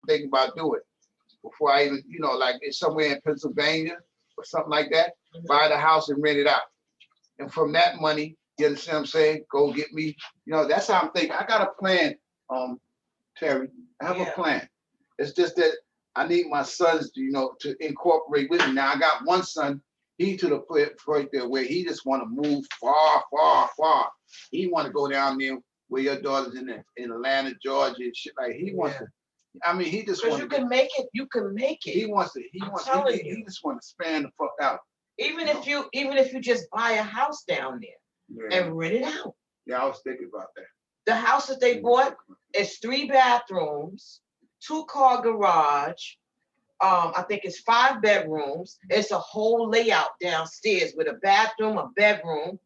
thinking about doing before I even, you know, like it's somewhere in Pennsylvania or something like that, buy the house and rent it out. And from that money, you understand what I'm saying? Go get me, you know, that's how I'm thinking. I got a plan, Terry. I have a plan. It's just that I need my sons to, you know, to incorporate with me. Now I got one son, he to the point there where he just want to move far, far, far. He want to go down there where your daughter's in Atlanta, Georgia, and shit. Like he wants to. I mean, he just wants. You can make it. You can make it. He wants to. He just want to span the fuck out. Even if you just buy a house down there and rent it out. Yeah, I was thinking about that. The house that they bought is 3 bathrooms, 2-car garage. I think it's 5 bedrooms. It's a whole layout downstairs with a bathroom, a bedroom,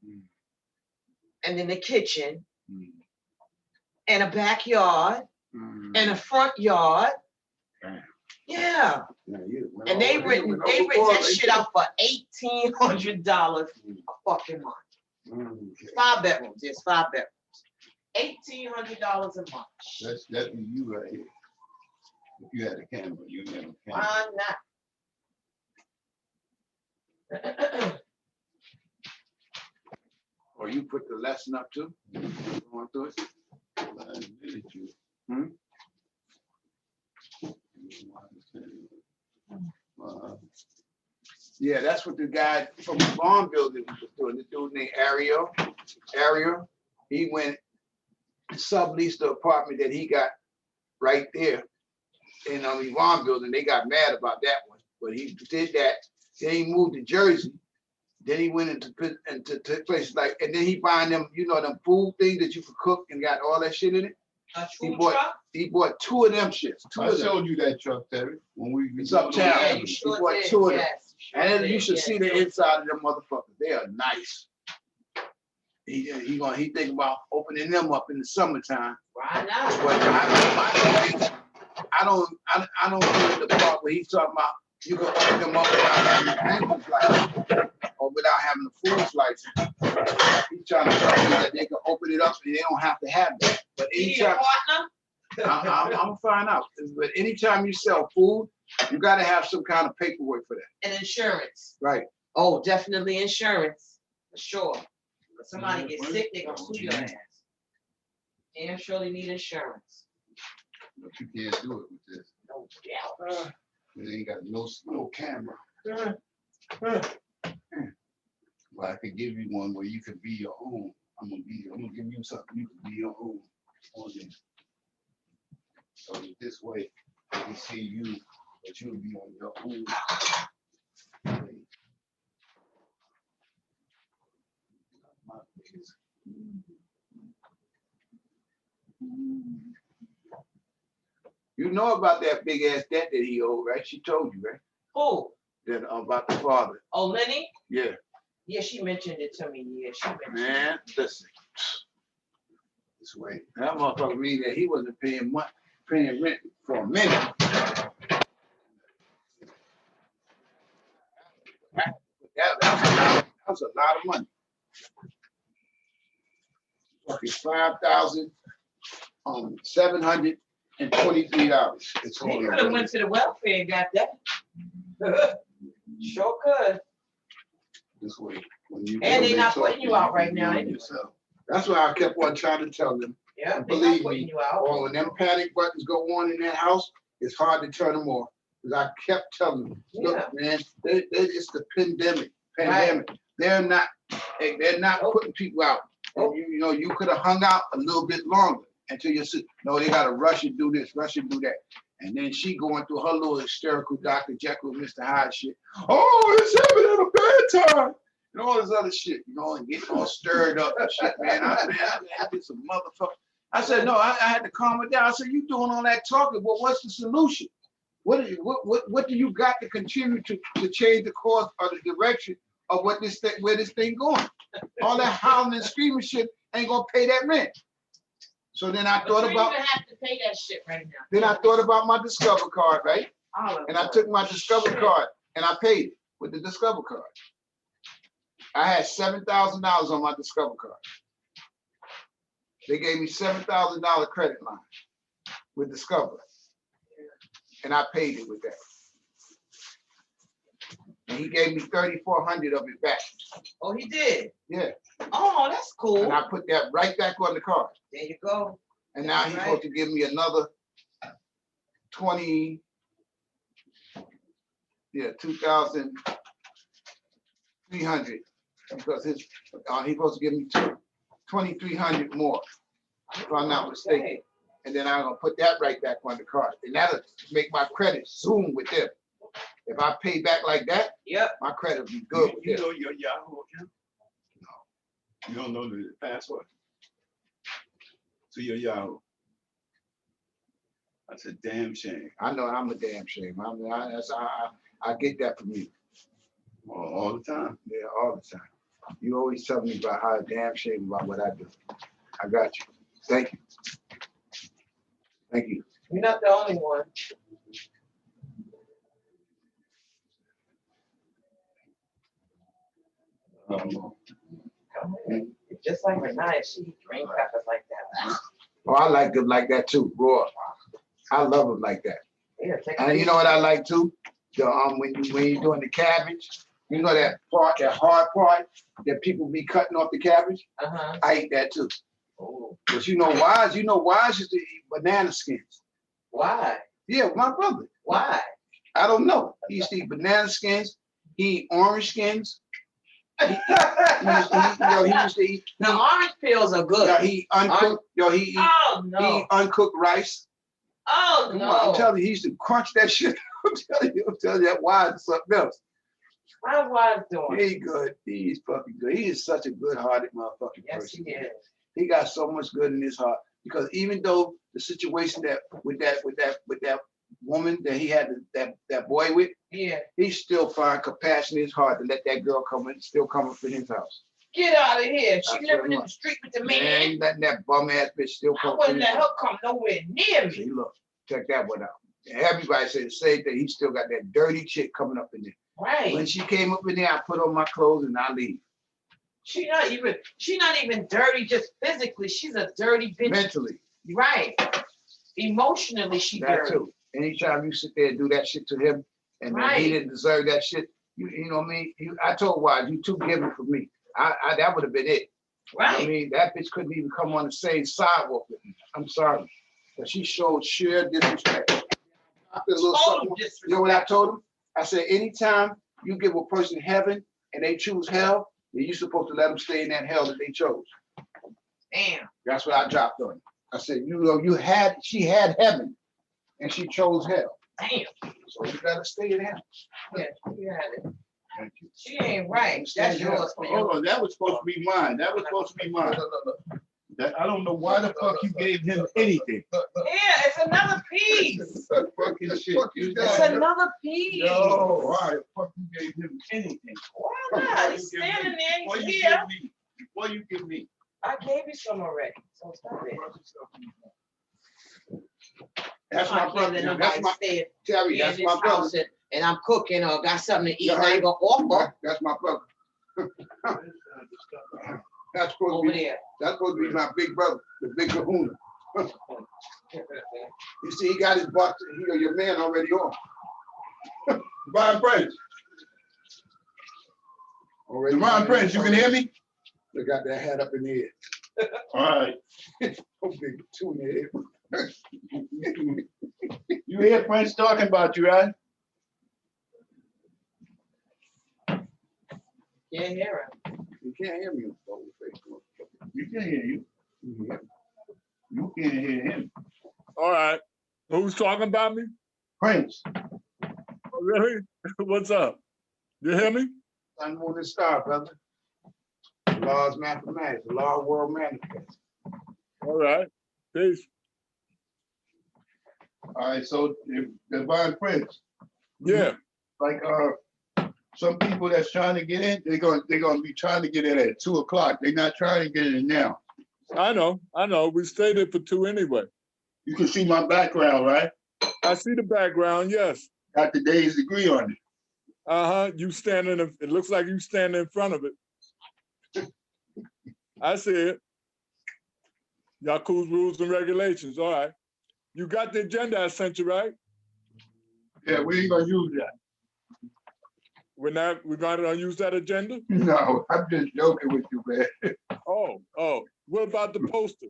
and then the kitchen, and a backyard, and a front yard. Yeah. And they rent that shit out for $1,800 a fucking month. 5 bedrooms. There's 5 bedrooms. $1,800 a month. That'd be you right here. If you had a camera, you have a camera. Why not? Or you put the lesson up too? Going through it? Yeah, that's what the guy from the farm building was doing. This dude named Ariel. He went and subleased the apartment that he got right there in the farm building. They got mad about that one, but he did that. Then he moved to Jersey. Then he went into places like, and then he buying them, you know, them food things that you could cook and got all that shit in it. He bought 2 of them shits. I showed you that truck, Terry. When we was uptown. Yeah, He sure bought did. 2 of them. Yes, sure And did. you should see the inside of them motherfuckers. They are nice. He think about opening them up in the summertime. Why not? But I don't do the part where he's talking about you can open them up without having the painter's license or without having the fool's license. He's trying to tell me that they can open it up and they don't have to have that. But anytime I'm gonna find out. But anytime you sell food, you gotta have some kind of paperwork for that. And insurance. Right. Oh, definitely insurance. For sure. If somebody gets sick, they're gonna sue your ass. Damn sure they need insurance. But you can't do it with this. No doubt. It ain't got no camera. Well, I could give you one where you can be your own. I'm gonna give you something you can be your own on this. So this way, they can see you, but you'll be on your own. You know about that big ass debt that he owed, right? She told you, right? Who? That about the father. Oh, Lenny? Yeah. Yeah, she mentioned it to me. Yeah, she mentioned Man, listen. This way, that motherfucker mean that he wasn't paying rent for a minute. That was a lot of money. Fucking $5,723. It's He could have went to the welfare and got that. Sure could. This way. And they're not putting you out right now anyway. That's why I kept on trying to tell them. Yeah, believe me, when them panic buttons go on in that house, it's hard to turn them off. Because I kept telling them, look, man, it's the pandemic. Right. They're not putting people out. You know, you could have hung out a little bit longer until you said, no, they gotta rush and do this, rush and do that. And then she going through her little hysterical Dr. Jekyll, Mr. Hyde shit. Oh, it's happening at a bad time. And all this other shit, you know, and getting all stirred up and shit, man. I did some motherfucker. I said, no, I had to calm it down. I said, you doing all that talking, well, what's the solution? What do you got to continue to change the course or the direction of where this thing going? All that howling and screaming shit ain't gonna pay that rent. So then I thought about. You have to pay that shit right now. Then I thought about my Discover card, right? And I took my Discover card and I paid it with the Discover card. I had $7,000 on my Discover card. They gave me $7,000 credit line with Discover. and I paid it with that. And he gave me 3,400 of it back. Oh, he did? Yeah, Oh, that's cool. and I put that right back on the card. There you go. And now he's supposed to give me another 2,300 because he's supposed to give me 2,300 more, if I'm not mistaken. Okay. And then I'm gonna put that right back on the card, and that'll make my credit zoom with them. If I pay back like that, Yep. my credit will be good with You them. know your Yahoo account? No. You don't know the password to your Yahoo? That's a damn shame. I know I'm a damn shame. I get that from you. All the time. Yeah, all the time. You always tell me about how damn shame about what I do. I got you. Thank you. Thank you. You're not the only one. Just like Renaya, she green peppers like that. Oh, I like them like that too, raw. I love them like that. Yeah, take And you know what I like too? The when you're doing the cabbage, you know that part, that hard part that people be cutting off the cabbage. Uh-huh. I eat that too. Oh, But you know why? Used to eat banana skins. why? Yeah, my brother. Why? I don't know. He used to eat banana skins. He eat orange skins. He used to eat. Now orange peels are good. He eat uncooked. He Oh eat no. uncooked rice. Oh Come on, I'm no. telling you, he used to crunch that shit. I'm telling you that why it's something else. How's wife doing? He good. He's fucking good. He is such a good-hearted motherfucking Yes, person. he is. He got so much good in his heart because even though the situation that with that woman that he had that boy with, Yeah. he still find compassion in his heart to let that girl come in, still come up in his house. Get out of here. She I living swear in to the street with the Man, man. ain't letting that bum ass bitch still I come up in wouldn't his let house. her come nowhere near me. See, look, check that one out. And everybody say the same thing. He still got that dirty chick coming up in there. When Right. she came up in there, I put on my clothes and I leave. She not even dirty just physically. She's a dirty bitch. Mentally, Right. Emotionally, she that dirty. too. Anytime you sit there and do that shit to him, and then Right. he didn't deserve that shit, you know what I mean? I told Wise, you too giving for me. That would have been it. You know what I Right. mean, that bitch couldn't even come on the same sidewalk with me. I'm sorry. But she showed sheer disrespect. I feel a little Total something. disrespect. You know what I told him? I said, anytime you give a person heaven and they choose hell, then you're supposed to let them stay in that hell that they chose. Damn. That's what I dropped on him. I said, you know, she had heaven and she chose hell. Damn. So you gotta stay in hell. Yeah, she had it. Thank you. She ain't right. That's yours for Hold you. on, that was supposed to be mine. That was supposed to be mine. Look. That, I don't know why the fuck you gave him anything. Yeah, it's another piece. Fucking shit. It's another piece. Yo, why the fuck you gave him anything? Why not? He's standing there. What He's you here. give me? What you give me? I gave you some already. So stop it. That's I my can't brother. let That's nobody my stay Terry. in That's this my brother. house and I'm cooking or got something to eat. Yeah, And I ain't gonna offer That's my brother. That's supposed over to be. there. That's supposed to be my big brother, the big Kahuna. You see, he got his box. Your man already on. Divine Prince. Already Divine Prince, you can hear me? They got that hat up in the air. All right. Oh, big two in the air. You hear Prince talking about you, right? Can't hear him. You can't hear me on Facebook. You can hear you. Mhm. You can't hear him. All right. Who's talking about me? Prince. Oh, really? What's up? You hear me? Sun, moon, and star, brother. The law is mathematics. The law of world manifest. All right. Peace. All right, so Divine Prince, Yeah. like some people that's trying to get in, they're gonna be trying to get in at 2 o'clock. They're not trying to get in now. I know. We stayed there for 2 anyway. You can see my background, right? I see the background, yes. Got the day's degree on it. Uh-huh. It looks like you standing in front of it. I see it. Yaku's rules and regulations. All right. You got the agenda I sent you, right? Yeah, we ain't gonna use that. We're not gonna use that agenda? No, I'm just joking with you, man. Oh, what about the poster?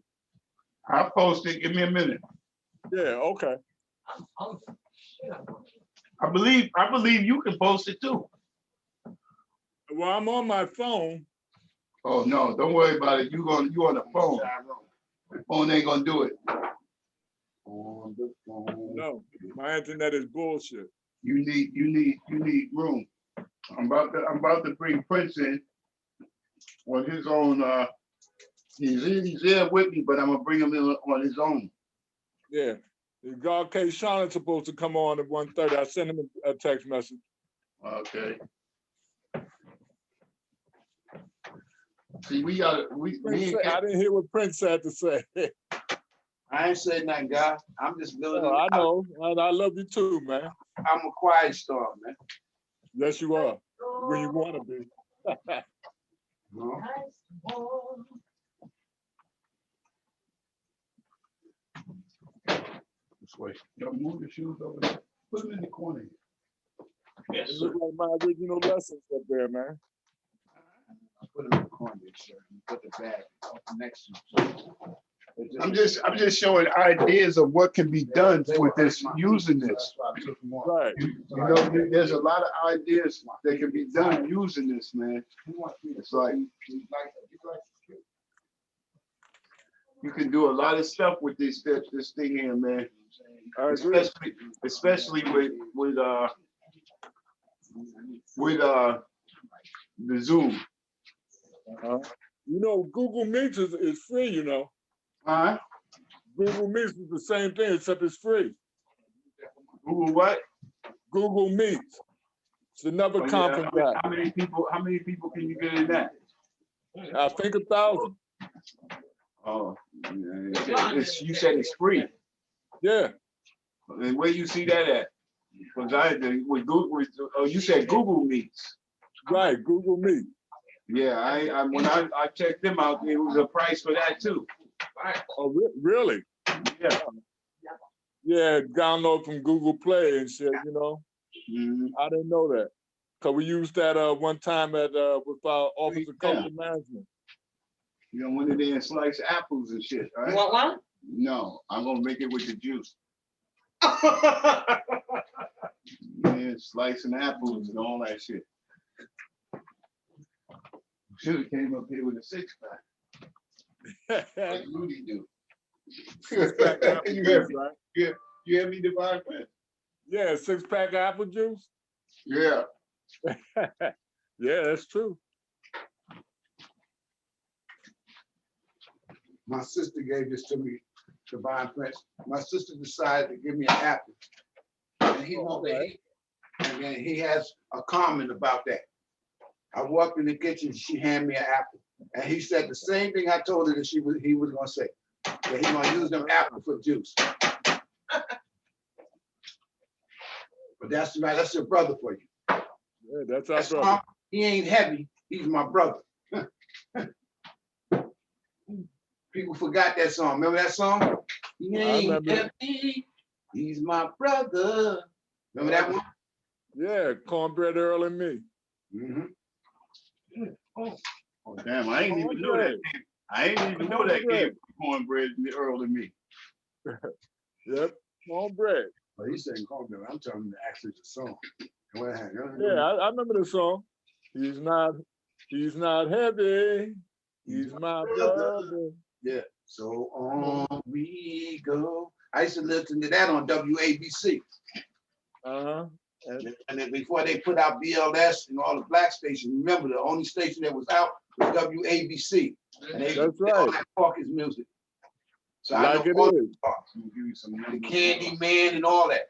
I'll post it. Give me a minute. Yeah, okay. I believe you can post it too. Well, I'm on my phone. Oh no, don't worry about it. You on the phone. The phone ain't gonna do it. On the phone. No, my internet is bullshit. You need room. I'm about to bring Prince in on his own. He's here with me, but I'm gonna bring him in on his own. Yeah. God K. Sean is supposed to come on at 1:30. I sent him a text message. Okay. See, me Prince, and I didn't hear what Prince had to say. I ain't saying nothing, God. I'm just building. Oh, I know. And I love you too, man. I'm a quiet storm, man. Yes, you are. When you want to be. No. this way. Yo, move the shoes over there. Put them in the corner. Yes, It sir. looks like my original lessons up there, man. I put it in the corner, sir. You put the bag up next to you. I'm just showing ideas of what can be done with this, using this. Right. You know, there's a lot of ideas that can be done using this, man. It's like you can do a lot of stuff with this thing here, man. I agree. Especially with the Zoom. You know, Google Meets is free, you know. Huh? Google Meets is the same thing, except it's free. Google what? Google Meets. It's another Oh, yeah. conference app. How many people can you get in that? I think 1,000. Oh, yeah. You said it's free. Yeah. And where you see that at? Because you said Google Meets. Right, Google Meet. Yeah, when I checked them out, there was a price for that too. Oh, really? Yeah. Yeah, download from Google Play and shit, you know. Mhm. I didn't know that. Cause we used that one time at with our Office of Cultural Management. You know, when they slice apples and shit, right? You want one? No, I'm gonna make it with the juice. Yeah, slicing apples and all that shit. Should have came up here with a 6-pack. Like Rudy do. Six-pack apple You juice, right? hear me, Divine Prince? Yeah, 6-pack of apple juice. Yeah. Yeah, that's true. My sister gave this to me, Divine Prince. My sister decided to give me an apple. And he won't let it. And then he has a comment about that. I walked in the kitchen, she handed me an apple. And he said the same thing I told her that he was gonna say. That he's gonna use them apples for juice. But that's right, that's your brother for you. Yeah, that's our That brother. song, he ain't heavy, he's my brother. People forgot that song. Remember that song? He ain't remember. heavy, he's my brother. Remember that one? Yeah, Cornbread Earl and me. Mhm. Oh damn, I ain't even know that. I ain't even know that game Cornbread Earl and me. Yep, Cornbread. Well, he's saying cornbread. I'm telling him to actually the song. Go ahead. Yeah, I remember the song. He's not heavy. He's my brother. Yeah. So on we go. I used to listen to that on WABC. Uh-huh. And then before they put out BLS and all the black stations, remember the only station that was out was WABC. And they That's did all right. that Caucus music. So Like I know it all is. the Candy Man and all that.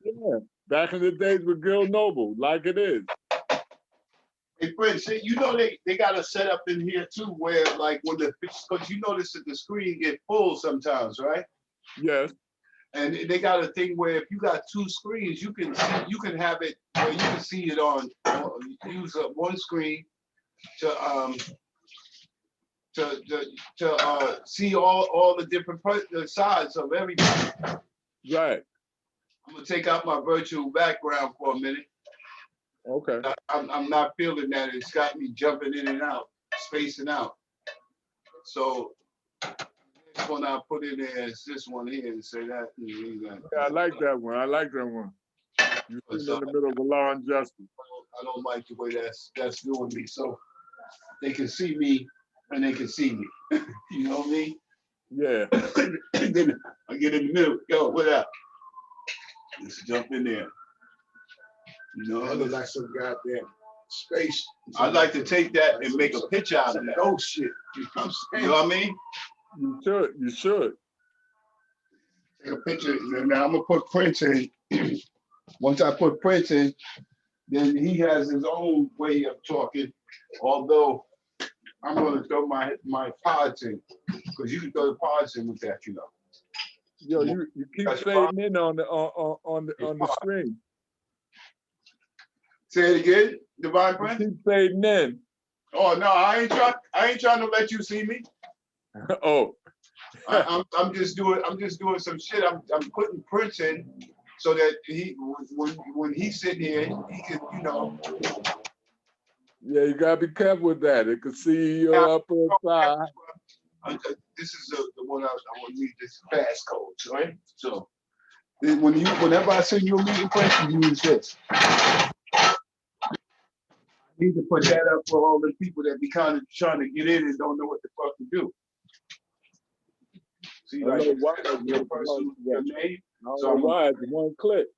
Yeah. Back in the days with Gil Noble, like it is. Hey, Prince, you know they got a setup in here too where like when because you notice that the screen get full sometimes, right? Yes. And they got a thing where if you got 2 screens, you can have it where you can see it on use one screen to see all the different sides of everybody. Right. I'm gonna take out my virtual background for a minute. Okay. I'm not feeling that. It's got me jumping in and out, spacing out. So this one I put in there is this one here and say that. Yeah, I like that one. I like that one. You're sitting in the middle of law and justice. I don't like the way that's doing me. So they can see me and they can see me. You know what I mean? Yeah. And then I get in the middle. Yo, what up? Let's jump in there. You know, That look like some goddamn space. I'd like to take that and make a picture out of that. Oh shit. You know what I'm You saying? know what I mean? You should. You should. Take a picture. Now I'm gonna put Prince in. Once I put Prince in, then he has his own way of talking. Although I'm gonna throw my pods in, because you can throw the pods in with that, you know. Yo, you keep That's fading in on the screen. Say it again, Divine You Prince. keep fading in. Oh no, I ain't trying to let you see me. Oh, I'm just doing some shit. I'm putting Prince in so that when he's sitting here, he can, you know. yeah, you gotta be careful with that. It could see your upper thigh. This is the one I want to need this passcode, right? So whenever I send you a meeting Prince, you use this. I need to put that up for all the people that be kind of trying to get in and don't know what the fuck to do. See, I like know why your personal your name. I don't know why it's one click.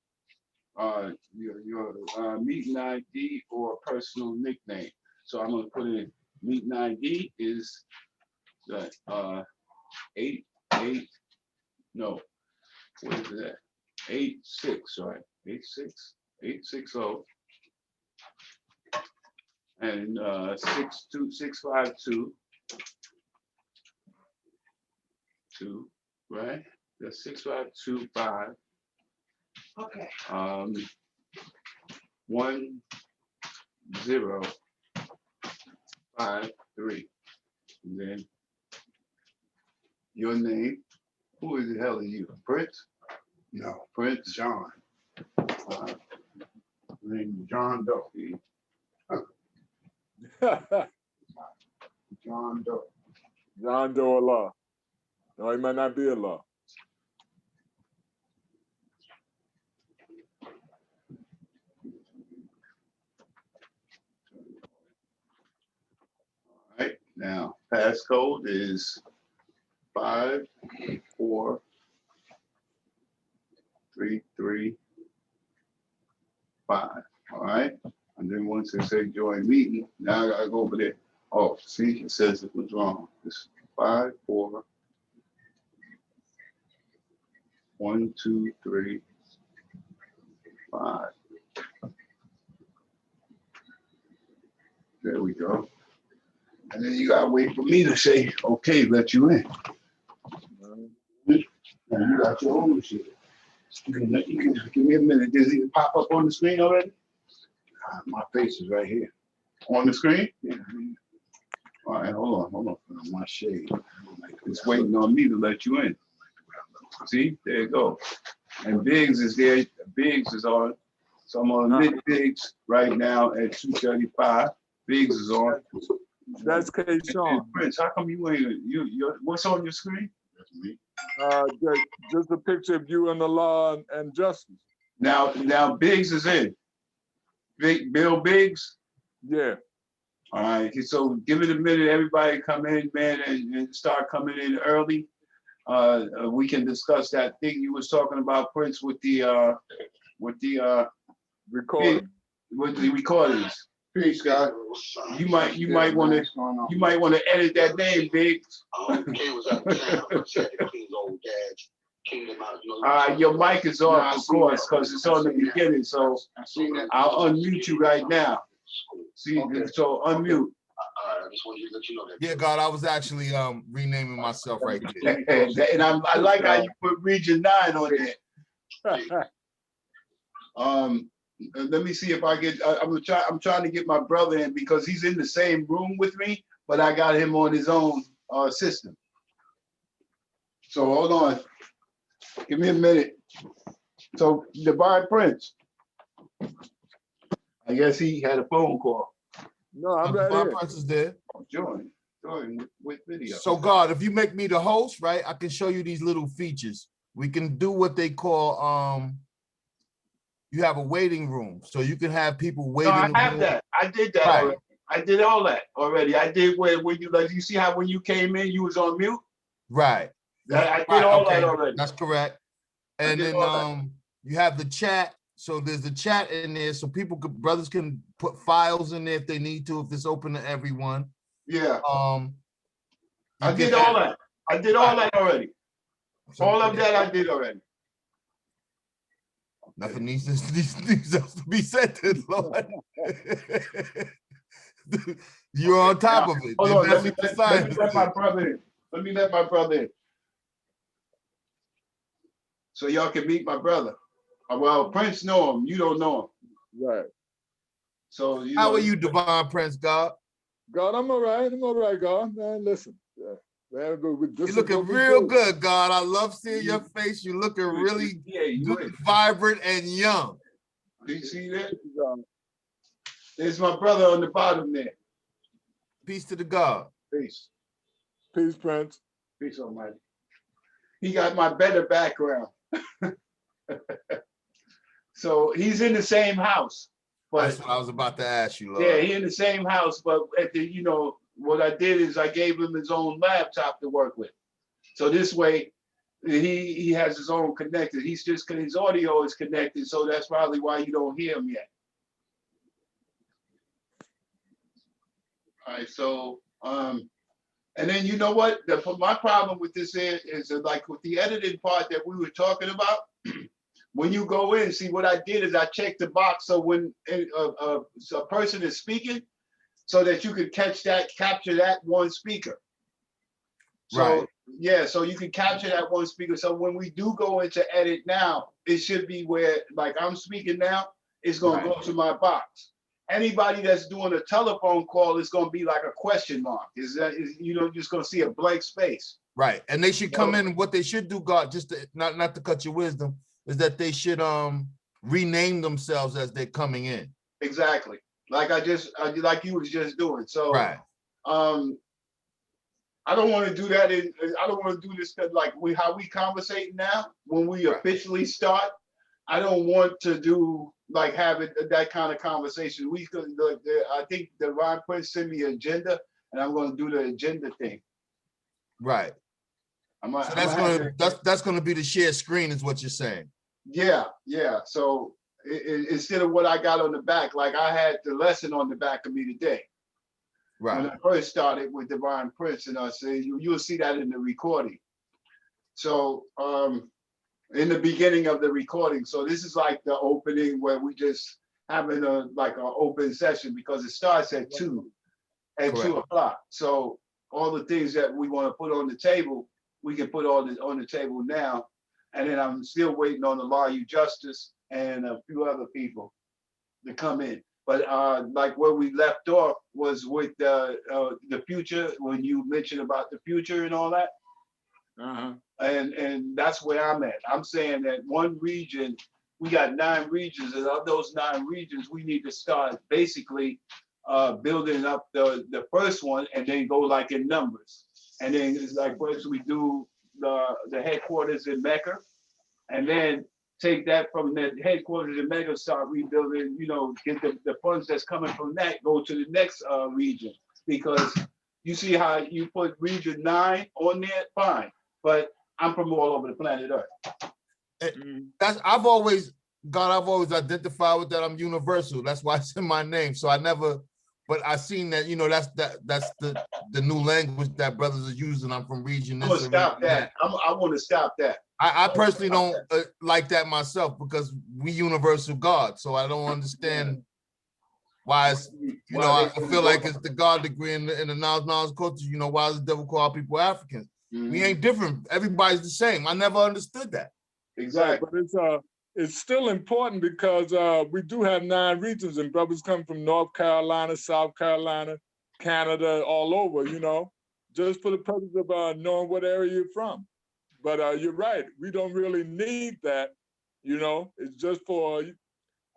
Your meeting ID or personal nickname. So I'm gonna put in meeting ID is the 88, no, what is that? 86, right? 860 and 62652 right? That's 6525 Okay. 1053. And then your name. Who is the hell are you? Prince? No, Prince? John. Name John Doe. John Doe. John Doe a law. No, he might not be a law. All right, now passcode is 54335. All right, and then once they say join meeting, now I gotta go over there. Oh, see, it says it was wrong. It's 5412335. There we go. And then you gotta wait for me to say, okay, let you in. And you got your own shit. You can give me a minute. Does it pop up on the screen already? My face is right here. On the screen? Yeah. All right, hold on. My shade. It's waiting on me to let you in. See, there you go. And Biggs is there. Biggs is on. So I'm gonna admit Biggs right now at 2:35. Biggs is on. That's K. Sean. Prince, how come you ain't what's on your screen? That's me. Just a picture of you and the law and justice. Now Biggs is in. Bill Biggs. Yeah. All right. So give it a minute. Everybody come in, man, and start coming in early. We can discuss that thing you was talking about, Prince, with the Recording. with the recordings. Peace, guys. You might want to edit that name, Biggs. Your mic is off, of course, because it's on the beginning. So I'll unmute you right now. See, so unmute. Yeah, God, I was actually renaming myself right there. And I like how you put Region 9 on there. Let me see if I get. I'm trying to get my brother in because he's in the same room with me, but I got him on his own system. So hold on. Give me a minute. So Divine Prince, I guess he had a phone call. No, I'm right My here. Prince is there. Join with video. So God, if you make me the host, right, I can show you these little features. We can do what they call you have a waiting room, so you can have people No, waiting. I have that. I did that Right. already. I did all that already. I did where you like you see how when you came in you was on mute. Right. I did Right, all okay, that already. that's correct. And did then all that. you have the chat. So there's the chat in there, so brothers can put files in there if they need to, if it's open to everyone. Yeah, You I can did all add- that. I did all that already. so All of that I did already. Nothing needs else to be said to the Lord. You're on top of it. Hold on, That's let me what the let science me let my is. brother in. Let me let my brother in. So y'all can meet my brother. Well, Prince know him. You don't know him. Right. So you How know, are you, Divine Prince God? God, I'm all right. I'm all right, God. Man, listen. Very good. You're looking real good, God. I love seeing your face. You're looking really Yeah, you good, is. vibrant, and young. Do you see that? There's my brother on the bottom there. Peace to the God. Peace. Peace, Prince. Peace, Almighty. He got my better background. So he's in the same house. But That's what I was about to ask you, Lord. yeah, he in the same house, but at the, you know, what I did is I gave him his own laptop to work with. So this way, he has his own connected. He's just, his audio is connected, so that's probably why you don't hear him yet. All right, so, and then you know what? My problem with this is like with the editing part that we were talking about, when you go in, see what I did is I checked the box so when a person is speaking, so that you could capture that one speaker. So Right. yeah, so you can capture that one speaker. So when we do go into edit now, it should be where like I'm speaking now, it's gonna go to my box. Anybody that's doing a telephone call is gonna be like a question mark. Is you know just gonna see a blank space. Right. And they should come in, and what they should do, God, just to, not to cut your wisdom, is that they should rename themselves as they're coming in. Exactly. Like like you was just doing. So Right. I don't want to do that. I don't want to do this like how we conversate now when we officially start. I don't want to do like having that kind of conversation. We could. I think Divine Prince sent me an agenda, and I'm going to do the agenda thing. Right. So that's gonna be the shared screen, is what you're saying. Yeah, yeah. So instead of what I got on the back, like I had the lesson on the back of me today. Right. When I first started with Divine Prince, and I say you'll see that in the recording. So in the beginning of the recording, so this is like the opening where we just having an open session because it starts at 2 o'clock. So all the things that we want to put on the table, we can put on the table now. And then I'm still waiting on the Law You Justice and a few other people to come in. But like where we left off was with the future, when you mentioned about the future and all that. And that's where I'm at. I'm saying that one region, we got 9 regions, and of those 9 regions, we need to start basically building up the first one and then go like in numbers. And then it's like first we do the headquarters in Mecca, and then take that from the headquarters in Mecca, start rebuilding, you know, get the funds that's coming from that, go to the next region. Because you see how you put region 9 on there, fine. But I'm from all over the planet Earth. I've always identified with that. I'm universal. That's why it's in my name. So I never, but I seen that, you know, that's the new language that brothers are using. I'm from region. I'm gonna stop that. I want to stop that. I personally don't like that myself because we universal God. So I don't understand why it's, you know, I feel like it's the God degree in the knowledge culture. You know, why does the devil call people Africans? We ain't different. Everybody's the same. I never understood that. Exactly. But it's still important because we do have 9 regions, and brothers come from North Carolina, South Carolina, Canada, all over, you know, just for the purpose of knowing what area you're from. But you're right, we don't really need that You know, it's just for,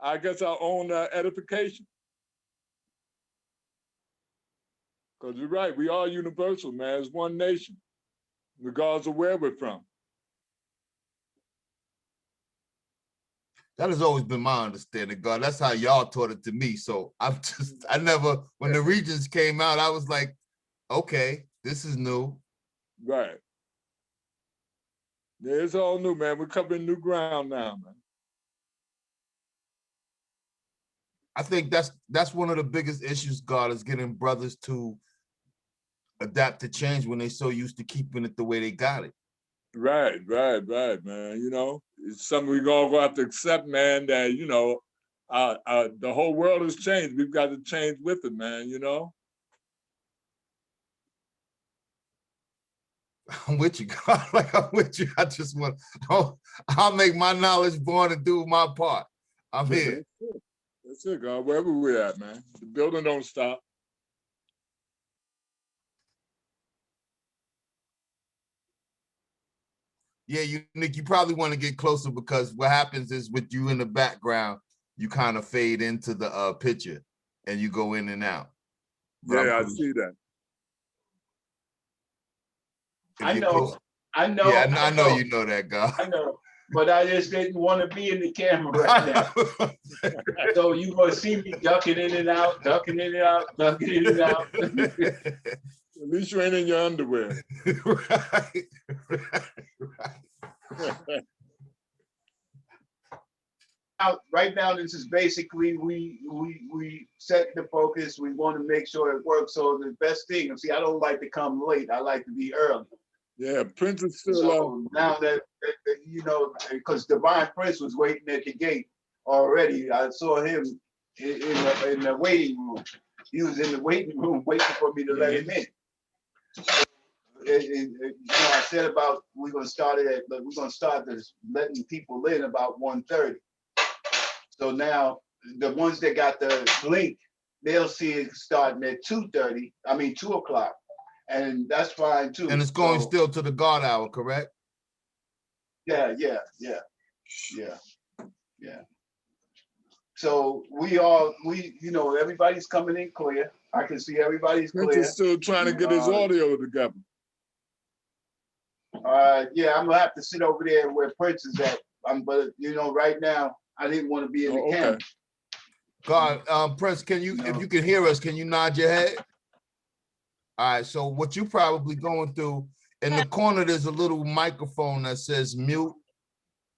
I guess, our own edification. Because you're right, we are universal, man. It's one nation, regardless of where we're from. That has always been my understanding, God. That's how y'all taught it to me. So I never, when the regions came out, I was like, okay, this is new. Right. Yeah, it's all new, man. We're covering new ground now, man. I think that's one of the biggest issues, God, is getting brothers to adapt to change when they're so used to keeping it the way they got it. Right, man. You know, it's something we're going to have to accept, man, that, you know, the whole world has changed. We've got to change with it, man, you know? I'm with you, God. Like, I'm with you. I just want, I'll make my knowledge born and do my part. I'm here. That's it, God. Wherever we're at, man. The building don't stop. Yeah, Nick, you probably want to get closer because what happens is with you in the background, you kind of fade into the picture and you go in and out. But yeah, I see that. I know. Yeah, I know you know that, God. I know, but I just didn't want to be in the camera right now. So you're going to see me ducking in and out, ducking in and out, ducking in and out. At least you ain't in your underwear. Right. Right now, this is basically we set the focus. We want to make sure it works. So the best thing, see, I don't like to come late. I like to be early. Yeah, Prince is still So now that you know, because Divine Prince was waiting at the gate already. I saw him in the waiting room. He was in the waiting room waiting for me to let him in. You know, I said about we're gonna start this letting people in about 1:30. So now the ones that got the link, they'll see it starting at 2:30. I mean 2 o'clock, and that's fine too. And it's going still to the God hour, correct? Yeah. So you know, everybody's coming in clear. I can see everybody's Prince clear. is still trying to get his audio together. Yeah, I'm gonna have to sit over there where Prince is at. But you know, right now I didn't want to be in the camera. God, Prince, can you, if you can hear us, can you nod your head? All right. So what you probably going through in the corner, there's a little microphone that says mute.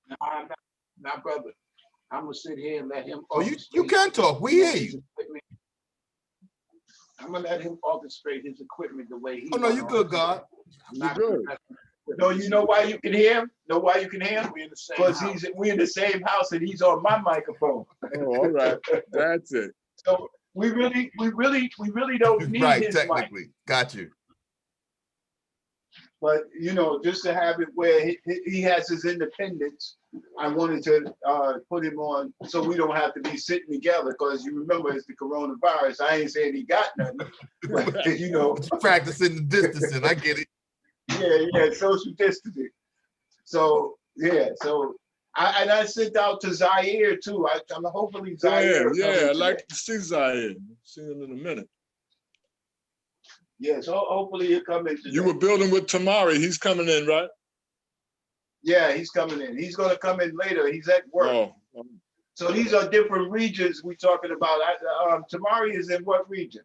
Now, brother, I'm gonna sit here and let him. Oh, you can talk. We hear you. I'm gonna let him orchestrate his equipment the way he. Oh no, you good, God. You're good. No, you know why you can hear him? Know why you can hear him? Because we're in the same house and he's on my microphone. Oh, all right. That's it. So we really don't need Right, his technically. mic. Got you. But you know, just to have it where he has his independence, I wanted to put him on so we don't have to be sitting together. Because you remember, it's the coronavirus. I ain't saying he got nothing, but you know, Practicing the distancing. I get it. Yeah, social distancing. So yeah, so I sent out to Zaire too. I'm hopefully Zaire. Yeah, I'd like to see Zaire. See him in a minute. Yeah, so hopefully he'll come in today. You were building with Tamari. He's coming in, right? Yeah, he's coming in. He's gonna come in later. He's at work. Oh. So these are different regions we're talking about. Tamari is in what region?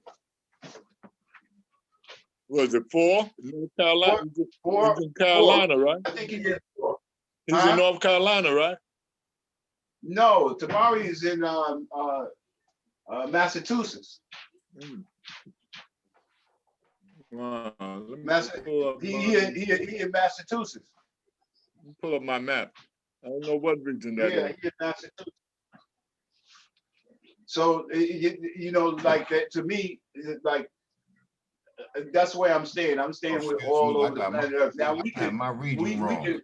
Was it 4? North Carolina. Four. He's in Carolina, right? I think he's in 4. He's in North Carolina, right? No, Tamari is in Massachusetts. Wow. He in Massachusetts. Pull up my map. I don't know what region that is. He in Massachusetts. So you know, like that to me, like that's where I'm staying. I'm staying with all over the planet Earth. Now we can. My region wrong.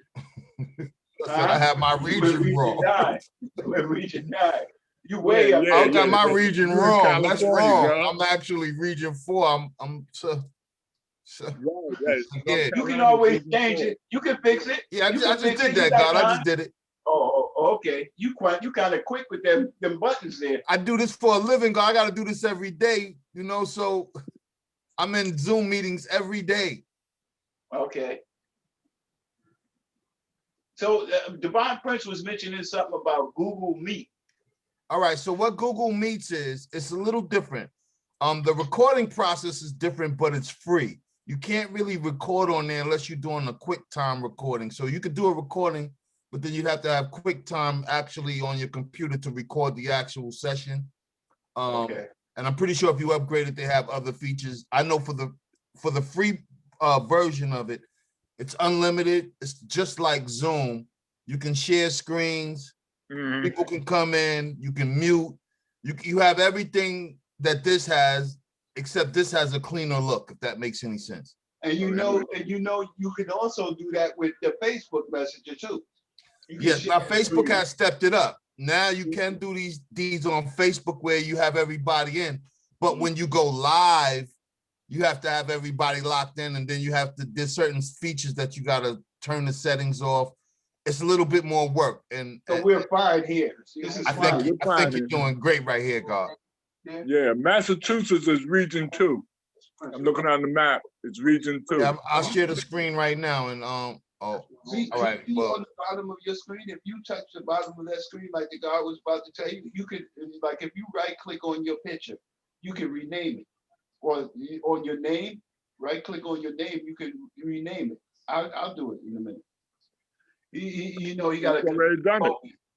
I I have my region wrong. We're region 9. You way up. I got my region wrong. That's wrong. Girl. I'm actually region 4. Yeah. You can always change it. You can fix it. Yeah, I just did that, God. I just did it. Oh, okay. You kind of quick with them buttons there. I do this for a living, God. I got to do this every day, you know, so I'm in Zoom meetings every day. Okay. So Divine Prince was mentioning something about Google Meet. All right, so what Google Meets is, it's a little different. The recording process is different, but it's free. You can't really record on there unless you're doing a QuickTime recording. So you could do a recording, but then you'd have to have QuickTime actually on your computer to record the actual session. Okay. And I'm pretty sure if you upgrade it, they have other features. I know for the free version of it, it's unlimited. It's just like Zoom. You can share screens. Mhm. People can come in. You can mute. You have everything that this has, except this has a cleaner look, if that makes any sense. And you know, you can also do that with the Facebook Messenger too. You can Yes, share now Facebook screen. has stepped it up. Now you can do these on Facebook where you have everybody in, but when you go live, you have to have everybody locked in, and then there's certain features that you got to turn the settings off. It's a little bit more work, and So we're fine here. This is I fine. think you're doing great right here, God. Yeah, Massachusetts is region 2. I'm looking on the map. It's region 2. Yeah, I'll share the screen right now, and See, all right, see well- on the bottom of your screen, if you touch the bottom of that screen, like the guy was about to tell you, you could, like, if you right click on your picture, you can rename it. Or on your name, right click on your name, you can rename it. I'll do it in a minute. You know, he got He's already done it.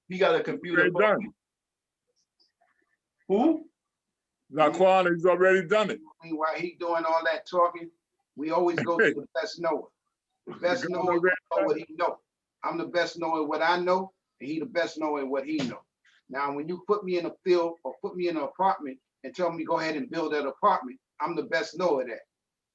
He got a computer. Already done. Who? Laquan has already done it. While he doing all that talking, we always go to the best knower. The best The knower governor know what he know. I'm the best knower what I know, and he the best knower what he know. Now, when you put me in a field or put me in an apartment and tell me go ahead and build that apartment, I'm the best knower of that.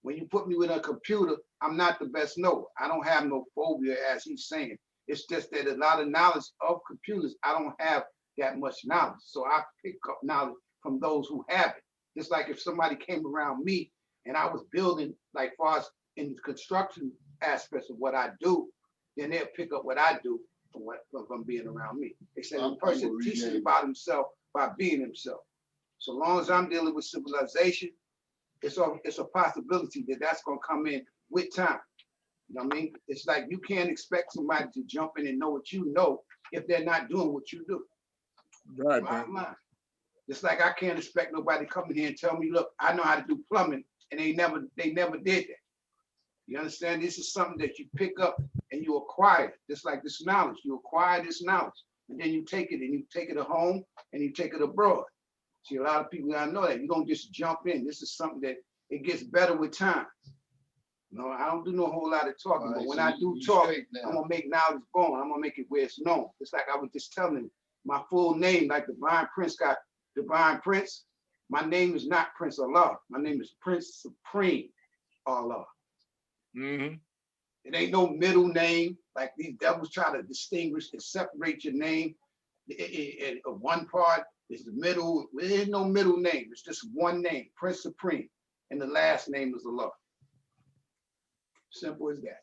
When you put me with a computer, I'm not the best knower. I don't have no phobia, as he's saying. It's just that a lot of knowledge of computers, I don't have that much knowledge. So I pick up knowledge from those who have it. Just like if somebody came around me and I was building, like far as in the construction aspects of what I do, then they'll pick up what I do from being around me. They say a person teaches about himself by being himself. So long as I'm dealing with civilization, it's a possibility that that's gonna come in with time. You know what I mean? It's like you can't expect somebody to jump in and know what you know if they're not doing what you do. Right, Bottom man. line. Just like I can't expect nobody coming here and tell me, look, I know how to do plumbing, and they never did that. You understand? This is something that you pick up and you acquire, just like this knowledge. You acquire this knowledge, and then you take it and you take it at home and you take it abroad. See, a lot of people gotta know that. You don't just jump in. This is something that it gets better with time. No, I don't do no whole lot of talking, but when I do talk, I'm gonna make knowledge born. I'm gonna make it where it's known. It's like I was just telling you, my full name, like Divine Prince got Divine Prince. My name is not Prince Allah. My name is Prince Supreme Allah. Mm-hmm. It ain't no middle name like these devils try to distinguish and separate your name. One part is the middle. There is no middle name. It's just one name, Prince Supreme, and the last name is Allah. Simple as that.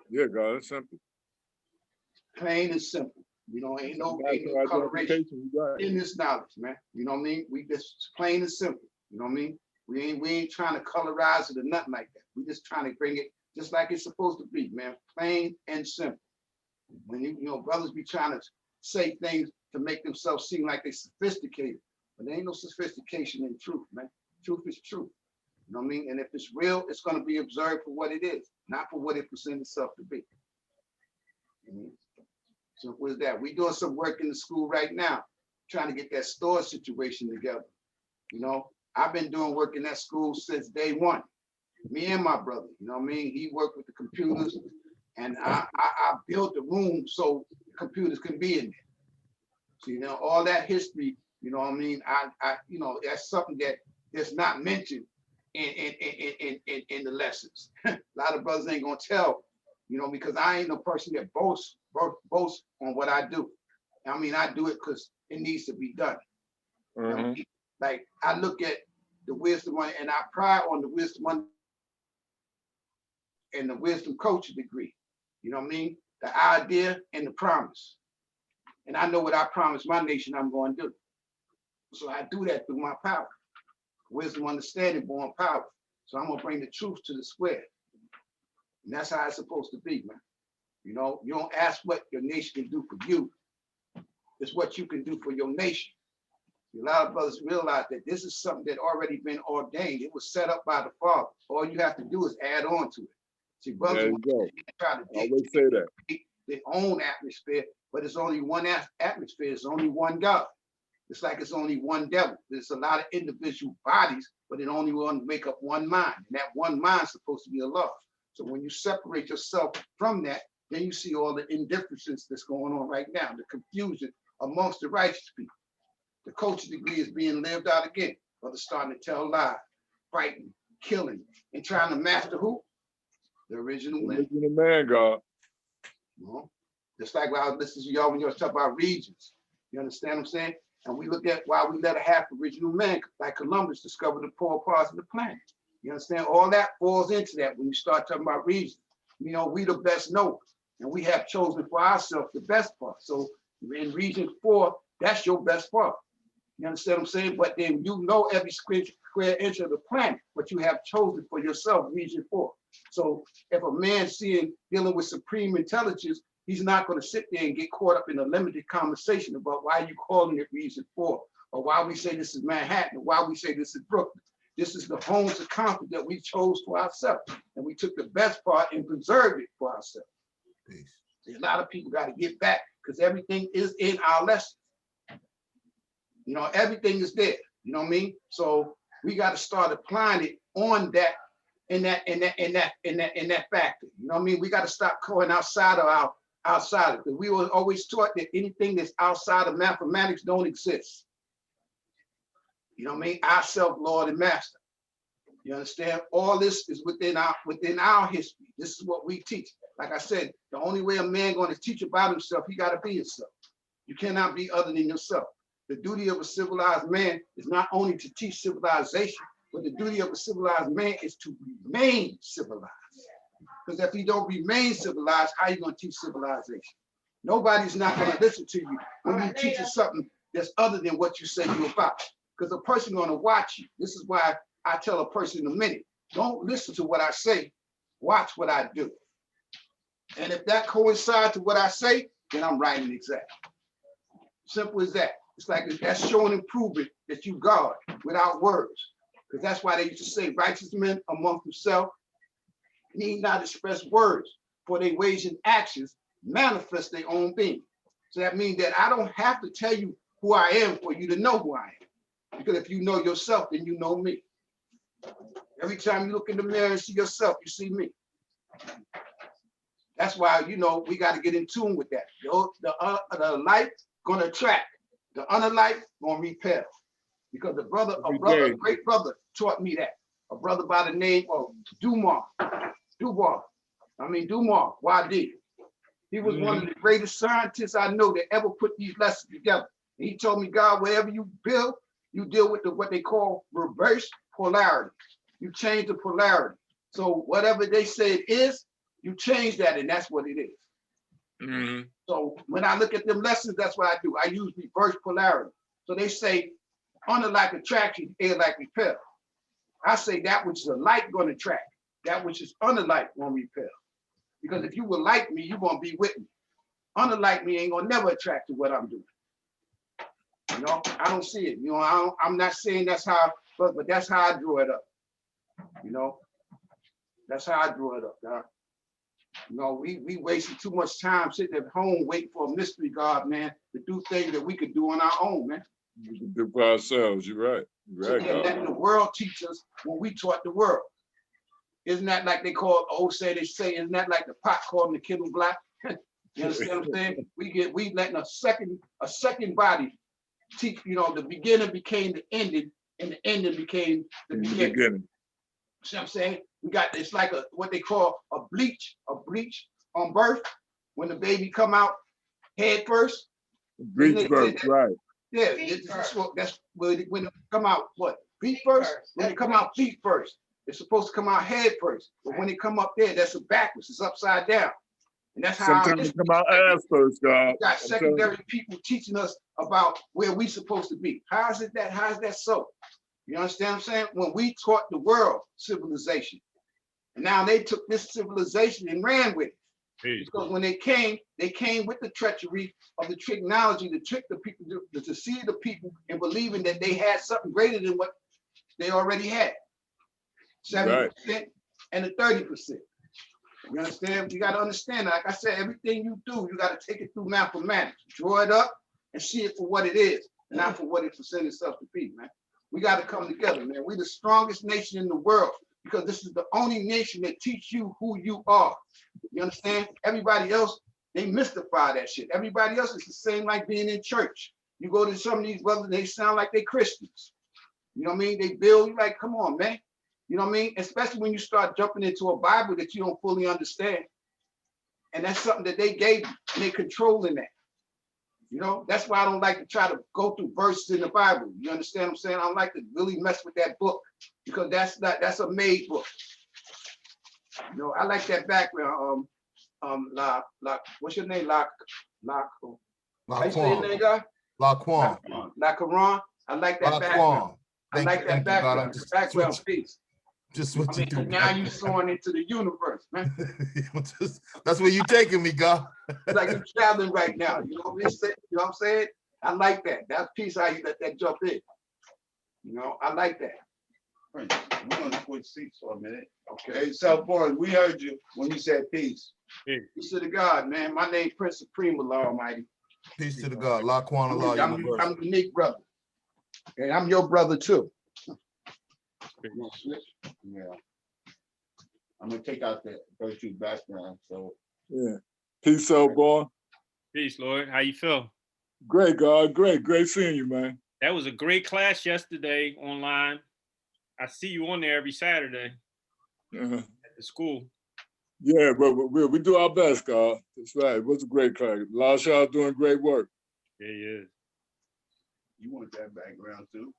Yeah, God, that's simple. Plain and simple. You know, ain't no That's coloration right. in this knowledge, man. You know what I mean? We just plain and simple. You know what I mean? We ain't trying to colorize it or nothing like that. We just trying to bring it just like it's supposed to be, man. Plain and simple. When you know, brothers be trying to say things to make themselves seem like they sophisticated, but there ain't no sophistication in truth, man. Truth is truth. You know what I mean? And if it's real, it's going to be observed for what it is, not for what it presents itself to be. So what is that? We doing some work in the school right now, trying to get that store situation together. You know, I've been doing work in that school since day one. Me and my brother, you know what I mean? He worked with the computers, and I built the room so computers can be in there. So, you know, all that history, you know what I mean? I you know, that's something that's not mentioned in the lessons. A lot of brothers ain't gonna tell, you know, because I ain't no person that boasts on what I do. I mean, I do it because it needs to be done. You know what I mean? Like I look at the wisdom and I pride on the wisdom and the wisdom coaching degree. You know what I mean? The idea and the promise. And I know what I promised my nation I'm going to do. So I do that through my power. Wisdom, understanding, born power. So I'm gonna bring the truth to the square. And that's how it's supposed to be, man. You know, you don't ask what your nation can do for you. It's what you can do for your nation. A lot of brothers realize that this is something that already been ordained. It was set up by the Father. All you have to do is add on to it. See, brothers There you go. try to Always say that. dictate their own atmosphere, but it's only one atmosphere. It's only one God. It's like it's only one devil. There's a lot of individual bodies, but it only want to make up one mind. And that one mind is supposed to be Allah. So when you separate yourself from that, then you see all the indifferences that's going on right now, the confusion amongst the righteous people. The culture degree is being lived out again. Brothers starting to tell lies, fighting, killing, and trying to master who? The original man. Original man, God. You know? Just like when I was listening to y'all when you was talking about regions. You understand what I'm saying? And we look at why we let a half original man, like Columbus, discover the poor parts of the planet. You understand? All that falls into that when you start talking about regions. You know, we the best know, and we have chosen for ourselves the best part. So in region 4, that's your best part. You understand what I'm saying? But then you know every square inch of the planet, but you have chosen for yourself region 4. So if a man's dealing with supreme intelligence, he's not going to sit there and get caught up in a limited conversation about why you calling it region 4, or why we say this is Manhattan, or why we say this is Brooklyn. This is the homes of comfort that we chose for ourselves, and we took the best part and preserved it for ourselves. Peace. See, a lot of people got to get back because everything is in our lessons. You know, everything is there. You know what I mean? So we got to start applying it on that, in that factor. You know what I mean? We got to stop going outside of because we were always taught that anything that's outside of mathematics don't exist. You know what I mean? Ourself, Lord and Master. You understand? All this is within our history. This is what we teach. Like I said, the only way a man going to teach about himself, he got to be himself. You cannot be other than yourself. The duty of a civilized man is not only to teach civilization, but the duty of a civilized man is to remain civilized. Because if you don't remain civilized, how are you going to teach civilization? Nobody's not going to listen to you when you teach something that's other than what you say you're about. Because a person going to watch you. This is why I tell a person in a minute, don't listen to what I say, watch what I do. And if that coincides to what I say, then I'm writing exact. Simple as that. It's like that's showing and proving that you God without words. Because that's why they used to say righteous men amongst themselves need not express words, for their ways and actions manifest their own being. So that means that I don't have to tell you who I am for you to know who I am. Because if you know yourself, then you know me. Every time you look in the mirror and see yourself, you see me. That's why, you know, we got to get in tune with that. The light gonna attract, the unlight gonna repel. Because a great brother taught me that. A brother by the name of Dumas, YD. He was one of the greatest scientists I know that ever put these lessons together. And he told me, God, wherever you build, you deal with what they call reverse polarity. You change the polarity. So whatever they say it is, you change that, and that's what it is. Mm-hmm. So when I look at them lessons, that's what I do. I use reverse polarity. So they say, unlike attraction, air like repel. I say that which is a light going to attract, that which is unlike going to repel. Because if you will like me, you're going to be with me. Unlike me ain't going to never attract to what I'm doing. You know, I don't see it. You know, I'm not saying that's how, but that's how I drew it up. You know, that's how I drew it up, dog. You know, we wasted too much time sitting at home waiting for a mystery God, man, to do things that we could do on our own, man. We can do for ourselves. You're right. You're right, So letting the world teach us when we taught the world. Isn't that like they call isn't that like the pot calling the kettle black? You understand what I'm saying? We letting a second body teach, you know, the beginning became the ending, and the ending became the beginning. See what I'm saying? It's like what they call a bleach on birth, when the baby come out head first. Breech birth, right. Yeah, that's when it come out, what? Feet first? When it come out feet first. It's supposed to come out head first. But when it come up there, that's backwards. It's upside down. And that's how Sometimes it come out ass first, God. we got secondary people teaching us about where we supposed to be. How is that so? You understand what I'm saying? When we taught the world civilization, and now they took this civilization and ran with it. Because when they came with the treachery of the technology to trick the people, to deceive the people in believing that they had something greater than what they already had. 70% and the 30%. You understand? You got to understand, like I said, everything you do, you got to take it through mathematics, draw it up and see it for what it is, not for what it presents itself to be, man. We got to come together, man. We're the strongest nation in the world because this is the only nation that teach you who you are. You understand? Everybody else, they mystify that shit. Everybody else is the same like being in church. You go to some of these brothers, they sound like they Christians. You know what I mean? They build you like, come on, man. You know what I mean? Especially when you start jumping into a Bible that you don't fully understand. And that's something that they gave you, and they're controlling that. You know, that's why I don't like to try to go through verses in the Bible. You understand what I'm saying? I don't like to really mess with that book because that's a made book. You know, I like that background. What's your name? Laquan. Laquan. I like that background. I like that background. Background piece. Just what you do. Now you soaring into the universe, man. That's where you taking me, God. It's like you're traveling right now. You know what I'm saying? I like that. That piece how you let that jump in. You know, I like that. We're gonna switch seats for a minute. Okay. Hey, South Boy, we heard you when you said peace. Peace to the God, man. My name Prince Supreme, Allah Almighty. Peace to the God. Laquan Allah. I'm unique brother. And I'm your brother too. Yeah. I'm gonna take out the virtue background. So yeah. Peace out, boy. Peace, Lord. How you feel? Great, God. Great seeing you, man. That was a great class yesterday online. I see you on there every Saturday at the school. Yeah, but we do our best, God. That's right. It was a great class. A lot of y'all doing great work. Yeah, he is. you want that background too?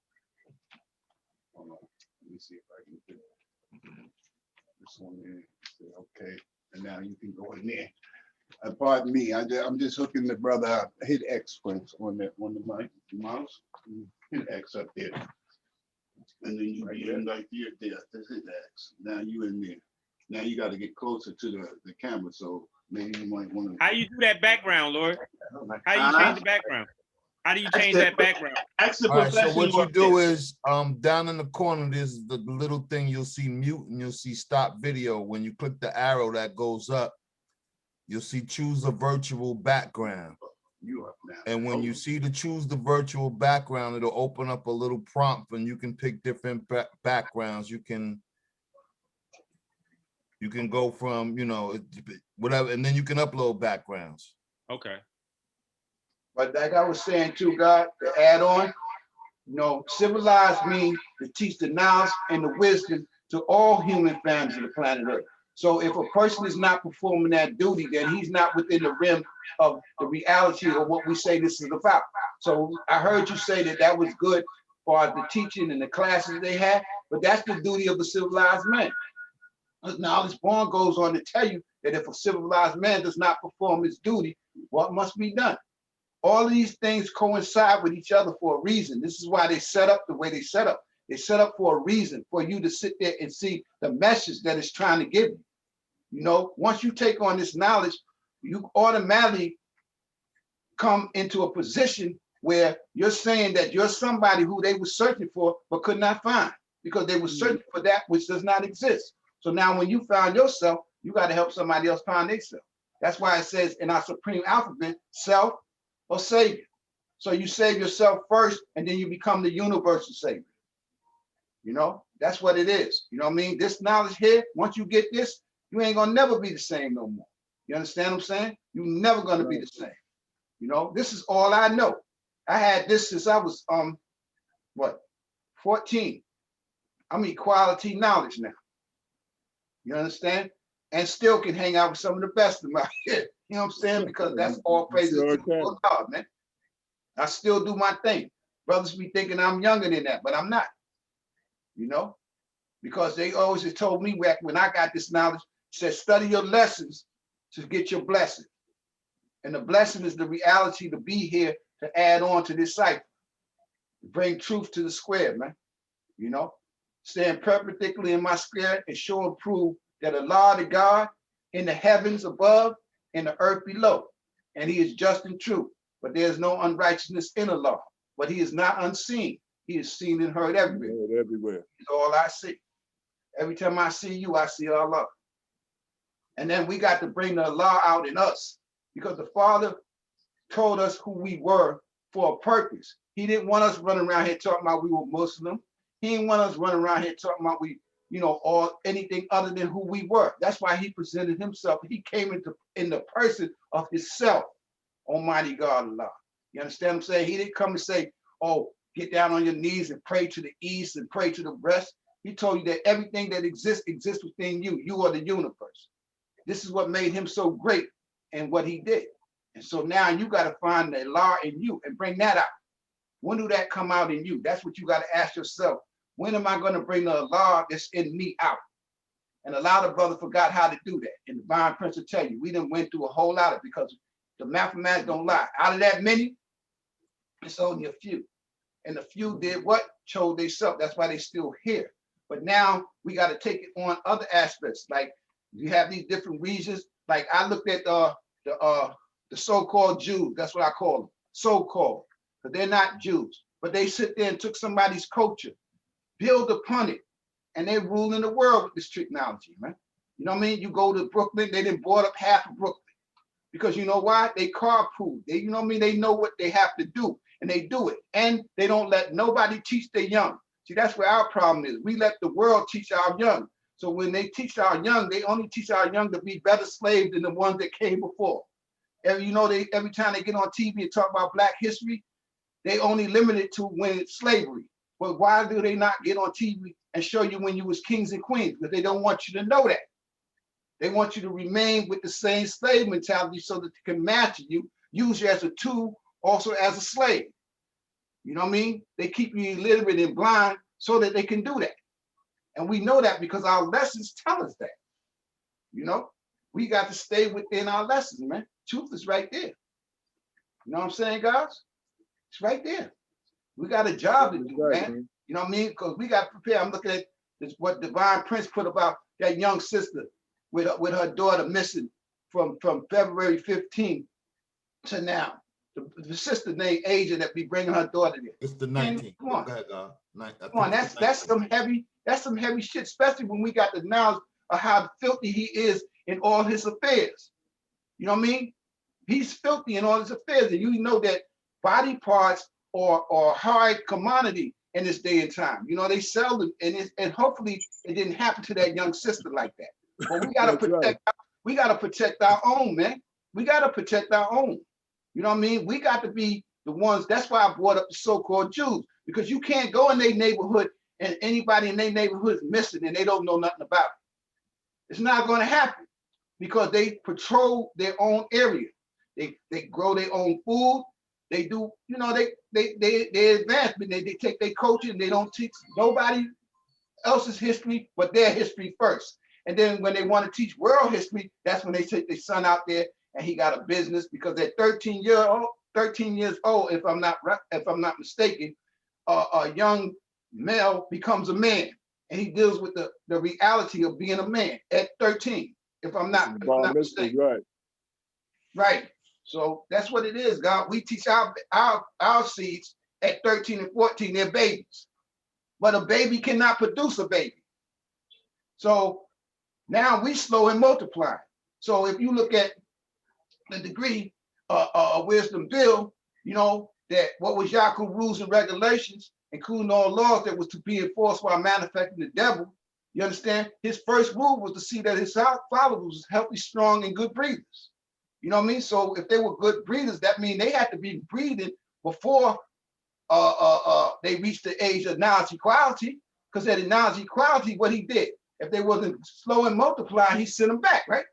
Hold on. Let me see if I can get this one in. Okay, and now you can go in there. Pardon me, I'm just hooking the brother up. Hit X Prince on the mic, mouse. Hit X up there. And then you be in right there. That's hit X. Now you in there. Now you got to get closer to the camera, so maybe you might want to. How you do that background, Lord? How do you change the background? How do you change that background? All right, so what you do is down in the corner, there's the little thing you'll see mute and you'll see stop video. When you click the arrow that goes up, you'll see choose a virtual background. You up now. And when you see to choose the virtual background, it'll open up a little prompt and you can pick different backgrounds. You can go from, you know, whatever, and then you can upload backgrounds. Okay. But like I was saying too, God, to add on, you know, civilized means to teach the knowledge and the wisdom to all human families of the planet Earth. So if a person is not performing that duty, then he's not within the rim of the reality of what we say this is about. So I heard you say that was good for the teaching and the classes they had, but that's the duty of a civilized man. Knowledge born goes on to tell you that if a civilized man does not perform his duty, what must be done? All of these things coincide with each other for a reason. This is why they set up the way they set up. They set up for a reason, for you to sit there and see the message that it's trying to give you. You know, once you take on this knowledge, you automatically come into a position where you're saying that you're somebody who they were searching for but could not find, because they were searching for that which does not exist. So now when you found yourself, you got to help somebody else find themselves. That's why it says in our supreme alphabet, self or savior. So you save yourself first, and then you become the universal savior. You know, that's what it is. You know what I mean? This knowledge here, once you get this, you ain't gonna never be the same no more. You understand what I'm saying? You're never gonna be the same. You know, this is all I know. I had this since I was 14. I'm equality knowledge now. You understand? And still can hang out with some of the best of my here. You know what I'm saying? Because that's all praises to God, man. I still do my thing. Brothers be thinking I'm younger than that, but I'm not. You know? Because they always told me back when I got this knowledge, said study your lessons to get your blessing. And the blessing is the reality to be here to add on to this cycle. Bring truth to the square, man. You know, stand perpendicularly in my square and show and prove that Allah the God in the heavens above and the earth below. And he is just and true. But there's no unrighteousness in Allah. But he is not unseen. He is seen and heard everywhere. Everywhere. It's all I see. Every time I see you, I see Allah. And then we got to bring the Allah out in us, because the Father told us who we were for a purpose. He didn't want us running around here talking about we were Muslim. He didn't want us running around here talking about we, or anything other than who we were. That's why he presented himself. He came in the person of himself, Almighty God Allah. You understand what I'm saying? He didn't come and say, oh, get down on your knees and pray to the east and pray to the west. He told you that everything that exists within you. You are the universe. This is what made him so great and what he did. And so now you got to find the Allah in you and bring that out. When do that come out in you? That's what you got to ask yourself. When am I going to bring the Allah that's in me out? And a lot of brothers forgot how to do that. And the Divine Prince will tell you, we done went through a whole lot of it, because the mathematics don't lie. Out of that many, it's only a few. And the few did what? Chose themselves. That's why they still here. But now we got to take it on other aspects. Like you have these different regions. Like I looked at the so-called Jews. That's what I call them. So-called. But they're not Jews. But they sit there and took somebody's culture, build upon it, and they're ruling the world with this technology, man. You know what I mean? You go to Brooklyn, they didn't board up half of Brooklyn. Because you know why? They carpool. You know what I mean? They know what they have to do, and they do it. And they don't let nobody teach their young. See, that's where our problem is. We let the world teach our young. So when they teach our young, they only teach our young to be better slaves than the ones that came before. And you know, every time they get on TV and talk about Black history, they only limit it to when it's slavery. But why do they not get on TV and show you when you was kings and queens? Because they don't want you to know that. They want you to remain with the same slave mentality so that they can master you, use you as a tool, also as a slave. You know what I mean? They keep you illiterate and blind so that they can do that. And we know that because our lessons tell us that. You know, we got to stay within our lessons, man. Truth is right there. You know what I'm saying, guys? It's right there. We got a job to do, man. You know what I mean? Because we got to prepare. I'm looking at this, what Divine Prince put about that young sister with her daughter missing from February 15th to now. The sister named Asia that be bringing her daughter there. It's the 19th. Come on, Come on. That's some heavy shit, especially when we got the knowledge of how filthy he is in all his affairs. You know what I mean? He's filthy in all his affairs, and you know that body parts are hard commodity in this day and time. You know, they sell them, and hopefully it didn't happen to that young sister like that. But we gotta protect. Right. We gotta protect our own, man. We gotta protect our own. You know what I mean? We got to be the ones. That's why I brought up the so-called Jews, because you can't go in their neighborhood and anybody in their neighborhood is missing and they don't know nothing about it. It's not going to happen because they patrol their own area. They grow their own food. They do, you know, they advance, but they take their culture and they don't teach nobody else's history but their history first. And then when they want to teach world history, that's when they take their son out there and he got a business, because at 13 years old, if I'm not mistaken, a young male becomes a man, and he deals with the reality of being a man at 13. If I'm not mistaken, right? Right. So that's what it is, God. We teach our seeds at 13 and 14. They're babies, but a baby cannot produce a baby. So now we slow and multiply. So if you look at the degree wisdom bill, you know, that what was Yaakov rules and regulations, including all laws that was to be enforced while manifesting the devil. You understand? His first rule was to see that his followers was healthy, strong, and good breeders. You know what I mean? So if they were good breeders, that means they had to be breeding before they reached the age of knowledge equality. Because at the knowledge equality, what he did, if they wasn't slow and multiplying, he sent them back, right?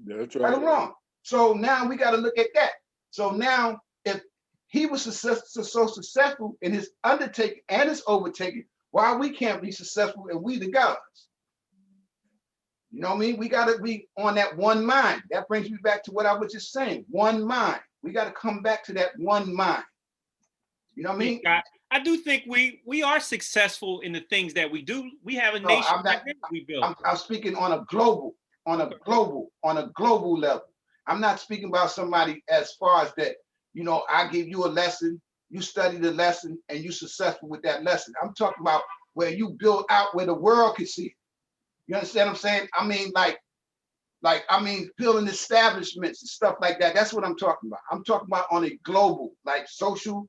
That's right. Right or wrong. So now we got to look at that. So now, if he was so successful in his undertaking and his overtaking, why we can't be successful and we the gods? You know what I mean? We gotta be on that one mind. That brings me back to what I was just saying. One mind. We gotta come back to that one mind. You know what I mean? I do think we are successful in the things that we do. We have a No, nation I'm not- that we built. I'm speaking on a global level. I'm not speaking about somebody as far as that, you know, I give you a lesson, you study the lesson, and you successful with that lesson. I'm talking about where you build out where the world can see it. You understand what I'm saying? I mean, building establishments and stuff like that. That's what I'm talking about. I'm talking about on a global, like socialized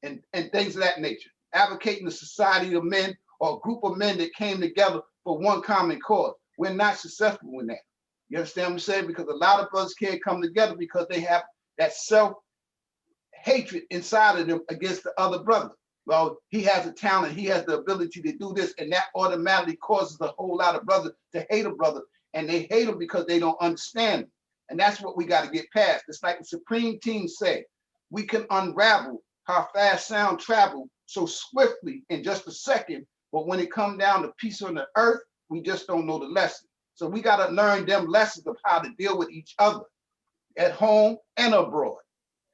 and things of that nature. Advocating the society of men or a group of men that came together for one common cause. We're not successful in that. You understand what I'm saying? Because a lot of brothers can't come together because they have that self-hatred inside of them against the other brother. Well, he has a talent, he has the ability to do this, and that automatically causes a whole lot of brothers to hate a brother, and they hate him because they don't understand him. And that's what we got to get past. It's like the Supreme Team said, we can unravel how fast sound travel so swiftly in just a second, but when it comes down to peace on the earth, we just don't know the lesson. So we got to learn them lessons of how to deal with each other at home and abroad.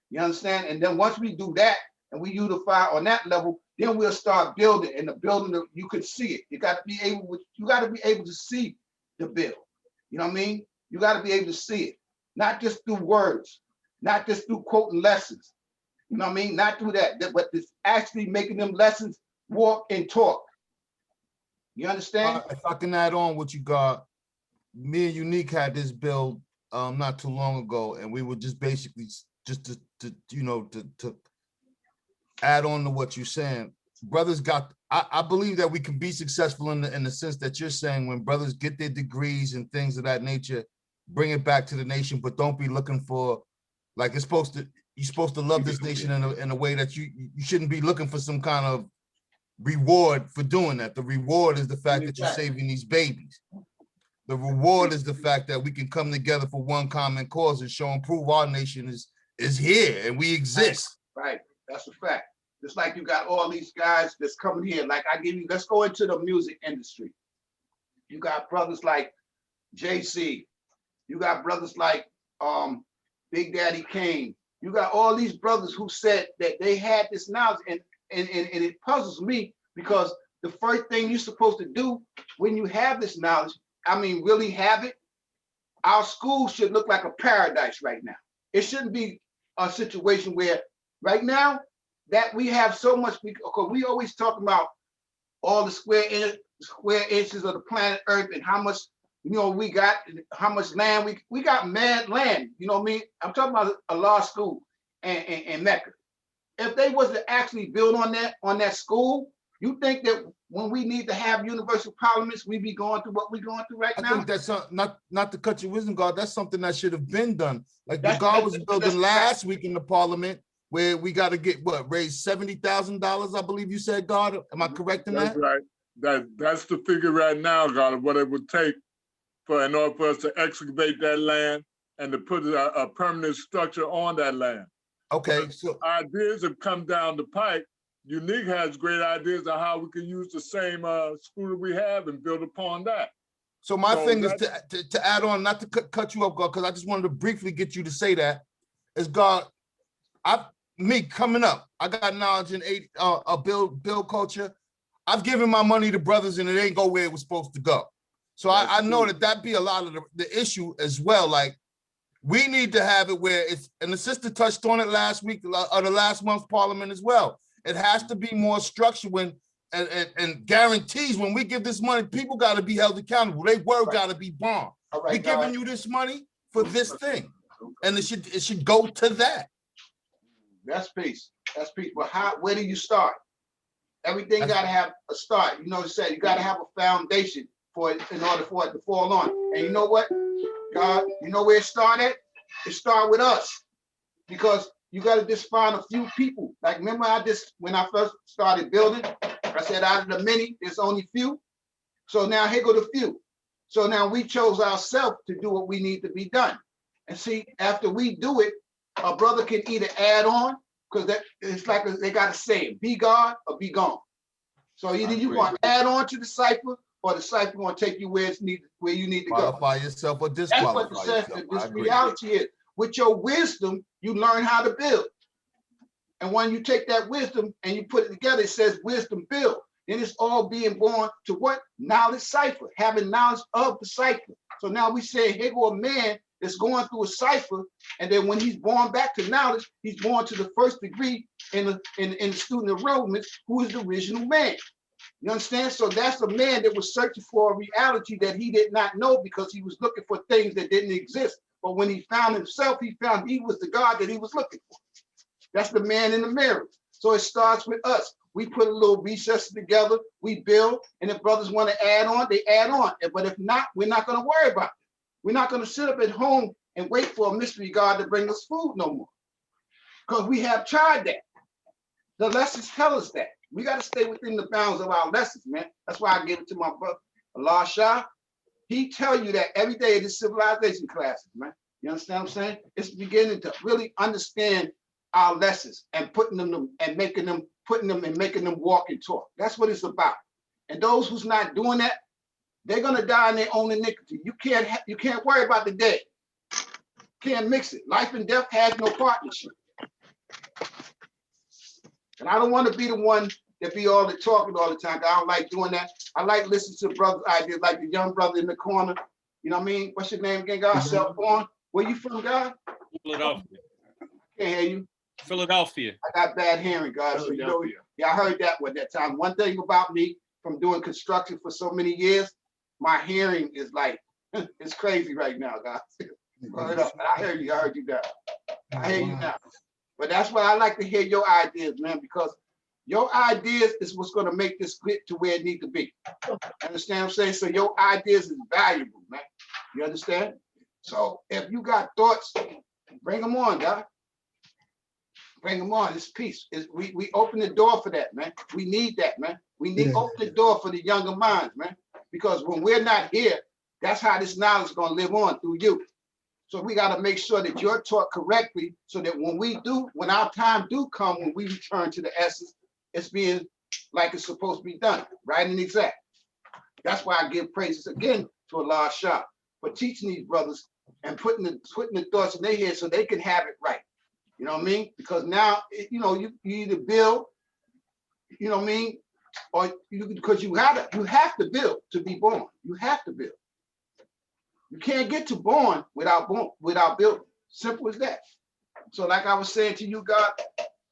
You understand? And then once we do that and we unify on that level, then we'll start building. And the building, you could see it. You got to be able to see the bill. You know what I mean? You got to be able to see it, not just through words, not just through quoting lessons. You know what I mean? Not through that, but it's actually making them lessons walk and talk. You understand? If I can add on what you got, me and Unique had this bill not too long ago, and we were just basically just to add on to what you're saying. Brothers got, I believe that we can be successful in the sense that you're saying, when brothers get their degrees and things of that nature, bring it back to the nation, but don't be looking for, like, it's supposed to, you're supposed to love this nation in a way that you shouldn't be looking for some kind of reward for doing that. The reward is the fact that you're saving these babies. The reward is the fact that we can come together for one common cause and show and prove our nation is here and we exist. Right. That's a fact. Just like you got all these guys that's coming here. Like I give you, let's go into the music industry. You got brothers like JC. You got brothers like Big Daddy Kane. You got all these brothers who said that they had this knowledge, and it puzzles me because the first thing you're supposed to do when you have this knowledge, I mean, really have it, our school should look like a paradise right now. It shouldn't be a situation where right now that we have so much, because we always talk about all the square inches of the planet Earth and how much, you know, we got, how much land, we got mad land, you know what I mean? I'm talking about a law school and Mecca. If they was to actually build on that school, you think that when we need to have universal parliaments, we be going through what we're going through right now? I think that's not to cut your wisdom, God. That's something that should have been done. Like the God was building last week in the parliament, where we got to get raise $70,000. I believe you said, God. Am I correct in that? That's right. That's the figure right now, God, of what it would take in order for us to excavate that land and to put a permanent structure on that land. Okay, so ideas have come down the pipe. Unique has great ideas on how we can use the same school that we have and build upon that. So my thing is to add on, not to cut you up, God, because I just wanted to briefly get you to say that, is God, me coming up, I got knowledge in build culture. I've given my money to brothers and it ain't go where it was supposed to go. So I know that be a lot of the issue as well. Like, we need to have it where it's, and the sister touched on it last week, or the last month's parliament as well. It has to be more structured and guarantees when we give this money, people got to be held accountable. Their word got to be bond. We're giving you this money for this thing, and it should go to that. That's peace. That's peace. But where do you start? Everything got to have a start. You know what I said? You got to have a foundation for it in order for it to fall on. And you know what, God, you know where it started? It started with us, because you got to just find a few people. Like, remember when I first started building, I said out of the many, there's only few. So now here go the few. So now we chose ourselves to do what we need to be done. And see, after we do it, a brother can either add on, because it's like they got to say, be God or be gone. So either you want to add on to the cipher, or the cipher gonna take you where you need to go. Qualify yourself or That's what disqualify the yourself. I this agree. reality is. With your wisdom, you learn how to build. And when you take that wisdom and you put it together, it says wisdom build. Then it's all being born to what? Knowledge cipher, having knowledge of the cipher. So now we say, here go a man that's going through a cipher, and then when he's born back to knowledge, he's born to the first degree in the student enrollment, who is the original man. You understand? So that's a man that was searching for a reality that he did not know because he was looking for things that didn't exist. But when he found himself, he found he was the God that he was looking for. That's the man in the mirror. So it starts with us. We put a little recess together, we build, and if brothers want to add on, they add on. But if not, we're not going to worry about it. We're not going to sit up at home and wait for a mystery God to bring us food no more. Because we have tried that. The lessons tell us that. We got to stay within the bounds of our lessons, man. That's why I give it to my brother, Allah Shah. He tell you that every day in his civilization classes, man. You understand what I'm saying? It's beginning to really understand our lessons and putting them and making them walk and talk. That's what it's about. And those who's not doing that, they're gonna die in their own iniquity. You can't worry about the dead. Can't mix it. Life and death has no partnership. And I don't want to be the one that be all the talking all the time. I don't like doing that. I like listening to brothers' ideas, like the young brother in the corner. You know what I mean? What's your name again, God? Cell phone. Where you from, God? Philadelphia. Can't hear you. Philadelphia. I got bad hearing, God. So you know, yeah, I heard that one that time. One thing about me from doing construction for so many years, my hearing is like, it's crazy right now, God. I heard you, God. I hear you now. But that's why I like to hear your ideas, man, because your ideas is what's going to make this get to where it needs to be. Understand what I'm saying? So your ideas is valuable, man. You understand? So if you got thoughts, bring them on, God. Bring them on. It's peace. We open the door for that, man. We need that, man. We need open the door for the younger minds, man. Because when we're not here, that's how this knowledge is going to live on through you. So we got to make sure that you're taught correctly so that when our time do come, when we return to the essence, it's being like it's supposed to be done, right and exact. That's why I give praises again to Allah Shah for teaching these brothers and putting the thoughts in their head so they can have it right. You know what I mean? Because now, you either build, you know what I mean? Or because you have to build to be born. You have to build. You can't get to born without building. Simple as that. So like I was saying to you, God,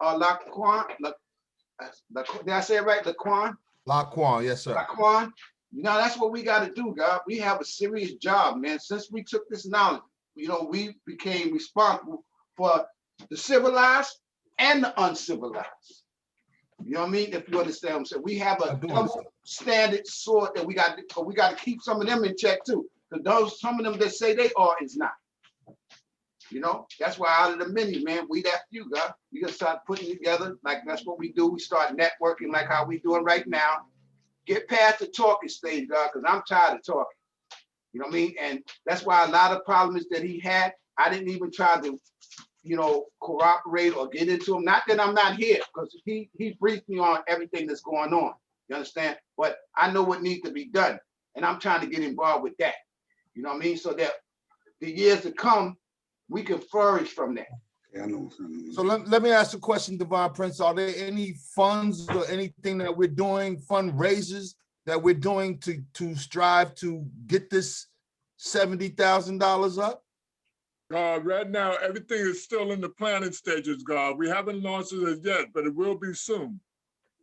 Laquan, did I say it right? Laquan? Laquan, yes, sir. Laquan. That's what we got to do, God. We have a serious job, man. Since we took this knowledge, we became responsible for the civilized and the uncivilized. You know what I mean? If you understand what I'm saying. We have a double standard sword that we got to keep some of them in check too. Because some of them that say they are is not. That's why out of the many, man, we that few, God. We gotta start putting together, like that's what we do. We start networking like how we doing right now. Get past the talking stage, God, because I'm tired of talking. You know what I mean? And that's why a lot of problems that he had, I didn't even try to, cooperate or get into them. Not that I'm not here, because he briefed me on everything that's going on. You understand? But I know what needs to be done. And I'm trying to get involved with that. You know what I mean? So that the years to come, we can flourish from that. Yeah, I know. So let me ask a question, Divine Prince. Are there any funds or anything that we're doing, fundraisers that we're doing to strive to get this $70,000 up? Right now, everything is still in the planning stages, God. We haven't launched it as yet, but it will be soon,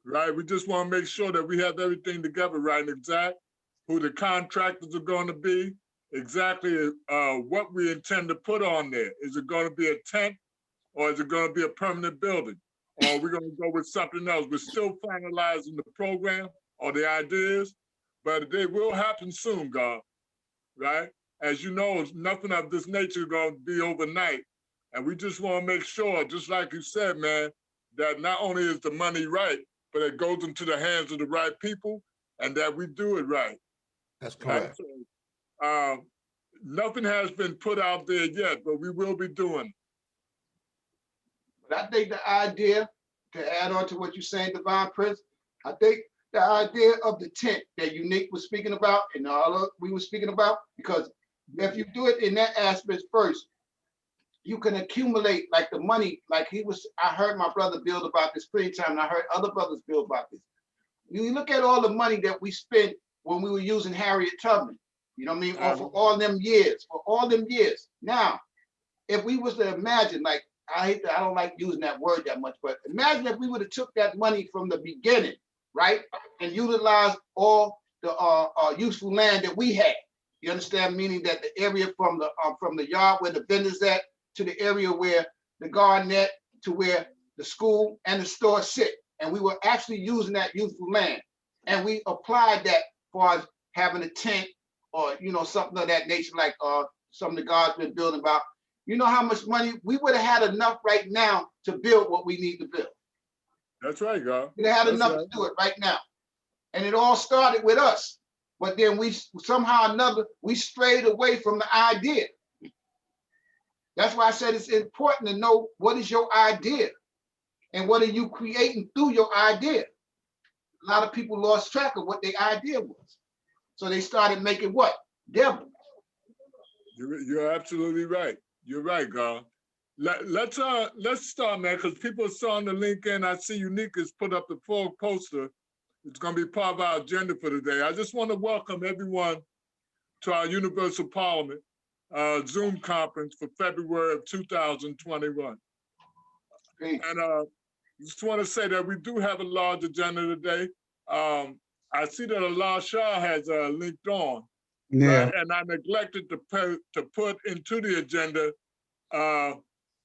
right? We just want to make sure that we have everything together right and exact, who the contractors are going to be, exactly what we intend to put on there. Is it going to be a tent or is it going to be a permanent building? Or are we going to go with something else? We're still finalizing the program or the ideas, but they will happen soon, God, right? As you know, nothing of this nature is going to be overnight. And we just want to make sure, just like you said, man, that not only is the money right, but it goes into the hands of the right people and that we do it right. That's correct. Right? So, nothing has been put out there yet, but we will be doing it. But I think the idea, to add on to what you're saying, Divine Prince, I think the idea of the tent that Unique was speaking about and all of we were speaking about, because if you do it in that aspect first, you can accumulate like the money, like I heard my brother build about this plenty of time, and I heard other brothers build about this. You look at all the money that we spent when we were using Harriet Tubman, you know what I mean? For all them years. Now, if we was to imagine, like, I don't like using that word that much, but imagine if we would have took that money from the beginning, right? And utilized all the useful land that we had. You understand? Meaning that the area from the yard where the vendors at, to the area where the garden at, to where the school and the store sit. And we were actually using that useful land. And we applied that for having a tent or, you know, something of that nature, like some of the guys been building about. You know how much money we would have had enough right now to build what we need to build. That's right, God. We'd have had enough to do it right now. And it all started with us. But then we somehow or another, we strayed away from the idea. That's why I said it's important to know what is your idea and what are you creating through your idea. A lot of people lost track of what their idea was. So they started making what? Devils. You're absolutely right. You're right, God. Let's start, man, because people are starting to link in. I see Unique has put up the full poster. It's going to be part of our agenda for today. I just want to welcome everyone to our Universal Parliament Zoom conference for February of 2021. Great. And just want to say that we do have a large agenda today. I see that Allah Shah has linked on. Yeah. Right? And I neglected to put into the agenda.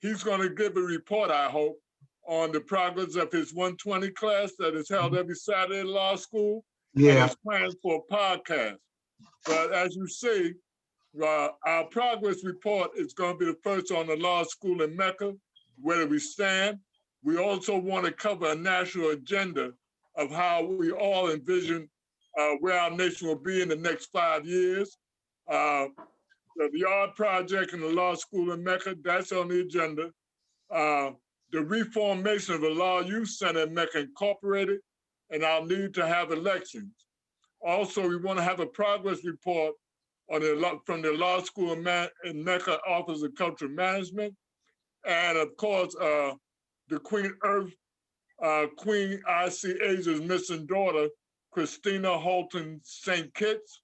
He's going to give a report, I hope, on the progress of his 120 class that is held every Saturday at law school. Yeah. And his plans for a podcast. But as you see, our progress report is going to be the first on the law school in Mecca, where we stand. We also want to cover a national agenda of how we all envision where our nation will be in the next 5 years. The Yard Project and the law school in Mecca, that's on the agenda. The reformation of the Law Youth Center in Mecca Incorporated, and our need to have elections. Also, we want to have a progress report on from the law school in Mecca Office of Cultural Management. And of course, the Queen Earth, Queen I.C. Asia's missing daughter, Christina Holton St. Kitts.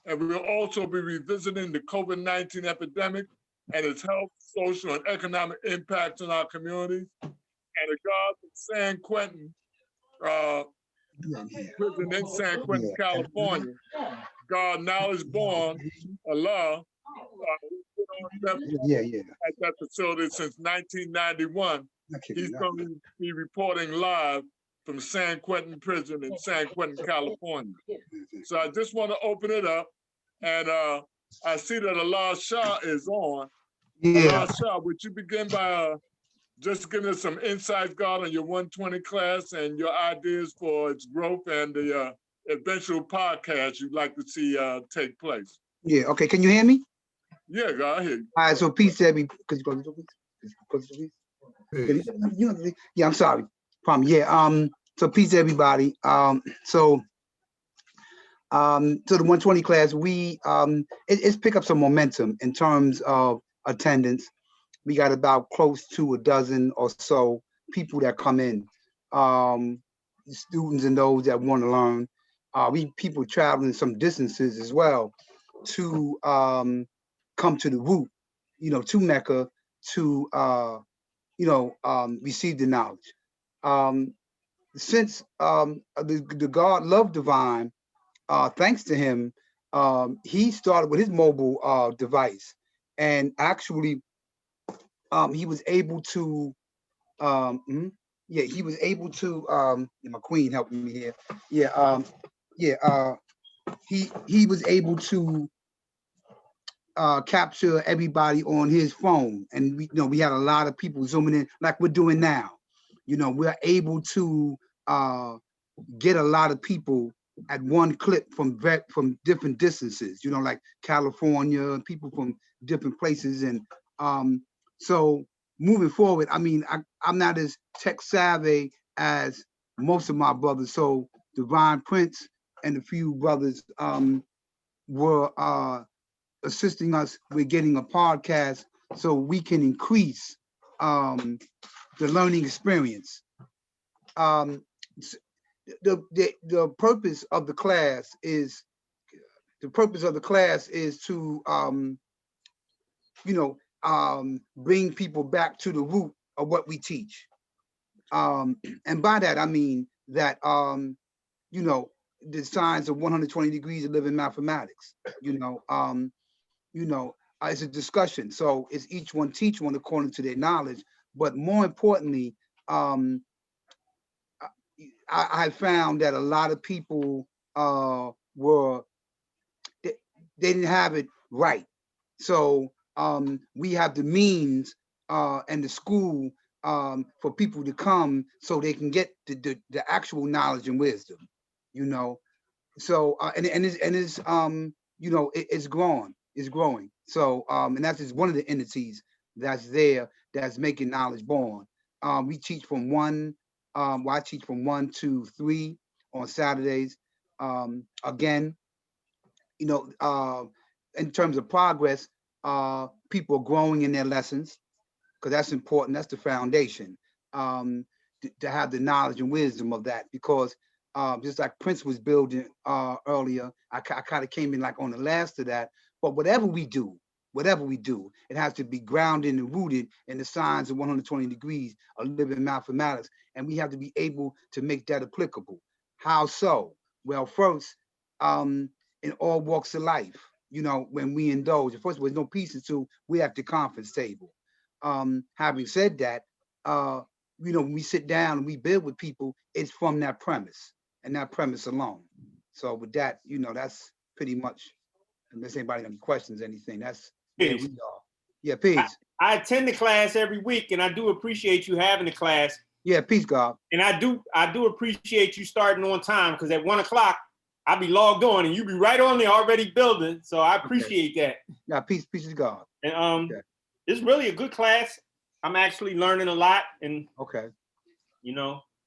And we will also be revisiting the COVID-19 epidemic and its health, social, and economic impacts in our communities. And the God of San Quentin, prison in San Quentin, California, God now is born, Allah, at that facility since 1991. He's going to be reporting live from San Quentin Prison in San Quentin, California. So I just want to open it up, and I see that Allah Shah is on. Yeah. Allah Shah, would you begin by just giving us some insights, God, on your 120 class and your ideas for its growth and the eventual podcast you'd like to see take place? Yeah. Okay. Can you hear me? Yeah, God, I hear you. All right. So peace to everybody. Yeah. I'm sorry. Problem. Yeah. So peace to everybody. So the 120 class, it's pick up some momentum in terms of attendance. We got about close to a dozen or so people that come in, students and those that want to learn. We people traveling some distances as well to come to the root, to Mecca to receive the knowledge. Since the God Love Divine, thanks to him, he started with his mobile device, and actually he was able to my queen helping me here. He was able to capture everybody on his phone, and we had a lot of people zooming in like we're doing now. We're able to get a lot of people at one clip from different distances, like California, people from different places. And so moving forward, I mean, I'm not as tech savvy as most of my brothers. So Divine Prince and a few brothers were assisting us with getting a podcast so we can increase the learning experience. The purpose of the class is to bring people back to the root of what we teach. And by that I mean that the science of 120 degrees of living mathematics. It's a discussion. So it's each one teach one according to their knowledge. But more importantly, I found that a lot of people they didn't have it right. So we have the means and the school for people to come so they can get the actual knowledge and wisdom, So it's growing. So and that's just one of the entities that's there that's making knowledge born. We teach from I teach from 1 to 3 on Saturdays. Again, in terms of progress, people are growing in their lessons because that's important. That's the foundation, to have the knowledge and wisdom of that. Because just like Prince was building earlier, I kind of came in like on the last of that. But whatever we do, it has to be grounded and rooted in the science of 120 degrees of living mathematics. And we have to be able to make that applicable. How so? Well, first, in all walks of life, when we indulge, first of all, there's no pieces to, we're at the conference table. Having said that, when we sit down and we build with people, it's from that premise and that premise alone. So with that, that's pretty much, unless anybody got any questions, anything, that's where we are. Yeah, peace. I attend the class every week, and I do appreciate you having the class. Yeah, peace, God. And I do appreciate you starting on time, because at 1 o'clock, I'll be logged on and you be right on there already building. So I appreciate that. Yeah, peace is God. And it's really a good class. I'm actually learning a lot. And okay.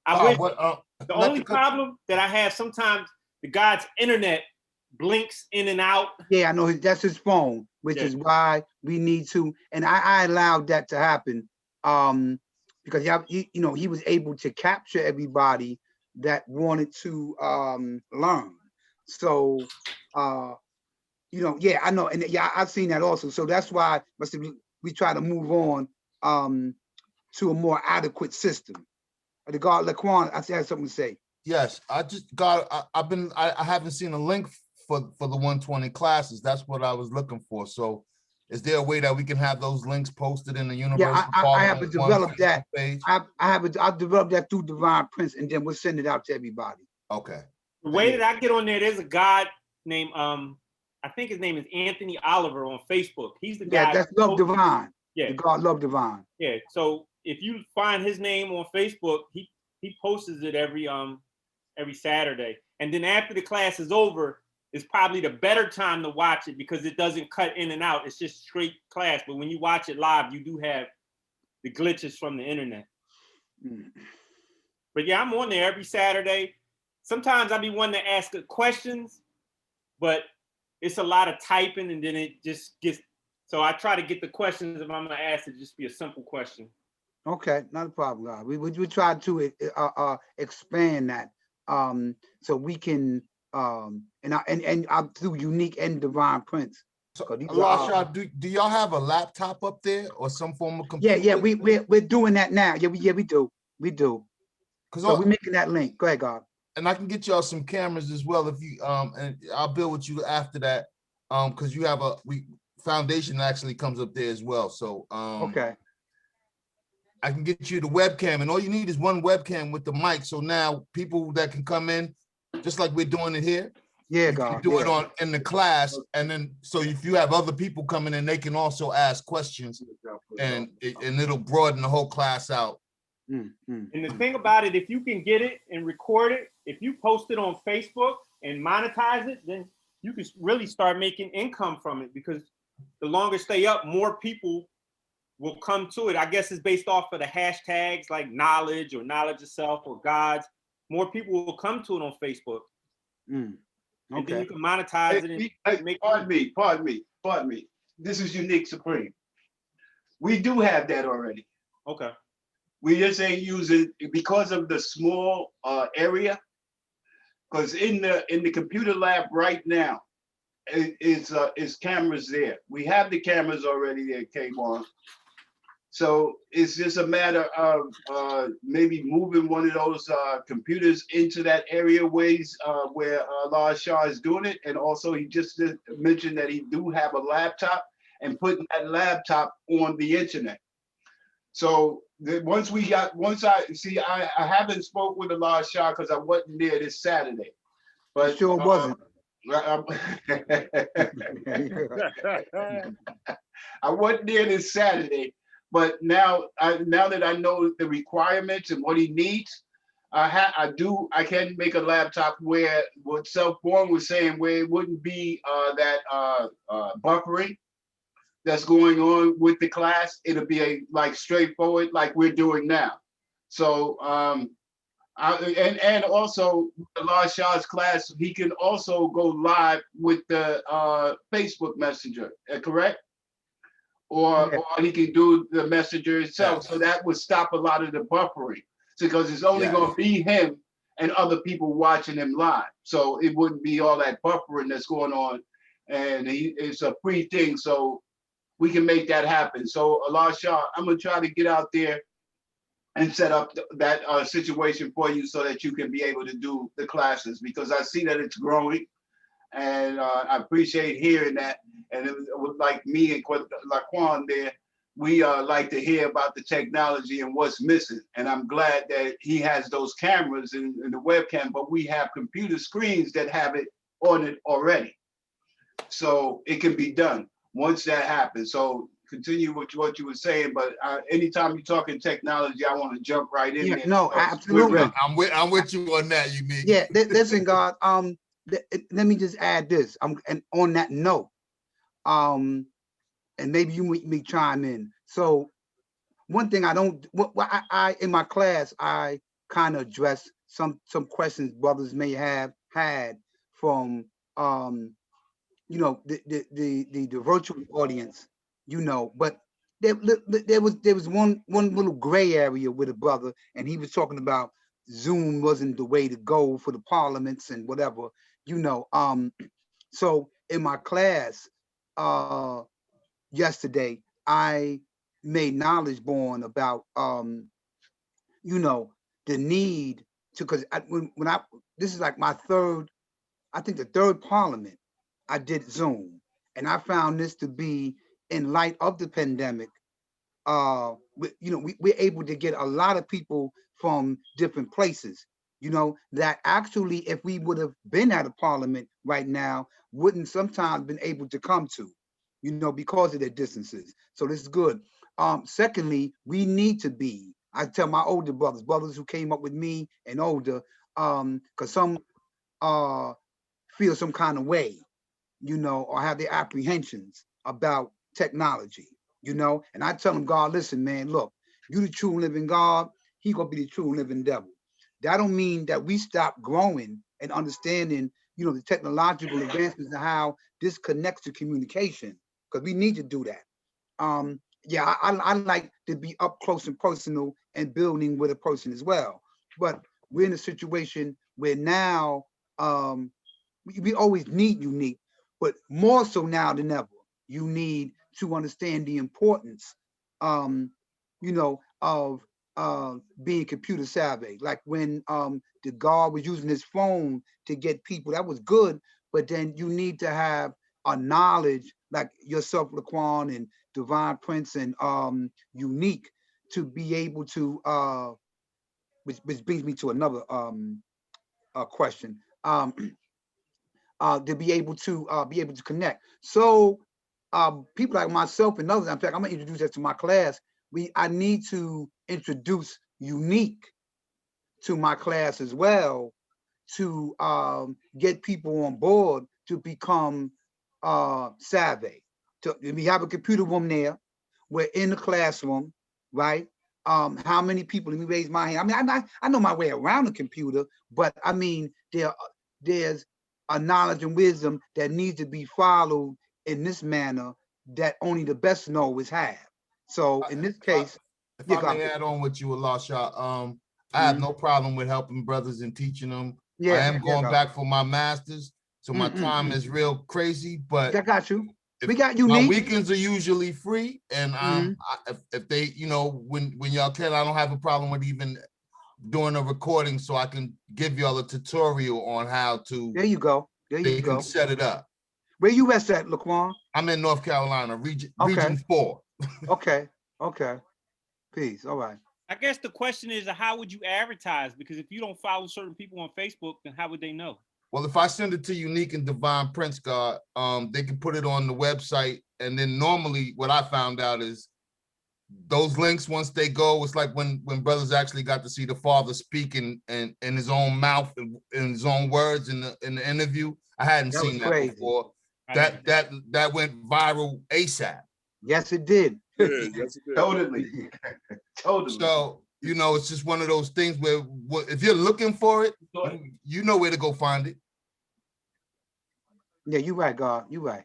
I wish the only problem that I have sometimes, the God's internet blinks in and out. Yeah, I know that's his phone, which is why we need to, and I allowed that to happen. Because he was able to capture everybody that wanted to learn. So I know, and I've seen that also. So that's why we try to move on to a more adequate system. The God Laquan, I had something to say. Yes, I haven't seen a link for the 120 classes. That's what I was looking for. So is there a way that we can have those links posted in the Universal? Yeah, I have to develop that. I'll develop that through Divine Prince, and then we'll send it out to everybody. Okay. The way that I get on there, there's a God named I think his name is Anthony Oliver on Facebook. He's the guy. Yeah, that's Love Divine. Yeah, the God Love Divine. Yeah. So if you find his name on Facebook, he posts it every Saturday, and then after the class is over, it's probably the better time to watch it because it doesn't cut in and out. It's just straight class. But when you watch it live, you do have the glitches from the internet. But yeah, I'm on there every Saturday. Sometimes I'll be wanting to ask questions, but it's a lot of typing and then it just gets, so I try to get the questions if I'm gonna ask it just be a simple question. Okay, not a problem, God. We try to expand that so we can and through Unique and Divine Prince. So, Elisha, do y'all have a laptop up there or some form of computer? Yeah, we're doing that now. Yeah, we do. So we're making that link. Go ahead, God. And I can get y'all some cameras as well if you and I'll build with you after that because you have foundation actually comes up there as well. So okay. I can get you the webcam, and all you need is one webcam with the mic. So now people that can come in, just like we're doing it here. Yeah, God. Do it in the class, and then so if you have other people coming in, they can also ask questions, and it'll broaden the whole class out. And the thing about it, if you can get it and record it, if you post it on Facebook and monetize it, then you can really start making income from it because the longer stay up, more people will come to it. I guess it's based off of the hashtags like knowledge or knowledge of self or God's. more people will come to it on Facebook. Mm, And then okay. you can monetize it and make Pardon me. This is Unique Supreme. We do have that already. Okay. We just ain't using because of the small area. Because in the computer lab right now, is cameras there. We have the cameras already that came on. So it's just a matter of maybe moving one of those computers into that area ways where Lars Shaw is doing it. And also he just mentioned that he do have a laptop and putting that laptop on the internet. So once I haven't spoke with the Lars Shaw because I wasn't there this Saturday. But Sure wasn't. I wasn't there this Saturday. But now that I know the requirements and what he needs, I can make a laptop where what Self-Born was saying, where it wouldn't be that buffering that's going on with the class. It'll be like straightforward, like we're doing now. So and also the Lars Shaw's class, he can also go live with the Facebook Messenger, correct? Or he can do the messenger itself. So that would stop a lot of the buffering because it's only going to be him and other people watching him live. So it wouldn't be all that buffering that's going on. And it's a free thing. So we can make that happen. So Allah Shah, I'm going to try to get out there and set up that situation for you so that you can be able to do the classes because I see that it's growing. And I appreciate hearing that. And it was like me and Laquan there, we like to hear about the technology and what's missing. And I'm glad that he has those cameras and the webcam, but we have computer screens that have it on it already. So it can be done once that happens. So continue with what you were saying, but anytime you're talking technology, I want to jump right in there. No, absolutely. I'm with you on that, Unique. Yeah, listen, God. Let me just add this. And on that note, and maybe you may chime in. So one thing I in my class, I kind of address some questions brothers may have had from the virtual audience, but there was one little gray area with a brother, and he was talking about Zoom wasn't the way to go for the parliaments and whatever, so in my class yesterday, I made knowledge born about the need to, because this is like my third, I think the third parliament I did Zoom, and I found this to be in light of the pandemic. We're able to get a lot of people from different places, that actually, if we would have been at a parliament right now, wouldn't sometimes been able to come to, because of their distances. So this is good. Secondly, we need to be, I tell my older brothers who came up with me and older, because some feel some kind of way, or have their apprehensions about technology, and I tell them, God, listen, man, look, you the true living God, he gonna be the true living devil. That don't mean that we stop growing and understanding, the technological advancements and how this connects to communication, because we need to do that. I like to be up close and personal and building with a person as well. But we're in a situation where now we always need Unique, but more so now than ever, you need to understand the importance, of being computer savvy. Like when the guard was using his phone to get people, that was good, but then you need to have a knowledge like yourself, Laquan and Divine Prince and Unique, to be able to, which brings me to another question. To be able to connect. So people like myself and others, in fact, I'm gonna introduce that to my class. I need to introduce Unique to my class as well, to get people on board to become savvy. We have a computer room there. We're in the classroom, right? how many people, let me raise my hand. I mean, I know my way around a computer, but I mean, there's a knowledge and wisdom that needs to be followed in this manner that only the best knowers have. So in this case, If yeah, I go may ahead. add on what you were lost shot, I have no problem with helping brothers and teaching them. I Yeah, am yeah, going God. back for my master's, so my time is real crazy, but I got you. if We got my unique. weekends are usually free, and if they, you know, when y'all can, I don't have a problem with even doing a recording, so I can give y'all a tutorial on how to. There you go. There They you can go. set it up. Where you at, Laquan? I'm in North Carolina, region Okay. 4. Okay. Okay. Peace. All right. I guess the question is, how would you advertise? Because if you don't follow certain people on Facebook, then how would they know? Well, if I send it to Unique and Divine Prince God, they can put it on the website. And then normally what I found out is those links, once they go, it's like when brothers actually got to see the Father speak in his own mouth, in his own words in the interview. I hadn't That was seen that crazy. before. That went viral ASAP. Yes, it did. Yeah, yes, it is. Totally. Totally. So, you know, it's just one of those things where if you're looking for it, you know where to go find it. Yeah, you're right, God. You're right.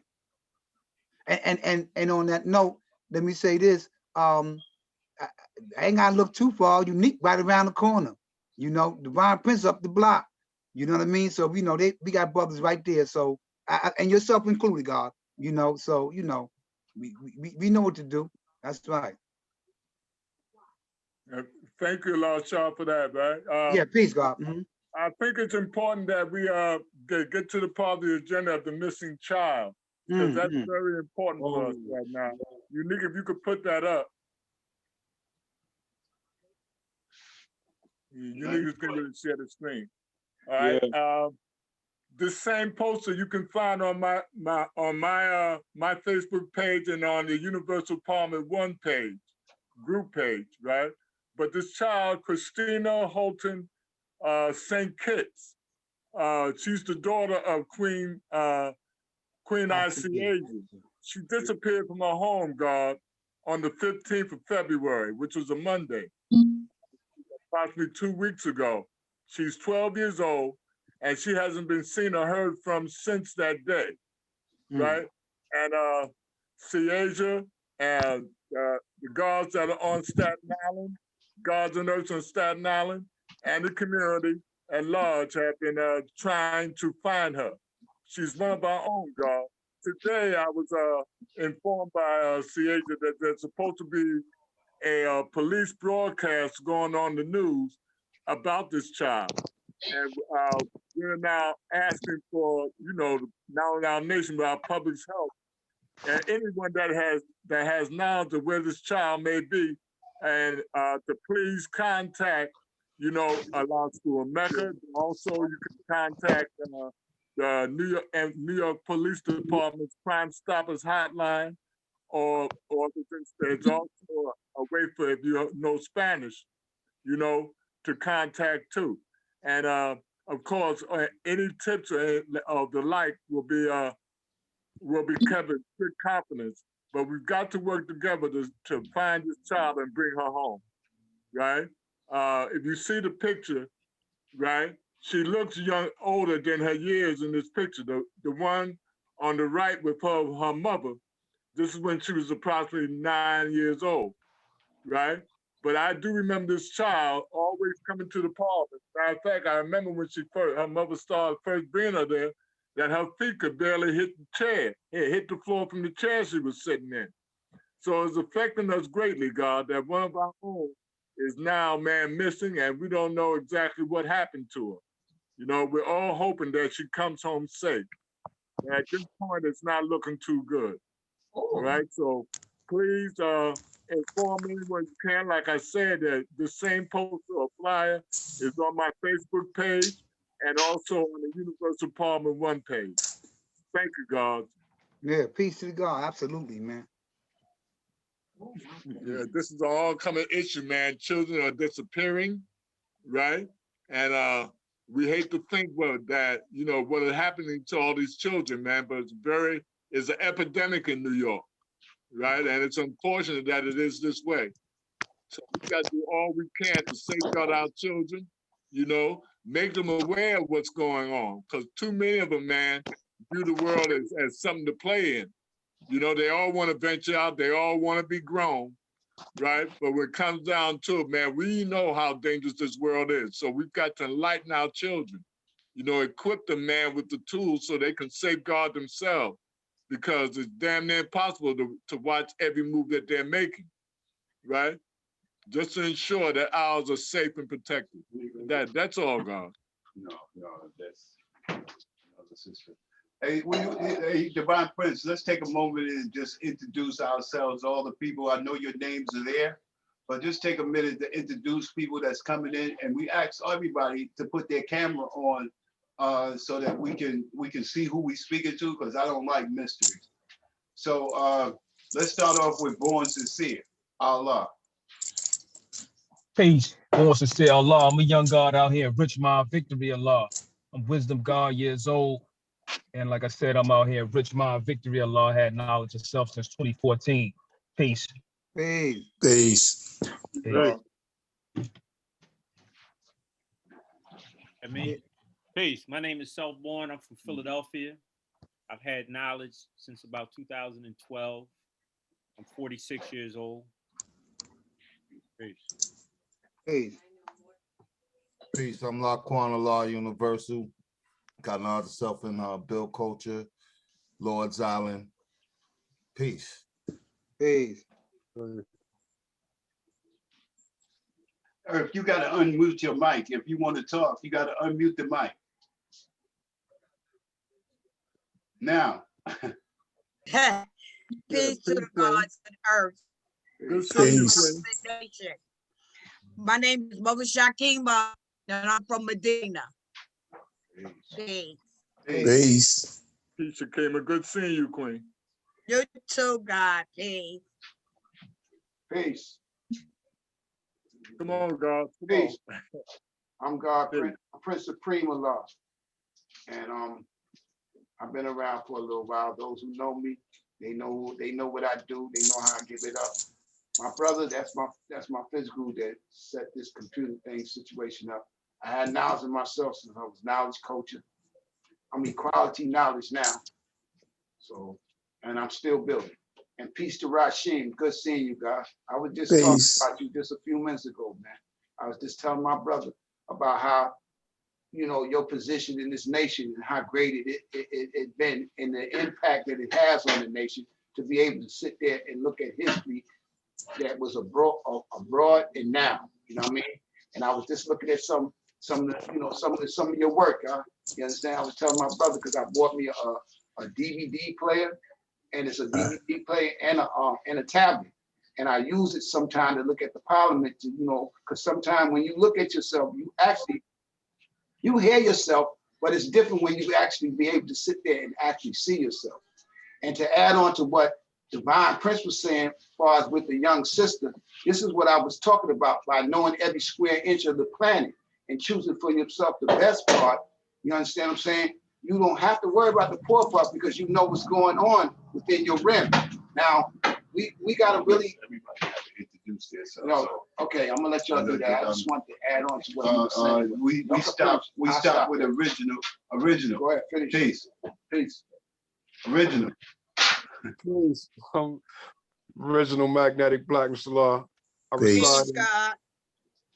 And on that note, let me say this. I ain't gotta look too far. Unique right around the corner. You know, Divine Prince up the block. You know what I mean? So we know we got brothers right there. So and yourself included, God. You know, so you know, we know what to do. That's right. Thank you, Lord Shaw, for that, right? Yeah, peace, God. I think it's important that we get to the part of the agenda of the missing child, because that's very important for us right now. Unique, if you could put that up. Unique is going to share the screen. All right. Yeah. This same poster you can find on my Facebook page and on the Universal Empowerment 1 page, group page, right? But this child, Christina Holton St. Kitts, she's the daughter of Queen Icyasia. She disappeared from her home, God, on the 15th of February, which was a Monday, approximately 2 weeks ago. She's 12 years old, and she hasn't been seen or heard from since that day, right? And Icyasia and the guards that are on Staten Island, guards and nurses on Staten Island, and the community at large have been trying to find her. She's one of our own, God. Today, I was informed by Icyasia that there's supposed to be a police broadcast going on the news about this child. And we're now asking for, you know, not only our nation, but our public's help. And anyone that has knowledge of where this child may be, and to please contact, you know, Law School of Mecca. Also, you can contact the New York Police Department's Crime Stoppers Hotline, or there's also a way for, if you know Spanish, you know, to contact too. And of course, any tips of the like will be kept in strict confidence. But we've got to work together to find this child and bring her home, right? If you see the picture, right, she looks older than her years in this picture. The one on the right with her mother, this is when she was approximately 9 years old, right? But I do remember this child always coming to the parlor. Matter of fact, I remember when her mother started first bringing her there, that her feet could barely hit the chair. It hit the floor from the chair she was sitting in. So it's affecting us greatly, God, that one of our own is now, man, missing, and we don't know exactly what happened to her. You know, we're all hoping that she comes home safe. And at this point, it's not looking too good. All right, so please inform me when you can. Like I said, the same poster or flyer is on my Facebook page and also on the Universal Empowerment 1 page. Thank you, God. Yeah, peace to God. Absolutely, man. Yeah, this is an all-coming issue, man. Children are disappearing, right? And we hate to think, well, that, you know, what is happening to all these children, man, but it's an epidemic in New York, right? And it's unfortunate that it is this way. So we got to do all we can to safeguard our children, you know, make them aware of what's going on. Because too many of them, man, view the world as something to play in. You know, they all want to venture out. They all want to be grown, right? But when it comes down to it, man, we know how dangerous this world is. So we've got to enlighten our children, you know, equip them, man, with the tools so they can safeguard themselves, because it's damn near impossible to watch every move that they're making, right? Just to ensure that ours are safe and protected. That's all, God. No, that's another sister. Hey, hey, Divine Prince, let's take a moment and just introduce ourselves, all the people. I know your names are there, but just take a minute to introduce people that's coming in, and we ask everybody to put their camera on so that we can see who we speaking to, because I don't like mysteries. So let's start off with Born Sincere. Allah. Peace. Born sincere, Allah. I'm a young God out here. Richmond, victory, Allah. I'm wisdom God, years old. And like I said, I'm out here. Richmond, victory, Allah. Had knowledge of self since 2014. Peace. Peace. Peace. Right. I mean, peace. My name is Self-Born. I'm from Philadelphia. I've had knowledge since about 2012. I'm 46 years old. Peace. Peace. Peace. I'm Laquan Allah Universal. Got knowledge of self in Bill Culture, Lord's Island. Peace. Peace. If you got to unmute your mic, if you want to talk, you got to unmute the mic. Now. Peace to the gods and earth. Good Peace. Nation. My name is Mother Shakima, and I'm from Medina. Peace. Peace. Peace, Shakima. Good seeing you, Queen. You too, God. Peace. Peace. Come on, God. Come Peace. on. I'm God, Prince Supreme Allah. And I've been around for a little while. Those who know me, they know what I do. They know how I give it up. My brother, that's my physical that set this computer thing situation up. I had knowledge of myself since I was knowledge coaching. I mean, quality knowledge now. So, and I'm still building. And peace to Rashim. Good seeing you guys. I was just Peace. talking about you just a few minutes ago, man. I was just telling my brother about how, you know, your position in this nation and how great it been and the impact that it has on the nation to be able to sit there and look at history that was abroad and now, you know what I mean? And I was just looking at some of your work, huh? You understand? I was telling my brother because I bought me a DVD player, and it's a DVD player and a tablet. And I use it sometime to look at the parliament, to, you know, because sometimes when you look at yourself, you hear yourself, but it's different when you actually be able to sit there and actually see yourself. And to add on to what Divine Prince was saying, as far as with the young sister, this is what I was talking about by knowing every square inch of the planet and choosing for yourself the best part. You understand what I'm saying? You don't have to worry about the poor part because you know what's going on within your rim. Now, we got to really. Everybody has to introduce themselves. No, okay, I'm gonna let y'all do that. I just want to add on to what you were saying. We stopped with original. Go ahead, finish. Peace. Peace. Original. Peace. Original Magnetic Black Salah. I Peace. Peace, reside in, God.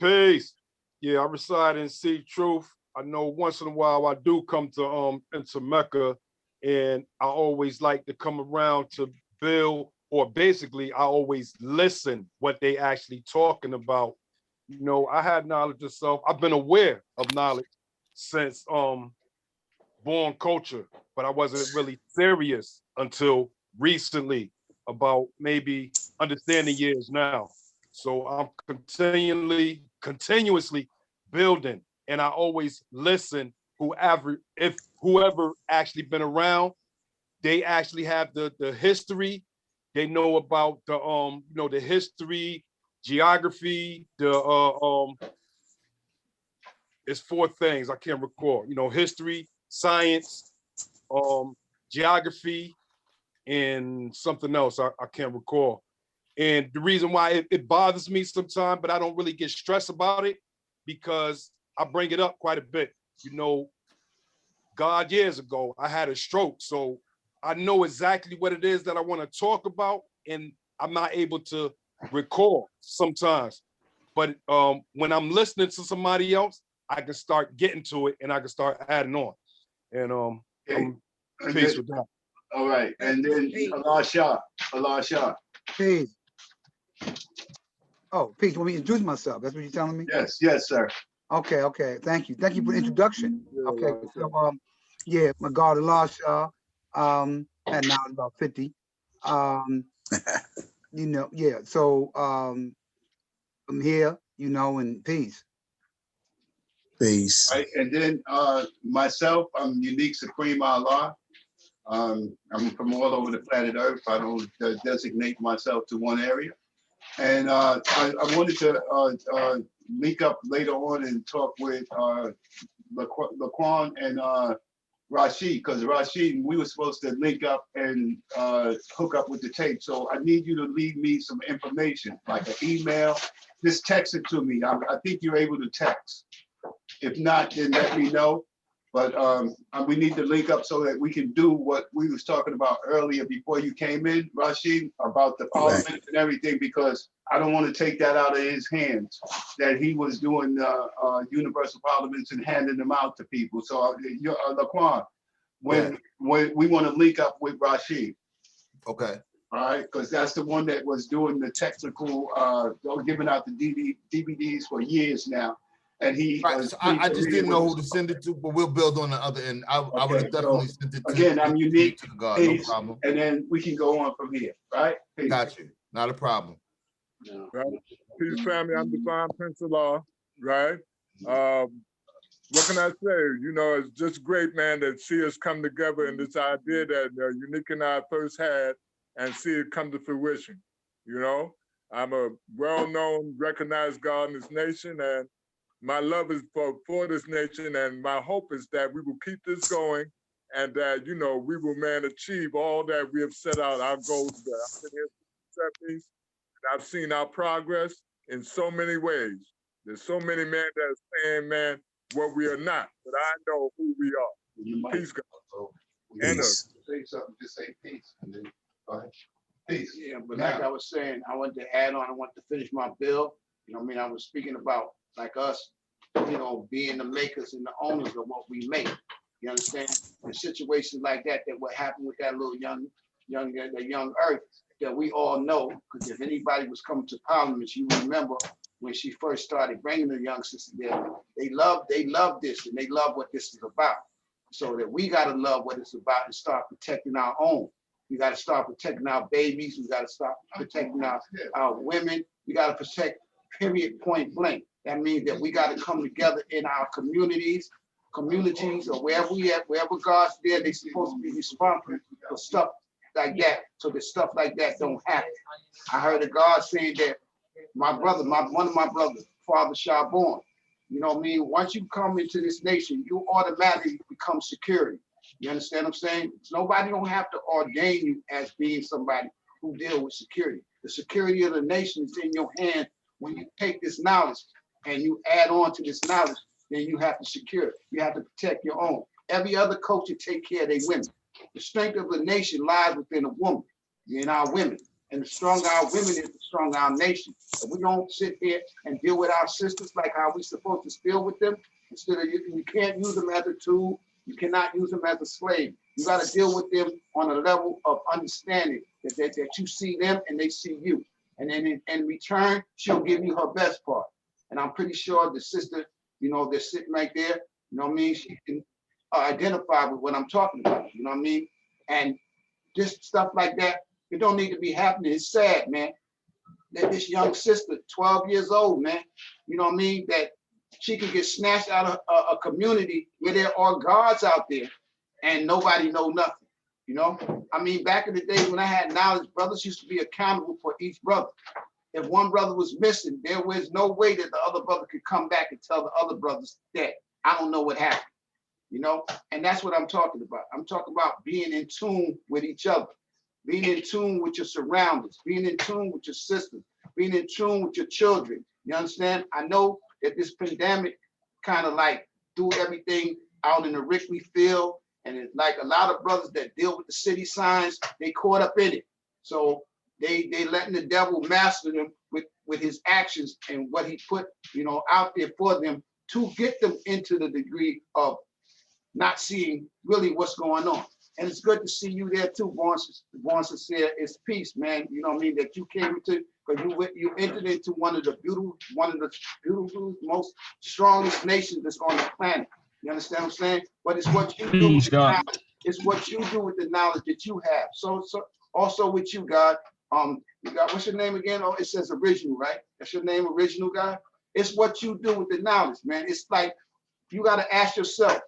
peace. Yeah, I reside in Sea Truth. I know once in a while I do come to into Mecca, and I always like to come around to build, or basically I always listen what they actually talking about. You know, I had knowledge of self. I've been aware of knowledge since born culture, but I wasn't really serious until recently, about maybe understanding years now. So I'm continuously building, and I always listen. Whoever actually been around, they actually have the history. They know about the the history, geography, it's 4 things I can't recall. You know, history, science, geography, and something else I can't recall. And the reason why it bothers me sometimes, but I don't really get stressed about it, because I bring it up quite a bit. You know, God, years ago, I had a stroke. So I know exactly what it is that I want to talk about, and I'm not able to record sometimes. But when I'm listening to somebody else, I can start getting to it and I can start adding on. And Okay. I'm pleased with that. All right, and then Allah Shah. Peace. Oh, Peace, you want me to introduce myself? That's what you're telling me? Yes, sir. Okay, okay. Thank you. Thank you for the introduction. Okay, so yeah, my God, Allah Shah, and now it's about 50. You know, yeah. So I'm here, you know, and peace. Peace. Right, and then myself, I'm Unique Supreme Allah. I'm from all over the planet Earth. I don't designate myself to one area. And I wanted to link up later on and talk with Laquan and Rashid, because Rashid, we were supposed to link up and hook up with the tape. So I need you to leave me some information, like an email. Just text it to me. I think you're able to text. If not, then let me know. But we need to link up so that we can do what we was talking about earlier before you came in, Rashid, about the parliament and everything, because I don't want to take that out of his hands, that he was doing universal parliaments and handing them out to people. So Laquan, when we want to link up with Rashid. Okay. All right, because that's the one that was doing the technical, giving out the DVDs for years now. And he, right, so I just didn't know who to send it to, but we'll build on the other end. I would have definitely sent it to. Again, I'm Unique to God, no problem. And then we can go on from here, right? Peace. Got you. Not a problem. Right. Peace, family. I'm Divine Prince of Law. Right. What can I say? You know, it's just great, man, to see us come together in this idea that Unique and I first had, and see it come to fruition. You know, I'm a well-known, recognized God in this nation, and my love is for this nation, and my hope is that we will keep this going, and that, you know, we will, man, achieve all that we have set out, our goals. I've been here since the 70s, and I've seen our progress in so many ways. There's so many men that are saying, man, what we are not, but I know who we are. Peace, God. Peace. Say something, just say peace, and then go ahead. Peace. Yeah, but like I was saying, I wanted to add on, I want to finish my bill. You know what I mean? I was speaking about, like us, you know, being the makers and the owners of what we make. You understand? In situations like that, what happened with that little young Earth, that we all know, because if anybody was coming to Parliament, you remember when she first started bringing the young sister there, they love this, and they love what this is about. So that we got to love what it's about and start protecting our own. We got to start protecting our babies. We got to start protecting our women. We got to protect, period, point blank. That means that we got to come together in our communities, or wherever we at, wherever God's there, they're supposed to be responsible for stuff like that, so that stuff like that don't happen. I heard of God saying that my brother, one of my brothers, Father Shabon, you know what I mean? Once you come into this nation, you automatically become security. You understand what I'm saying? Nobody don't have to ordain you as being somebody who deal with security. The security of the nation is in your hand. When you take this knowledge and you add on to this knowledge, then you have to secure it. You have to protect your own. Every other culture take care of their women. The strength of a nation lies within a woman, in our women. And the stronger our women is, the stronger our nation. If we don't sit here and deal with our sisters like how we're supposed to deal with them, instead of you can't use them as a tool, you cannot use them as a slave. You got to deal with them on a level of understanding that you see them and they see you. And then in return, she'll give you her best part. And I'm pretty sure the sister, you know, they're sitting right there, you know what I mean? She can identify with what I'm talking about, you know what I mean? And just stuff like that, it don't need to be happening. It's sad, man. That this young sister, 12 years old, man, you know what I mean? That she could get snatched out of a community where there are guards out there and nobody know nothing, you know? I mean, back in the days when I had knowledge, brothers used to be accountable for each brother. If one brother was missing, there was no way that the other brother could come back and tell the other brothers that I don't know what happened, you know? And that's what I'm talking about. I'm talking about being in tune with each other. being in tune with your surroundings, being in tune with your sisters, being in tune with your children. You understand? I know that this pandemic kind of like threw everything out in the Wrigley field, and it's like a lot of brothers that deal with the city signs, they caught up in it. So they letting the devil master them with his actions and what he put, you know, out there for them to get them into the degree of not seeing really what's going on. And it's good to see you there too, Barnes said it's peace, man. You know what I mean? That you came into, because you entered into one of the beautiful, most strongest nations that's on the planet. You understand what I'm saying? But it's what you do with the knowledge. It's what you do with the knowledge that you have. So also with you, God. You got, what's your name again? Oh, it says original, right? That's your name, original, God. It's what you do with the knowledge, man. It's like you got to ask yourself,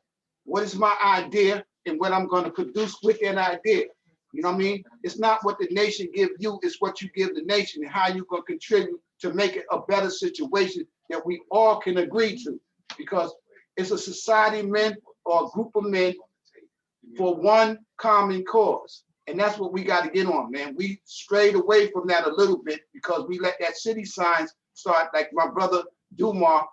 what is my idea and what I'm going to produce with that idea? You know what I mean? It's not what the nation give you, it's what you give the nation and how you going to contribute to make it a better situation that we all can agree to. Because it's a society of men or a group of men for one common cause. And that's what we got to get on, man. We strayed away from that a little bit because we let that city signs start, like my brother Dumar,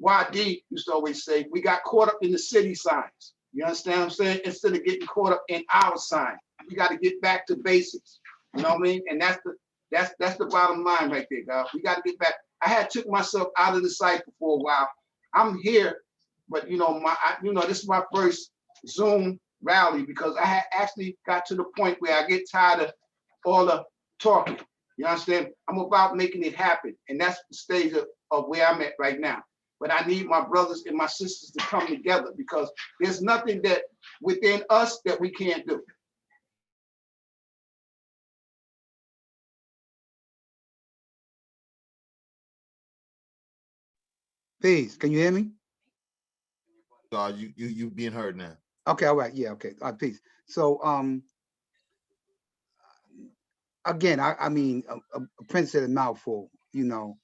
YD used to always say, we got caught up in the city signs. You understand what I'm saying? Instead of getting caught up in our sign, we got to get back to basics. You know what I mean? And that's the bottom line right there, guys. We got to get back. I had took myself out of the cycle for a while. I'm here, but you know, this is my first Zoom rally because I had actually got to the point where I get tired of all the talking. You understand? I'm about making it happen. And that's the stage of where I'm at right now. But I need my brothers and my sisters to come together because there's nothing that within us that we can't do. Peace. Can you hear me? You being heard now. Okay, all right, yeah, okay, all right, peace. So again, I mean, a Prince said a mouthful, you know.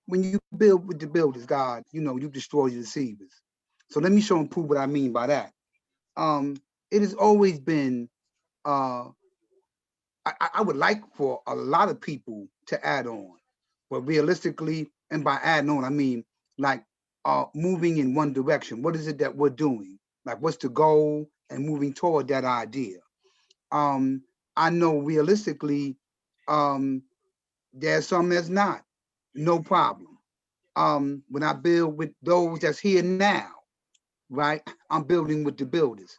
When you build with the builders, God, you know, you destroy your deceivers. So let me show and prove what I mean by that. It has always been, I would like for a lot of people to add on, but realistically, and by adding on, I mean, like moving in one direction. What is it that we're doing? Like, what's the goal and moving toward that idea? I know realistically, there's some that's not, no problem. When I build with those that's here now, right? I'm building with the builders.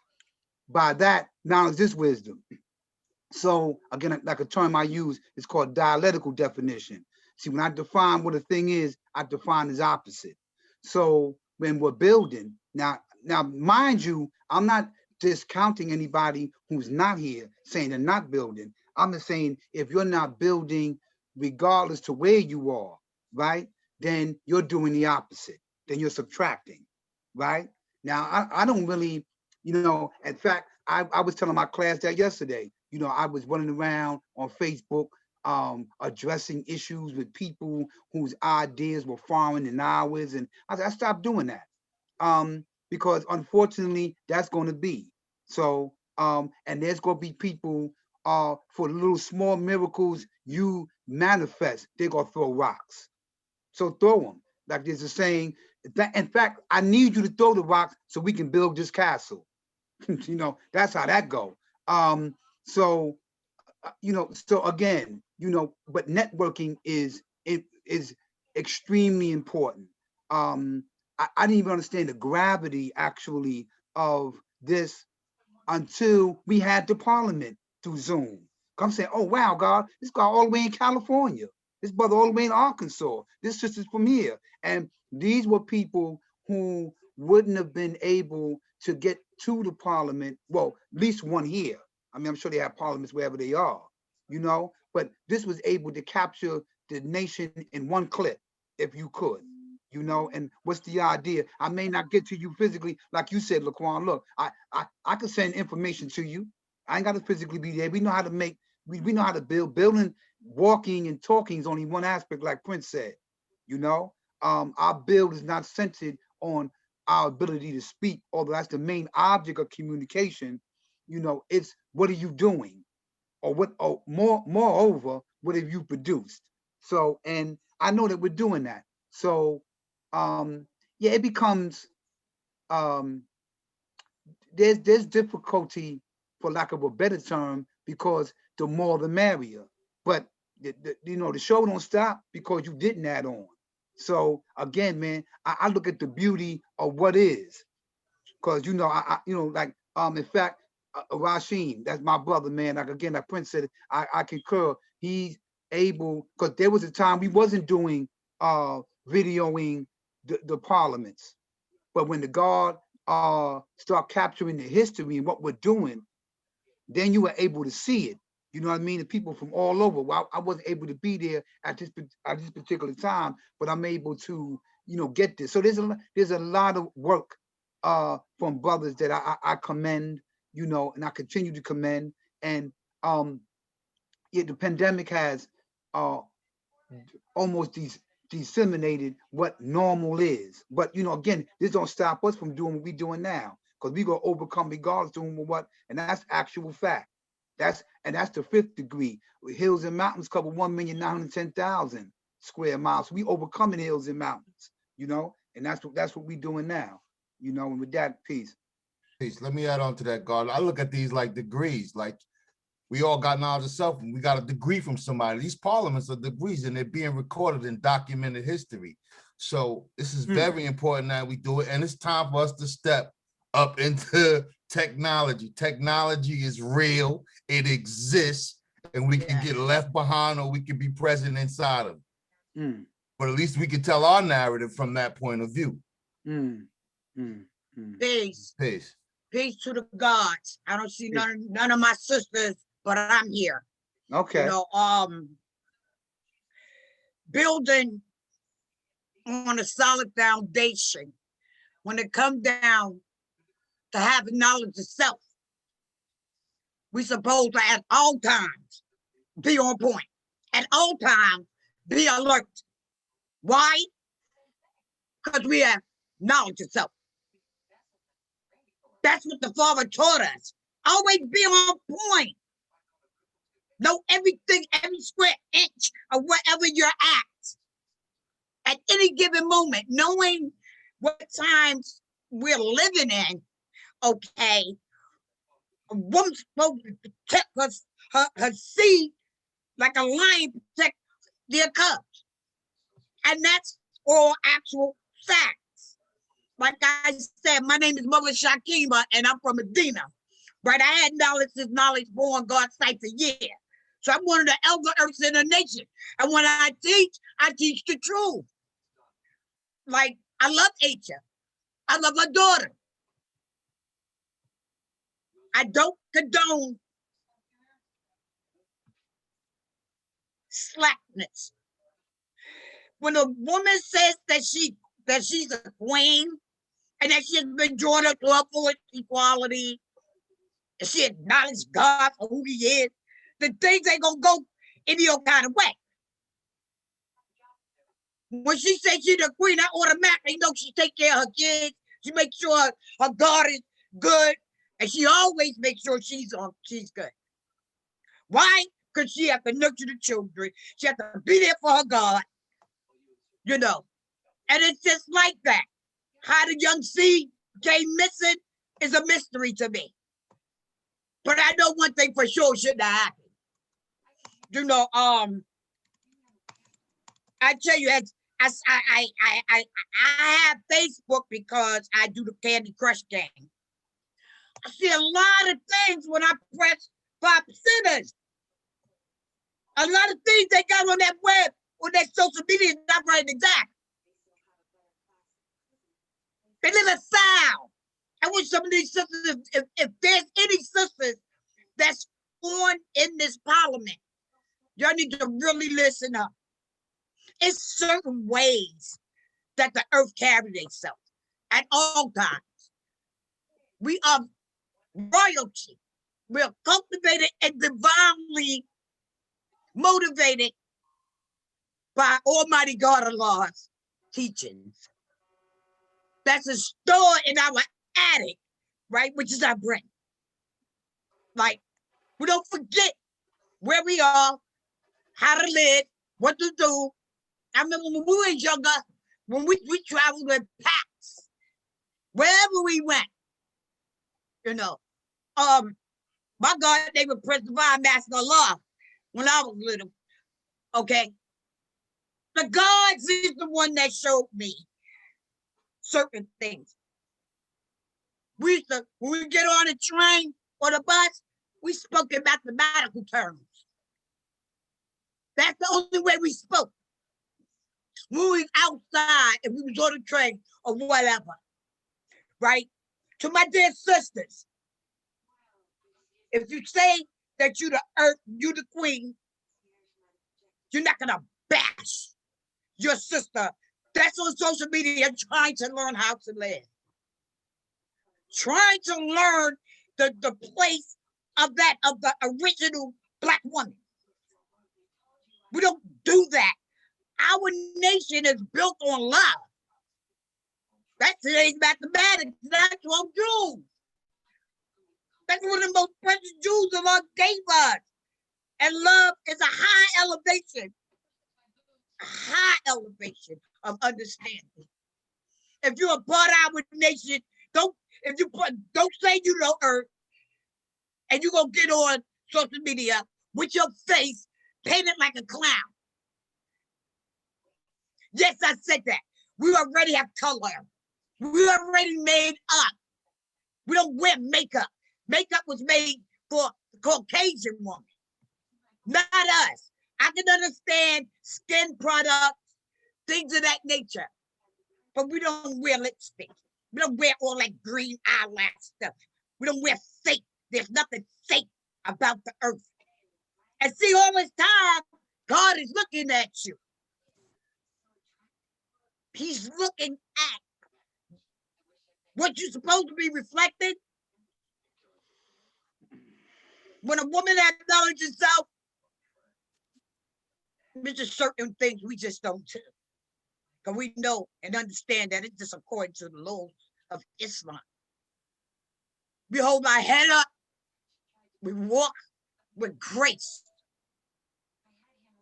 By that, knowledge is wisdom. So again, like a term I use, it's called dialectical definition. See, when I define what a thing is, I define its opposite. So when we're building, now mind you, I'm not discounting anybody who's not here, saying they're not building. I'm just saying if you're not building, regardless to where you are, right? Then you're doing the opposite. Then you're subtracting, right? Now, I don't really, you know, in fact, I was telling my class that yesterday, you know, I was running around on Facebook, addressing issues with people whose ideas were foreign than ours. And I stopped doing that because unfortunately that's going to be. So, and there's going to be people for little small miracles you manifest, they're going to throw rocks. So throw them. Like there's a saying, that, in fact, I need you to throw the rocks so we can build this castle. You know, that's how that go. So, you know, so again, you know, but networking is extremely important. I didn't even understand the gravity actually of this until we had the parliament through Zoom. I'm saying, oh wow, God, this guy all the way in California, this brother all the way in Arkansas, this sister's from here. And these were people who wouldn't have been able to get to the parliament, well, at least one here. I mean, I'm sure they have parliaments wherever they are, you know, but this was able to capture the nation in one clip, if you could, you know. And what's the idea? I may not get to you physically, like you said, Laquan, look, I could send information to you. I ain't got to physically be there. We know how to make, we know how to build. Building, walking and talking is only one aspect, like Prince said, you know. Our build is not centered on our ability to speak, although that's the main object of communication. You know, it's what are you doing? Or what, or moreover, what have you produced? So, and I know that we're doing that. So, yeah, it becomes, there's difficulty, for lack of a better term, because the more the merrier. But you know, the show don't stop because you didn't add on. So again, man, I look at the beauty of what is, because you know, you know, like in fact, Rashim, that's my brother, man. Like again, like Prince said, I concur. He's able, because there was a time we wasn't doing videoing the parliaments, but when the God start capturing the history and what we're doing, then you were able to see it. You know what I mean? The people from all over. Well, I wasn't able to be there at this particular time, but I'm able to, you know, get this. So there's a lot of work from brothers that I commend, you know, and I continue to commend. And yeah, the pandemic has almost disseminated what normal is. But you know, again, this don't stop us from doing what we're doing now, because we're gonna overcome regardless doing what, and that's actual fact. That's the 5th degree. Hills and mountains cover 1,910,000 square miles. So we overcoming hills and mountains, you know, and that's what we're doing now, you know. And with that, peace. Peace. Let me add on to that, God. I look at these like degrees. Like we all got knowledge of self, and we got a degree from somebody. These parliaments are degrees, and they're being recorded in documented history. So this is very important that we do it, and it's time for us to step up into technology. Technology is real, it exists, and we can get left behind or we can be present inside of it. But at least we can tell our narrative from that point of view. Peace. Peace. Peace to the gods. I don't see none of my sisters, but I'm here. Okay. You know, building on a solid foundation. When it comes down to having knowledge of self, we supposed to at all times be on point. At all times, be alert. Why? Because we have knowledge of self. That's what the Father taught us. Always be on point. Know everything, every square inch of wherever you're at any given moment, knowing what times we're living in. Okay, a woman's supposed to protect her seed like a lion protect their cubs. And that's all actual facts. Like I said, my name is Mother Shakima, and I'm from Medina. Right, I had knowledge is knowledge born God's sight a year. So I'm one of the elder earths in the nation. And when I teach the truth. Like, I love Aisha. I love her daughter. I don't condone slackness. When a woman says that she's a queen and that she has been drawn up to upward equality, and she acknowledges God for who he is, then things ain't gonna go any old kind of way. When she says she's the queen, I automatically know she take care of her kids. She makes sure her God is good, and she always makes sure she's good. Why? Because she has to nurture the children. She has to be there for her God, you know. And it's just like that. How the young seed came missing is a mystery to me. But I know one thing for sure shouldn't have happened. You know, I tell you, I have Facebook because I do the Candy Crush game. I see a lot of things when I press 5%ers. A lot of things they got on that web, on that social media is not right exact. They live a foul. I wish some of these sisters, if there's any sisters that's on in this parliament, y'all need to really listen up. It's certain ways that the earth carries itself at all times. We are royalty. We are cultivated and divinely motivated by Almighty God Allah's teachings. That's a store in our attic, right? Which is our brain. Like, we don't forget where we are, how to live, what to do. I remember when we were younger, when we traveled with packs, wherever we went, you know. My God, they were Prince Divine Master of Law when I was little, okay? The gods is the one that showed me certain things. We used to, when we get on the train or the bus, we spoke in mathematical terms. That's the only way we spoke. Moving outside, if we was on the train or whatever, right? To my dear sisters, if you say that you the earth, you the queen, you're not gonna bash your sister that's on social media trying to learn how to live. Trying to learn the place of the original Black woman. We don't do that. Our nation is built on love. That's today's mathematics. That's 12 jewels. That's one of the most precious jewels of our gave us. And love is a high elevation of understanding. If you're a part of our nation, don't say you know earth and you're gonna get on social media with your face painted like a clown. Yes, I said that. We already have color. We already made up. We don't wear makeup. Makeup was made for the Caucasian woman, not us. I can understand skin products, things of that nature, but we don't wear lipstick. We don't wear all that green eyelash stuff. We don't wear fake. There's nothing fake about the earth. And see, all this time, God is looking at you. He's looking at what you're supposed to be reflecting. When a woman acknowledges herself, there's just certain things we just don't do. Because we know and understand that it's just according to the laws of Islam. We hold our head up. We walk with grace.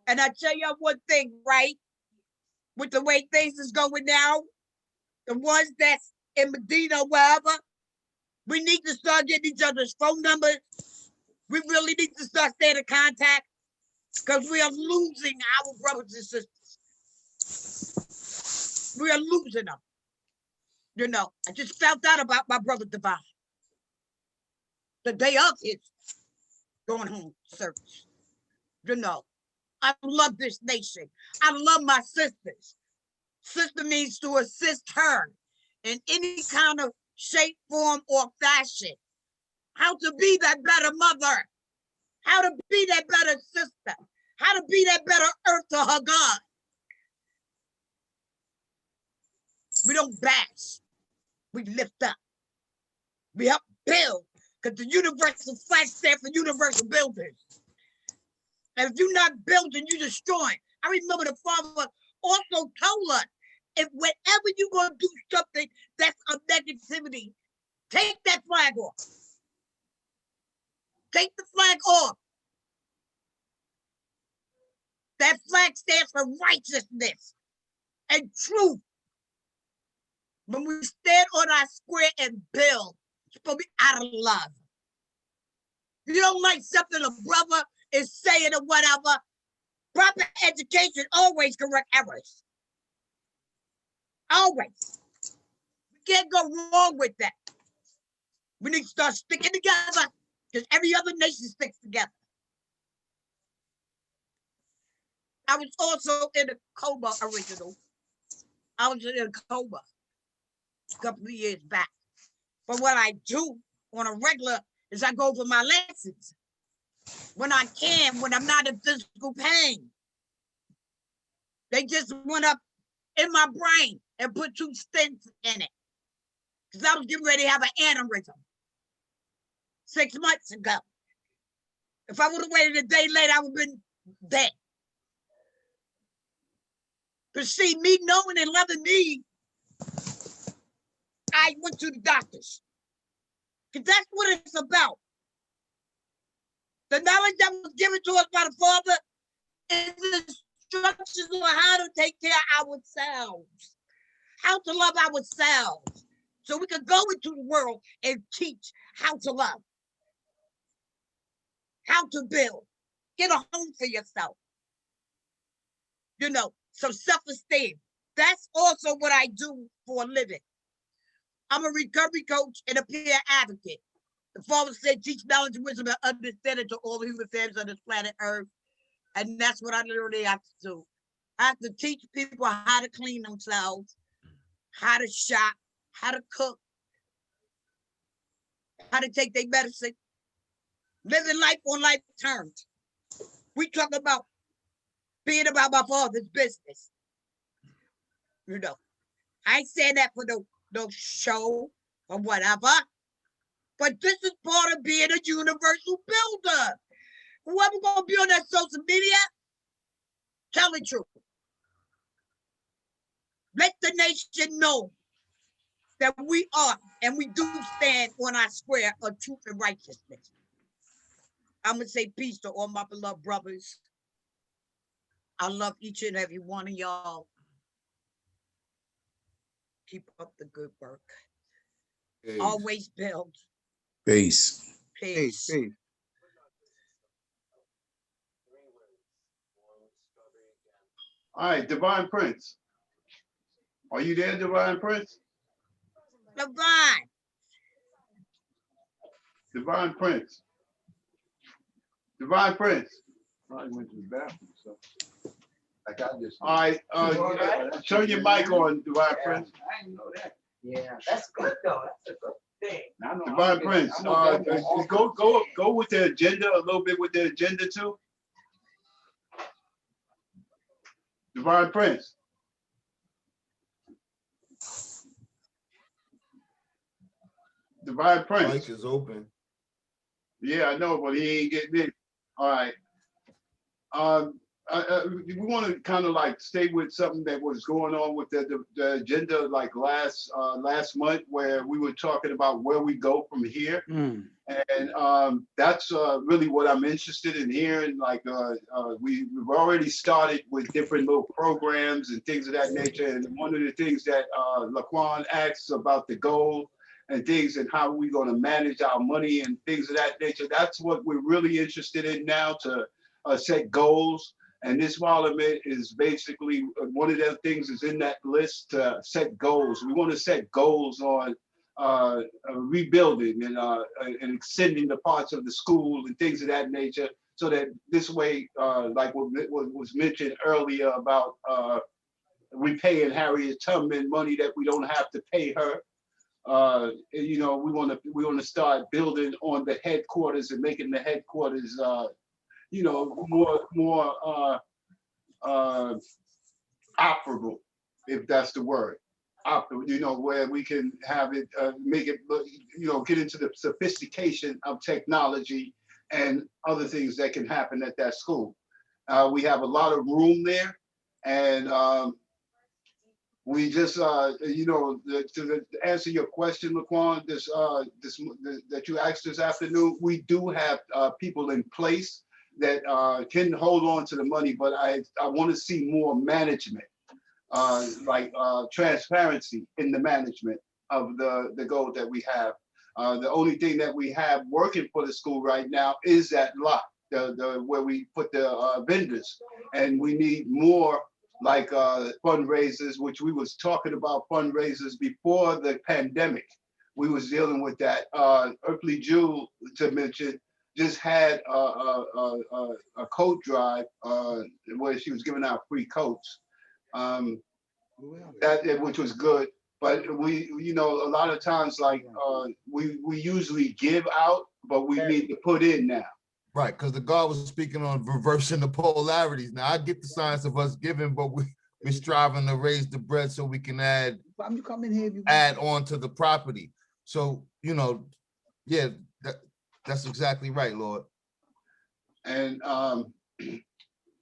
And I tell you one thing, right? With the way things is going now, the ones that's in Medina or wherever, we need to start getting each other's phone numbers. We really need to start staying in contact because we are losing our brothers and sisters. We are losing them. You know, I just found out about my brother Divine. The day of his going home service. You know, I love this nation. I love my sisters. Sister means to assist her in any kind of shape, form, or fashion. How to be that better mother. How to be that better sister. How to be that better earth to her God. We don't bash. We lift up. We help build. Because the universal flag stands for universal builders. And if you're not building, you're destroying. I remember the Father also told us, if whenever you're going to do something that's of negativity, take that flag off. Take the flag off. That flag stands for righteousness and truth. When we stand on our square and build, it's supposed to be out of love. If you don't like something a brother is saying or whatever, proper education always correct errors. Always. We can't go wrong with that. We need to start sticking together because every other nation sticks together. I was also in a coma original. I was in a coma a couple of years back. But what I do on a regular is I go over my lessons. When I can, when I'm not in physical pain. They just went up in my brain and put 2 stents in it. Because I was getting ready to have an aneurysm 6 months ago. If I would have waited a day later, I would have been dead. But see, me knowing and loving me, I went to the doctors. Because that's what it's about. The knowledge that was given to us by the Father is instructions on how to take care of ourselves, how to love ourselves, so we can go into the world and teach how to love, how to build, get a home for yourself. You know, some self-esteem. That's also what I do for a living. I'm a recovery coach and a peer advocate. The Father said, teach knowledge and wisdom and understanding to all the human families on this planet Earth. And that's what I literally have to do. I have to teach people how to clean themselves, how to shop, how to cook, how to take their medicine, living life on life terms. We talk about being about my Father's business. You know, I ain't saying that for no show or whatever, but this is part of being a universal builder. Whoever gonna be on that social media, tell the truth. Let the nation know that we are and we do stand on our square of truth and righteousness. I'm gonna say peace to all my beloved brothers. I love each and every one of y'all. Keep up the good work. Always build. Peace. Peace. Peace. All right, Divine Prince. Are you there, Divine Prince? Divine. Divine Prince. Divine Prince. Probably went to the bathroom, so. Like I just. All right, turn your mic on, Divine Prince. I didn't know that. Yeah, that's good though. That's a good thing. I know, Divine Prince, go with the agenda a little bit with the agenda too. Divine Prince. Divine Prince. Mic is open. Yeah, I know, but he ain't getting in. All right. We want to kind of like stay with something that was going on with the agenda like last month, where we were talking about where we go from here. And that's really what I'm interested in hearing. Like we've already started with different little programs and things of that nature. And one of the things that Laquan asks about the goal and things and how we're going to manage our money and things of that nature. That's what we're really interested in now, to set goals. And this parliament is basically one of the things is in that list to set goals. We want to set goals on rebuilding and extending the parts of the school and things of that nature, so that this way, like what was mentioned earlier about repaying Harriet Tubman money that we don't have to pay her. You know, we want to start building on the headquarters and making the headquarters, you know, more operable, if that's the word. You know, where we can have it, make it, you know, get into the sophistication of technology and other things that can happen at that school. We have a lot of room there, and we just, you know, to answer your question, Laquan, that you asked this afternoon, we do have people in place that can hold on to the money, but I want to see more management, like transparency in the management of the goal that we have. The only thing that we have working for the school right now is that lot, where we put the vendors, and we need more like fundraisers, which we was talking about fundraisers before the pandemic. We was dealing with that. Earthly Jewel, to mention, just had a coat drive where she was giving out free coats, which was good. But we, you know, a lot of times, like we usually give out, but we need to put in now. Right, because the God was speaking on reversing the polarities. Now I get the science of us giving, but we're striving to raise the bread so we can add on to the property. So, you know, yeah, that's exactly right, Lord. And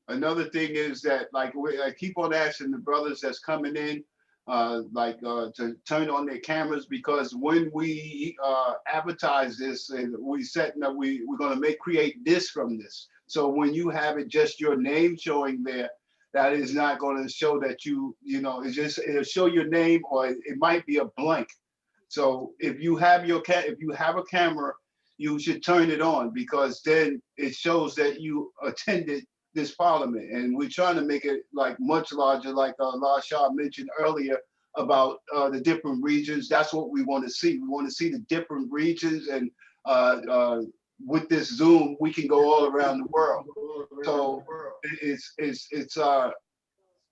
another thing is that, like, I keep on asking the brothers that's coming in, to turn on their cameras, because when we advertise this and we set that we're going to create this from this. So when you have it just your name showing there, that is not going to show that it'll show your name, or it might be a blank. So if you have a camera, you should turn it on, because then it shows that you attended this parliament. And we're trying to make it like much larger, like Lashar mentioned earlier about the different regions. That's what we want to see. We want to see the different regions, and with this Zoom, we can go all around the world. So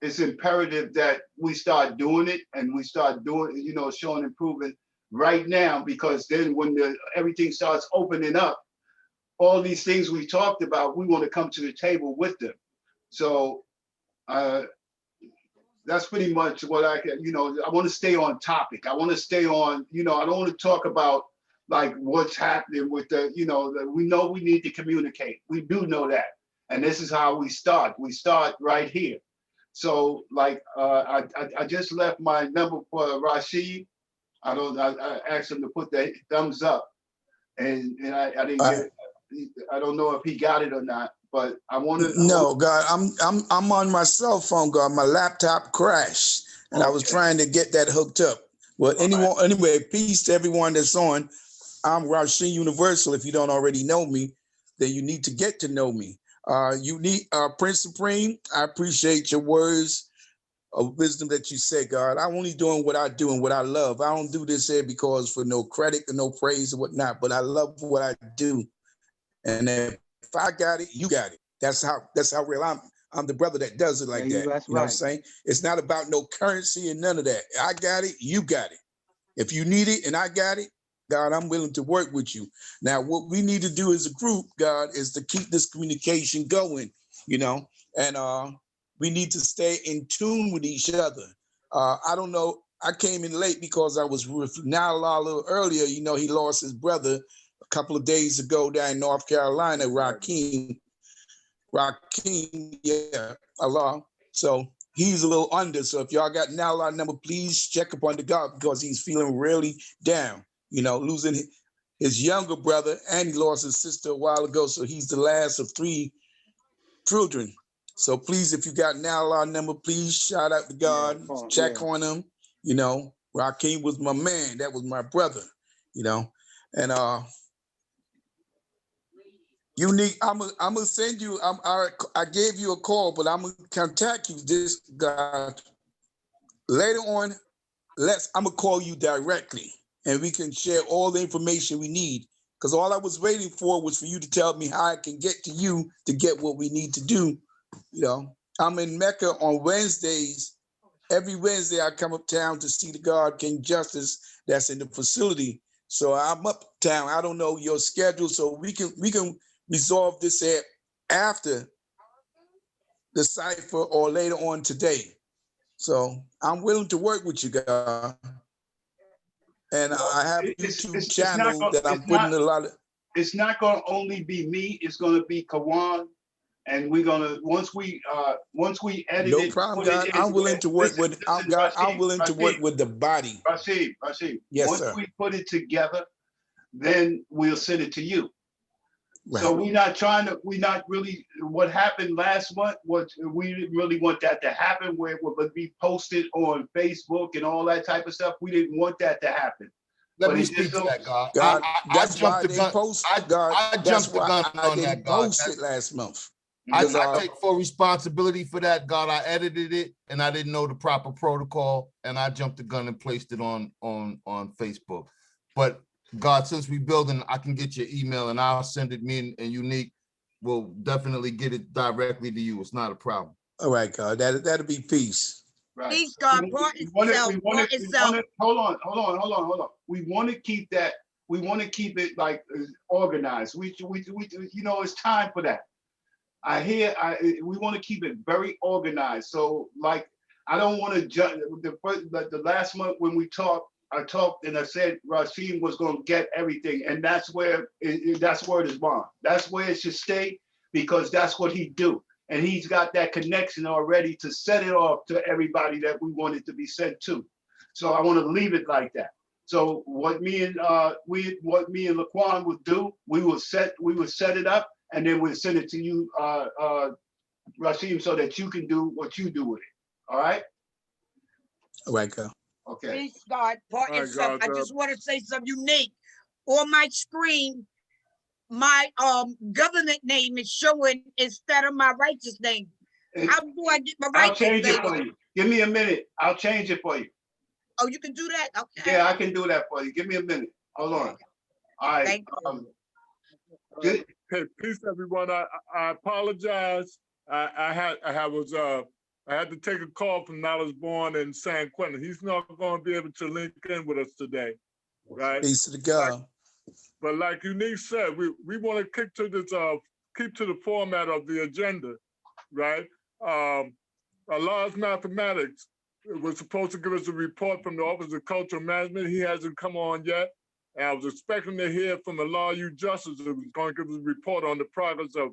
it's imperative that we start doing it, and we start doing, showing improvement right now, because then when everything starts opening up, all these things we talked about, we want to come to the table with them. So that's pretty much what I want to stay on topic. I want to stay on, I don't want to talk about like what's happening with we know we need to communicate. We do know that. And this is how we start. We start right here. So like, I just left my number for Rashid. I asked him to put the thumbs up, and I didn't get it. I don't know if he got it or not, but I want to. No, God, I'm on my cell phone, God. My laptop crashed, and I was trying to get that hooked up. Well, anyway, peace to everyone that's on. I'm Rashid Universal. If you don't already know me, then you need to get to know me. Prince Supreme, I appreciate your words of wisdom that you say, God. I'm only doing what I do and what I love. I don't do this here because for no credit or no praise or whatnot, but I love what I do. And if I got it, you got it. That's how real I'm the brother that does it like that. You know what I'm saying? It's not about no currency and none of that. I got it, you got it. If you need it and I got it, God, I'm willing to work with you. Now, what we need to do as a group, God, is to keep this communication going, and we need to stay in tune with each other. I don't know. I came in late because I was with Nala a little earlier. He lost his brother a couple of days ago down in North Carolina, Rakeem, yeah, Allah. So he's a little under. So if y'all got Nala number, please check up on the God, because he's feeling really down. Losing his younger brother, and he lost his sister a while ago. So he's the last of 3 children. So please, if you got Nala number, please shout out to God, check on him. Rakeem was my man. That was my brother, and Unique, I'm gonna send you, I gave you a call, but I'm gonna contact you this God later on. I'm gonna call you directly, and we can share all the information we need. Because all I was waiting for was for you to tell me how I can get to you to get what we need to do. I'm in Mecca on Wednesdays. Every Wednesday I come uptown to see the God King Justice that's in the facility. So I'm uptown. I don't know your schedule, so we can resolve this after the cipher or later on today. So I'm willing to work with you, God. And I have a YouTube channel that I'm putting a lot of. It's not going to only be me. It's going to be Kawan, and we're going to once we edit no it. No problem, God. I'm willing to work with. I'm willing to work with the body. Rashid. Yes, once sir. we put it together, then we'll send it to you. Right. So we're not really, what happened last month, we didn't really want that to happen, where it would be posted on Facebook and all that type of stuff. We didn't want that to happen. Let me speak to that, God. That's why they posted, God. I jumped the gun on that, God. Posted last month. I take full responsibility for that, God. I edited it, and I didn't know the proper protocol, and I jumped the gun and placed it on Facebook. But God, since we building, I can get your email and I'll send it. Me and Unique will definitely get it directly to you. It's not a problem. All right, God. That'll be peace. Right. Peace, God. Hold on. We want to keep that. We want to keep it like organized. We it's time for that. We want to keep it very organized. So like, I don't want to judge. The last month when we talked, I talked and I said Rashid was going to get everything, and that's where it is born. That's where it should stay, because that's what he do. and he's got that connection already to set it off to everybody that we want it to be sent to. So I want to leave it like that. So what me and Laquan would do, we would set it up, and then we'll send it to you, Rashim, so that you can do what you do with it. All right? All right, go. Okay. Please, God, part All right, itself. I God, just want to say something unique. On my screen, my government name is showing instead of my righteous name. How do I get my I'll righteous change it name? for you. Give me a minute. I'll change it for you. Oh, you can do that? Okay. Yeah, I can do that for you. Give me a minute. Hold on. All right. Thank you. Good. Hey, peace, everyone. I apologize. I had to take a call from Knowledge Born in San Quentin. He's not going to be able to link in with us today, right? Peace to the God. But like Unique said, we want to keep to the format of the agenda, right? Allah's Mathematics was supposed to give us a report from the Office of Cultural Management. He hasn't come on yet. And I was expecting to hear from the Law U Justice who was going to give us a report on the progress of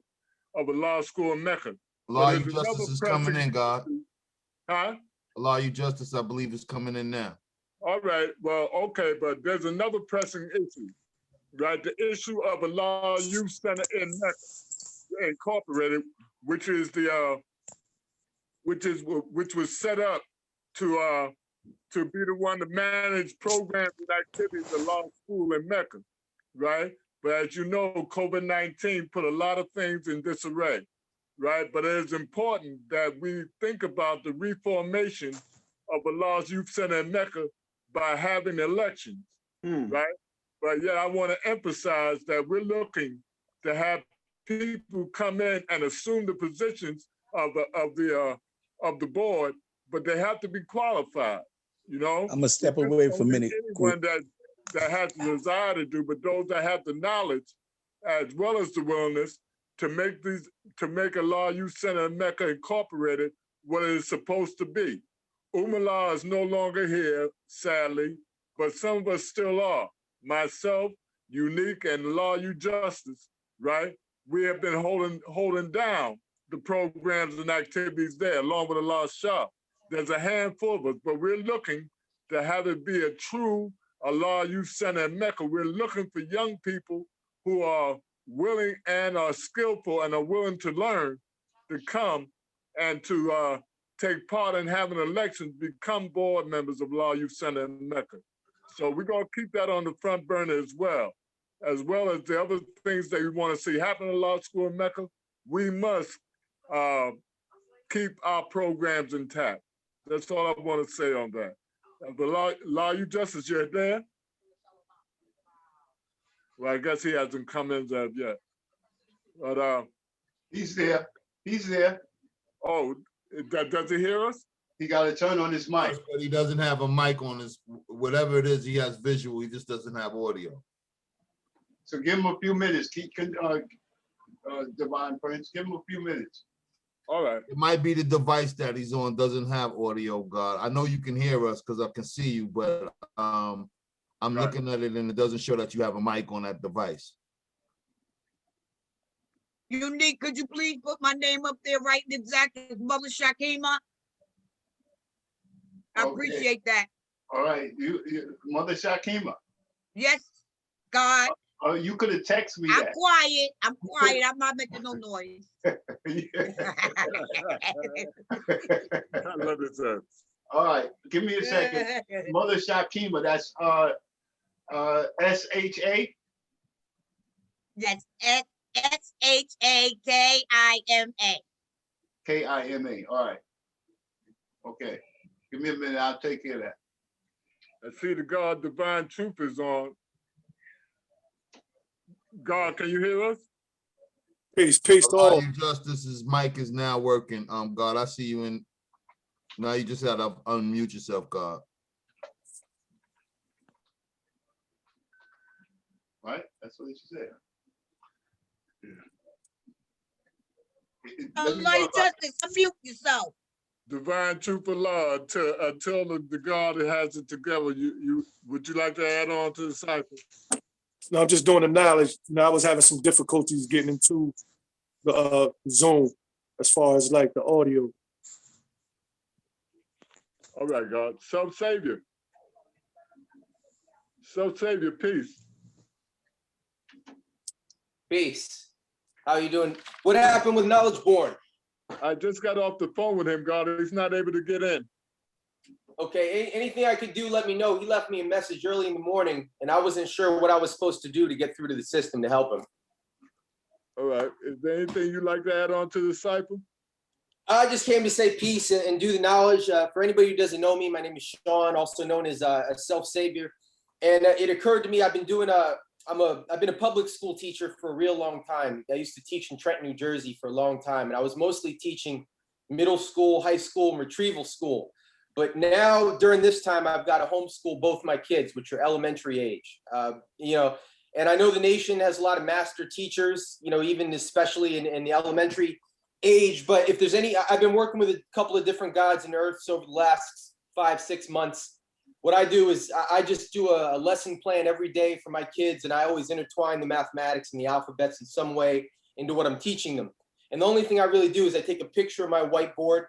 a law school in Mecca. Law But U there's Justice another is coming pressing in, God. issue. Huh? Law U Justice, I believe, is coming in now. All right, well, okay, but there's another pressing issue, right? The issue of a Law Youth Center in Mecca Incorporated, which was set up to be the one to manage programs and activities of law school in Mecca, right? But as you know, COVID-19 put a lot of things in disarray, right? But it is important that we think about the reformation of Allah's Youth Center in Mecca by having elections, right? But yet I want to emphasize that we're looking to have people come in and assume the positions of the board, but they have to be qualified, you know? I'm gonna step away for a minute. Anyone that has the desire to do, but those that have the knowledge as well as the willingness to make a Law Youth Center in Mecca Incorporated what it is supposed to be. Umala is no longer here, sadly, but some of us still are. Myself, Unique, and Law U Justice, right? We have been holding down the programs and activities there, along with Allah Shah. There's a handful of us, but we're looking to have it be a true Allah Youth Center in Mecca. We're looking for young people who are willing and are skillful and are willing to learn to come and to take part in having elections, become board members of Law Youth Center in Mecca. So we're going to keep that on the front burner as well as the other things that we want to see happen in Law School in Mecca. We must keep our programs intact. That's all I want to say on that. The Law U Justice, you're there? Well, I guess he hasn't come in as yet. But he's there. He's there. Oh, does he hear us? He got to turn on his mic. But he doesn't have a mic on his, whatever it is, he has visual, he just doesn't have audio. So give him a few minutes. Divine Prince, give him a few minutes. All right. It might be the device that he's on doesn't have audio, God. I know you can hear us because I can see you, but I'm looking at it and it doesn't show that you have a mic on that device. Unique, could you please put my name up there right exactly as Mother Shakima? I appreciate that. All right, you Mother Shakima. Yes, God. Oh, you could have texted me I'm that. quiet. I'm quiet. I'm not making no noise. I love it, sir. All right, give me a second. Mother Shakima, that's S-H-A? That's S-H-A-K-I-M-A. K-I-M-A, all right. Okay, give me a minute, I'll take care of that. I see the God Divine Truth is on. God, can you hear us? Peace to all. Justice's mic is now working. God, I see you in. Now you just gotta unmute yourself, God. Right, that's what she said. Lord Justice, unmute yourself. Divine Truth of Law, until the God that has it together, would you like to add on to the cipher? No, I'm just doing the knowledge. I was having some difficulties getting into the Zoom. as far as like the audio. All right, God. Self-savior. Self-savior, peace. Peace. How you doing? What happened with Knowledge Born? I just got off the phone with him, God. He's not able to get in. Okay, anything I could do, let me know. He left me a message early in the morning, and I wasn't sure what I was supposed to do to get through to the system to help him. All right. Is there anything you'd like to add on to the cipher? I just came to say peace and do the knowledge. For anybody who doesn't know me, my name is Sean, also known as a self-savior. And it occurred to me, I've been a public school teacher for a real long time. I used to teach in Trenton, New Jersey for a long time. And I was mostly teaching middle school, high school, and retrieval school. But now during this time, I've got to homeschool both my kids, which are elementary age. And I know the nation has a lot of master teachers, even especially in the elementary age. But if there's any, I've been working with a couple of different gods and earths over the last 5-6 months. What I do is I just do a lesson plan every day for my kids, and I always intertwine the mathematics and the alphabets in some way into what I'm teaching them. And the only thing I really do is I take a picture of my whiteboard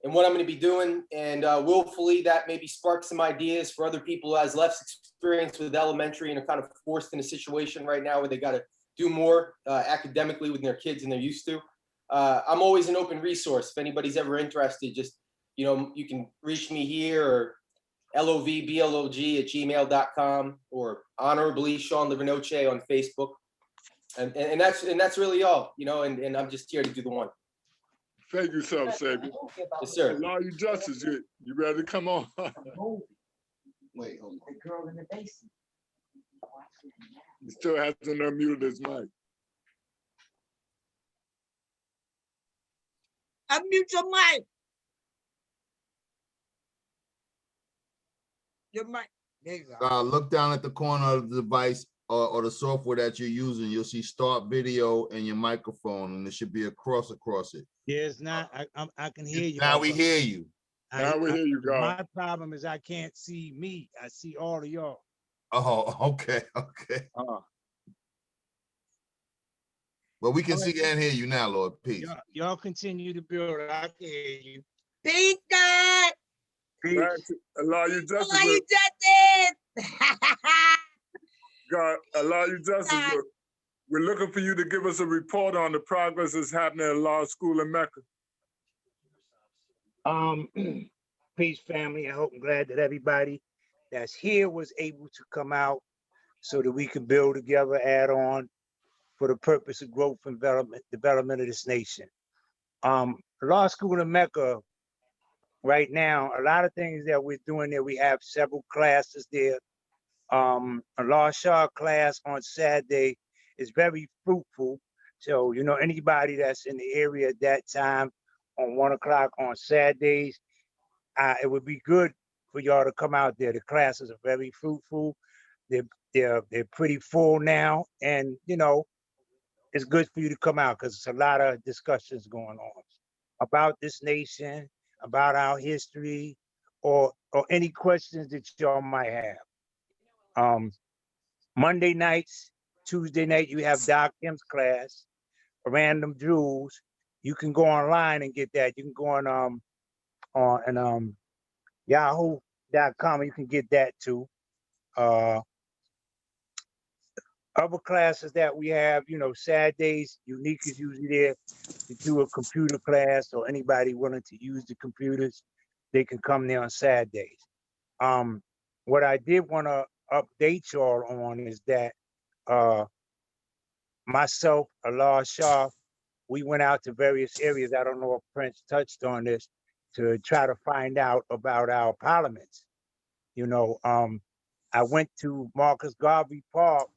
and what I'm going to be doing, and willfully that maybe sparks some ideas for other people who has less experience with elementary and are kind of forced in a situation right now where they got to do more academically with their kids than they're used to. I'm always an open resource. If anybody's ever interested, just, you can reach me here or lovblog@gmail.com or honorably Sean Livernoche on Facebook. And that's really all, and I'm just here to do the one. Thank you, self-savior. Yes, sir. Allow you justice. You ready to come on? Wait, hold on. The girl in the basement. He still hasn't unmuted his mic. Unmute your mic. Your mic. There you go. Look down at the corner of the device or the software that you're using. You'll see start video and your microphone, and there should be a cross across it. Yeah, it's not. I can hear you. Now we hear you. Now we hear you, God. My problem is I can't see me. I see all of y'all. Oh, okay. But we can see and hear you now, Lord. Peace. Y'all continue to build. I can hear you. Thank God. Allow you justice. Allow you justice. God, allow you justice. We're looking for you to give us a report on the progress that's happening at Law School in Mecca. Peace, family. I hope and glad that everybody that's here was able to come out so that we can build together, add on for the purpose of growth and development of this nation. Law School in Mecca, right now, a lot of things that we're doing there, we have several classes there. A Law Shah class on Saturday is very fruitful. So, anybody that's in the area at that time on 1 o'clock on Saturdays, it would be good for y'all to come out there. The classes are very fruitful. They're pretty full now, and it's good for you to come out because it's a lot of discussions going on about this nation, about our history, or any questions that y'all might have. Monday nights, Tuesday night, you have Doc M's class, Random Jewels. You can go online and get that. You can go on yahoo.com. You can get that too. Other classes that we have, Saturdays, Unique is usually there to do a computer class, or anybody willing to use the computers, they can come there on Saturdays. What I did want to update y'all on is that myself, Allah Shah, we went out to various areas. I don't know if Prince touched on this, to try to find out about our parliaments. I went to Marcus Garvey Park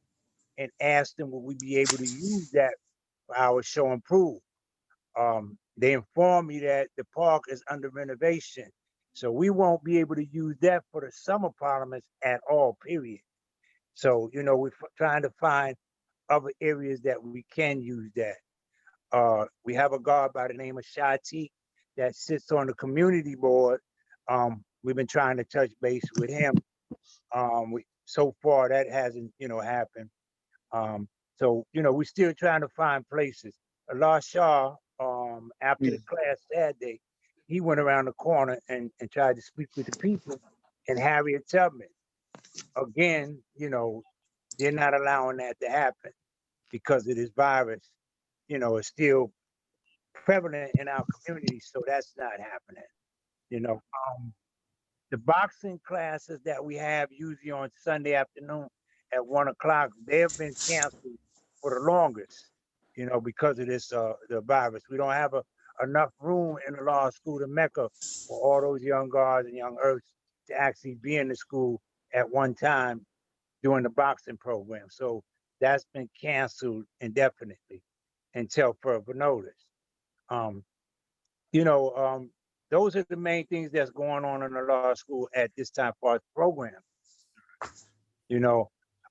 and asked them, would we be able to use that for our show and prove? They informed me that the park is under renovation, so we won't be able to use that for the summer parliaments at all, period. So, we're trying to find other areas that we can use that. We have a guard by the name of Shati that sits on the community board. We've been trying to touch base with him. So far that hasn't, happened. So, we're still trying to find places. Allah Shah, after the class Saturday, he went around the corner and tried to speak with the people. And Harriet Tubman, again, you know, they're not allowing that to happen because of this virus. You know, it's still prevalent in our community, so that's not happening. You know, the boxing classes that we have usually on Sunday afternoon at 1 o'clock, they have been canceled for the longest, you know, because of this the virus. We don't have enough room in the law school to Mecca for all those young guards and young earths to actually be in the school at one time during the boxing program. So that's been canceled indefinitely until further notice. You know, those are the main things that's going on in the law school at this time for our program. You know,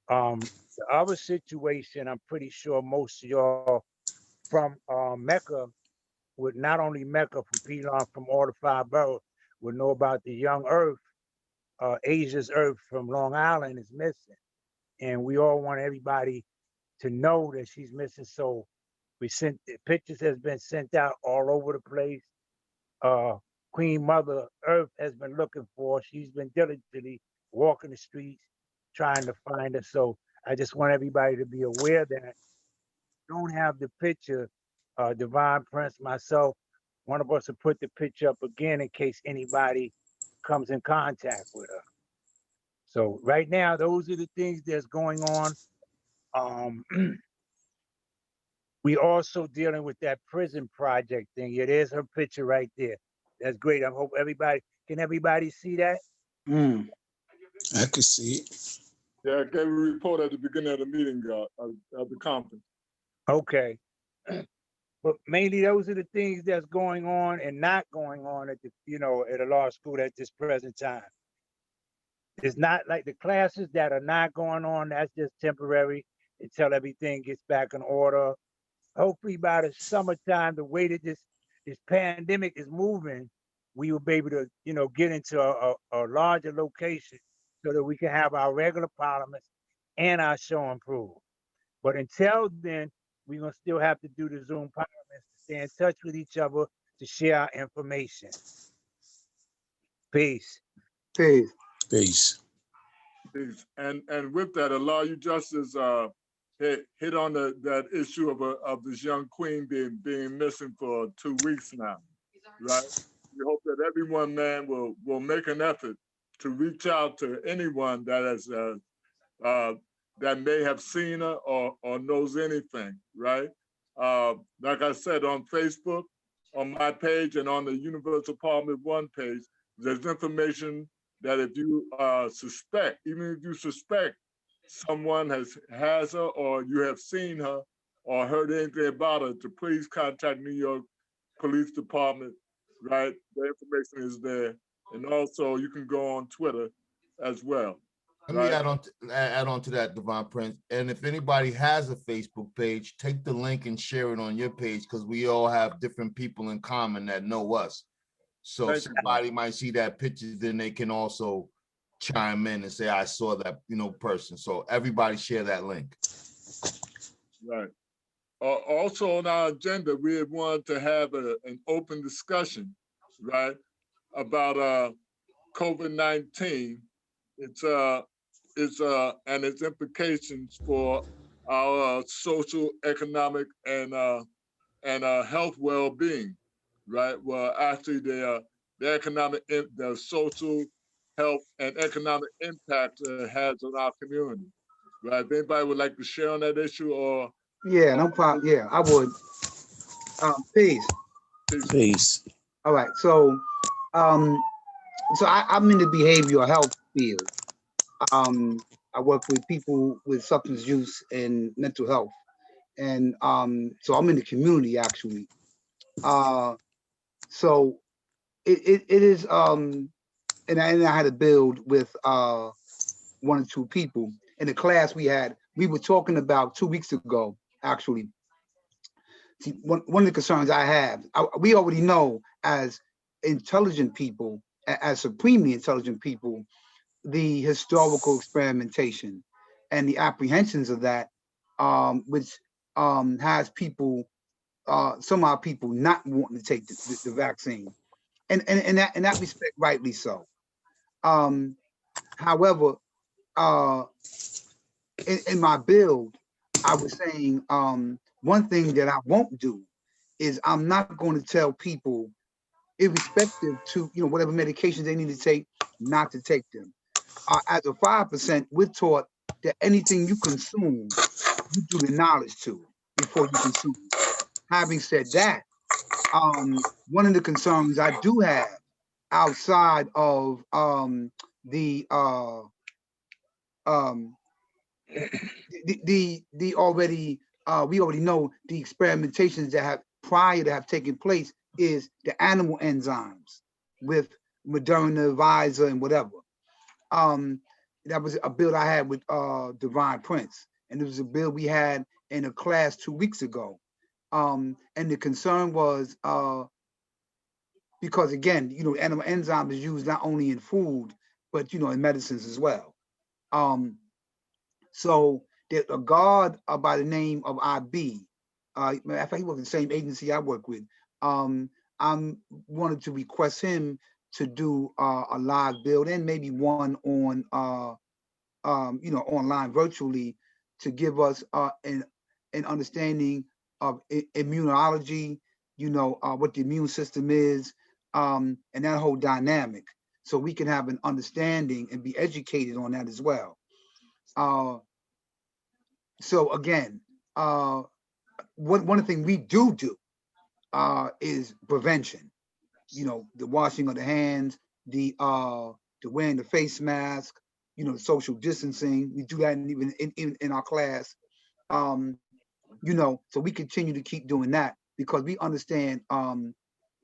the other situation, I'm pretty sure most of y'all from Mecca, with not only Mecca, from Pelon, from all the 5 boroughs, would know about the young earth, Asia's earth from Long Island is missing. And we all want everybody to know that she's missing. So we sent, pictures has been sent out all over the place. Queen Mother Earth has been looking for her. She's been diligently walking the streets trying to find her. So I just want everybody to be aware that don't have the picture. Divine Prince, myself, one of us will put the picture up again in case anybody comes in contact with her. So right now, those are the things that's going on. We also dealing with that prison project thing. Yeah, there's her picture right there. That's great. I hope everybody, can everybody see that? I can see it. Yeah, I gave a report at the beginning of the meeting, of the conference. Okay. But mainly those are the things that's going on and not going on at the, you know, at a law school at this present time. It's not like the classes that are not going on, that's just temporary until everything gets back in order. Hopefully by the summertime, the way that this pandemic is moving, we will be able to, you know, get into a larger location so that we can have our regular parliaments and our show and prove. But until then, we're gonna still have to do the Zoom parliaments to stay in touch with each other to share our information. Peace. Peace. Peace. Peace. And with that, Allah, you justice hit on that issue of this young queen being missing for 2 weeks now, right? We hope that everyone, man, will make an effort to reach out to anyone that has that may have seen her or knows anything, right? Like I said, on Facebook, on my page, and on the Universal Parliament 1 page, there's information that if you suspect, even if you suspect someone has her or you have seen her or heard anything about her, to please contact New York Police Department, right? The information is there. And also you can go on Twitter as well. Let me add on to that, Divine Prince. And if anybody has a Facebook page, take the link and share it on your page, because we all have different people in common that know us. So if somebody might see that picture, then they can also chime in and say, I saw that, you know, person. So everybody share that link. Right. Also on our agenda, we had wanted to have an open discussion, right, about COVID-19. It's and its implications for our social, economic, and health well-being, right? Well, actually, the economic, the social, health, and economic impact it has on our community, right? If anybody would like to share on that issue, or yeah, no problem. Yeah, I would. Peace. Peace. All right. So, I'm in the behavioral health field. I work with people with substance use and mental health, and so I'm in the community actually. So it is and I had to build with 1 or 2 people in the class we had. We were talking about 2 weeks ago actually. See, one of the concerns I have, we already know as intelligent people, as supremely intelligent people, the historical experimentation and the apprehensions of that, which has people some of our people not wanting to take the vaccine, and in that respect, rightly so. However, in my build, I was saying one thing that I won't do is I'm not going to tell people, irrespective to whatever medications they need to take, not to take them. As a 5%, we're taught that anything you consume, you do the knowledge to before you consume. Having said that, one of the concerns I do have outside of the already we already know the experimentations that have prior to have taken place is the animal enzymes with Moderna, Pfizer, and whatever. That was a bill I had with Divine Prince, and it was a bill we had in a class 2 weeks ago. And the concern was because again, animal enzymes is used not only in food, but in medicines as well. So there's a guard by the name of IB. Matter of fact, he was the same agency I work with. I'm wanted to request him to do a live build and maybe one on online virtually to give us an understanding of immunology, what the immune system is, and that whole dynamic, so we can have an understanding and be educated on that as well. So again, one thing we do is prevention. The washing of the hands, the wearing the face mask, the social distancing. We do that even in our class. So we continue to keep doing that because we understand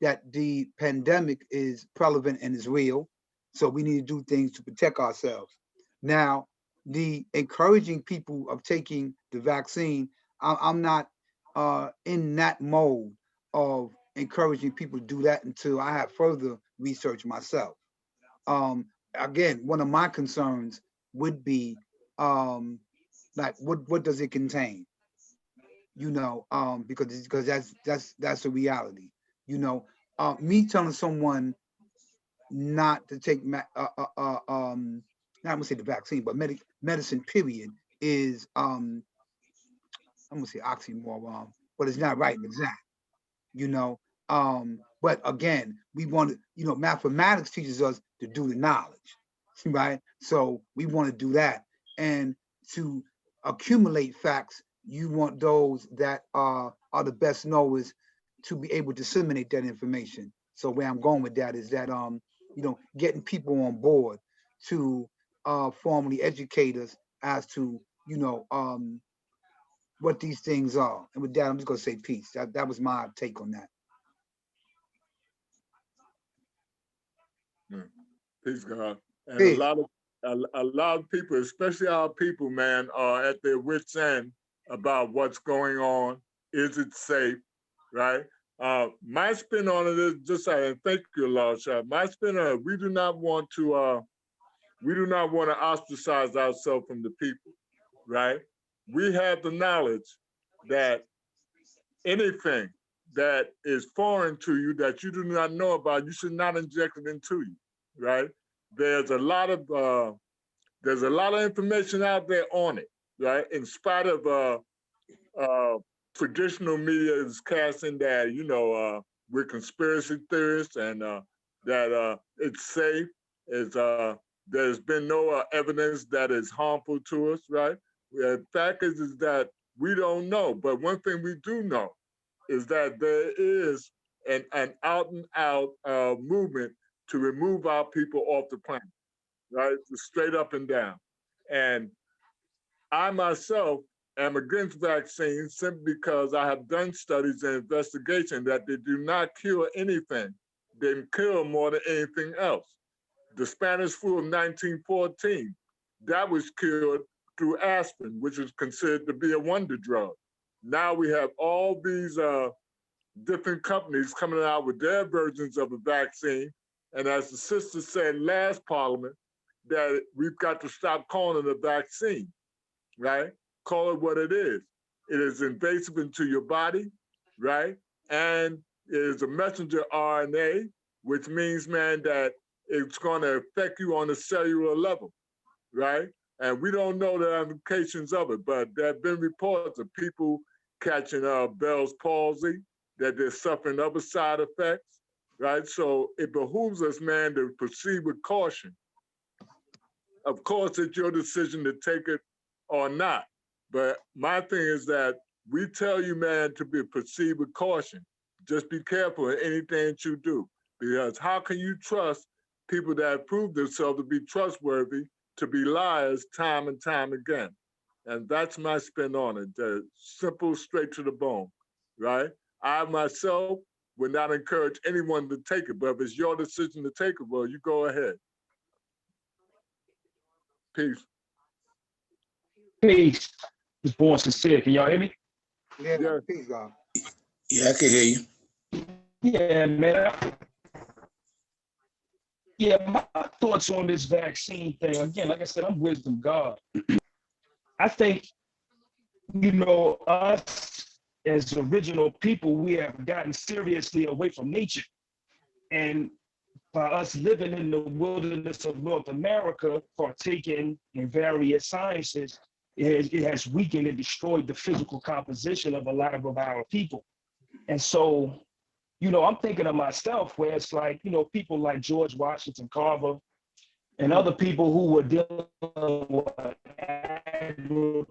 that the pandemic is prevalent and is real. So we need to do things to protect ourselves. Now, the encouraging people of taking the vaccine, I'm not in that mode of encouraging people to do that until I have further research myself. Again, one of my concerns would be like what does it contain? Because that's a reality. Me telling someone not to take not gonna say the vaccine, but medicine period is I'm gonna say oxymoron, but it's not right and exact. But again, we want to, mathematics teaches us to do the knowledge, right? So we want to do that. And to accumulate facts, you want those that are the best knowers to be able to disseminate that information. So where I'm going with that is that getting people on board to formally educate us as to what these things are. And with that, I'm just gonna say peace. That was my take on that. Peace, God. And Peace. a lot of people, especially our people, man, are at their wits' end about what's going on. Is it safe, right? My spin on it is just saying, thank you, Lord Shah. My spin on it, we do not want to ostracize ourselves from the people, right? We have the knowledge that anything that is foreign to you that you do not know about, you should not inject it into you, right? There's a lot of information out there on it, right? In spite of traditional media is casting that we're conspiracy theorists and that it's safe. There's been no evidence that is harmful to us, right? The fact is that we don't know, but one thing we do know is that there is an out and out movement to remove our people off the planet, right? Straight up and down. And I myself am against vaccines simply because I have done studies and investigation that they do not cure anything. They kill more than anything else. The Spanish flu of 1914, that was cured through aspirin, which is considered to be a wonder drug. Now we have all these different companies coming out with their versions of a vaccine. And as the sister said last parliament, that we've got to stop calling it a vaccine, right? Call it what it is. It is invasive into your body. right? And it's a messenger RNA, which means, man, that it's going to affect you on a cellular level, right? And we don't know the implications of it, but there have been reports of people catching Bell's palsy, that they're suffering other side effects, right? So it behooves us, man, to proceed with caution. Of course, it's your decision to take it or not. But my thing is that we tell you, man, to proceed with caution. Just be careful in anything that you do, because how can you trust people that prove themselves to be trustworthy to be liars time and time again? And that's my spin on it. Simple, straight to the bone, right? I myself would not encourage anyone to take it, but if it's your decision to take it, well, you go ahead. Peace. Peace. Was born sincere. Can y'all hear me? Yeah, peace, God. Yeah, I can hear you. Yeah, man. Yeah, my thoughts on this vaccine thing, again, like I said, I'm wisdom God. I think, you know, us as original people, we have gotten seriously away from nature. And by us living in the wilderness of North America, partaking in various sciences, it has weakened and destroyed the physical composition of a lot of our people. And so, you know, I'm thinking of myself where it's like, you know, people like George Washington Carver and other people who were dealing with agriculture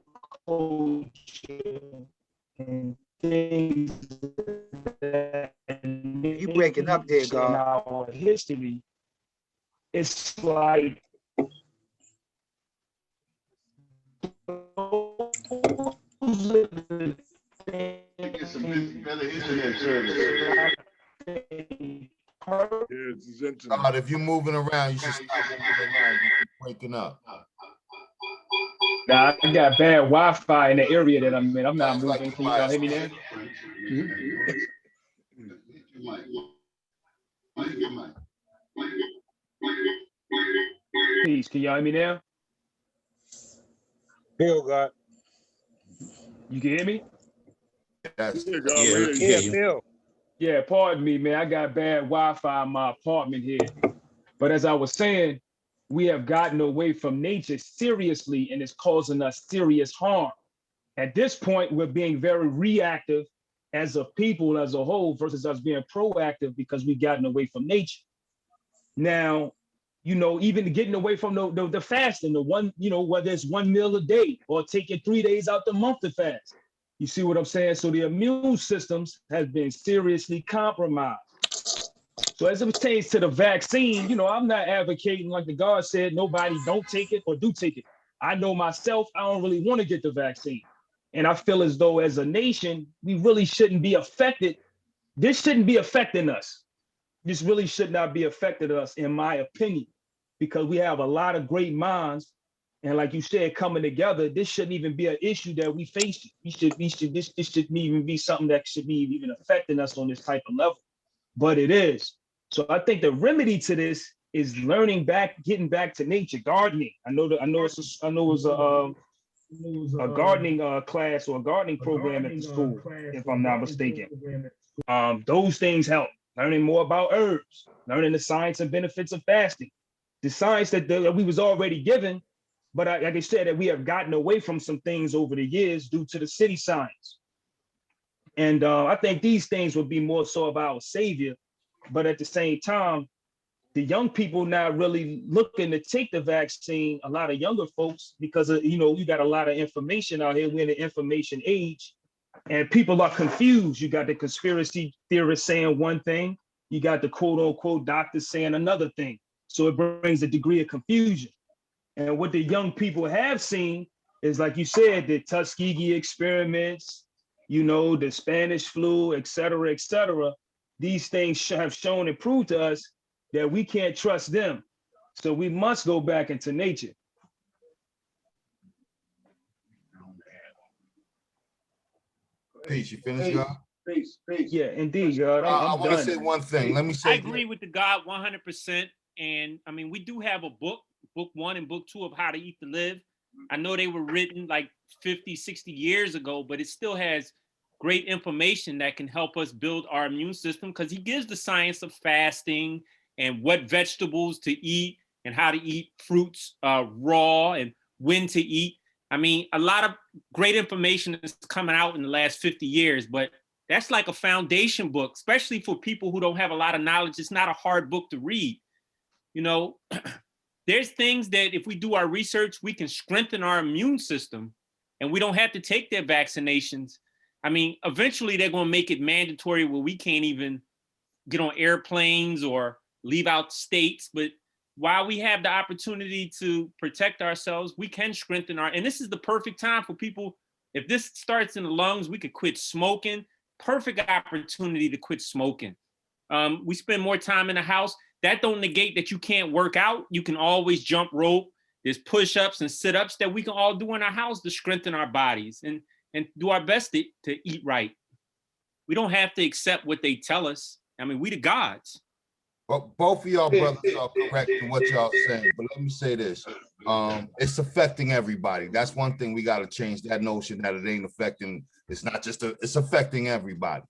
and things that You breaking up there, in God. our history. It's like Get some better internet service. God, if you're moving around, you should stop moving around. You keep breaking up. Nah, I got bad Wi-Fi in the area that I'm in. I'm not moving. Can y'all hear me now? Peace. Can y'all hear me now? Bill, God. You can hear me? Yes. Yeah, Bill. Yeah, pardon me, man. I got bad Wi-Fi in my apartment here. But as I was saying, we have gotten away from nature seriously, and it's causing us serious harm. At this point, we're being very reactive as a people, as a whole, versus us being proactive because we've gotten away from nature. Now, you know, even getting away from the fasting, the one, you know, whether it's 1 meal a day or taking 3 days out the month to fast. You see what I'm saying? So the immune systems have been seriously compromised. So as it pertains to the vaccine, you know, I'm not advocating, like the God said, nobody don't take it or do take it. I know myself, I don't really want to get the vaccine. And I feel as though as a nation, we really shouldn't be affected. This shouldn't be affecting us. This really should not be affecting us, in my opinion, because we have a lot of great minds. And like you said, coming together, this shouldn't even be an issue that we face. This shouldn't even be something that should be even affecting us on this type of level. But it is. So I think the remedy to this is learning back, getting back to nature, gardening. I know it's a gardening class or a gardening program at the school, if I'm not mistaken. Those things help. Learning more about herbs, learning the science and benefits of fasting, the science that we was already given, but like I said, that we have gotten away from some things over the years due to the city science. And I think these things would be more so of our savior, but at the same time, the young people not really looking to take the vaccine, a lot of younger folks, because of, you know, you got a lot of information out here. We're in the information age and people are confused. You got the conspiracy theorists saying one thing, you got the quote unquote doctors saying another thing. So it brings a degree of confusion. And what the young people have seen is, like you said, the Tuskegee experiments, you know, the Spanish flu, et cetera, et cetera. These things have shown and proved to us that we can't trust them. So we must go back into nature. Peace, you finished, God? Peace. Yeah, indeed, God. I I'm want to done. say one thing. Let me I say agree with the God 100%. And I mean, we do have a book 1 and book 2 of How to Eat to Live. I know they were written like 50, 60 years ago, but it still has great information that can help us build our immune system, because he gives the science of fasting and what vegetables to eat and how to eat fruits raw and when to eat. I mean, a lot of great information is coming out in the last 50 years, but that's like a foundation book, especially for people who don't have a lot of knowledge. It's not a hard book to read. You know, there's things that if we do our research, we can strengthen our immune system and we don't have to take their vaccinations. I mean, eventually they're going to make it mandatory where we can't even get on airplanes or leave out states. But while we have the opportunity to protect ourselves, we can strengthen and this is the perfect time for people. If this starts in the lungs, we could quit smoking. Perfect opportunity to quit smoking. We spend more time in the house. That don't negate that you can't work out. You can always jump rope. There's push-ups and sit-ups that we can all do in our house to strengthen our bodies and do our best to eat right. We don't have to accept what they tell us. I mean, we the gods. Well, both of y'all brothers are correct in what y'all saying, but let me say this. It's affecting everybody. That's one thing we got to change, that notion that it ain't affecting. It's not just it's affecting everybody.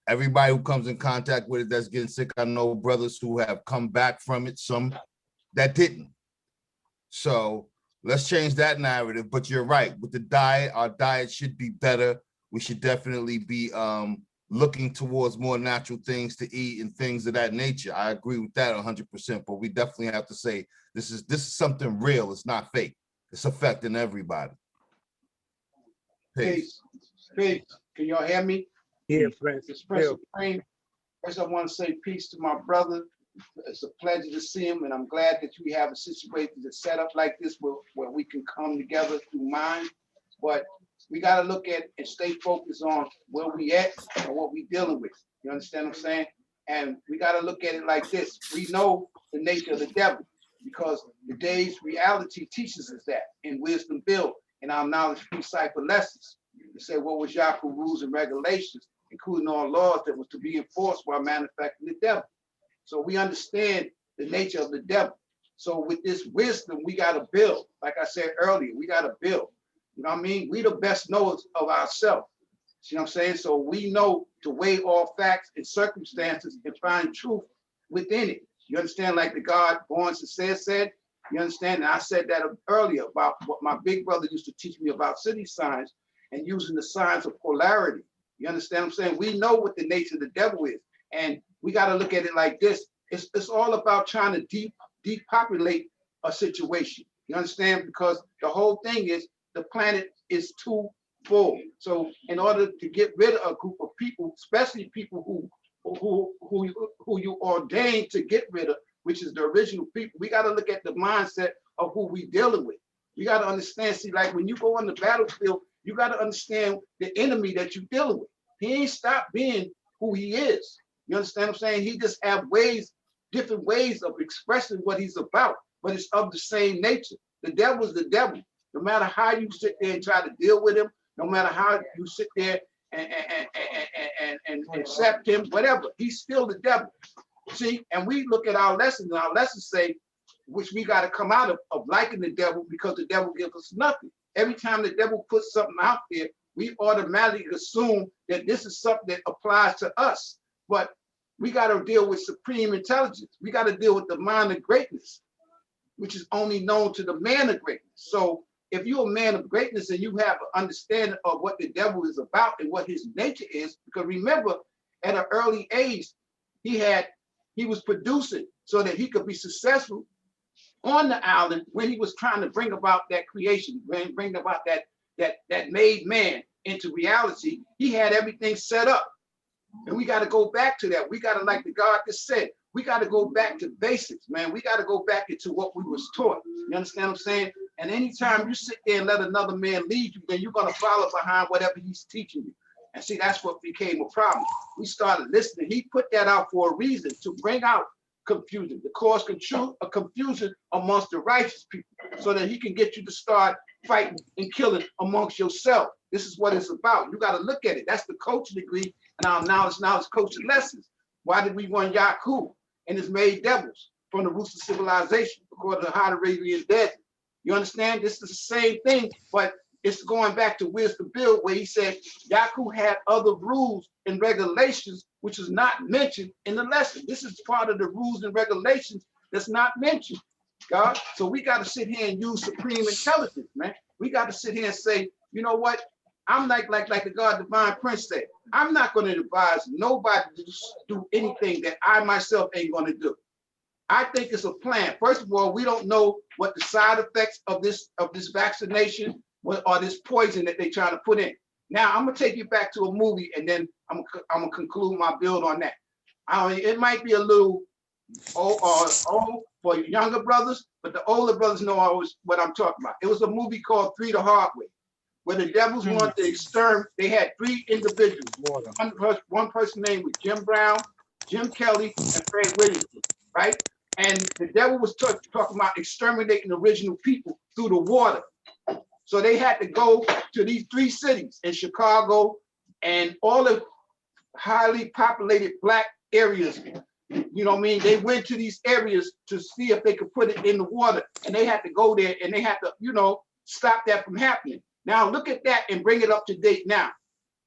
Everybody who comes in contact with it that's getting sick. I know brothers who have come back from it, some that didn't. So let's change that narrative. But you're right, with the diet, our diet should be better. We should definitely be looking towards more natural things to eat and things of that nature. I agree with that 100%, but we definitely have to say this is something real. It's not fake. It's affecting everybody. Peace. Peace. Can y'all hear me? Yeah, Francis. Prince Supreme. First, I want to say peace to my brother. It's a pleasure to see him, and I'm glad that we have a situation that's set up like this where we can come together through mind. But we got to look at and stay focused on where we at and what we dealing with. You understand what I'm saying? And we got to look at it like this. We know the nature of the devil because today's reality teaches us that in Wisdom Build, in our knowledge free cipher lessons. They say what was Yaku rules and regulations, including all laws that was to be enforced while manufacturing the devil. So we understand the nature of the devil. So with this wisdom, we got to build. Like I said earlier, we got to build. You know what I mean? We the best knowers of ourselves. See what I'm saying? So we know to weigh all facts and circumstances and find truth within it. You understand? Like the God Barnes said, you understand? And I said that earlier about what my big brother used to teach me about city signs and using the signs of polarity. You understand what I'm saying? We know what the nature of the devil is. And we got to look at it like this. It's all about trying to depopulate a situation. You understand? Because the whole thing is the planet is too full. So in order to get rid of a group of people, especially people who you ordained to get rid of, which is the original people, we got to look at the mindset of who we dealing with. You got to understand, see, like when you go on the battlefield, you got to understand the enemy that you're dealing with. He ain't stopped being who he is. You understand what I'm saying? He just have different ways of expressing what he's about, but it's of the same nature. The devil's the devil. No matter how you sit there and try to deal with him, no matter how you sit there and accept him, whatever, he's still the devil. See, and we look at our lessons, and our lessons say, which we got to come out of liking the devil because the devil gives us nothing. Every time the devil puts something out there, we automatically assume that this is something that applies to us. But we got to deal with supreme intelligence. We got to deal with the mind of greatness, which is only known to the man of greatness. So if you're a man of greatness and you have an understanding of what the devil is about and what his nature is, because remember, at an early age, he was producing so that he could be successful on the island when he was trying to bring about that creation, bring about that made man into reality. He had everything set up. And we got to go back to that. We got to, like the God just said, we got to go back to basics, man. We got to go back into what we was taught. You understand what I'm saying? And anytime you sit there and let another man lead you, then you're going to follow behind whatever he's teaching you. And see, that's what became a problem. We started listening. He put that out for a reason, to bring out confusion, to cause confusion amongst the righteous people, so that he can get you to start fighting and killing amongst yourself. This is what it's about. You got to look at it. That's the coaching degree and our knowledge coaching lessons. Why did we want Yaku and his made devils from the roots of civilization, according to the Hammurabi Desert? You understand? This is the same thing, but it's going back to Wisdom Bill where he said Yaku had other rules and regulations which is not mentioned in the lesson. This is part of the rules and regulations that's not mentioned, God. So we got to sit here and use supreme intelligence, man. We got to sit here and say, you know what? I'm like the God Divine Prince said, I'm not going to advise nobody to do anything that I myself ain't going to do. I think it's a plan. First of all, we don't know what the side effects of this vaccination or this poison that they try to put in. Now, I'm gonna take you back to a movie, and then I'm gonna conclude my build on that. I mean, it might be a little old for younger brothers, but the older brothers know what I'm talking about. It was a movie called Three the Hard Way, where the devils wanted to exterminate. They had three individuals. One person named was Jim Brown, Jim Kelly, and Fred Williamson, right? And the devil was talking about exterminating the original people through the water. So they had to go to these three cities in Chicago and all the highly populated Black areas. You know what I mean? They went to these areas to see if they could put it in the water, and they had to go there and they had to, you know, stop that from happening. Now look at that and bring it up to date now.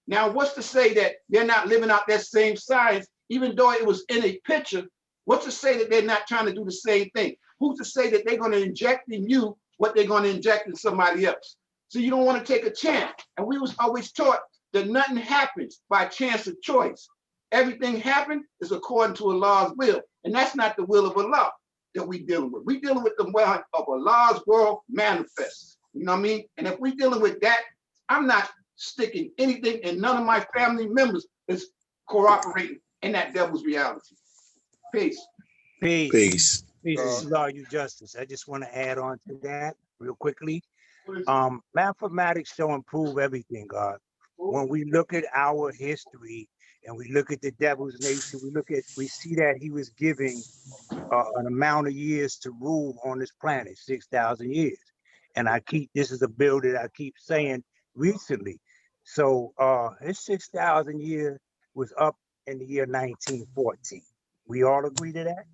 Now, what's to say that they're not living out that same science, even though it was in a picture? What's to say that they're not trying to do the same thing? Who's to say that they're going to inject in you what they're going to inject in somebody else? So you don't want to take a chance. And we was always taught that nothing happens by chance of choice. Everything happened is according to Allah's will. And that's not the will of Allah that we dealing with. We dealing with the will of Allah's world manifest. You know what I mean? And if we dealing with that, I'm not sticking anything, and none of my family members is cooperating in that devil's reality. Peace. Peace. Peace. Peace. Lord, you justice. I just want to add on to that real quickly. Mathematics don't improve everything, God. When we look at our history and we look at the devil's nation, we see that he was giving an amount of years to rule on this planet, 6,000 years. And this is a bill that I keep saying recently. So his 6,000 years was up in the year 1914. We all agree to that?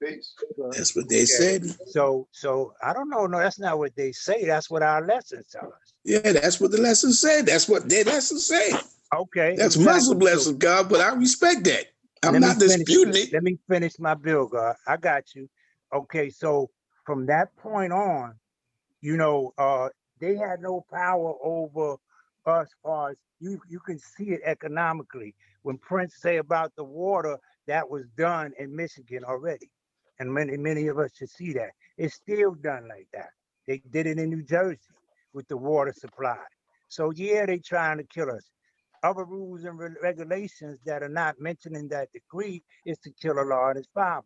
That's what they said. So I don't know. No, that's not what they say. That's what our lessons tell us. Yeah, that's what the lesson said. That's what their lesson said. Okay. That's exactly. Muslim lesson, God, but I respect that. I'm not disputing it. Let me finish my bill, God. I got you. Okay, so from that point on, you know, they had no power over us, far as you can see it economically. When Prince say about the water, that was done in Michigan already. And many of us should see that. It's still done like that. They did it in New Jersey with the water supply. So yeah, they trying to kill us. Other rules and regulations that are not mentioned in that decree is to kill Allah and his 5%.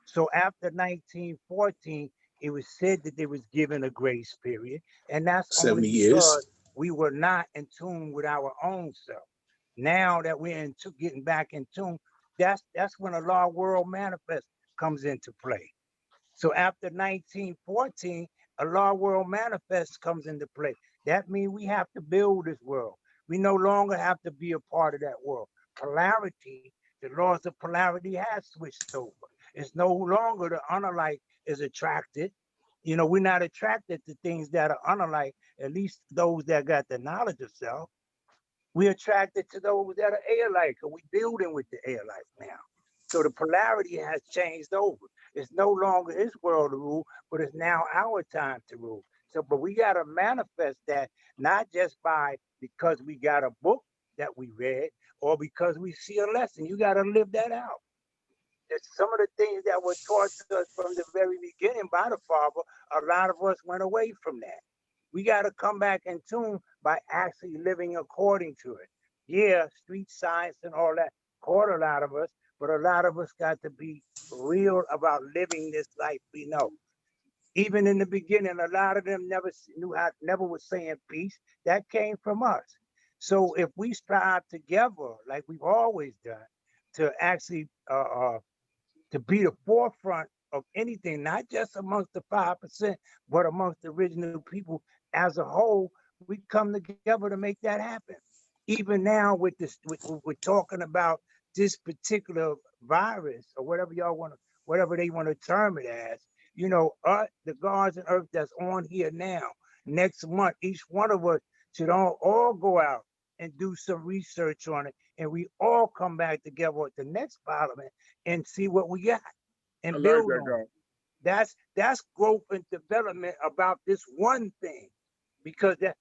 So after 1914, it was said that they was given a grace period, and that's 70 only years. because we were not in tune with our own self. Now that we're getting back in tune, that's when Allah World Manifest comes into play. So after 1914, Allah World Manifest comes into play. That means we have to build this world. We no longer have to be a part of that world. Polarity, the laws of polarity have switched over. It's no longer the unalike is attracted. You know, we're not attracted to things that are unalike, at least those that got the knowledge of self. We're attracted to those that are alike, and we're building with the alike now. So the polarity has changed over. It's no longer his world to rule, but it's now our time to rule. So, but we got to manifest that, not just because we got a book that we read or because we see a lesson. You got to live that out. There's some of the things that were taught to us from the very beginning by the Father, a lot of us went away from that. We got to come back in tune by actually living according to it. Yeah, street science and all that caught a lot of us, but a lot of us got to be real about living this life we know. Even in the beginning, a lot of them never was saying peace. That came from us. So if we strive together, like we've always done, to actually to be the forefront of anything, not just amongst the 5%, but amongst the original people as a whole, we come together to make that happen. Even now with this, we're talking about this particular virus or whatever they want to term it as, you know, the gods and earth that's on here now, next month, each one of us should all go out and do some research on it. And we all come back together at the next parliament and see what we got I and like build that, on God. it. That's growth and development about this one thing, because the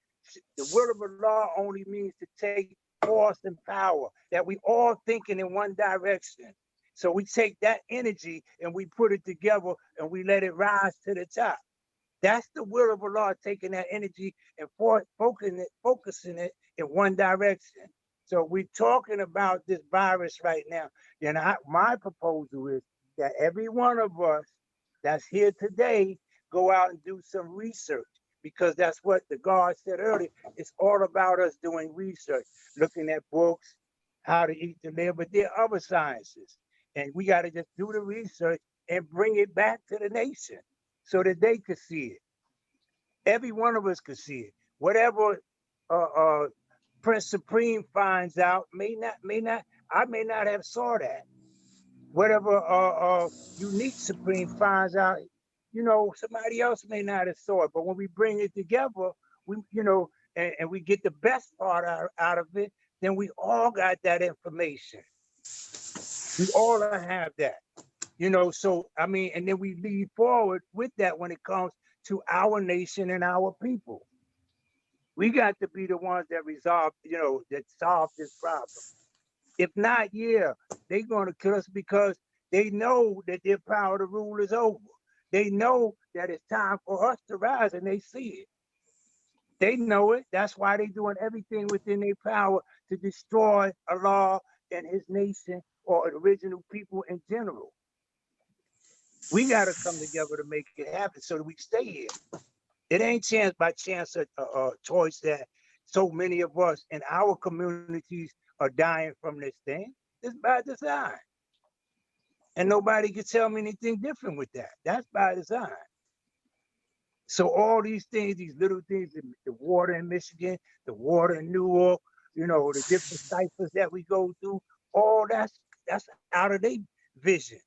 will of Allah only means to take force and power, that we all thinking in one direction. So we take that energy and we put it together and we let it rise to the top. That's the will of Allah, taking that energy and focusing it in one direction. So we're talking about this virus right now. And my proposal is that every one of us that's here today go out and do some research, because that's what the God said earlier. It's all about us doing research, looking at books, how to eat to live, but there are other sciences. And we got to just do the research and bring it back to the nation so that they could see it. Every one of us could see it. Whatever Prince Supreme finds out I may not have saw that. Whatever Unique Supreme finds out, somebody else may not have saw it. But when we bring it together, and we get the best part out of it, then we all got that information. We all have that. So I mean, and then we lead forward with that when it comes to our nation and our people. We got to be the ones that that solve this problem. If not, yeah, they're going to kill us, because they know that their power to rule is over. They know that it's time for us to rise, and they see it. They know it. That's why they're doing everything within their power to destroy Allah and his nation, or original people in general. We got to come together to make it happen so that we stay here. It ain't chance by chance a choice that so many of us in our communities are dying from this thing. It's by design. And nobody can tell me anything different with that. That's by design. So all these things, these little things, the water in Michigan, the water in Newark, the different ciphers that we go through, all that's out of their vision.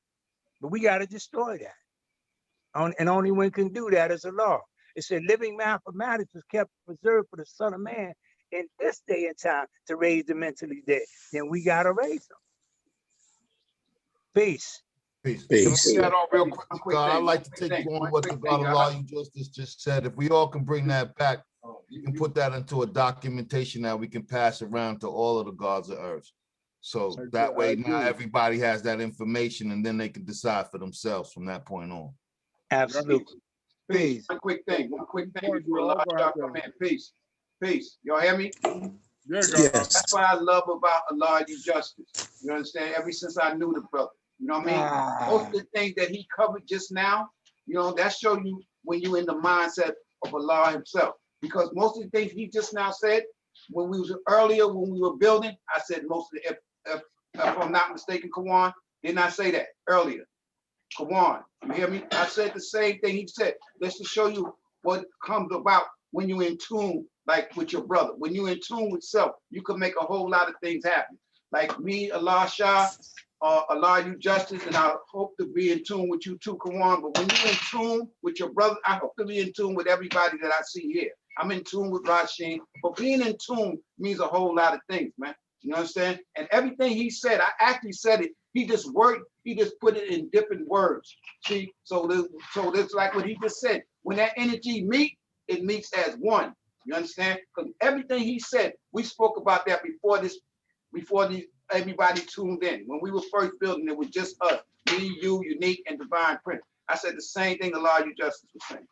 But we got to destroy that. And only one can do that is Allah. It said living mathematics was kept preserved for the Son of Man in this day and time to raise the mentally dead. Then we got to raise them. Peace. Peace. Peace. To put that on real quick, God, I'd like to take you on what the God of Law you just said. If we all can bring that back, you can put that into a documentation that we can pass around to all of the gods of earth. So that way now everybody has that information, and then they can decide for themselves from that point on. Absolutely. Peace. One quick thing before Allah come in. Peace. Y'all hear me? Yes. That's what I love about Allah Justice. You understand? Ever since I knew the brother. You know what I mean? Most of the things that he covered just now, that show you when you're in the mindset of Allah himself. Because most of the things he just now said, when we were building, I said most of the, if I'm not mistaken, Kawan, didn't I say that earlier? Kawan, you hear me? I said the same thing he said. Let's just show you what comes about when you're in tune, like with your brother. When you're in tune with self, you can make a whole lot of things happen. Like me, Allah Shah, Allah you justice, and I hope to be in tune with you too, Kawan. But when you're in tune with your brother, I hope to be in tune with everybody that I see here. I'm in tune with Rasheen, but being in tune means a whole lot of things, man. You understand? And everything he said, I actually said it. He just put it in different words. See, so that's like what he just said. When that energy meet, it meets as one. You understand? Because everything he said, we spoke about that before everybody tuned in. When we were first building, it was just us, me, you, Unique, and Divine Prince. I said the same thing Allah You Justice was saying.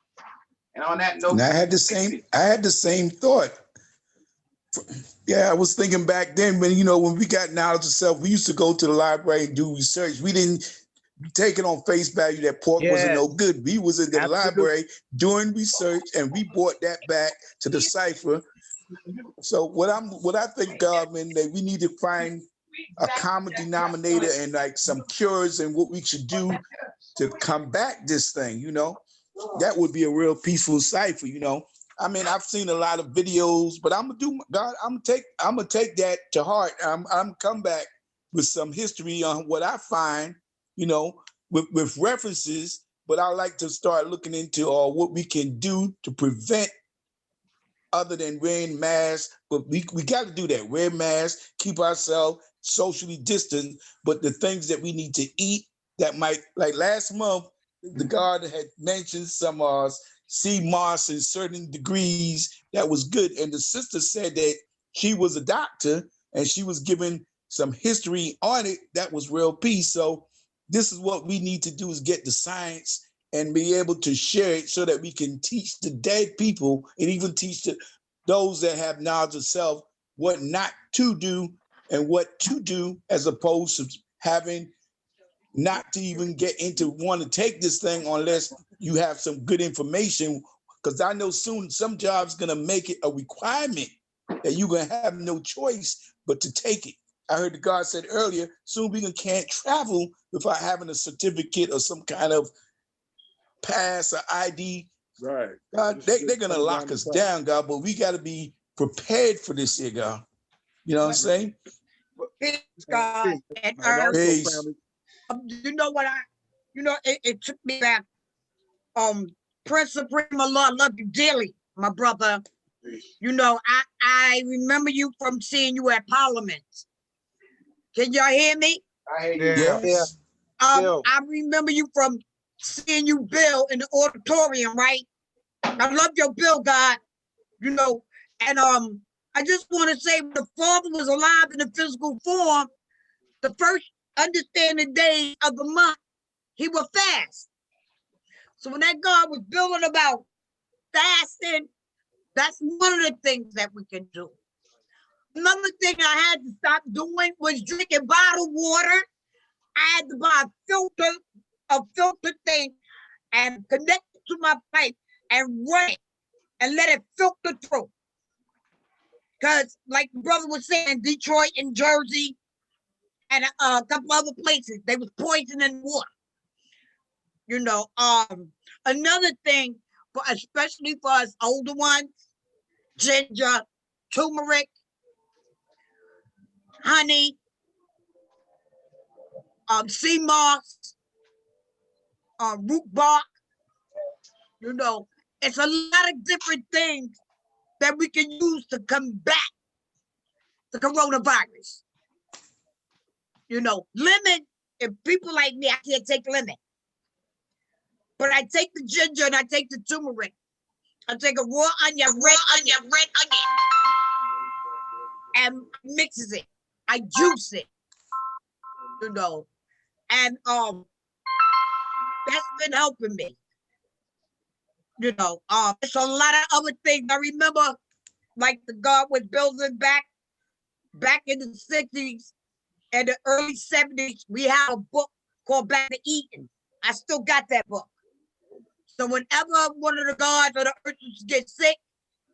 And on that note, and I had the same thought. Yeah, I was thinking back then when we got knowledge of self, we used to go to the library and do research. We didn't take it on face value that pork wasn't no good. We was in the library doing research, and we brought that back to the cipher. So what I think, man, that we need to find a common denominator and like some cures and what we should do to combat this thing. That would be a real peaceful cipher. I mean, I've seen a lot of videos, but I'm gonna take that to heart. I'm come back with some history on what I find, with references. But I like to start looking into what we can do to prevent other than wearing masks, but we got to do that. Wear masks, keep ourselves socially distant, but the things that we need to eat that might, like last month, the God had mentioned some sea moss in certain degrees that was good. And the sister said that she was a doctor and she was given some history on it that was real peace. So this is what we need to do, is get the science and be able to share it so that we can teach the dead people and even teach those that have knowledge of self what not to do and what to do, as opposed to having not to even get into want to take this thing unless you have some good information. Because I know soon some jobs gonna make it a requirement that you're gonna have no choice but to take it. I heard the God said earlier, soon we can't travel without having a certificate or some kind of pass or ID. Right. God, they're gonna lock us down, God, but we gotta be prepared for this here, God. You know what I'm saying? Peace, God, and And also, Peace. family, you know what it took me back. Prince Supreme Allah, I love you dearly, my brother. You know, I remember you from seeing you at Parliament. Can y'all hear me? I hate Yes. I remember you from seeing you, Bill, in the auditorium, right? I love your Bill, God. You know, and I just want to say, when the Father was alive in the physical form, the first understanding day of the month, he would fast. So when that God was building about fasting, that's one of the things that we can do. Another thing I had to stop doing was drinking bottled water. I had to buy a filter thing and connect it to my pipe and run it and let it filter through. Because like the brother was saying, Detroit and Jersey and a couple other places, they was poisoning water. You know, another thing, especially for us older ones, ginger, turmeric, honey, sea moss, root bark. You know, it's a lot of different things that we can use to combat the coronavirus. You know, lemon, if people like me, I can't take lemon. But I take the ginger and I take the turmeric. I take a raw onion, red onion, and mixes it. I juice it, you know, and that's been helping me. You know, there's a lot of other things. I remember, like the God was building back in the 60s and the early 70s. We had a book called Back to Eden. I still got that book. So whenever one of the gods or the earthers get sick,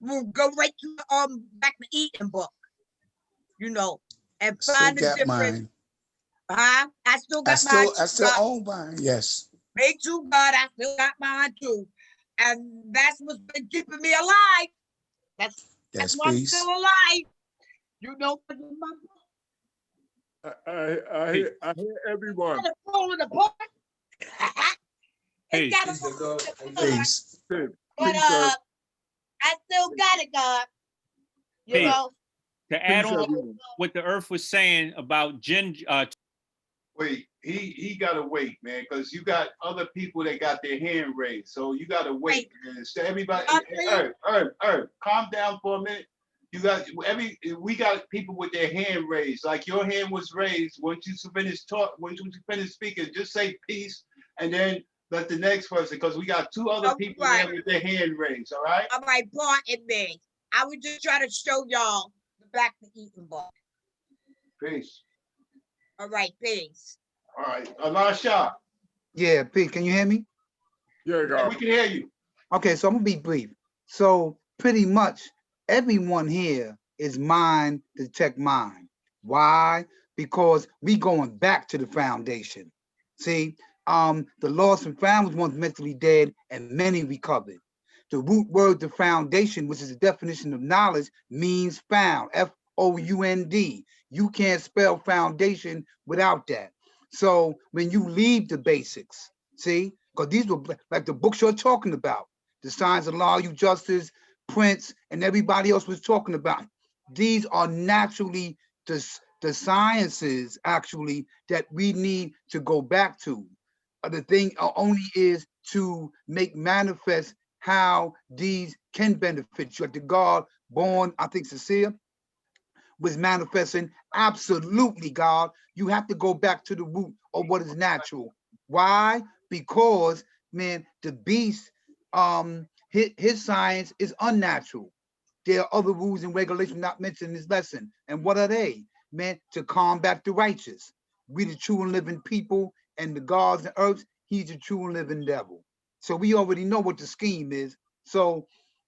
we'll go right to the Back to Eden book, you know, and find the difference. Mine. I still got mine. I still own mine. Yes. Me too, God. I still got mine too, and that's what's been keeping me alive. That's why I'm still alive. You know, I hear everyone. falling apart. Hey, Peace. But I still got it, God. You Hey. know. To add on what the Earth was saying about ginger. Wait, he gotta wait, man, because you got other people that got their hand raised. So you gotta wait, man. So everybody, Earth, calm down for a minute. You got we got people with their hand raised. Like your hand was raised. Once you finish speaking, just say peace, and then let the next person, because we got two other people there with their hand raised. All right. All right, pardon me. I was just trying to show y'all the Back to Eden book. Peace. All right, peace. All right, Allah Shah. Yeah, Pete, can you hear me? Yeah, God. We can hear you. Okay, so I'm gonna be brief. So pretty much everyone here is mind to check mind. Why? Because we going back to the foundation. See, the lost and found was once mentally dead and many recovered. The root word, the foundation, which is the definition of knowledge, means found, F-O-U-N-D. You can't spell foundation without that. So when you leave the basics, see, because these were like the books you're talking about, the signs of law, you justice, Prince, and everybody else was talking about. These are naturally the sciences actually that we need to go back to. The thing only is to make manifest how these can benefit you. Like the God born, I think Cecilia was manifesting. Absolutely, God. You have to go back to the root of what is natural. Why? Because, man, the beast, his science is unnatural. There are other rules and regulations not mentioned in this lesson. And what are they? Man, to combat the righteous. We the true and living people, and the gods and earths, he's the true and living devil. So we already know what the scheme is. So,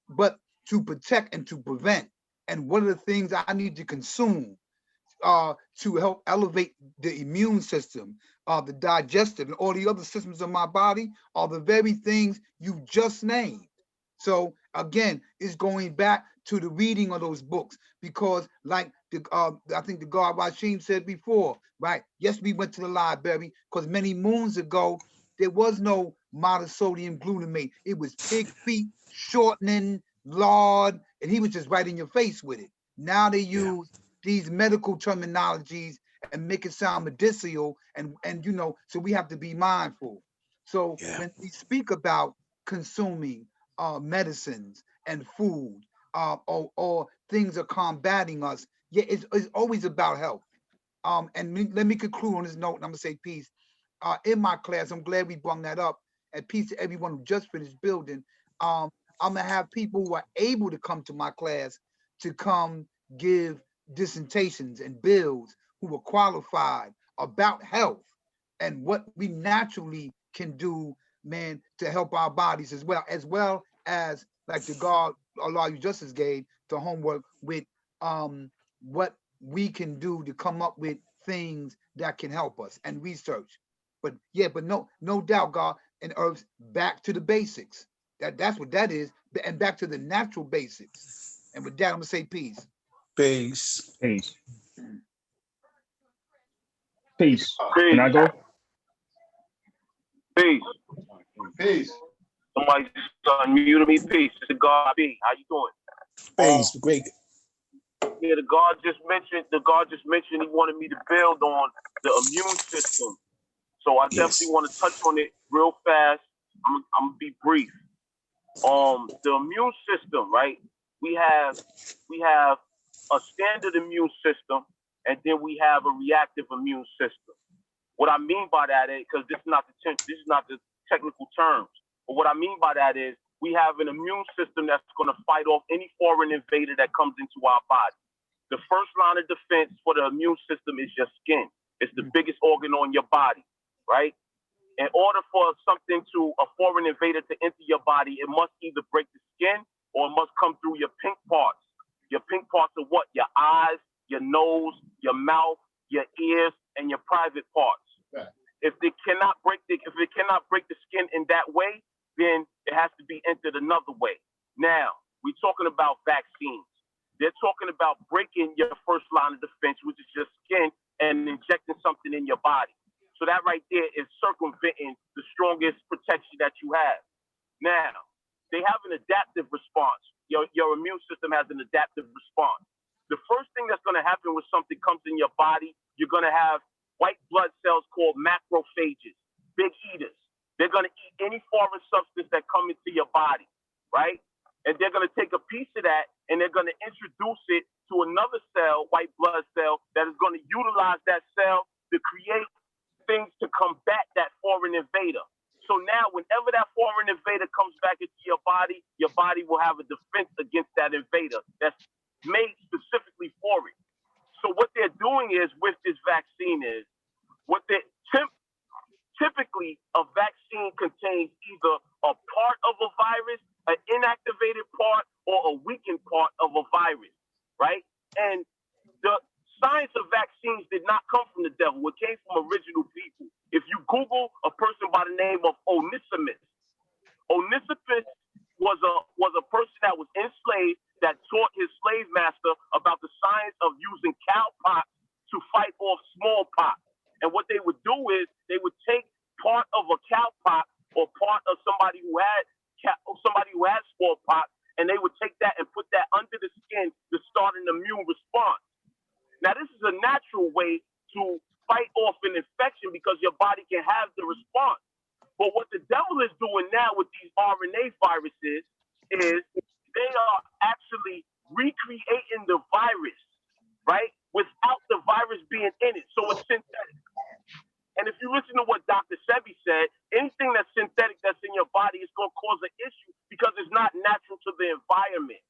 but to protect and to prevent, and what are the things I need to consume to help elevate the immune system, the digestive, and all the other systems of my body are the very things you just named. So again, it's going back to the reading of those books, because like I think the God Rashim said before, right? Yes, we went to the library because many moons ago, there was no monosodium glutamate. It was pig feet, shortening, lard, and he was just right in your face with it. Now they use these medical terminologies and make it sound medicinal, and you know, so we have to be mindful. So when we speak about consuming medicines and food, or things are combating us, yeah, it's always about health. Let me conclude on this note, and I'm gonna say peace. In my class, I'm glad we brought that up, and peace to everyone who just finished building. I'm gonna have people who are able to come to my class to come give dissertations and bills who are qualified about health and what we naturally can do, man, to help our bodies as well as like the God Allah you justice gave the homework with what we can do to come up with things that can help us and research. But yeah, but no doubt, God and herbs back to the basics. That's what that is, and back to the natural basics. And with that, I'm gonna say peace. Peace. Peace. Peace. Can I go? Peace. Peace. Somebody unmuted me. Peace. It's the God B. How you doing? Peace. Great. Yeah, the God just mentioned he wanted me to build on the immune system. So I definitely want to touch on it real fast. I'm gonna be brief. The immune system, right? We have a standard immune system, and then we have a reactive immune system. What I mean by that is, because this is not the technical terms, but what I mean by that is we have an immune system that's going to fight off any foreign invader that comes into our body. The first line of defense for the immune system is your skin. It's the biggest organ on your body, right? In order for a foreign invader to enter your body, it must either break the skin or it must come through your pink parts. Your pink parts are what? Your eyes, your nose, your mouth, your ears, and your private parts. Right. If it cannot break the skin in that way, then it has to be entered another way. Now, we're talking about vaccines. They're talking about breaking your first line of defense, which is your skin, and injecting something in your body. So that right there is circumventing the strongest protection that you have. Now, they have an adaptive response. Your immune system has an adaptive response. The first thing that's going to happen when something comes in your body, you're going to have white blood cells called macrophages, big eaters. They're going to eat any foreign substance that comes into your body, right? And they're going to take a piece of that and they're going to introduce it to another cell, white blood cell, that is going to utilize that cell to create things to combat that foreign invader. So now whenever that foreign invader comes back into your body will have a defense against that invader that's made specifically for it. So what they're doing is with this vaccine is typically a vaccine contains either a part of a virus, an inactivated part, or a weakened part of a virus, right? And the science of vaccines did not come from the devil. It came from original people. If you Google a person by the name of Onesimus was a person that was enslaved that taught his slave master about the science of using cowpox to fight off smallpox. And what they would do is they would take part of a cowpox or part of somebody who had smallpox, and they would take that have the response. But what the devil is doing now with these RNA viruses is they are actually recreating the virus, right? Without the virus being in it. So it's synthetic. And if you listen to what Dr. Sebi said, anything that's synthetic that's in your body is going to cause an issue because it's not natural to the environment.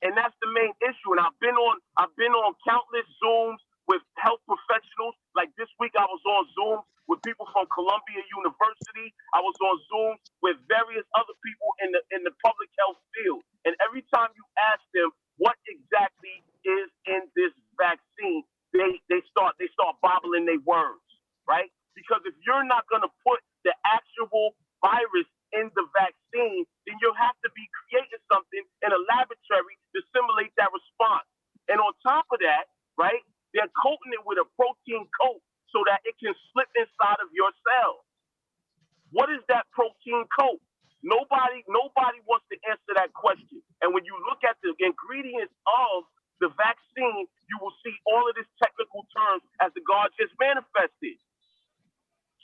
And that's the main issue. And I've been on countless Zooms with health professionals. Like this week I was on Zoom with people from Columbia University. I was on Zoom with various other people in the public health field. And every time you ask them what exactly is in this vaccine, they start bobbling their words, right? Because if you're not going to put the actual virus in the vaccine, then you'll have to be creating something in a laboratory to simulate that response. And on top of that, right, they're coating it with a protein coat so that it can slip inside of your cells. What is that protein coat? Nobody wants to answer that question. And when you look at the ingredients of the vaccine, you will see all of this technical terms as the God just manifested.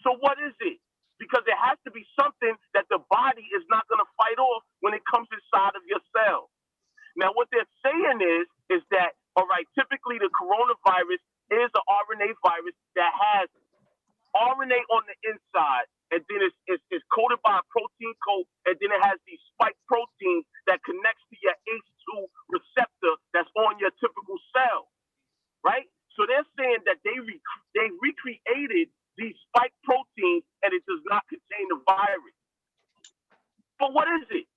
So what is it? Because it has to be something that the body is not going to fight off when it comes inside of your cells. Now, what they're saying is that, all right, typically the coronavirus is an RNA virus that has RNA on the inside, and then it's coated by a protein coat, and then it has these spike proteins that connects to your ACE2 receptor that's on your typical cell, right? So they're saying that they recreated these spike proteins, and it does not contain the virus. But what is it?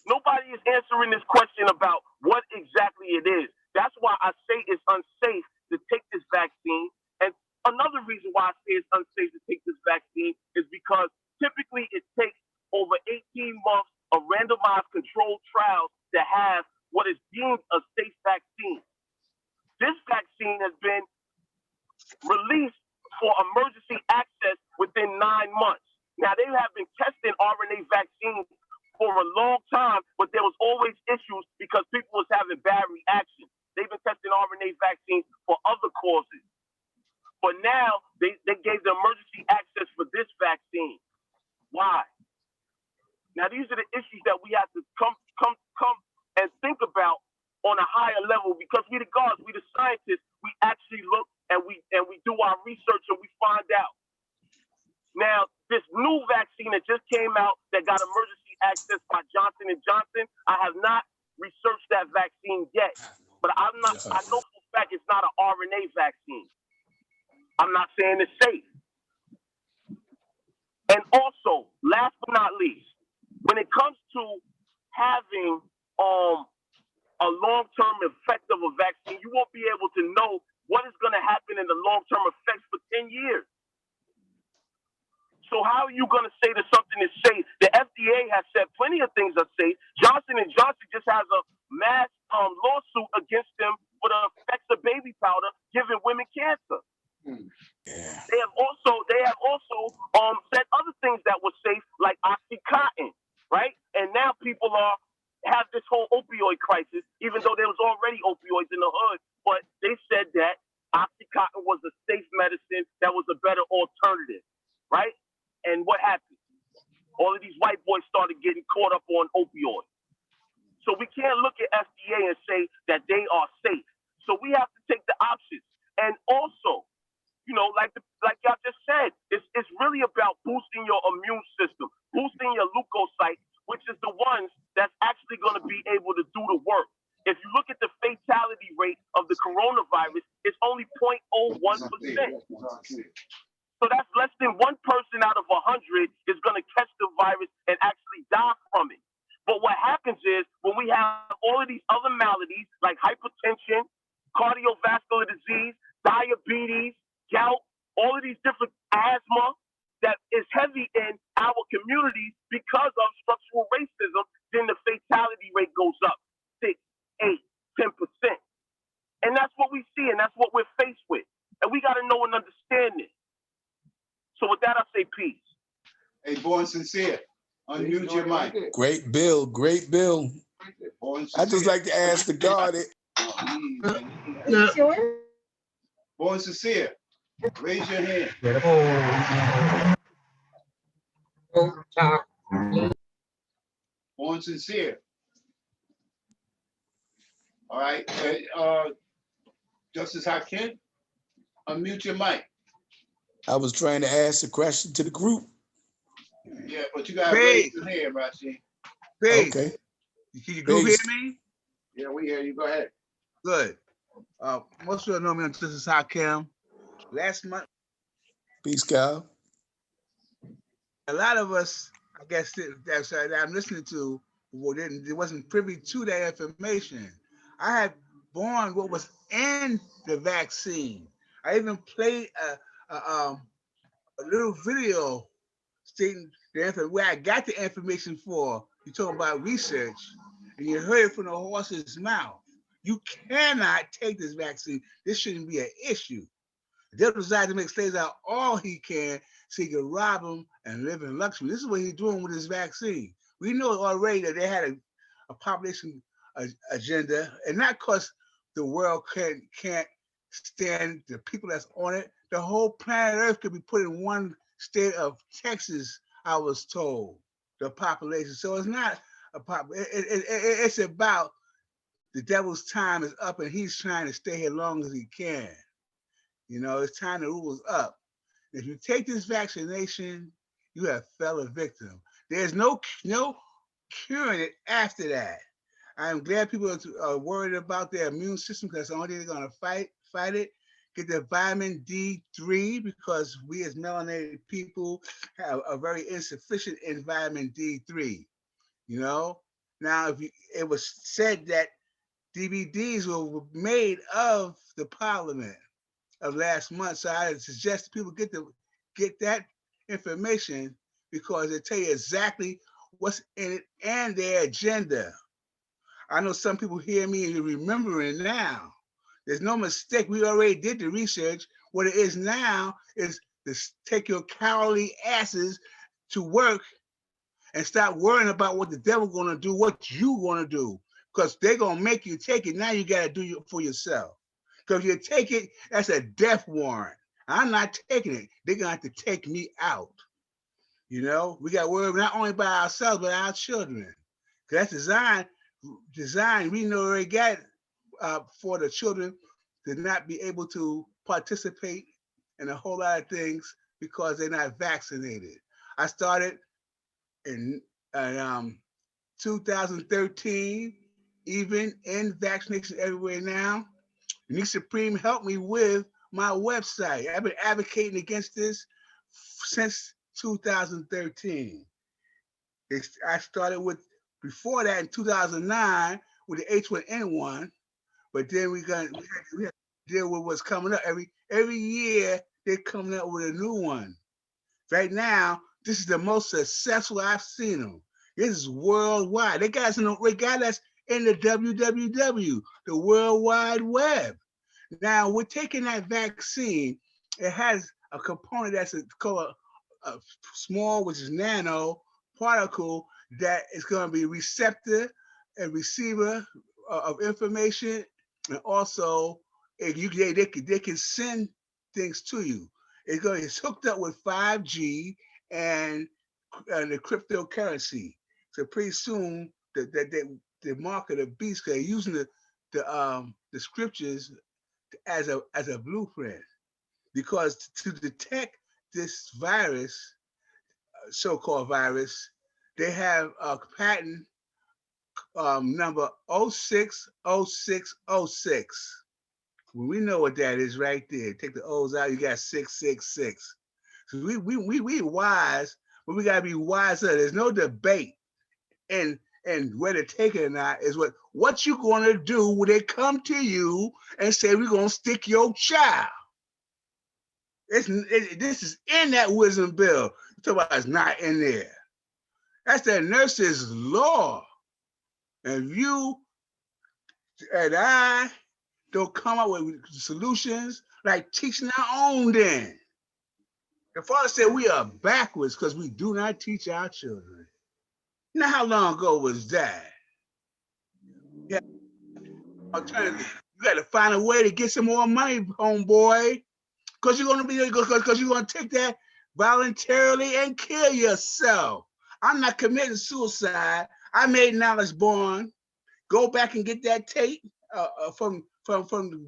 Nobody is answering this question about what exactly it is. That's why I say it's unsafe to take this vaccine. And another reason why I say it's unsafe to take this vaccine is because typically it takes over 18 months of randomized controlled trials to have what is deemed a safe vaccine. This vaccine has been released for emergency access within 9 months. Now, they have been testing RNA vaccines for a long time, but there was always issues because people was having bad reactions. They've been testing RNA vaccines for other causes. But now they gave the emergency access for this vaccine. Why? Now, these are the issues that we have to come and think about on a higher level, because we the gods, we the scientists, we actually look and we do our research and we find out. Now, this new vaccine that just came out that got emergency access by Johnson & Johnson, I have not researched that vaccine yet, but I know for a fact it's not an RNA vaccine. I'm not saying it's safe. And also, last but not least, when it comes to having a long-term effect of a vaccine, you won't be able to know what is going to happen in the long-term effects for 10 years. So how are you going to say that something is safe? The FDA has said plenty of things are safe. Johnson & Johnson just has a mass lawsuit against them for the effects of baby powder giving women cancer. Yeah. They have also said other things that were safe, like OxyContin, right? And now people have this whole opioid crisis, even though there was already opioids in the hood. But they said that OxyContin was a safe medicine that was a better alternative, right? And what happened? All of these white boys started getting caught up on opioids. So we can't look at FDA and say that they are safe. So we have to take the options. And also, you know, like y'all just said, it's really about boosting your immune system, boosting your leukocytes, which is the ones that's actually going to be able to do the work. If you look at the fatality rate of the coronavirus, it's only 0.01%. So that's less than 1 person out of 100 is going to catch the virus and actually die from it. But what happens is when we have all of these other maladies like hypertension, cardiovascular disease, diabetes, gout, all of these different asthma that is heavy in our communities because of structural racism, then the fatality rate goes up 6, 8, 10%. And that's what we see, and that's what we're faced with. And we got to know and understand this. So with that, I say peace. Hey, Born Sincere, unmute your mic. Great bill, great bill. I just like to ask the God. Born Sincere. Raise your hand. On sincere. All right, Justice Hakim, unmute your mic. I was trying to ask a question to the group. Yeah, but you gotta raise your hand, Rashid. Peace. Okay. Can you go hear Peace. me? Yeah, we hear you. Go ahead. Good. Most of you know me on Justice Hakim. Last month, Peace, Cal. a lot of us, I guess, that I'm listening to, wasn't privy to that information. I had born what was in the vaccine. I even played a little video stating where I got the information for. You talking about research, and you heard it from the horse's mouth. You cannot take this vaccine. This shouldn't be an issue. The devil decides to make slaves out all he can so he can rob them and live in luxury. This is what he's doing with his vaccine. We know already that they had a population agenda, and not because the world can't stand the people that's on it. The whole planet Earth could be put in one state of Texas, I was told, the population. So it's not it's about the devil's time is up and he's trying to stay here as long as he can. You know, it's time to rule is up. If you take this vaccination, you have fell a victim. There's no curing it after that. I'm glad people are worried about their immune system because the only thing they're gonna fight it. Get the vitamin D3 because we as melanated people have a very insufficient in vitamin D3. You know, now it was said that DVDs were made of the Parliament of last month, so I suggest people get that information because they tell you exactly what's in it and their agenda. I know some people hear me and you're remembering now. There's no mistake. We already did the research. What it is now is to take your cowardly asses to work and stop worrying about what the devil gonna do, what you gonna do, because they're gonna make you take it. Now you gotta do it for yourself. Because if you take it, that's a death warrant. I'm not taking it. They're gonna have to take me out. You know, we got to worry not only about ourselves, but our children. That's design we know already got for the children to not be able to participate in a whole lot of things because they're not vaccinated. I started in 2013, even in vaccination everywhere now. Unique Supreme helped me with my website. I've been advocating against this since 2013. I started with, before that in 2009 with the H1N1, but then we had to deal with what's coming up. Every year they're coming up with a new one. Right now, this is the most successful I've seen them. This is worldwide. They got that's in the WWW, the World Wide Web. Now we're taking that vaccine. It has a component that's called a small, which is nano particle that is going to be receptor and receiver of information, and also they can send things to you. It's hooked up with 5G and the cryptocurrency. So pretty soon the mark of the beast, because they're using the scriptures as a blueprint, because to detect this virus, so-called virus, they have a patent number 060606. We know what that is right there. Take the O's out, you got 666. So we wise, but we gotta be wiser. There's no debate and whether to take it or not is what you gonna do when they come to you and say we're gonna stick your child. This is in that wisdom bill. You talk about it's not in there. That's the nurse's law. And you and I don't come up with solutions like teaching our own then. The father said we are backwards because we do not teach our children. Now, how long ago was that? Yeah, alternative. You got to find a way to get some more money, homeboy. because you're gonna take that voluntarily and kill yourself. I'm not committing suicide. I made knowledge born. Go back and get that tape from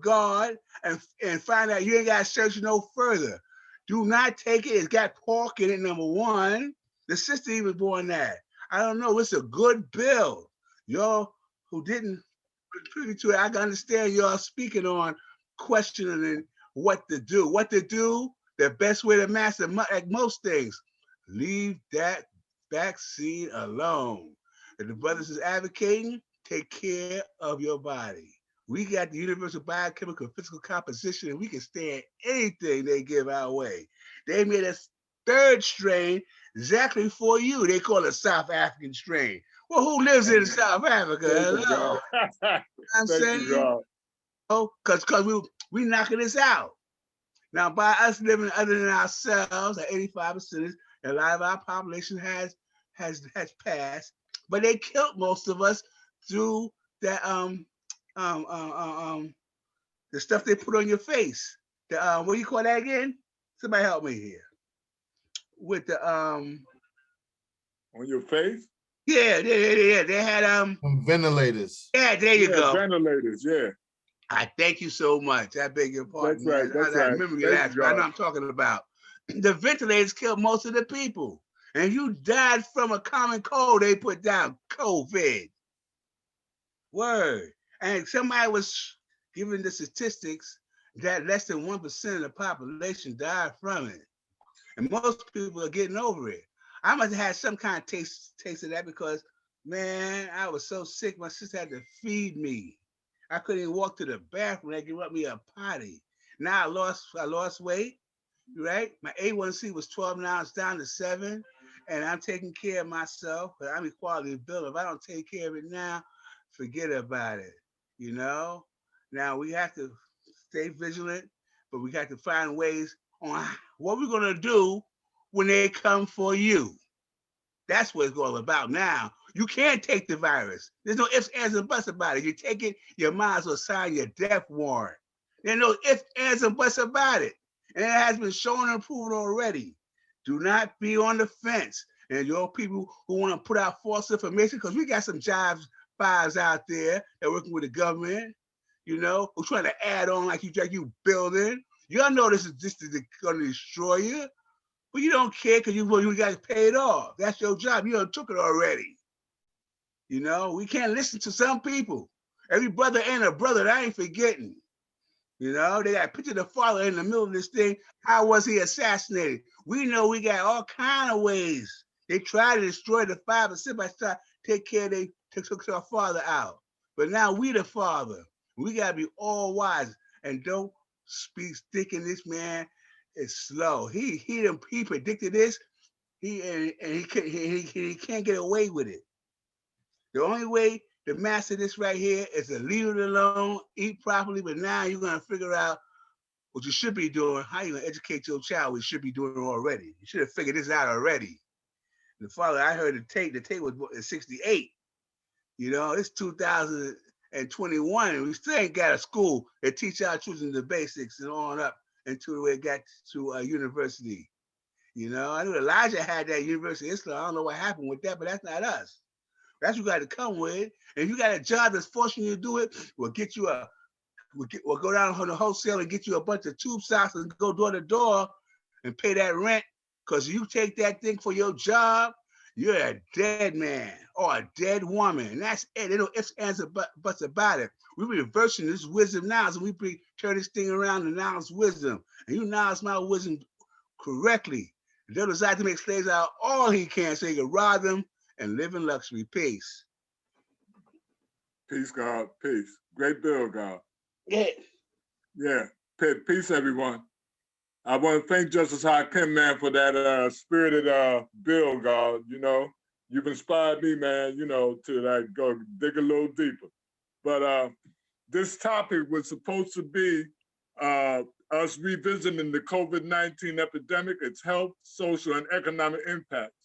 God and find out you ain't got to search no further. Do not take it. It's got pork in it, number one. The sister even born that. I don't know. It's a good bill. Y'all who didn't privy to it, I can understand y'all speaking on questioning what to do. What to do, the best way to master like most things, leave that vaccine alone. If the brothers is advocating, take care of your body. We got the universal biochemical physical composition, and we can stand anything they give our way. They made a third strain exactly for you. They call it South African strain. Well, who lives in South Africa? Hello. I'm saying, oh, because we knocking this out. Now, by us living other than ourselves, at 85%, a lot of our population has passed, but they killed most of us through that the stuff they put on your face. The what do you call that again? Somebody help me here. With the on your face? Yeah. They had ventilators. Yeah, there you go. Ventilators, yeah. I thank you so much. I beg your pardon. That's right. That's I right. memory lapse. I know I'm talking about. The ventilators killed most of the people. And you died from a common cold, they put down COVID. Word. And somebody was giving the statistics that less than 1% of the population died from it. And most people are getting over it. I must have had some kind of taste of that because, man, I was so sick. My sister had to feed me. I couldn't even walk to the bathroom. They give up me a potty. Now I lost weight, right? My A1C was 12, now it's down to 7. And I'm taking care of myself, but I'm equality of bill. If I don't take care of it now, forget about it, you know? Now we have to stay vigilant, but we got to find ways on what we're gonna do when they come for you. That's what it's all about now. You can't take the virus. There's no ifs, ands, and buts about it. You take it, you might as well sign your death warrant. There's no ifs, ands, and buts about it. And it has been shown and proven already. Do not be on the fence. And your people who want to put out false information, because we got some jobs files out there that working with the government, you know, who's trying to add on like you building. Y'all know this is just going to destroy you, but you don't care because you got paid off. That's your job. You done took it already. You know, we can't listen to some people. Every brother ain't a brother. I ain't forgetting. You know, they got a picture of the father in the middle of this thing. How was he assassinated? We know we got all kind of ways. They tried to destroy the father. Somebody tried to take care of they took our father out. But now we the father. We gotta be all wise and don't speak thinking this man is slow. He predicted this. He can't get away with it. The only way to master this right here is to leave it alone, eat properly, but now you're gonna figure out what you should be doing, how you gonna educate your child, what you should be doing already. You should have figured this out already. The father, I heard the tape was 68. You know, it's 2021, and we still ain't got a school that teach our children the basics and on up until we got to university. You know, I knew Elijah had that University of Islam. I don't know what happened with that, but that's not us. That's what you got to come with. And if you got a job that's forcing you to do it, we'll go down on the wholesale and get you a bunch of tube socks and go door to door and pay that rent. Because you take that thing for your job, you're a dead man or a dead woman. And that's it. There no ifs, ands, or buts about it. We're reversing this wisdom now, so we turn this thing around to knowledge wisdom. And you knowledge my wisdom correctly. The devil decides to make slaves out of all he can so he can rob them and live in luxury. Peace. Peace, God. Peace. Great bill, God. Yeah. Yeah. Peace, everyone. I want to thank Justice Hakim, man, for that spirited bill, God. You know, you've inspired me, man, you know, to like go dig a little deeper. But this topic was supposed to be us revisiting the COVID-19 epidemic, its health, social, and economic impacts.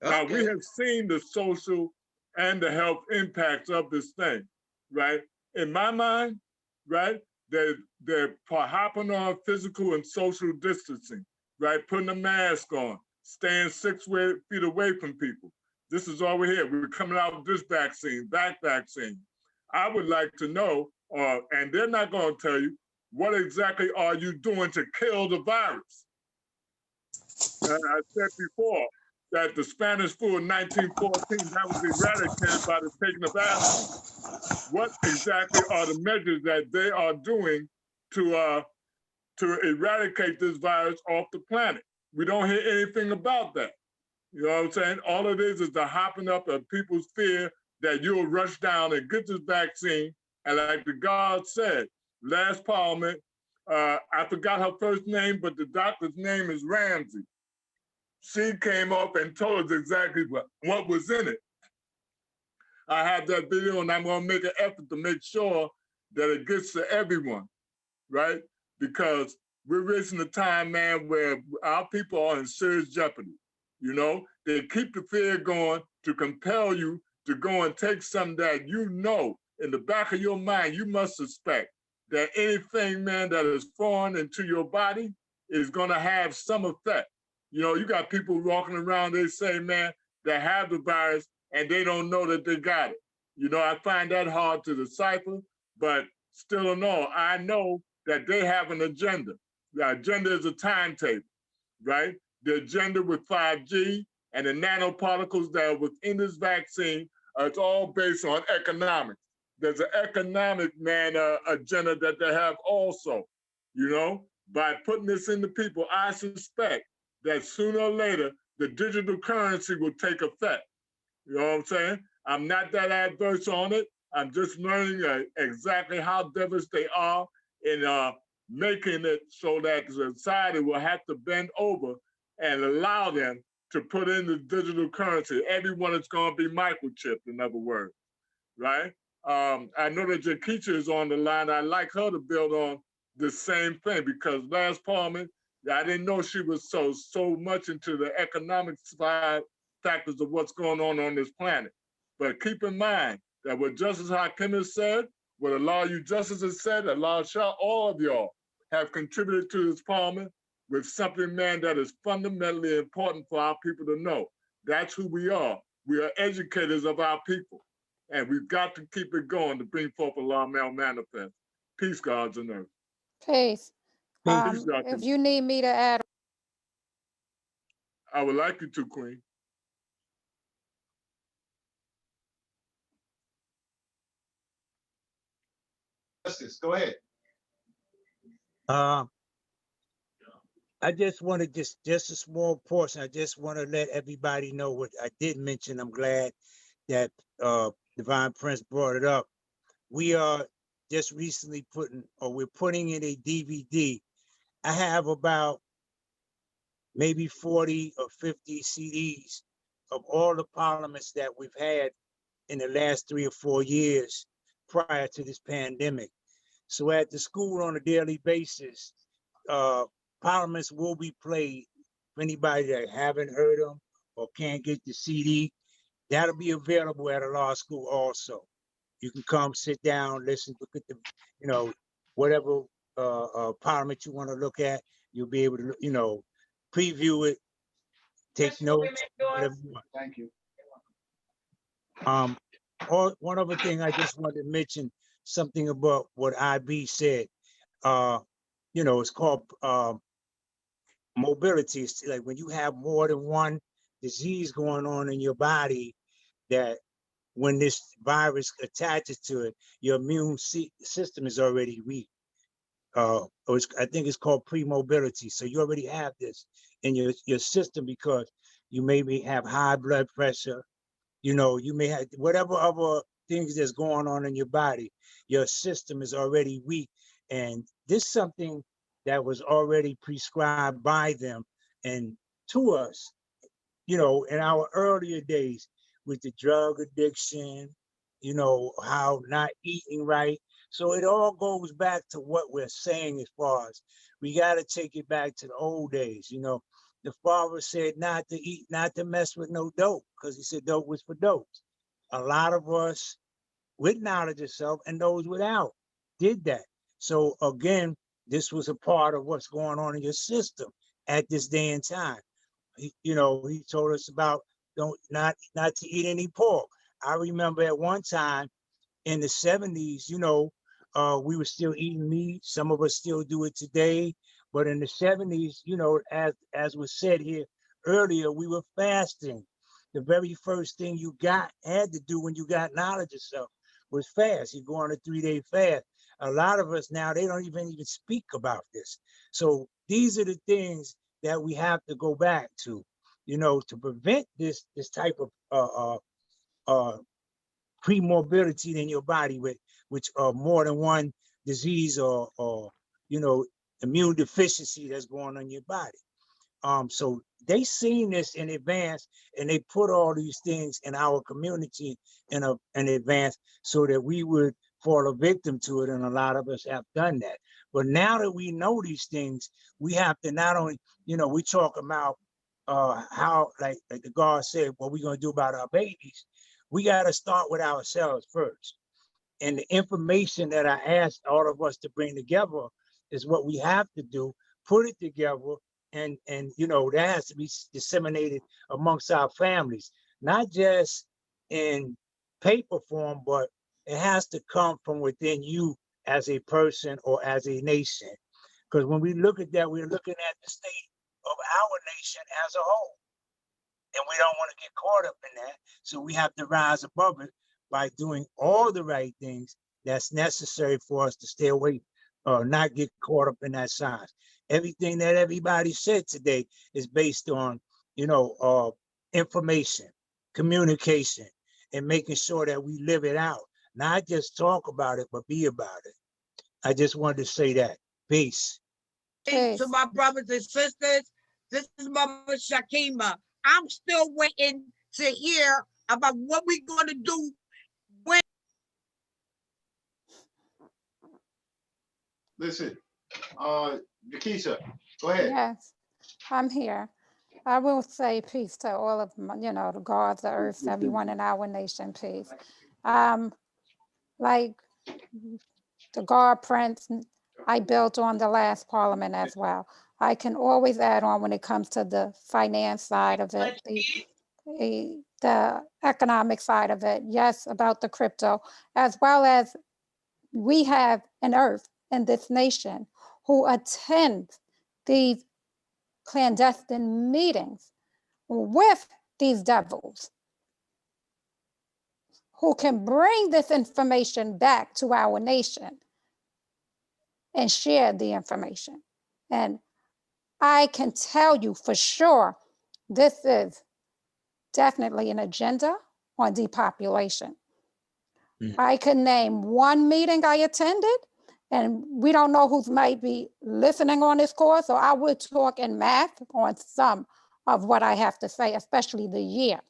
Okay. Now, we have seen the social and the health impacts of this thing, right? In my mind, right, they're hopping on physical and social distancing, right? Putting a mask on, staying 6 feet away from people. This is all we're here. We're coming out with this vaccine, that vaccine. I would like to know, and they're not going to tell you, what exactly are you doing to kill the virus? I said before that the Spanish flu in 1914, that was eradicated by the taking of aspirin. What exactly are the measures that they are doing to eradicate this virus off the planet? We don't hear anything about that. You know what I'm saying? All it is the hopping up of people's fear that you'll rush down and get this vaccine. And like the God said, last Parliament, I forgot her first name, but the doctor's name is Ramsey. She came up and told us exactly what was in it. I have that video and I'm gonna make an effort to make sure that it gets to everyone, right? Because we're reaching a time, man, where our people are in serious jeopardy. You know, they keep the fear going to compel you to go and take something that you know in the back of your mind, you must suspect that anything, man, that is foreign into your body is gonna have some effect. You know, you got people walking around, they say, man, that have the virus and they don't know that they got it. You know, I find that hard to decipher, but still in all, I know that they have an agenda. The agenda is a timetable, right? The agenda with 5G and the nanoparticles that are within this vaccine, it's all based on economics. There's an economic, man, agenda that they have also, you know? By putting this into people, I suspect that sooner or later, the digital currency will take effect. You know what I'm saying? I'm not that adverse on it. I'm just learning exactly how devilish they are in making it so that society will have to bend over and allow them to put in the digital currency. Everyone is going to be microchipped, in other words, right? I know that Jakicha is on the line. I'd like her to build on the same thing because last Parliament, I didn't know she was so much into the economic side factors of what's going on this planet. But keep in mind that what Justice Hakim has said, what a lot of you justices said, a lot of all of y'all have contributed to this Parliament with something, man, that is fundamentally important for our people to know. That's who we are. We are educators of our people. And we've got to keep it going to bring forth a law manifest. Peace, gods and earth. Peace. Peace, If you need me to add, I would like you to, Queen. Justice, go ahead. I just want to just a small portion. I just want to let everybody know what I did mention. I'm glad that Divine Prince brought it up. We are just recently we're putting in a DVD. I have about maybe 40 or 50 CDs of all the parliaments that we've had in the last 3 or 4 years prior to this pandemic. So at the school on a daily basis, parliaments will be played. For anybody that haven't heard them or can't get the CD, that'll be available at a law school also. You can come sit down, listen, look at the, you know, whatever parliament you want to look at, you'll be able to, you know, preview it, take notes, whatever you want. Thank you. One other thing I just wanted to mention something about what IB said. You know, it's called mobility. It's like when you have more than one disease going on in your body, that when this virus attaches to it, your immune system is already weak. I think it's called pre-mobility. So you already have this in your system because you maybe have high blood pressure. You know, you may have whatever other things that's going on in your body. Your system is already weak. And this is something that was already prescribed by them and to us, you know, in our earlier days with the drug addiction, you know, how not eating right. So it all goes back to what we're saying as far as we got to take it back to the old days. You know, the father said not to eat, not to mess with no dope because he said dope was for dopes. A lot of us with knowledge of self and those without did that. So again, this was a part of what's going on in your system at this day and time. You know, he told us about not to eat any pork. I remember at one time in the 70s, you know, we were still eating meat. Some of us still do it today. But in the 70s, you know, as was said here earlier, we were fasting. The very first thing you had to do when you got knowledge of self was fast. You go on a 3-day fast. A lot of us now, they don't even speak about this. So these are the things that we have to go back to, you know, to prevent this type of pre-morbidity in your body with which more than one disease or you know, immune deficiency that's going on in your body. So they seen this in advance and they put all these things in our community in advance so that we would fall a victim to it, and a lot of us have done that. But now that we know these things, we have to not only, you know, we talk about how, like the God said, what we're going to do about our babies. We got to start with ourselves first. And the information that I asked all of us to bring together is what we have to do, put it together, and you know, that has to be disseminated amongst our families, not just in paper form, but it has to come from within you as a person or as a nation. Because when we look at that, we're looking at the state of our nation as a whole. And we don't want to get caught up in that. So we have to rise above it by doing all the right things that's necessary for us to stay away, not get caught up in that science. Everything that everybody said today is based on, you know, information, communication, and making sure that we live it out, not just talk about it, but be about it. I just wanted to say that. Peace. Hey, to my brothers and sisters, this is Mama Shakima. I'm still waiting to hear about what we're going to do when. Listen, Nikisha, go ahead. Yes, I'm here. I will say peace to all of, you know, the gods, the earth, everyone in our nation, peace. Like the God Prince, I built on the last parliament as well. I can always add on when it comes to the finance side of it, the economic side of it, yes, about the crypto, as well as we have an earth in this nation who attend these clandestine meetings with these devils who can bring this information back to our nation and share the information. And I can tell you for sure, this is definitely an agenda on depopulation. I can name one meeting I attended, and we don't know who might be listening on this course, so I would talk in math on some of what I have to say, especially the year.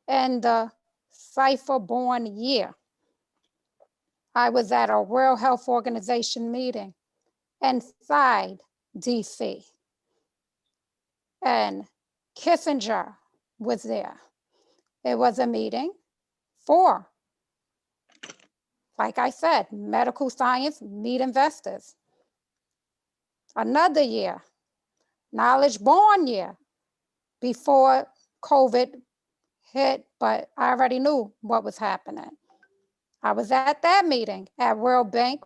And the cipher-born year, I was at a World Health Organization meeting inside DC. And Kissinger was there. It was a meeting for, like I said, medical science, meet investors. Another year, knowledge born year, before COVID hit, but I already knew what was happening. I was at that meeting, at World Bank,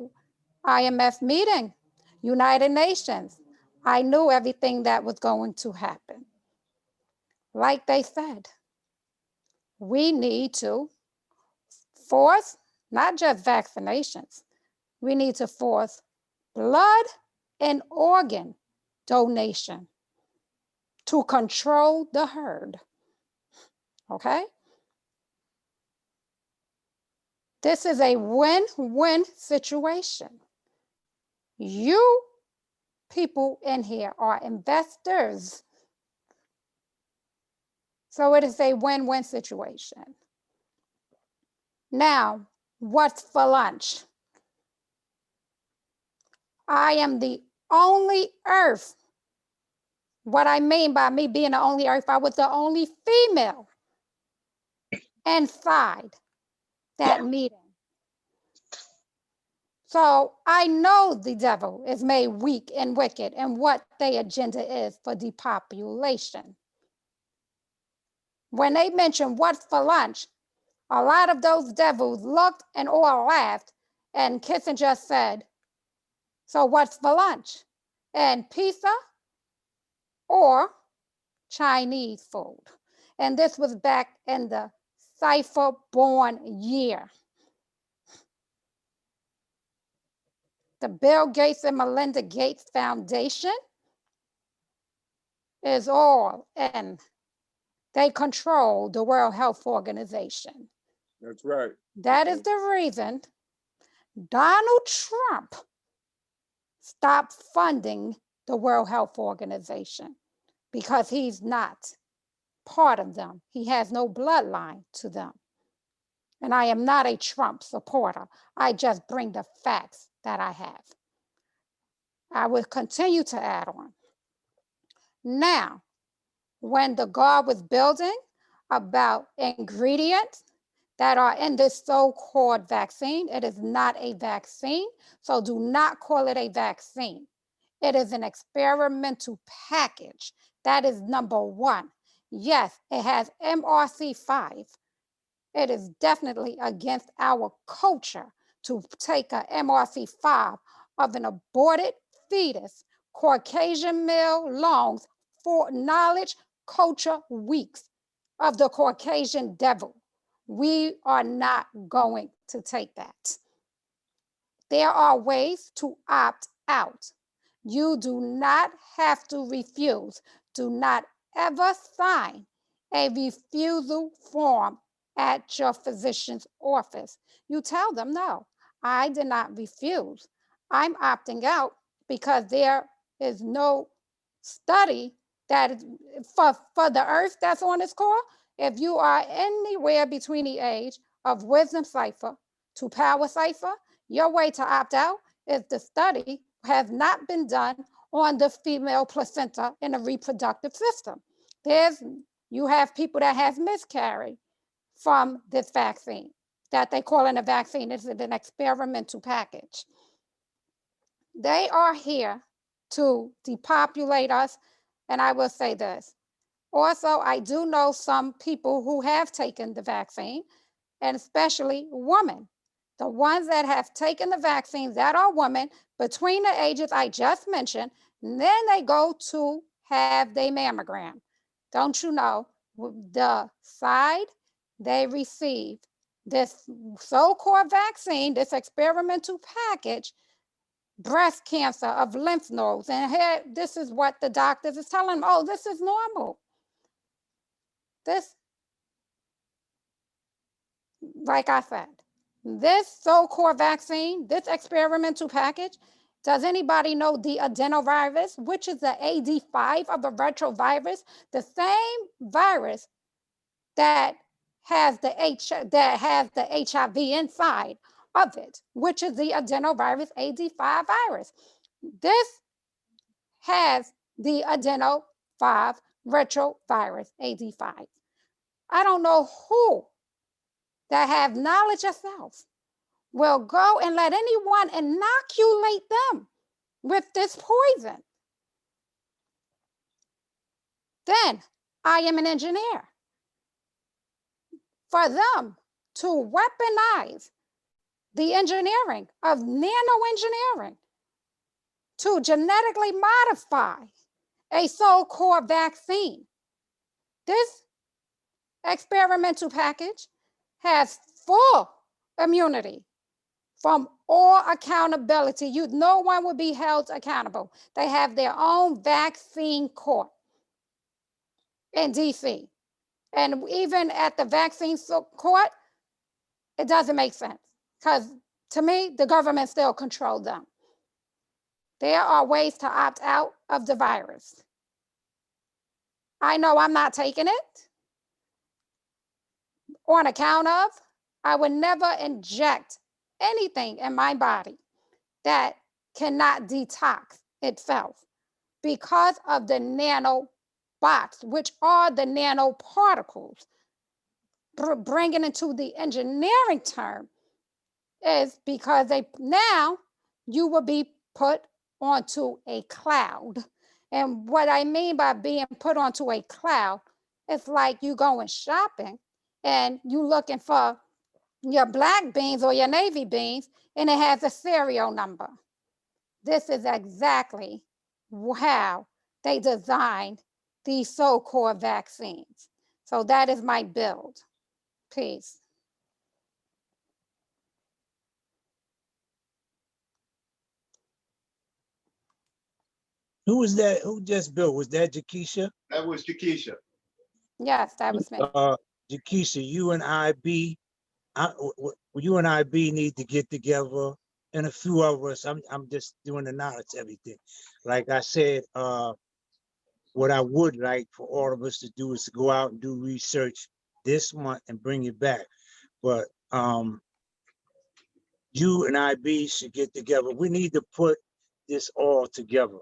IMF meeting, United Nations. I knew everything that was going to happen. Like they said, we need to force not just vaccinations, we need to force blood and organ donation to control the herd, okay? This is a win-win situation. You people in here are investors. So it is a win-win situation. Now, what's for lunch? I am the only earth. What I mean by me being the only earth, I was the only female inside that meeting. So I know the devil is made weak and wicked and what their agenda is for depopulation. When they mention what's for lunch, a lot of those devils looked and all laughed, and Kissinger said, so what's for lunch? And pizza or Chinese food. And this was back in the cipher-born year. The Bill Gates and Melinda Gates Foundation is all in. They control the World Health Organization. That's right. That is the reason Donald Trump stopped funding the World Health Organization, because he's not part of them. He has no bloodline to them. And I am not a Trump supporter. I just bring the facts that I have. I will continue to add on. Now, when the God was building about ingredients that are in this so-called vaccine, it is not a vaccine, so do not call it a vaccine. It is an experimental package. That is number one. Yes, it has MRC5. It is definitely against our culture to take a MRC5 of an aborted fetus, Caucasian male lungs for knowledge culture weeks of the Caucasian devil. We are not going to take that. There are ways to opt out. You do not have to refuse. Do not ever sign a refusal form at your physician's office. You tell them, no, I did not refuse. I'm opting out because there is no study that is for the earth that's on this core. If you are anywhere between the age of wisdom cipher to power cipher, your way to opt out is the study has not been done on the female placenta in the reproductive system. You have people that have miscarried from this vaccine that they call in a vaccine. This is an experimental package. They are here to depopulate us. And I will say this. Also, I do know some people who have taken the vaccine, and especially women. The ones that have taken the vaccine that are women between the ages I just mentioned, then they go to have their mammogram. Don't you know, the side they receive this so-called vaccine, this experimental package, breast cancer of lymph nodes. And here, this is what the doctors is telling them, oh, this is normal. This, like I said, this so-called vaccine, this experimental package, does anybody know the adenovirus, which is the AD5 of the retrovirus, the same virus that has the HIV inside of it, which is the adenovirus AD5 virus. This has the adeno5 retrovirus AD5. I don't know who that have knowledge of self will go and let anyone inoculate them with this poison. Then I am an engineer. For them to weaponize the engineering of nanoengineering to genetically modify a so-called vaccine. This experimental package has full immunity from all accountability. No one will be held accountable. They have their own vaccine court in DC. And even at the vaccine court, it doesn't make sense, because to me, the government still controls them. There are ways to opt out of the virus. I know I'm not taking it on account of, I would never inject anything in my body that cannot detox itself because of the nanobots, which are the nanoparticles. Bringing into the engineering term, is because now you will be put onto a cloud. And what I mean by being put onto a cloud, it's like you going shopping and you looking for your black beans or your navy beans, and it has a serial number. This is exactly how they designed these so-called vaccines. So that is my build. Peace. Who was that? Who just built? Was that Jakisha? That was Jakisha. Yes, that was me. Jakisha, you and IB, you and IB need to get together, and a few of us. I'm just doing the knowledge, everything. Like I said, what I would like for all of us to do is to go out and do research this month and bring it back. But you and IB should get together. We need to put this all together.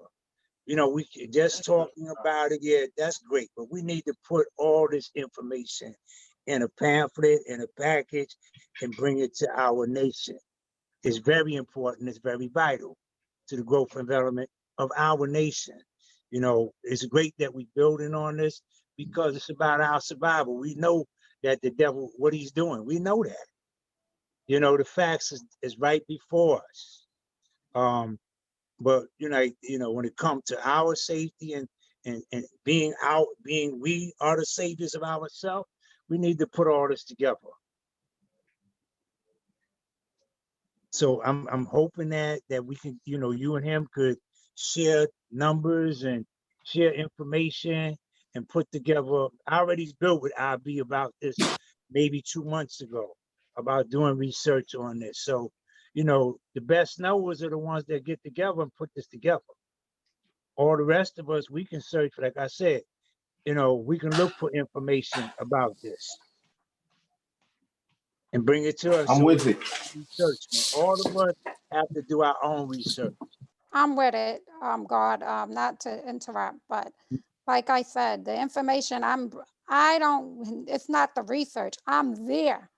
You know, we just talking about it, yeah, that's great, but we need to put all this information in a pamphlet, in a package, and bring it to our nation. It's very important, it's very vital to the growth and development of our nation. You know, it's great that we're building on this because it's about our survival. We know that the devil, what he's doing, we know that. You know, the facts is right before us. But when it comes to our safety and being we are the saviors of ourselves, we need to put all this together. So I'm hoping that we can, you and him could share numbers and share information and put together. I already built with IB about this maybe 2 months ago about doing research on this. So the best knowers are the ones that get together and put this together. All the rest of us, we can search, like I said, we can look for information about this and bring it to us. I'm with it. Research, man. All of us have to do our own research. I'm with it, God, not to interrupt, but like I said, the information it's not the research, I'm there.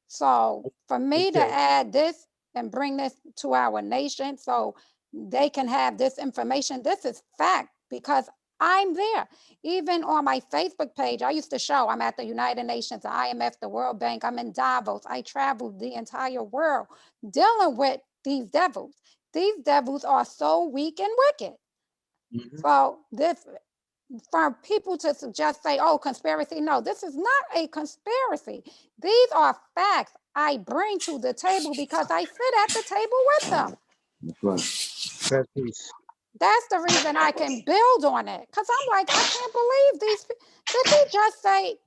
So for me to add this and bring this to our nation so they can have this information, this is fact because I'm there. Even on my Facebook page, I used to show I'm at the United Nations, the IMF, the World Bank, I'm in Davos. I traveled the entire world dealing with these devils. These devils are so weak and wicked. So this, for people to just say, oh, conspiracy, no, this is not a conspiracy. These are facts I bring to the table because I sit at the table with them. That's the reason I can build on it. Because I'm like, I can't believe these people. Did he just say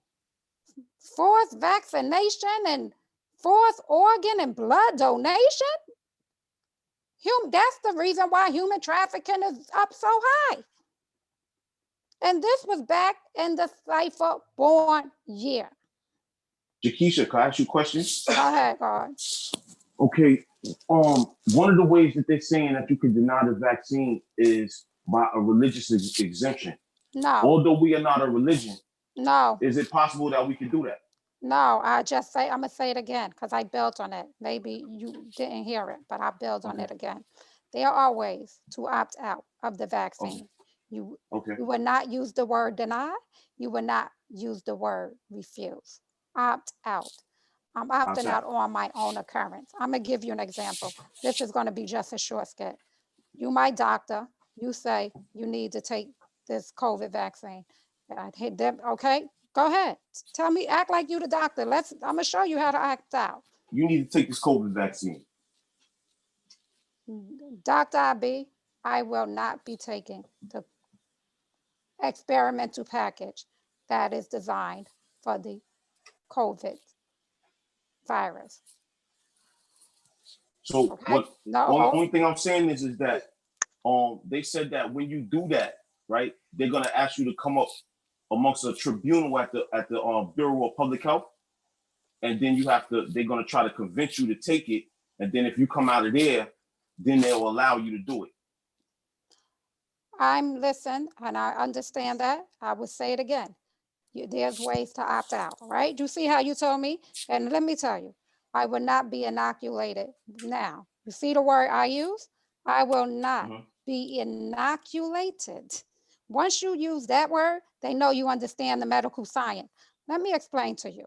forced vaccination and forced organ and blood donation? That's the reason why human trafficking is up so high. And this was back in the cipher born year. Jakisha, can I ask you a question? Go ahead, God. Okay. One of the ways that they're saying that you can deny the vaccine is by a religious exemption. No. Although we are not a religion. No. Is it possible that we can do that? No, I'm gonna say it again because I built on it. Maybe you didn't hear it, but I built on it again. There are ways to opt out of the vaccine. You would not use the word deny. You would not use the word refuse. Opt out. I'm opting out on my own occurrence. I'm gonna give you an example. This is gonna be just a short skit. You, my doctor, you say you need to take this COVID vaccine. I hit them, okay? Go ahead. Tell me, act like you the doctor. I'm gonna show you how to act out. You need to take this COVID vaccine. Dr. IB, I will not be taking the experimental package that is designed for the COVID virus. So okay. Only thing I'm saying is that they said that when you do that, right, they're gonna ask you to come up amongst a tribunal at the Bureau of Public Health, and then they're gonna try to convince you to take it, and then if you come out of there, then they'll allow you to do it. Listen, and I understand that. I will say it again. There's ways to opt out, right? You see how you told me? And let me tell you, I will not be inoculated. Now, you see the word I use? I will not be inoculated. Once you use that word, they know you understand the medical science. Let me explain to you.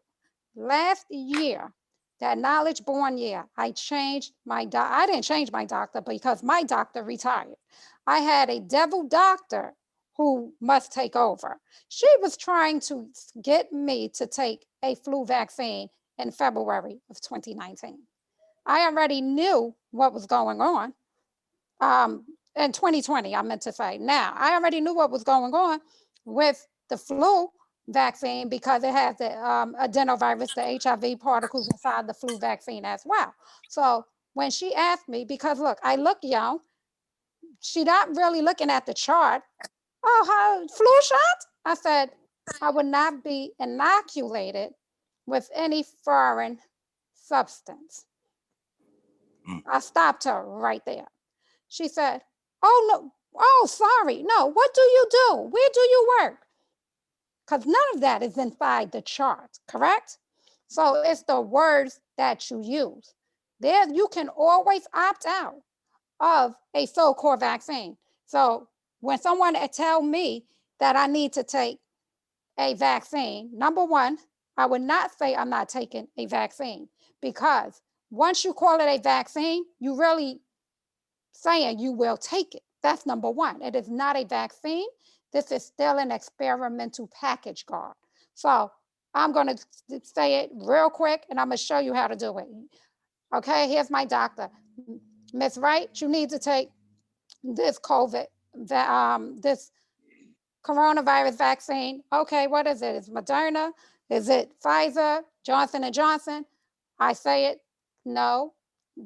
Last year, that knowledge born year, I changed my I didn't change my doctor because my doctor retired. I had a devil doctor who must take over. She was trying to get me to take a flu vaccine in February of 2019. I already knew what was going on. In 2020, I meant to say. Now, I already knew what was going on with the flu vaccine because it has the adenovirus, the HIV particles inside the flu vaccine as well. So when she asked me, because look, I look young, she not really looking at the chart. Oh, how flu shot? I said, I would not be inoculated with any foreign substance. I stopped her right there. She said, oh, no, oh, sorry. No, what do you do? Where do you work? Because none of that is inside the chart, correct? So it's the words that you use. There, you can always opt out of a so-called vaccine. So when someone tell me that I need to take a vaccine, number one, I would not say I'm not taking a vaccine because once you call it a vaccine, you really saying you will take it. That's number one. It is not a vaccine. This is still an experimental package, guard. So I'm going to say it real quick and I'm going to show you how to do it. Okay, here's my doctor. Miss Wright, you need to take this COVID, this coronavirus vaccine. Okay, what is it? Is Moderna? Is it Pfizer, Johnson & Johnson? I say it, no,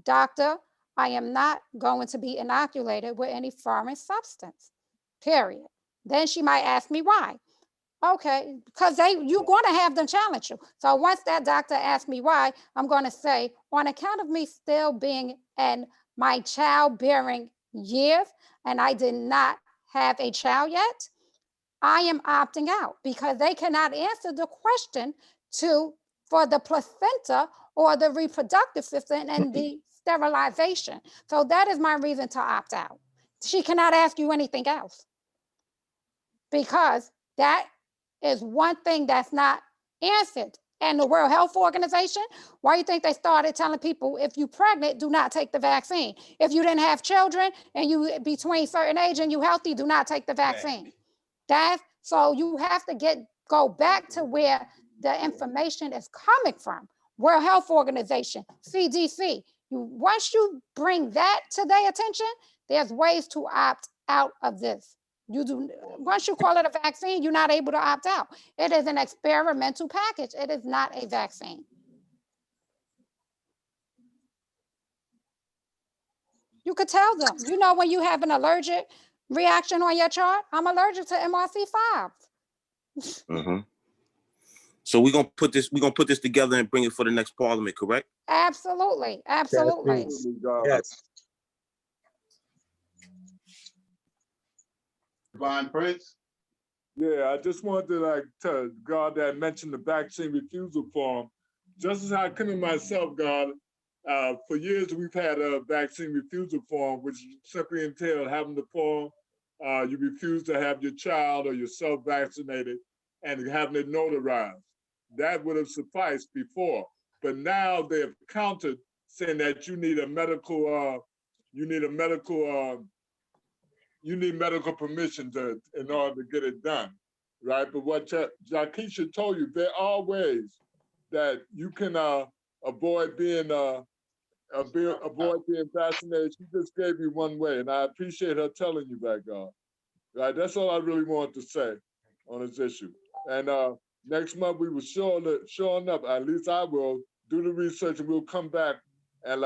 doctor, I am not going to be inoculated with any foreign substance, period. Then she might ask me why. Okay, because you're going to have them challenge you. So once that doctor asks me why, I'm going to say, on account of me still being in my childbearing years, and I did not have a child yet, I am opting out because they cannot answer the question for the placenta or the reproductive system and the sterilization. So that is my reason to opt out. She cannot ask you anything else because that is one thing that's not answered. And the World Health Organization, why do you think they started telling people if you're pregnant, do not take the vaccine? If you didn't have children and you between certain age and you healthy, do not take the vaccine. So you have to go back to where the information is coming from. World Health Organization, CDC. Once you bring that to their attention, there's ways to opt out of this. Once you call it a vaccine, you're not able to opt out. It is an experimental package. It is not a vaccine. You could tell them, when you have an allergic reaction on your chart, I'm allergic to MRC5. So we're gonna put this together and bring it for the next parliament, correct? Absolutely, absolutely. Yes. Divine Prince? Yeah, I just wanted to to God that mentioned the vaccine refusal form. Just as I couldn't myself, God, for years we've had a vaccine refusal form, which simply entailed having the form, you refuse to have your child or yourself vaccinated and having it notarized. That would have sufficed before, but now they have countered saying that you need medical permission in order to get it done, right? But what Jaquisha told you, there are ways that you can avoid being vaccinated. She just gave you one way, and I appreciate her telling you that, God. Right? That's all I really wanted to say on this issue. And next month we will sure enough, at least I will do the research and we'll come back and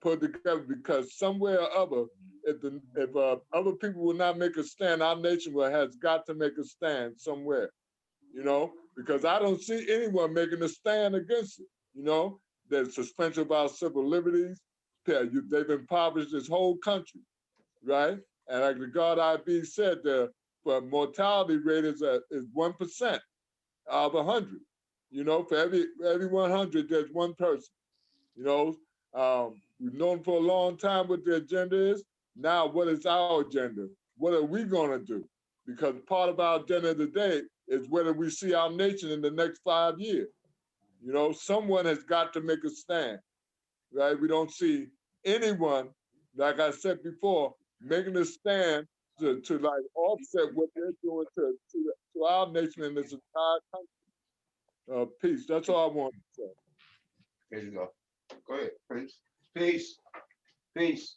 put it together, because somewhere or other, if other people will not make a stand, our nation has got to make a stand somewhere, because I don't see anyone making a stand against it, the suspension of our civil liberties. They've impoverished this whole country, right? And like the God IB said, the mortality rate is 1% of 100. You know, for every 100, there's one person. You know, we've known for a long time what the agenda is. Now, what is our agenda? What are we going to do? Because part of our agenda today is whether we see our nation in the next 5 years. You know, someone has got to make a stand, right? We don't see anyone, like I said before, making a stand to like offset what they're doing to our nation and this entire country. Peace. That's all I want to say. There you go. Go ahead, Prince. Peace. Peace.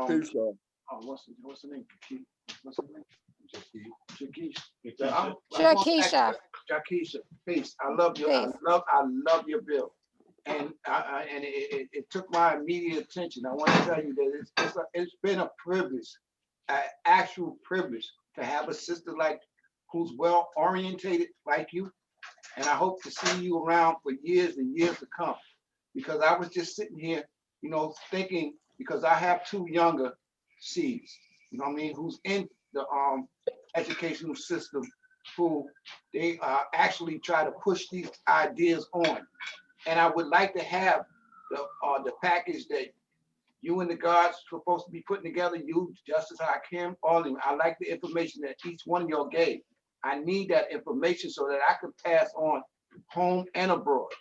Peace, God. What's the name? What's the name? Jakeisha. Jakeisha. Jakeisha. Peace. I love you. I love your bill. And it took my immediate attention. I want to tell you that it's been a privilege, an actual privilege to have a sister like who's well orientated like you. And I hope to see you around for years and years to come. Because I was just sitting here, you know, thinking, because I have two younger seeds, you know what I mean, who's in the educational system, who they actually try to push these ideas on. And I would like to have the package that you and the guards supposed to be putting together, you, Justice Hakim, all of them. I like the information that each one of y'all gave. I need that information so that I can pass on home and abroad.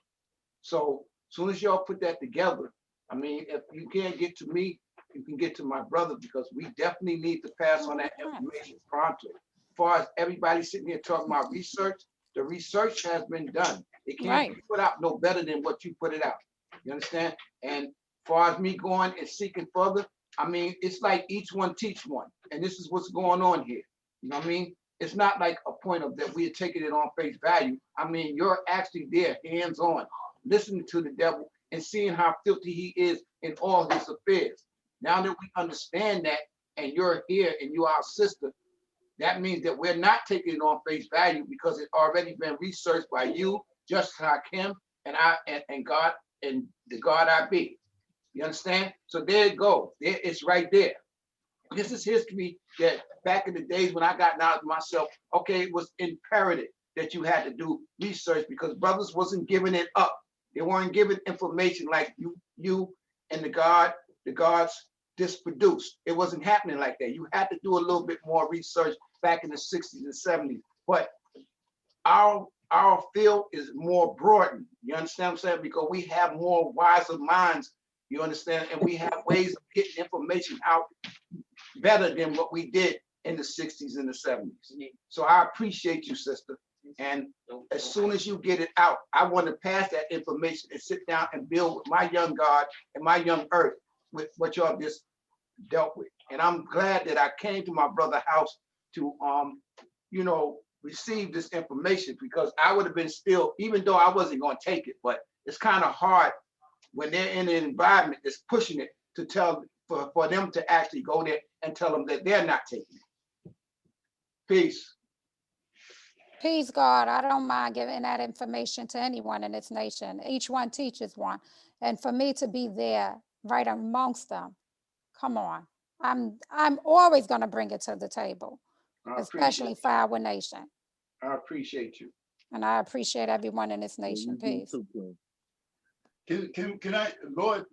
So as soon as y'all put that together, I mean, if you can't get to me, you can get to my brother, because we definitely need to pass on that information pronto. As far as everybody sitting here talking about research, the research has been done. It can't be put out no better than what you put it out. You understand? And as far as me going and seeking further, I mean, it's like each one teach one. And this is what's going on here. You know what I mean? It's not like a point of that we're taking it on face value. I mean, you're actually there, hands-on, listening to the devil and seeing how filthy he is in all his affairs. Now that we understand that, and you're here and you're our sister, that means that we're not taking it on face value, because it's already been researched by you, Justice Hakim, and God, and the God I be. You understand? So there it goes. It's right there. This is history that back in the days when I got knowledge myself, okay, it was imperative that you had to do research, because brothers wasn't giving it up. They weren't giving information like you and the gods just produced. It wasn't happening like that. You had to do a little bit more research back in the 60s and 70s. But our field is more broadened. You understand what I'm saying? Because we have more wiser minds, you understand? And we have ways of getting information out better than what we did in the 60s and the 70s. So I appreciate you, sister. And as soon as you get it out, I want to pass that information and sit down and build with my young God and my young earth with what y'all just dealt with. And I'm glad that I came to my brother's house to, you know, receive this information, because I would have been still, even though I wasn't going to take it, but it's kind of hard when they're in an environment that's pushing it to tell, for them to actually go there and tell them that they're not taking it. Peace. Peace, God. I don't mind giving that information to anyone in this nation. Each one teaches one. And for me to be there right amongst them, come on. I'm always going to bring it to the table, especially for our nation. I appreciate you. And I appreciate everyone in this nation. Peace. Can I, Lord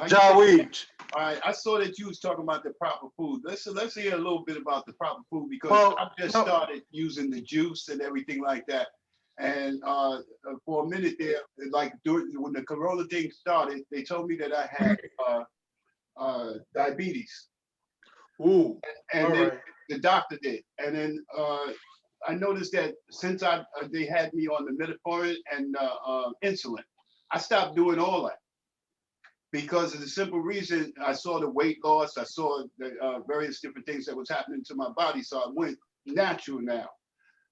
Jaweed. All right, I saw that you was talking about the proper food. Let's hear a little bit about the proper food, because I just started using the juice and everything like that. And for a minute there, like when the Corona thing started, they told me that I had diabetes. Ooh, and then the doctor did. And then I noticed that since they had me on the metformin and insulin, I stopped doing all that. Because of the simple reason, I saw the weight loss, I saw the various different things that was happening to my body, so I went natural now.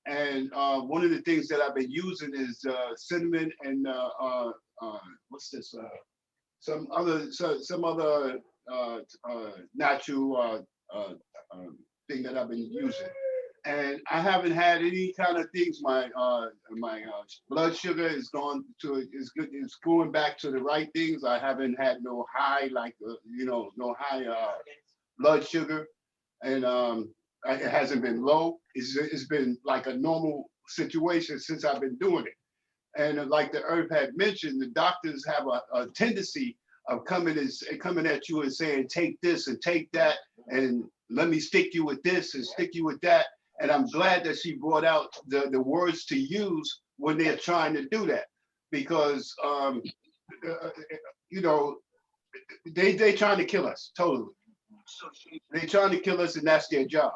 And one of the things that I've been using is cinnamon and what's this? Some other natural thing that I've been using. And I haven't had any kind of things. My blood sugar is going back to the right things. I haven't had no high, like no high blood sugar, and it hasn't been low. It's been like a normal situation since I've been doing it. And like the Herb had mentioned, the doctors have a tendency of coming at you and saying, take this and take that, and let me stick you with this and stick you with that. And I'm glad that she brought out the words to use when they're trying to do that, because you know, they trying to kill us totally. They trying to kill us, and that's their job.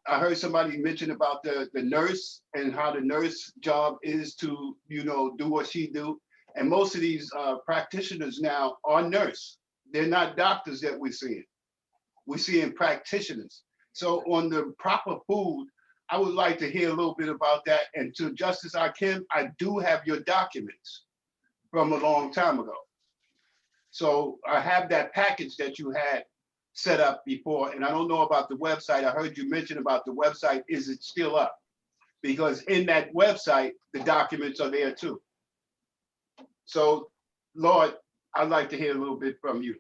I heard somebody mention about the nurse and how the nurse job is to, you know, do what she do. And most of these practitioners now are nurse. They're not doctors that we're seeing. We're seeing practitioners. So on the proper food, I would like to hear a little bit about that. And to Justice Akim, I do have your documents from a long time ago. So I have that package that you had set up before, and I don't know about the website. I heard you mention about the website. Is it still up? Because in that website, the documents are there too. So, Lord, I'd like to hear a little bit from you.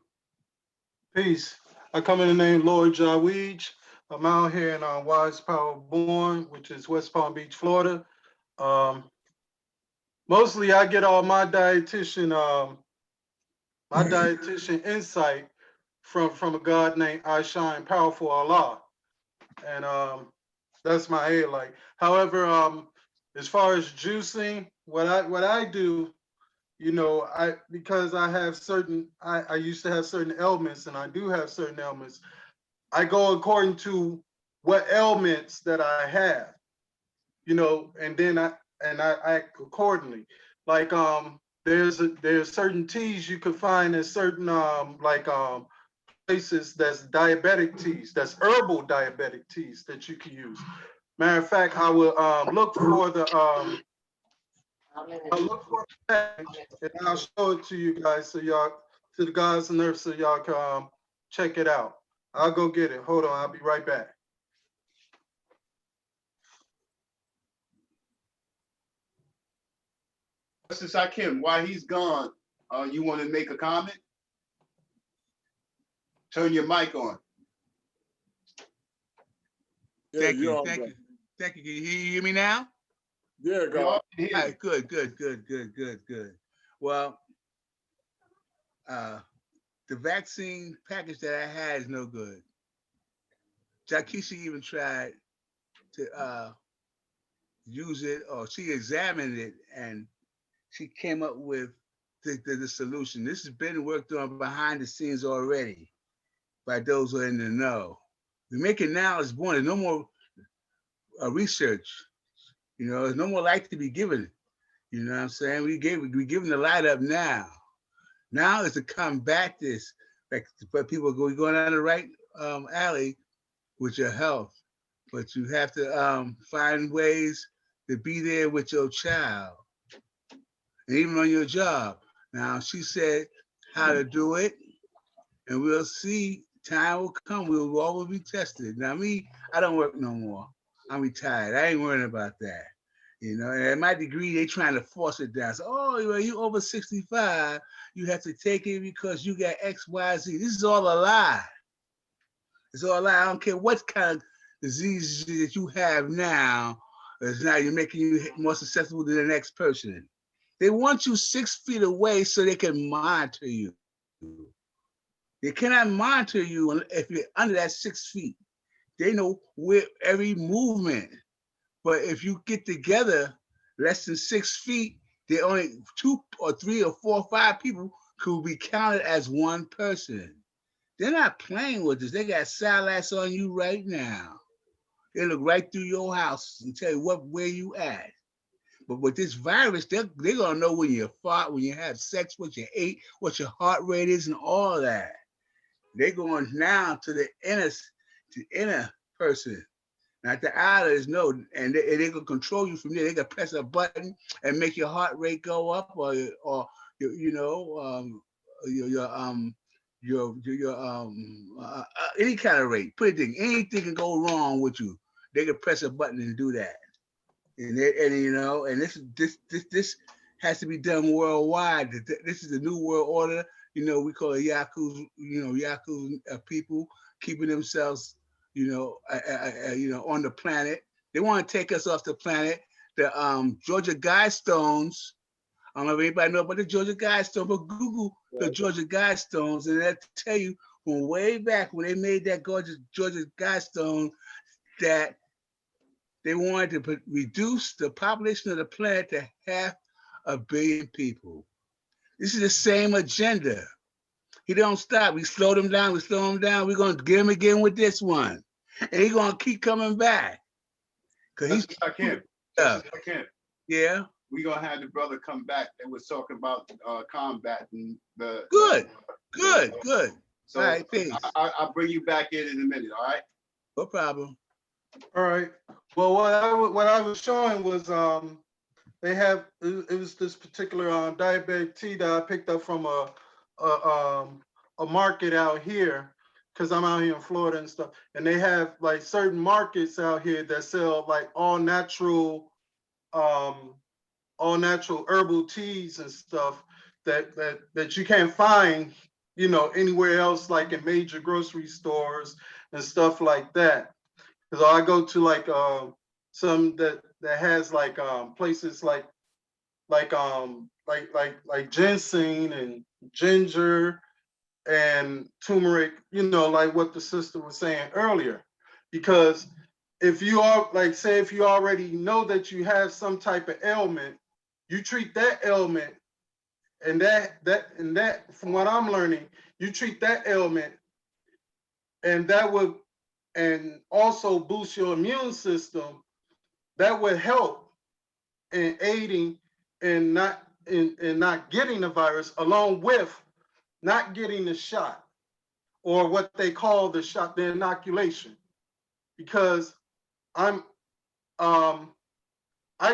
Peace. I come in the name Lord Jaweed. I'm out here in Wise Power Born, which is West Palm Beach, Florida. Mostly I get all my dietitian insight from a God named I Shine Powerful Allah. And that's my highlight. However, as far as juicing, what I do, you know, because I have I used to have certain ailments, and I do have certain ailments. I go according to what ailments that I have, you know, and then I act accordingly. Like there's certain teas you can find in certain places that's diabetic teas, that's herbal diabetic teas that you can use. Matter of fact, I will look for the package, and I'll show it to you guys, so y'all, to the guys and nurses, so y'all can check it out. I'll go get it. Hold on, I'll be right back. Justice Akim, while he's gone, you want to make a comment? Turn your mic on. Yeah, Thank you, you're thank on, you, thank you. Can you hear me now? Yeah, God. All right, good. Well, the vaccine package that I had is no good. Jakisha even tried to use it, or she examined it, and she came up with the solution. This has been worked on behind the scenes already by those who are in the know. We make it now, it's born. There's no more research. You know, there's no more light to be given. You know what I'm saying? We giving the light up now. Now is to combat this. But people going down the right alley with your health. But you have to find ways to be there with your child. And even on your job. Now, she said how to do it. And we'll see. Time will come. We'll always be tested. Now, me, I don't work no more. I'm retired. I ain't worrying about that. You know, and at my degree, they trying to force it down. So, oh, well, you over 65, you have to take it because you got X, Y, Z. This is all a lie. It's all a lie. I don't care what kind of diseases that you have now. Now you're making you more susceptible to the next person. They want you 6 feet away so they can monitor you. They cannot monitor you if you're under that 6 feet. They know where every movement. But if you get together less than 6 feet, they only 2 or 3 or 4 or 5 people could be counted as one person. They're not playing with this. They got satellites on you right now. They look right through your house and tell you where you at. But with this virus, they're gonna know when you fart, when you have sex, what you ate, what your heart rate is, and all that. They're going now to the inner person, not the outers. No, and they can control you from there. They can press a button and make your heart rate go up, or any kind of rate. Put it in, anything can go wrong with you. They can press a button and do that. And this has to be done worldwide. This is the new world order. You know, we call it Yaku people keeping themselves, on the planet. They want to take us off the planet. The Georgia Guidestones. I don't know if anybody know about the Georgia Guidestones, but Google the Georgia Guidestones, and they'll tell you from way back when they made that gorgeous Georgia Guidestone that they wanted to reduce the population of the planet to 500 million people. This is the same agenda. He don't stop. We slow them down. We slow them down. We're gonna get him again with this one, and he's gonna keep coming back. Cause he's yeah. We gonna have the brother come back that was talking about combating the. Good. So all right, peace. I'll bring you back in a minute. All right. No problem. All right. Well, what I was showing was they have it was this particular diabetic tea that I picked up from a market out here because I'm out here in Florida and stuff, and they have like certain markets out here that sell like all natural herbal teas and stuff that you can't find, you know, anywhere else, like in major grocery stores and stuff like that. Because I go to like some that has like places like ginseng and ginger and turmeric, you know, like what the sister was saying earlier. Because if you are like, say, if you already know that you have some type of ailment, you treat that ailment, and that from what I'm learning, you treat that ailment, and that would, and also boost your immune system. That would help in aiding in not getting the virus, along with not getting the shot, or what they call the shot, the inoculation. Because I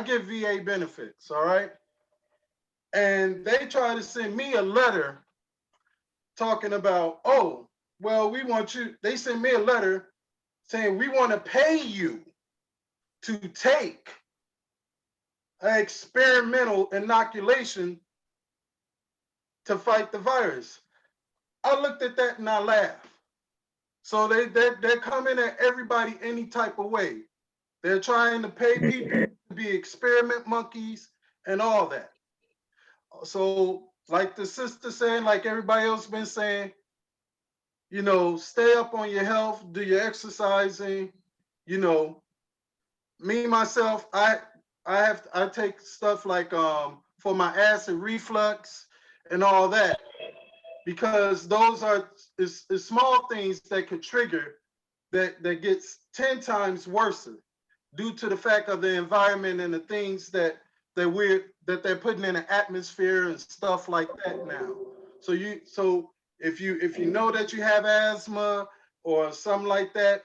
get VA benefits, all right? And they try to send me a letter talking about, oh, well, we want you, they sent me a letter saying we want to pay you to take an experimental inoculation to fight the virus. I looked at that and I laughed. So they're coming at everybody any type of way. They're trying to pay people to be experiment monkeys and all that. So like the sister saying, like everybody else been saying, you know, stay up on your health, do your exercising, you know. Me, myself, I take stuff like for my acid reflux and all that, because those are is small things that could trigger that gets 10 times worse due to the fact of the environment and the things that they're putting in the atmosphere and stuff like that now. So if you know that you have asthma or something like that,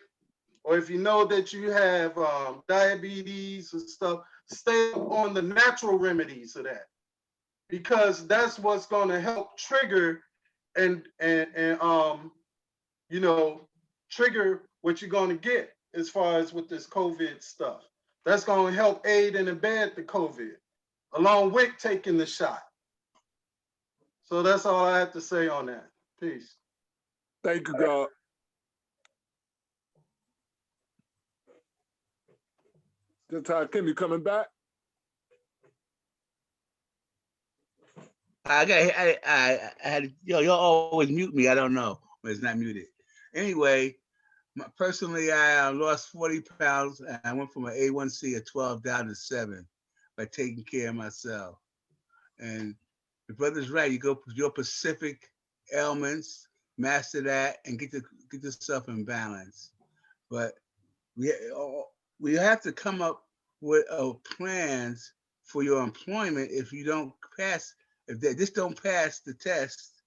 or if you know that you have diabetes and stuff, stay on the natural remedies of that, because that's what's going to help trigger and you know, trigger what you're going to get as far as with this COVID stuff. That's going to help aid and abet the COVID, along with taking the shot. So that's all I have to say on that. Peace. Thank you, God. Just Kim, you coming back? I had, y'all always mute me. I don't know, but it's not muted. Anyway, personally, I lost 40 pounds. And I went from an A1C of 12 down to 7 by taking care of myself. And the brother's right. You go your Pacific ailments, master that, and get yourself in balance. But we have to come up with plans for your employment if you don't pass. If they just don't pass the test,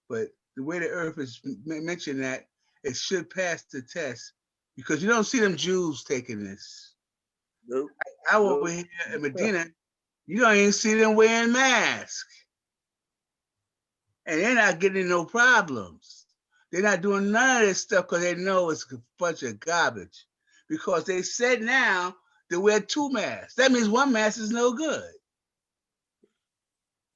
but the way the earth is mentioned that it should pass the test, because you don't see them Jews taking this. Nope. I over here in Medina, you don't even see them wearing masks. And they're not getting no problems. They're not doing none of this stuff because they know it's a bunch of garbage. Because they said now they wear 2 masks. That means 1 mask is no good.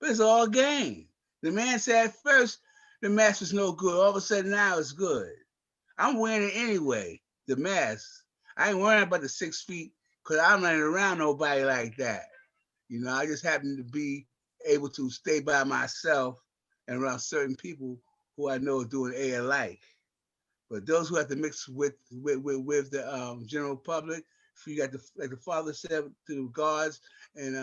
But it's all game. The man said at first the mask was no good. All of a sudden now it's good. I'm wearing it anyway, the mask. I ain't worrying about the 6 feet because I'm not around nobody like that. You know, I just happen to be able to stay by myself and around certain people who I know are doing A alike. But those who have to mix with the general public, if you got the, like the father said to the guards in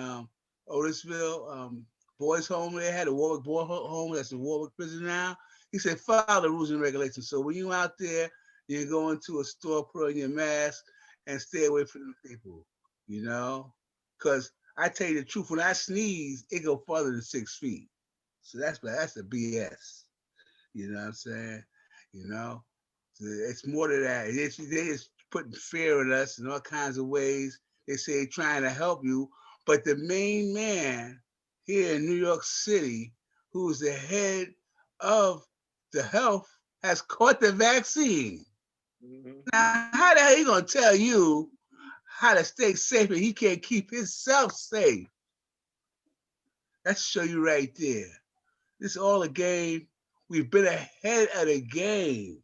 Otisville, boys home, they had a Warwick boy home, that's the Warwick prison now. He said, follow the rules and regulations. So when you out there, you go into a store, put on your mask and stay away from the people, you know? Because I tell you the truth, when I sneeze, it go farther than 6 feet. So that's the BS. You know what I'm saying? You know? So it's more than that. They just putting fear in us in all kinds of ways. They say they're trying to help you, but the main man here in New York City, who's the head of the health, has caught the vaccine. Now, how the hell he gonna tell you how to stay safe and he can't keep himself safe? That show you right there. This is all a game. We've been ahead of the game.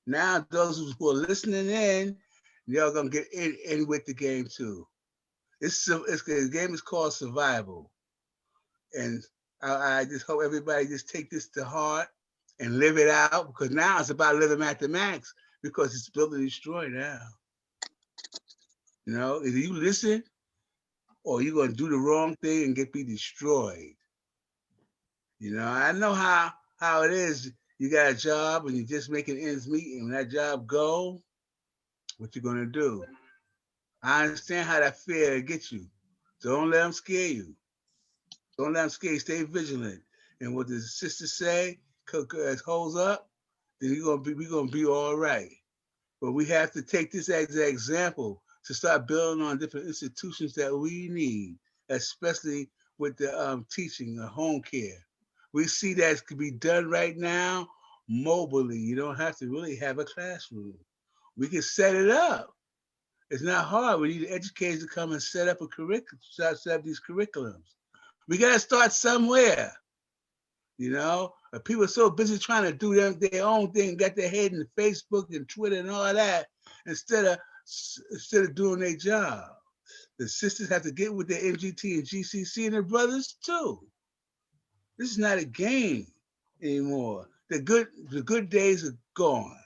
Now those who are listening in, y'all gonna get in with the game too. The game is called survival. And I just hope everybody just take this to heart and live it out, because now it's about living at the max, because it's built to destroy now. You know, either you listen or you're gonna do the wrong thing and be destroyed. You know, I know how it is. You got a job and you're just making ends meet, and when that job go, what you gonna do? I understand how that fear gets you. Don't let them scare you. Don't let them scare you. Stay vigilant. And what the sisters say, holds up, then we're gonna be all right. But we have to take this as an example to start building on different institutions that we need, especially with the teaching, the home care. We see that it could be done right now mobily. You don't have to really have a classroom. We can set it up. It's not hard. We need educators to come and set up a curriculum, set up these curriculums. We got to start somewhere. You know, people are so busy trying to do their own thing, got their head in Facebook and Twitter and all that, instead of doing their job. The sisters have to get with their MGT and GCC and their brothers too. This is not a game anymore. The good days are gone.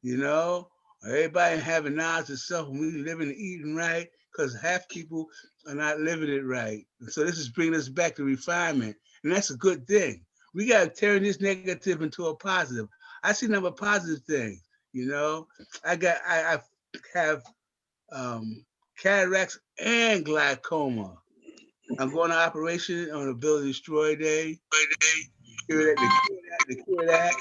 You know, everybody having knowledge of self and we living and eating right, because half people are not living it right. And so this is bringing us back to refinement, and that's a good thing. We got to turn this negative into a positive. I see number of positive things. You know, I have cataracts and glaucoma. I'm going to operation on a Build Destroy Day. To cure that.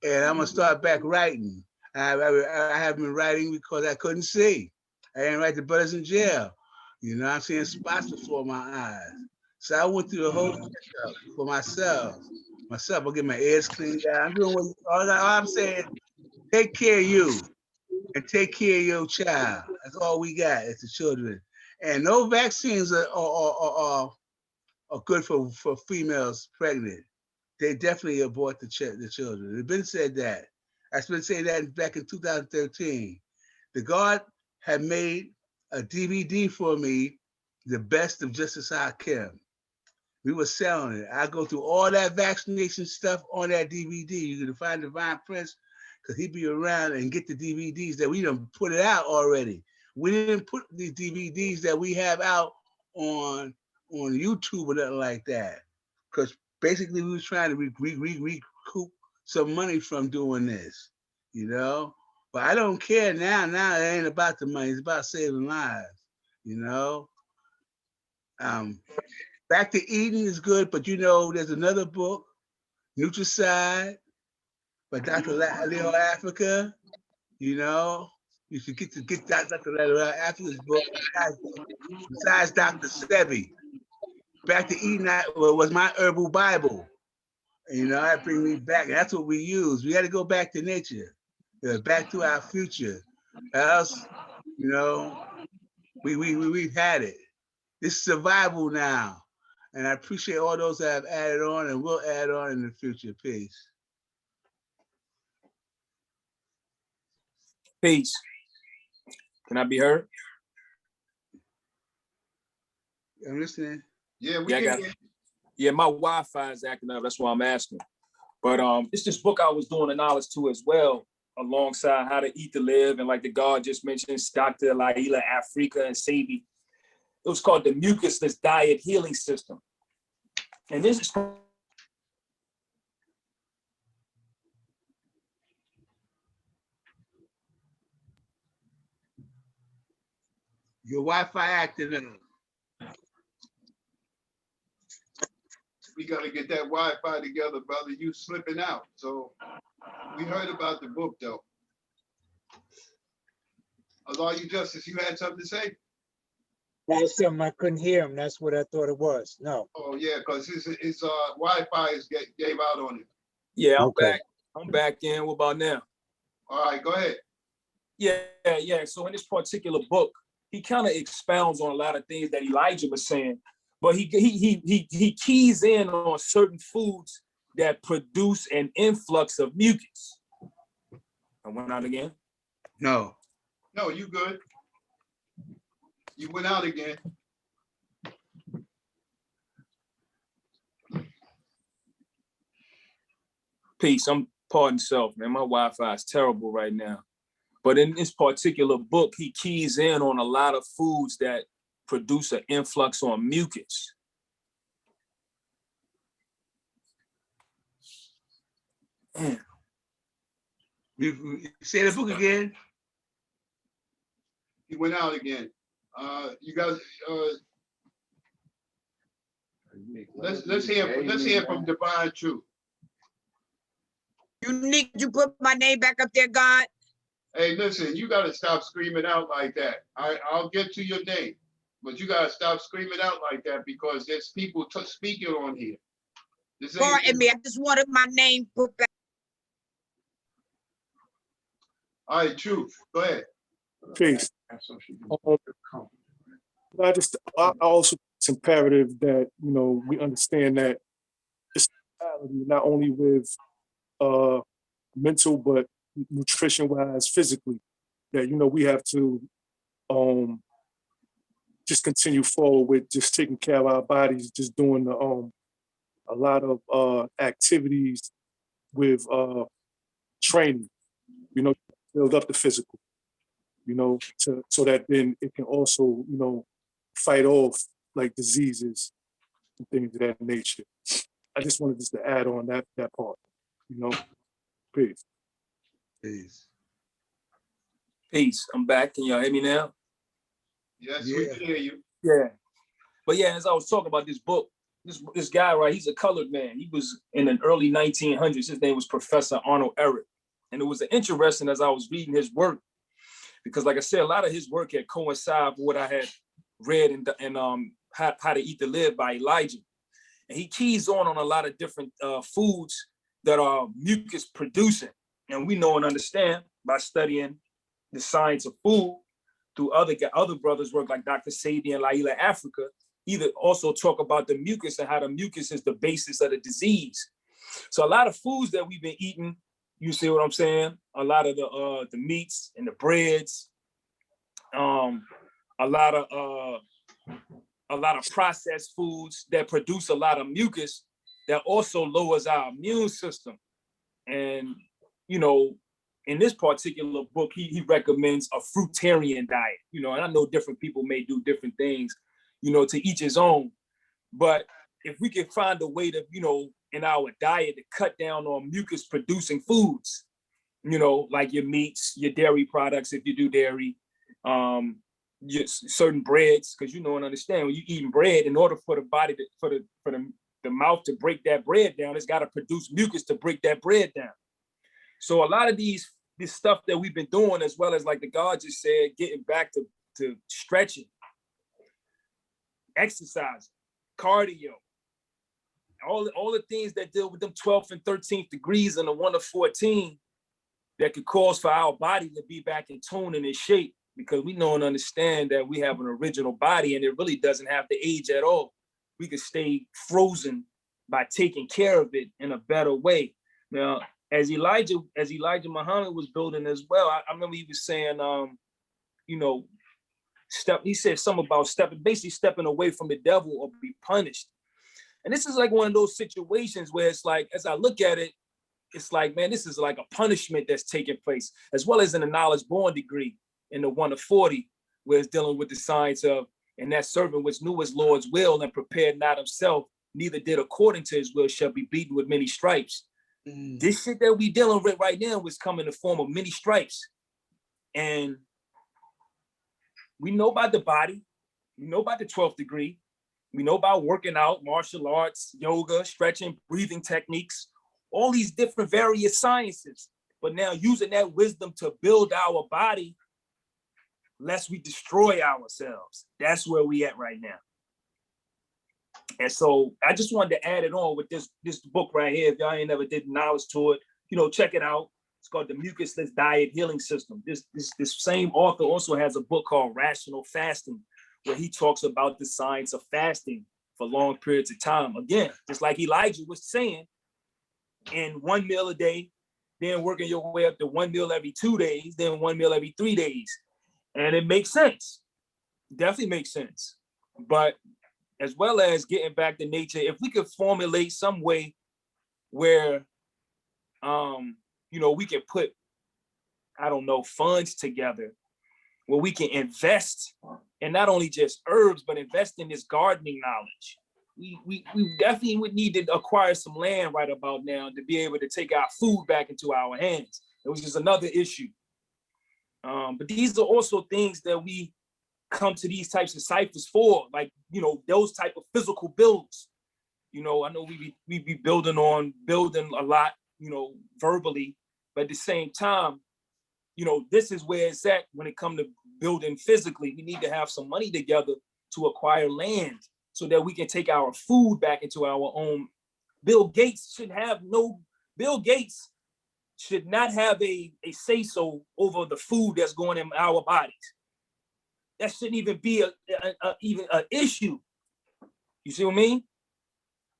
And I'm gonna start back writing. I haven't been writing because I couldn't see. I didn't write the brothers in jail. You know, I'm seeing spots before my eyes. So I went through the whole checkup for myself. I'll get my ears cleaned out. I'm doing all I'm saying, take care of you and take care of your child. That's all we got as the children. And no vaccines are good for females pregnant. They definitely abort the children. It's been said that. I've been saying that back in 2013. The guard had made a DVD for me, The Best of Justice Hakim. We were selling it. I go through all that vaccination stuff on that DVD. You can find Divine Prince, because he'd be around and get the DVDs that we done put it out already. We didn't put these DVDs that we have out on YouTube or nothing like that, because basically we was trying to recoup some money from doing this, you know? But I don't care now. Now it ain't about the money. It's about saving lives, you know? Back to Eden is good, but you know, there's another book, Nutricide, by Dr. Leo Africa, you know? You should get Dr. Leo Africa's book, besides Dr. Sebi. Back to Eden was my herbal Bible. You know, that brings me back. That's what we use. We got to go back to nature, back to our future. Else, you know, we've had it. It's survival now. And I appreciate all those that have added on and will add on in the future. Peace. Peace. Can I be heard? I'm listening. Yeah, we Yeah, I can got hear. Yeah, my Wi-Fi is acting up. That's why I'm asking. But it's this book I was doing the knowledge to as well, alongside How to Eat to Live, and like the God just mentioned, Dr. Laila Afrika and Sabi. It was called the Mucusless Diet Healing System. And this is Your Wi-Fi active. We gotta get that Wi-Fi together, brother. You slipping out. So we heard about the book though. Allah, you Justice, you had something to say? That was something I couldn't hear him. That's what I thought it was. No. Oh yeah, because his Wi-Fi is gave out on it. Yeah, I'm Okay. back. I'm back in. What about now? All right, go ahead. Yeah. So in this particular book, he kind of expounds on a lot of things that Elijah was saying, but he keys in on certain foods that produce an influx of mucus. I went out again. No. No, you good. You went out again. Peace. I'm pardon self, man. My Wi-Fi is terrible right now. But in this particular book, he keys in on a lot of foods that produce an influx on mucus. Man. Say the book again. He went out again. You guys, let's hear from Divine Truth. Unique, you put my name back up there, God. Hey, listen, you gotta stop screaming out like that. I'll get to your name, but you gotta stop screaming out like that because there's people speaking on here. Pardon me, I just wanted my name put back. All right, Truth, go ahead. Peace. I also it's imperative that we understand that it's not only with mental but nutrition wise, physically, that we have to just continue forward with just taking care of our bodies, just doing a lot of activities with training, build up the physical, so that then it can also, fight off like diseases and things of that nature. I just wanted just to add on that part, Peace. Peace. Peace. I'm back. Can y'all hear me now? Yes, we can hear you. Yeah. But yeah, as I was talking about this book, this guy, right, he's a colored man. He was in the early 1900s. His name was Professor Arnold Ehret. And it was interesting as I was reading his work, because like I said, a lot of his work had coincided with what I had read in How to Eat to Live by Elijah. And he keys on a lot of different foods that are mucus producing. And we know and understand by studying the science of food through other brothers' work like Dr. Sabi and Laila Afrika, either also talk about the mucus and how the mucus is the basis of the disease. So a lot of foods that we've been eating, you see what I'm saying? A lot of the meats and the breads, a lot of processed foods that produce a lot of mucus that also lowers our immune system. And in this particular book, he recommends a fruitarian diet. And I know different people may do different things, to each his own. But if we can find a way to, in our diet to cut down on mucus producing foods, like your meats, your dairy products, if you do dairy, certain breads, because and understand when you're eating bread, in order for the body for the mouth to break that bread down, it's got to produce mucus to break that bread down. So a lot of this stuff that we've been doing, as well as like the God just said, getting back to stretching, exercise, cardio, all the things that deal with them 12th and 13th degrees and the 1 to 14 that could cause for our body to be back in tune and in shape, because we know and understand that we have an original body and it really doesn't have to age at all. We could stay frozen by taking care of it in a better way. Now, as Elijah Muhammad was building as well, I remember he was saying you know, he said something about basically stepping away from the devil or be punished. And this is like one of those situations where it's like, as I look at it, it's like, man, this is like a punishment that's taking place, as well as in the knowledge born degree in the 1 of 40, where it's dealing with the science of, and that servant which knew his Lord's will and prepared not himself, neither did according to his will, shall be beaten with many stripes. This shit that we dealing with right now was coming in the form of many stripes. And we know about the body, we know about the 12th degree, we know about working out, martial arts, yoga, stretching, breathing techniques, all these different various sciences. But now using that wisdom to build our body, lest we destroy ourselves. That's where we at right now. And so I just wanted to add it on with this book right here. If y'all ain't never did knowledge to it, you know, check it out. It's called The Mucusless Diet Healing System. This same author also has a book called Rational Fasting, where he talks about the science of fasting for long periods of time. Again, just like Elijah was saying, in 1 meal a day, then working your way up to 1 meal every 2 days, then 1 meal every 3 days. And it makes sense. Definitely makes sense. But as well as getting back to nature, if we could formulate some way where, you know, we can put, I don't know, funds together where we can invest in not only just herbs, but invest in this gardening knowledge. We definitely would need to acquire some land right about now to be able to take our food back into our hands. It was just another issue. But these are also things that we come to these types of ciphers for, like, you know, those type of physical builds. You know, I know we be building a lot, you know, verbally, but at the same time, you know, this is where it's at when it comes to building physically. We need to have some money together to acquire land so that we can take our food back into our own. Bill Gates should not have a say-so over the food that's going in our bodies. That shouldn't even be even an issue. You see what I mean?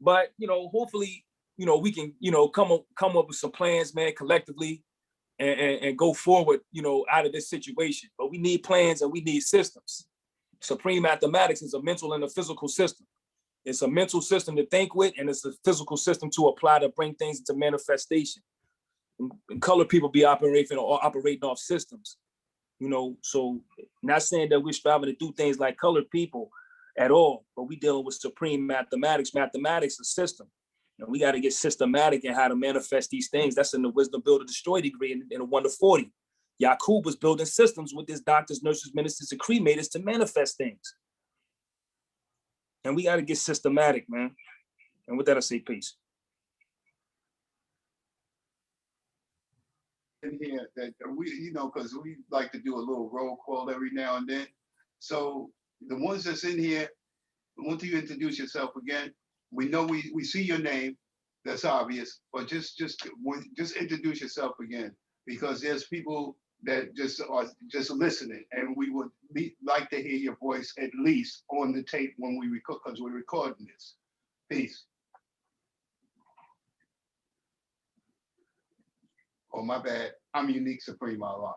But, you know, hopefully, you know, we can, you know, come up with some plans, man, collectively and go forward, you know, out of this situation. But we need plans and we need systems. Supreme mathematics is a mental and a physical system. It's a mental system to think with, and it's a physical system to apply to bring things into manifestation. And colored people be operating off systems, you know. So not saying that we're striving to do things like colored people at all, but we dealing with supreme mathematics. Mathematics is a system, and we got to get systematic in how to manifest these things. That's in the Wisdom Builder Destroy degree in the 1 to 40. Yakub was building systems with his doctors, nurses, ministers, and cremators to manifest things. And we got to get systematic, man. And with that, I say peace. In here that we, you know, because we like to do a little roll call every now and then. So the ones that's in here, I want you to introduce yourself again. We know we see your name, that's obvious, but just introduce yourself again, because there's people that just are just listening, and we would like to hear your voice at least on the tape when we record, because we're recording this. Peace. Oh, my bad. I'm Unique Supreme Allah.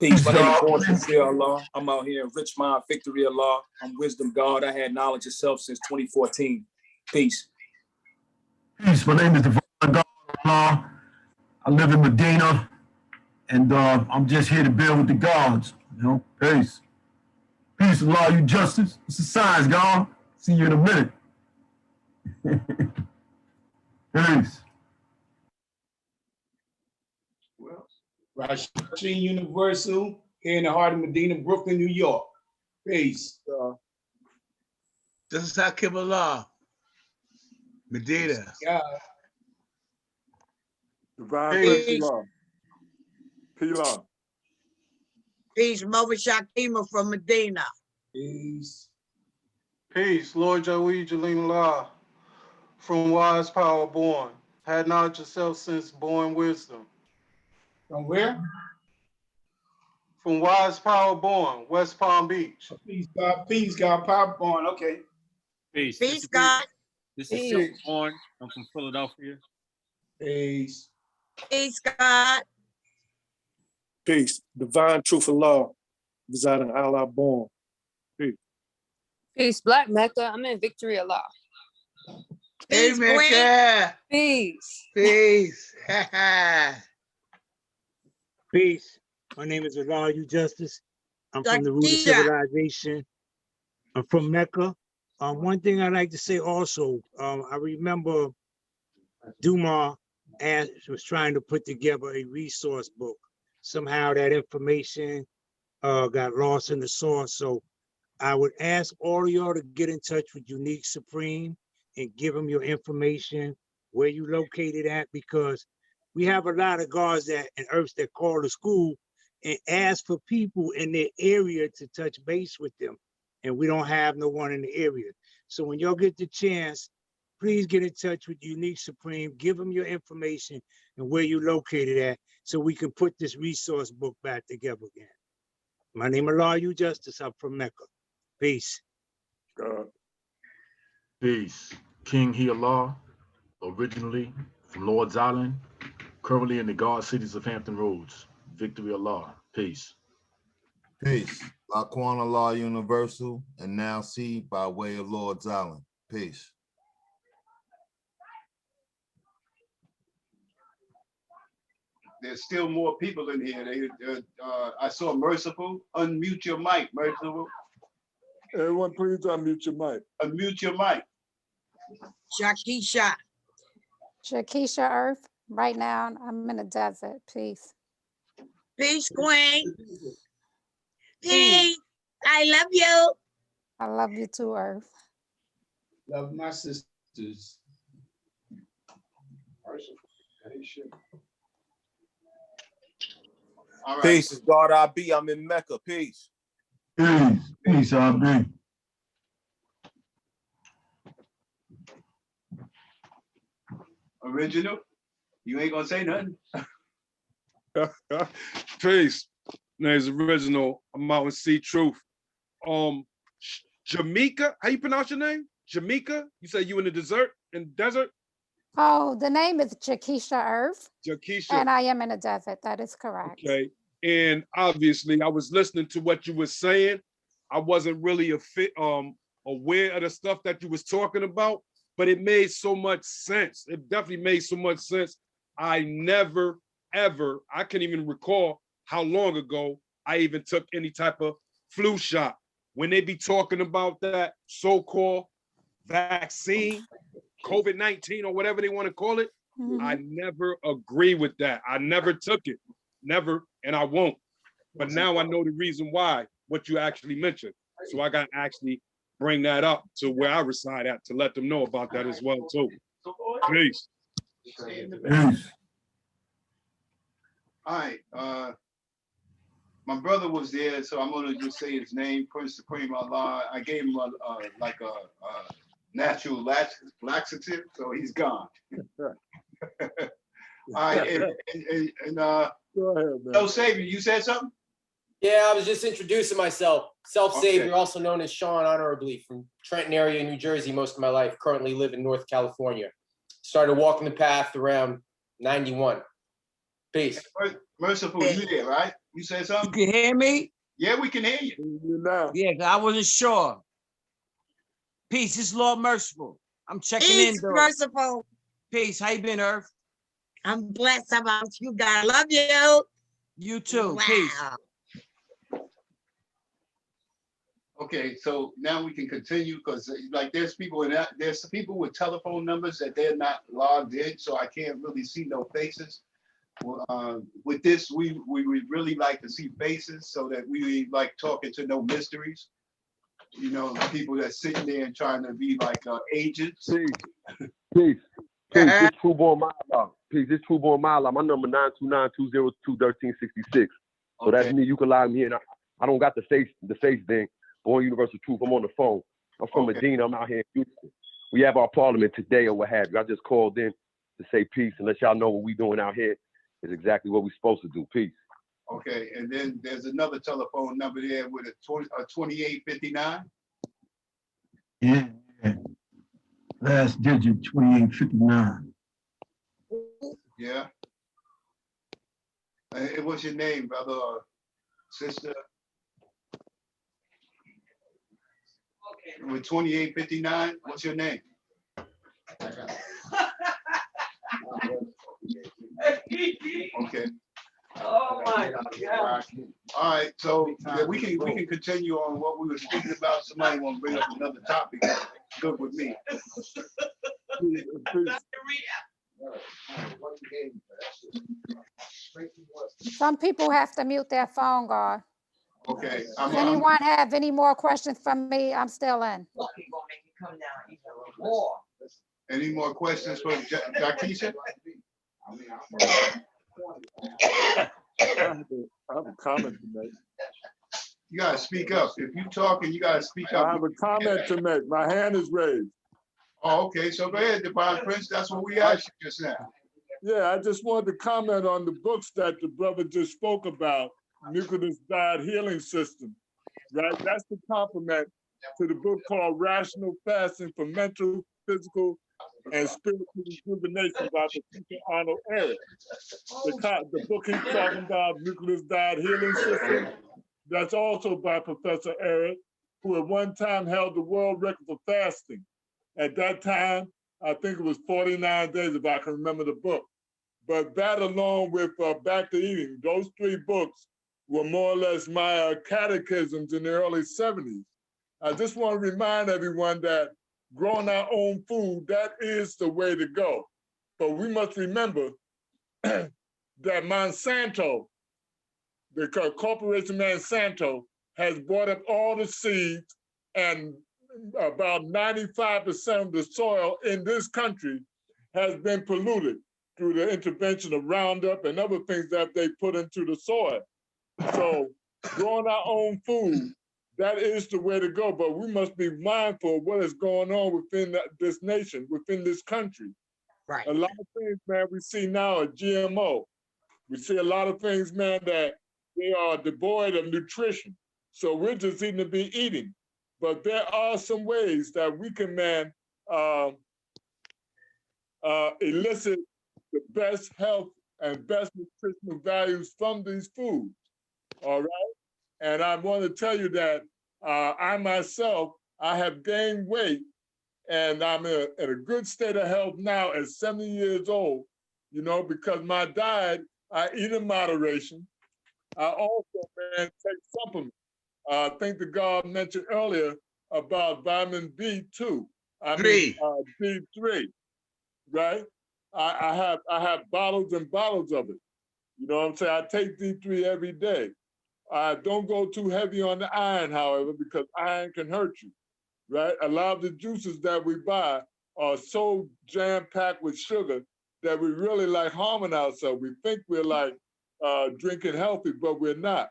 Peace. My name is Born Sincere Allah. I'm out here in Richmond, Victory Allah. I'm Wisdom God. I had knowledge of self since 2014. Peace. Peace. My name is Divine God Allah. I live in Medina, and I'm just here to build with the gods. You know, peace. Peace, Allah, you justice. It's a science, God. See you in a minute. Peace. Rasheen Universal, here in the heart of Medina, Brooklyn, New York. Peace. This is Hakim Allah, Medina. Yeah. Divine Love. P-Love. Peace, Mother Shakima from Medina. Peace. Peace, Lord Joey Jaleel Allah, from Wise Power Born. Had knowledge of self since born wisdom. From where? From Wise Power Born, West Palm Beach. Peace, God, Power Born. Okay. Peace. Peace, God. This is Silk Born. I'm from Philadelphia. Peace. Peace, God. Peace. Divine Truth and Law. Reside in Allah born. Peace. Peace, Black Mecca. I'm in Victory Allah. Hey, Peace, Mecca. Peace. Peace. Peace. My name is Allah You Justice. I'm from the root of Zakia. civilization. I'm from Mecca. One thing I like to say also, I remember Duma was trying to put together a resource book. Somehow that information got lost in the source. So I would ask all of y'all to get in touch with Unique Supreme and give them your information, where you located at, because we have a lot of guards that and Earths that call the school and ask for people in their area to touch base with them. And we don't have no one in the area. So when y'all get the chance, please get in touch with Unique Supreme, give them your information and where you located at so we can put this resource book back together again. My name is Allah You Justice. I'm from Mecca. Peace. God. Peace. King He Allah, originally from Lord's Island, currently in the Guard cities of Hampton Roads. Victory Allah. Peace. Peace. Laquan Allah Universal, and now see by way of Lord's Island. Peace. There's still more people in here. I saw Merciful. Unmute your mic, Merciful. Everyone, please unmute your mic. Unmute your mic. Shakisha. Shakisha Earth. Right now, I'm in the desert. Peace. Peace, Queen. Peace. I love you. I love you too, Earth. Love my sisters. All right. Peace. God I be. I'm in Mecca. Peace. Peace. Peace, RB. Original. You ain't gonna say nothing. Peace. Name's Original. I'm out in See Truth. Jamaica, how you pronounce your name? Jamaica? You say you in the desert? Oh, the name is Jakisha Earth. Jakisha. And I am in the desert. That is correct. Okay. And obviously I was listening to what you were saying. I wasn't really aware of the stuff that you was talking about, but it made so much sense. It definitely made so much sense. I never, ever, I can't even recall how long ago I even took any type of flu shot. When they be talking about that so-called vaccine, COVID-19 or whatever they want to call it, I never agree with that. I never took it, never, and I won't. But now I know the reason why, what you actually mentioned. So I got to actually bring that up to where I reside at to let them know about that as well too. Peace. Peace. All right. My brother was there, so I'm gonna just say his name, Prince Supreme Allah. I gave him a natural laxative, so he's gone. All right, and Go ahead, man. no Savior, you said something? Yeah, I was just introducing myself. Self-savior, Okay. also known as Sean Honorably, from Trenton area, New Jersey, most of my life. Currently live in North California. Started walking the path around 91. Peace. Merciful, you there, right? You said something? You can hear me? Yeah, we can hear you. Yeah, 'cause I wasn't sure. Peace, it's Lord Merciful. I'm checking Peace, in, though. Merciful. Peace, how you been, Earth? I'm blessed about you guys. Love you. You too, Wow. peace. Okay, so now we can continue because like there's people with telephone numbers that they're not logged in, so I can't really see no faces. Well, with this, we would really like to see faces so that we like talking to no mysteries. You know, people that sitting there and trying to be like agents. Peace. This Trueborn Mala. Peace. This Trueborn Mala. My number 929-202-1366. So that's me. You can lie me in. I don't got the face thing. Born Universal Truth. I'm on the phone. I'm from Medina. I'm out here in Houston. We have our parliament today or what have you. I just called in to say peace and let y'all know what we doing out here is exactly what we're supposed to do. Peace. Okay, and then there's another telephone number there with a 2859. Yeah. Last digit 2859. Yeah. What's your name, brother or sister? With 2859, what's your name? Okay. Oh my God. All right, so yeah, we can continue on what we were speaking about. Somebody want to bring up another topic. Good with me. Some people have to mute their phone, God. Okay. Does anyone have any more questions from me? I'm still in. Any more questions for Jackisha? I have a comment to make. You gotta speak up. If you talking, you gotta speak up. I have a comment to make. My hand is raised. Oh, okay. So go ahead, Divine Prince. That's what we asked you just now. Yeah, I just wanted to comment on the books that the brother just spoke about, Nucleus-Diode Healing System, right? That's the complement to the book called Rational Fasting for Mental, Physical, and Spiritual Rejuvenation by Professor Arnold Ehret. The book he's talking about, Nucleus-Diode Healing System, that's also by Professor Ehret, who at one time held the world record for fasting. At that time, I think it was 49 days, if I can remember the book. But that along with Back to Eating, those three books were more or less my catechisms in the early 70s. I just want to remind everyone that growing our own food, that is the way to go. But we must remember that Monsanto, the corporation Monsanto, has bought up all the seeds, and about 95% of the soil in this country has been polluted through the intervention of Roundup and other things that they put into the soil. So growing our own food, that is the way to go, but we must be mindful of what is going on within this nation, within this country. Right. A lot of things, man, we see now are GMO. We see a lot of things, man, that they are devoid of nutrition. So we're just eating to be eating. But there are some ways that we can, man, elicit the best health and best nutritional values from these foods, all right? And I want to tell you that I myself, I have gained weight, and I'm in a good state of health now at 70 years old, you know, because my diet, I eat in moderation. I also, man, take supplements. I think the God mentioned earlier about vitamin B2. B3, right? I have bottles and bottles of it. You know what I'm saying? I take D3 every day. I don't go too heavy on the iron, however, because iron can hurt you, right? A lot of the juices that we buy are so jam-packed with sugar that we really like harming ourselves. We think we're like drinking healthy, but we're not.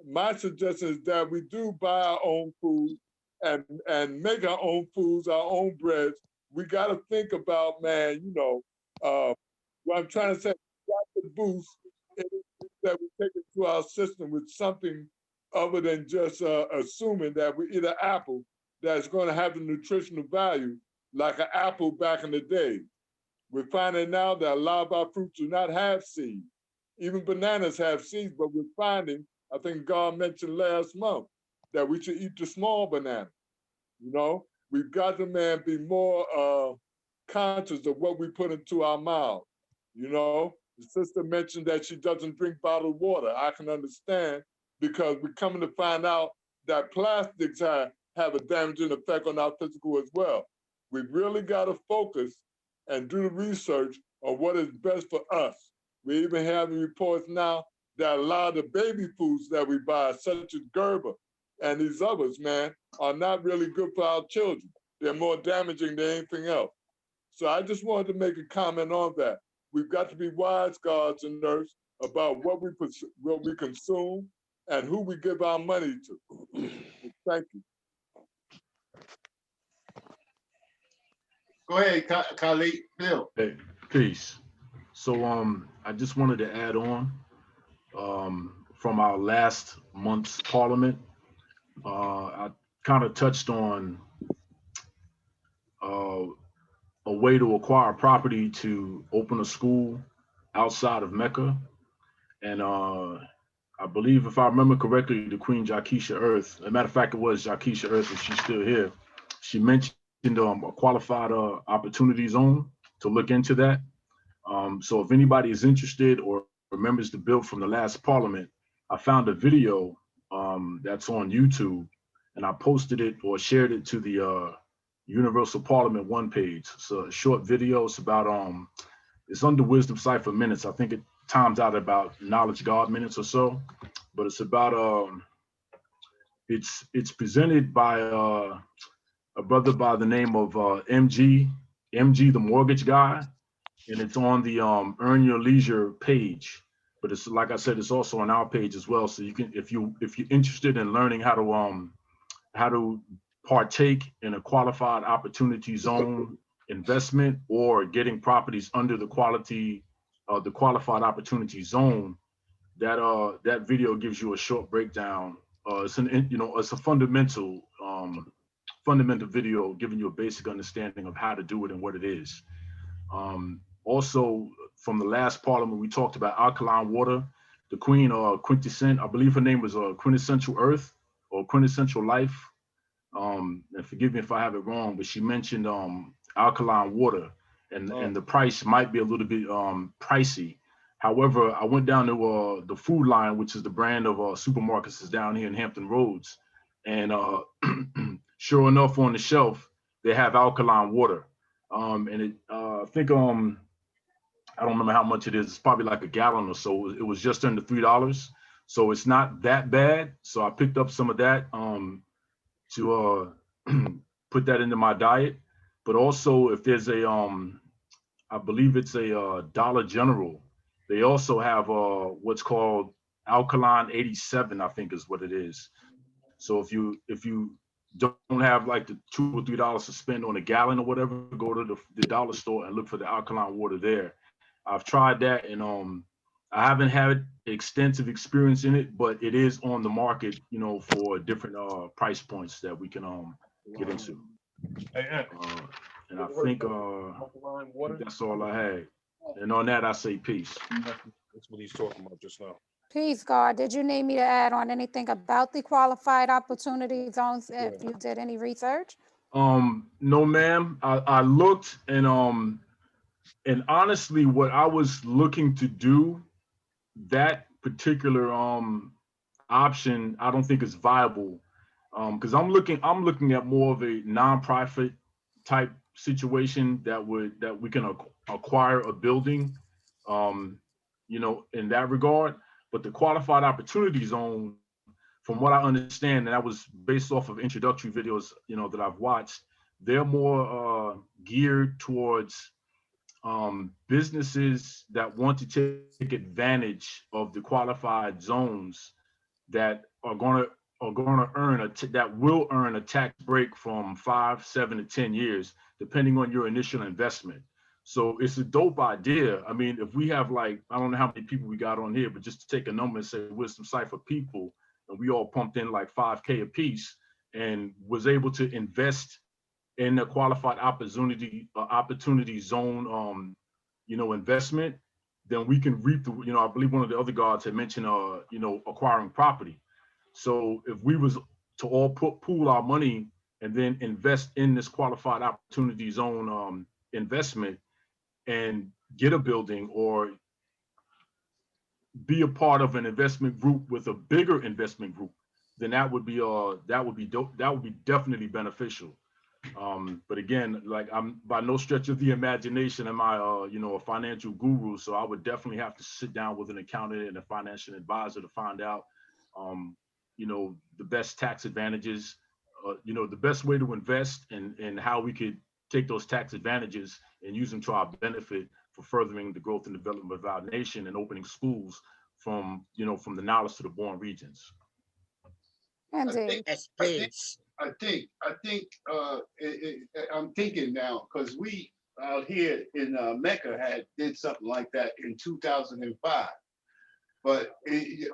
My suggestion is that we do buy our own food and make our own foods, our own breads. We got to think about, man, you know, what I'm trying to say, we got to boost that we take it to our system with something other than just assuming that we eat an apple that's going to have the nutritional value like an apple back in the day. We're finding now that a lot of our fruits do not have seeds. Even bananas have seeds, but we're finding, I think God mentioned last month, that we should eat the small banana. You know, we've got to, man, be more conscious of what we put into our mouth. You know, the sister mentioned that she doesn't drink bottled water. I can understand, because we're coming to find out that plastics have a damaging effect on our physical as well. We've really got to focus and do the research on what is best for us. We even have reports now that a lot of the baby foods that we buy, such as Gerber and these others, man, are not really good for our children. They're more damaging than anything else. So I just wanted to make a comment on that. We've got to be wise, gods and nurse, about what we consume and who we give our money to. Thank you. Go ahead, Khalid. Bill. Hey, peace. So I just wanted to add on from our last month's parliament. I kind of touched on a way to acquire property to open a school outside of Mecca. And I believe, if I remember correctly, the Queen Jakisha Earth, as a matter of fact, it was Jakisha Earth, and she's still here. She mentioned a qualified opportunity zone to look into that. So if anybody is interested or remembers the bill from the last parliament, I found a video that's on YouTube, and I posted it or shared it to the Universal Parliament one page. It's a short video. It's about it's under Wisdom Cipher minutes. I think it times out about Knowledge God minutes or so, but it's about it's presented by a brother by the name of MG the mortgage guy, and it's on the Earn Your Leisure page. But it's, like I said, it's also on our page as well. So you can, if you're interested in learning how to partake in a qualified opportunity zone investment or getting properties under the qualified opportunity zone, that video gives you a short breakdown. It's a fundamental video giving you a basic understanding of how to do it and what it is. Also, from the last parliament, we talked about alkaline water. The Queen, Quintessent, I believe her name was Quintessential Earth or Quintessential Life. And forgive me if I have it wrong, but she mentioned alkaline water, and the price might be a little bit pricey. However, I went down to the Food Line, which is the brand of supermarkets that's down here in Hampton Roads, and sure enough, on the shelf they have alkaline water, and it I think I don't remember how much it is. It's probably like a gallon or so. It was just under $3, so it's not that bad. So I picked up some of that to put that into my diet. But also, if there's a I believe it's a Dollar General, they also have what's called Alkaline 87, I think is what it is. So if you don't have like the $2 or $3 to spend on a gallon or whatever, go to the dollar store and look for the alkaline water there. I've tried that, and I haven't had extensive experience in it, but it is on the market, for different price points that we can get into. And I think that's all I had. And on that, I say peace. That's what he's talking about just now. Peace, God. Did you need me to add on anything about the qualified opportunity zones if you did any research? No, ma'am. I looked, and honestly, what I was looking to do, that particular option, I don't think is viable, because I'm looking at more of a nonprofit type situation that we can acquire a building, in that regard. But the qualified opportunity zone, from what I understand, and that was based off of introductory videos, that I've watched, they're more geared towards businesses that want to take advantage of the qualified zones that are going to earn a tax break from 5, 7 to 10 years, depending on your initial investment. So it's a dope idea. I mean, if we have I don't know how many people we got on here, but just to take a number and say Wisdom Cipher people, and we all pumped in like $5K a piece and was able to invest in a qualified opportunity zone, investment, then we can reap the, I believe one of the other guards had mentioned, acquiring property. So if we was to all pool our money and then invest in this qualified opportunity zone investment and get a building or be a part of an investment group with a bigger investment group, then that would be dope. That would be definitely beneficial. But again, I'm by no stretch of the imagination am I a financial guru, so I would definitely have to sit down with an accountant and a financial advisor to find out the best tax advantages, the best way to invest, and how we could take those tax advantages and use them to our benefit for furthering the growth and development of our nation and opening schools from the knowledge to the born regions. I'm thinking now, because we out here in Mecca did something like that in 2005. But in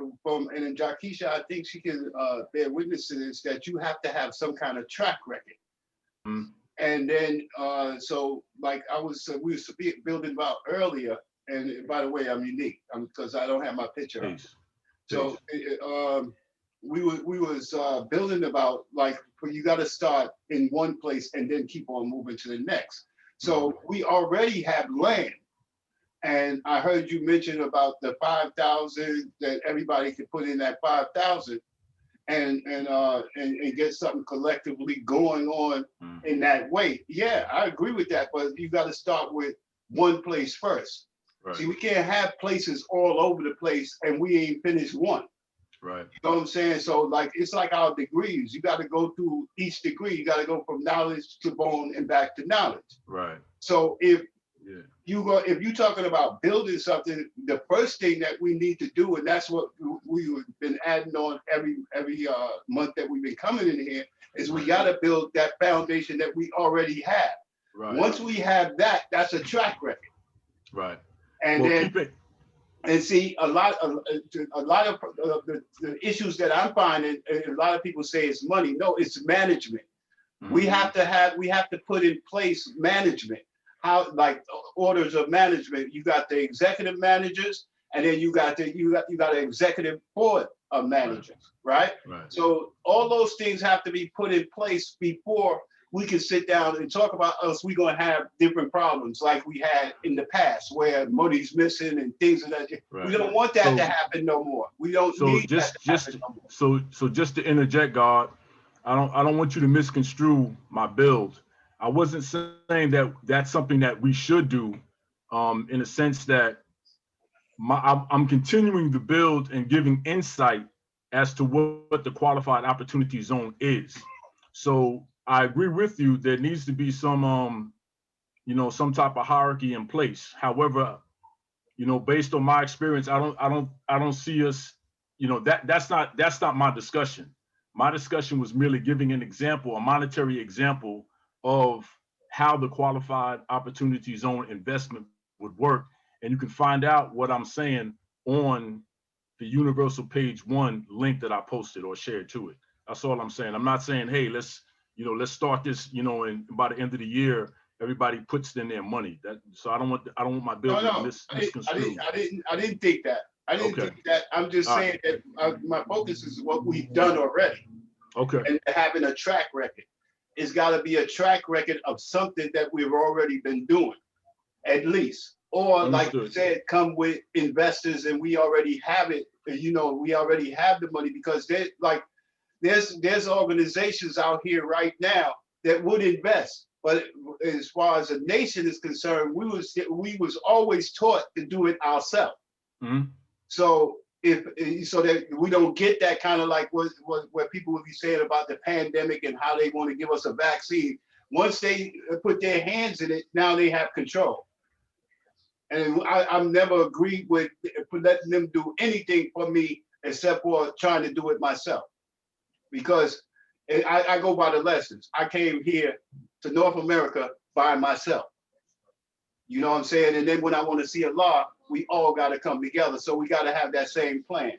Jakisha, I think she can bear witness to this, that you have to have some kind of track record. And then, so like we were building about earlier, and by the way, I'm unique because I don't have my picture on. So we was building about like you got to start in one place and then keep on moving to the next. So we already have land, and I heard you mention about the 5,000 that everybody could put in that 5,000, and get something collectively going on in that way. Yeah, I agree with that, but you got to start with one place first. Right. See, we can't have places all over the place and we ain't finished one. Right. You know what I'm saying? So like, it's like our degrees. You got to go through each degree. You got to go from knowledge to bone and back to knowledge. Right. So if you're talking about building something, the first thing that we need to do, and that's what we've been adding on every month that we've been coming in here, is we got to build that foundation that we already have. Right. Once we have that, that's a track record. Right. And Well, then keep it. and see a lot of the issues that I'm finding, and a lot of people say it's money. No, it's management. We have to put in place management. How, like, orders of management. You got the executive managers, and then you got an executive board of managers, right? Right. So all those things have to be put in place before we can sit down and talk about us. We're gonna have different problems like we had in the past, where money's missing and things of that. Right. We don't want that So- to happen no more. We don't So need just that to happen no more. so just to interject, God, I don't want you to misconstrue my build. I wasn't saying that that's something that we should do, in a sense that I'm continuing to build and giving insight as to what the qualified opportunity zone is. So I agree with you. There needs to be some, some type of hierarchy in place. However, based on my experience, I don't see us, that's not my discussion. My discussion was merely giving an example, a monetary example of how the qualified opportunity zone investment would work. And you can find out what I'm saying on the Universal Page 1 link that I posted or shared to it. That's all I'm saying. I'm not saying, hey, let's start this, and by the end of the year, everybody puts in their money. So I don't want my bill to misconstrued. I didn't think that. I didn't think that. I'm just saying that my focus is what we've done already. Okay. And having a track record. It's got to be a track record of something that we've already been doing, at least. Or like you said, come with investors and we already have it. We already have the money, because there's organizations out here right now that would invest. But as far as a nation is concerned, we was always taught to do it ourselves. Mm-hmm. So so that we don't get that kind of like what people would be saying about the pandemic and how they want to give us a vaccine. Once they put their hands in it, now they have control. And I've never agreed with letting them do anything for me except for trying to do it myself. Because I go by the lessons. I came here to North America by myself. You know what I'm saying? And then when I want to see a law, we all got to come together. So we got to have that same plan.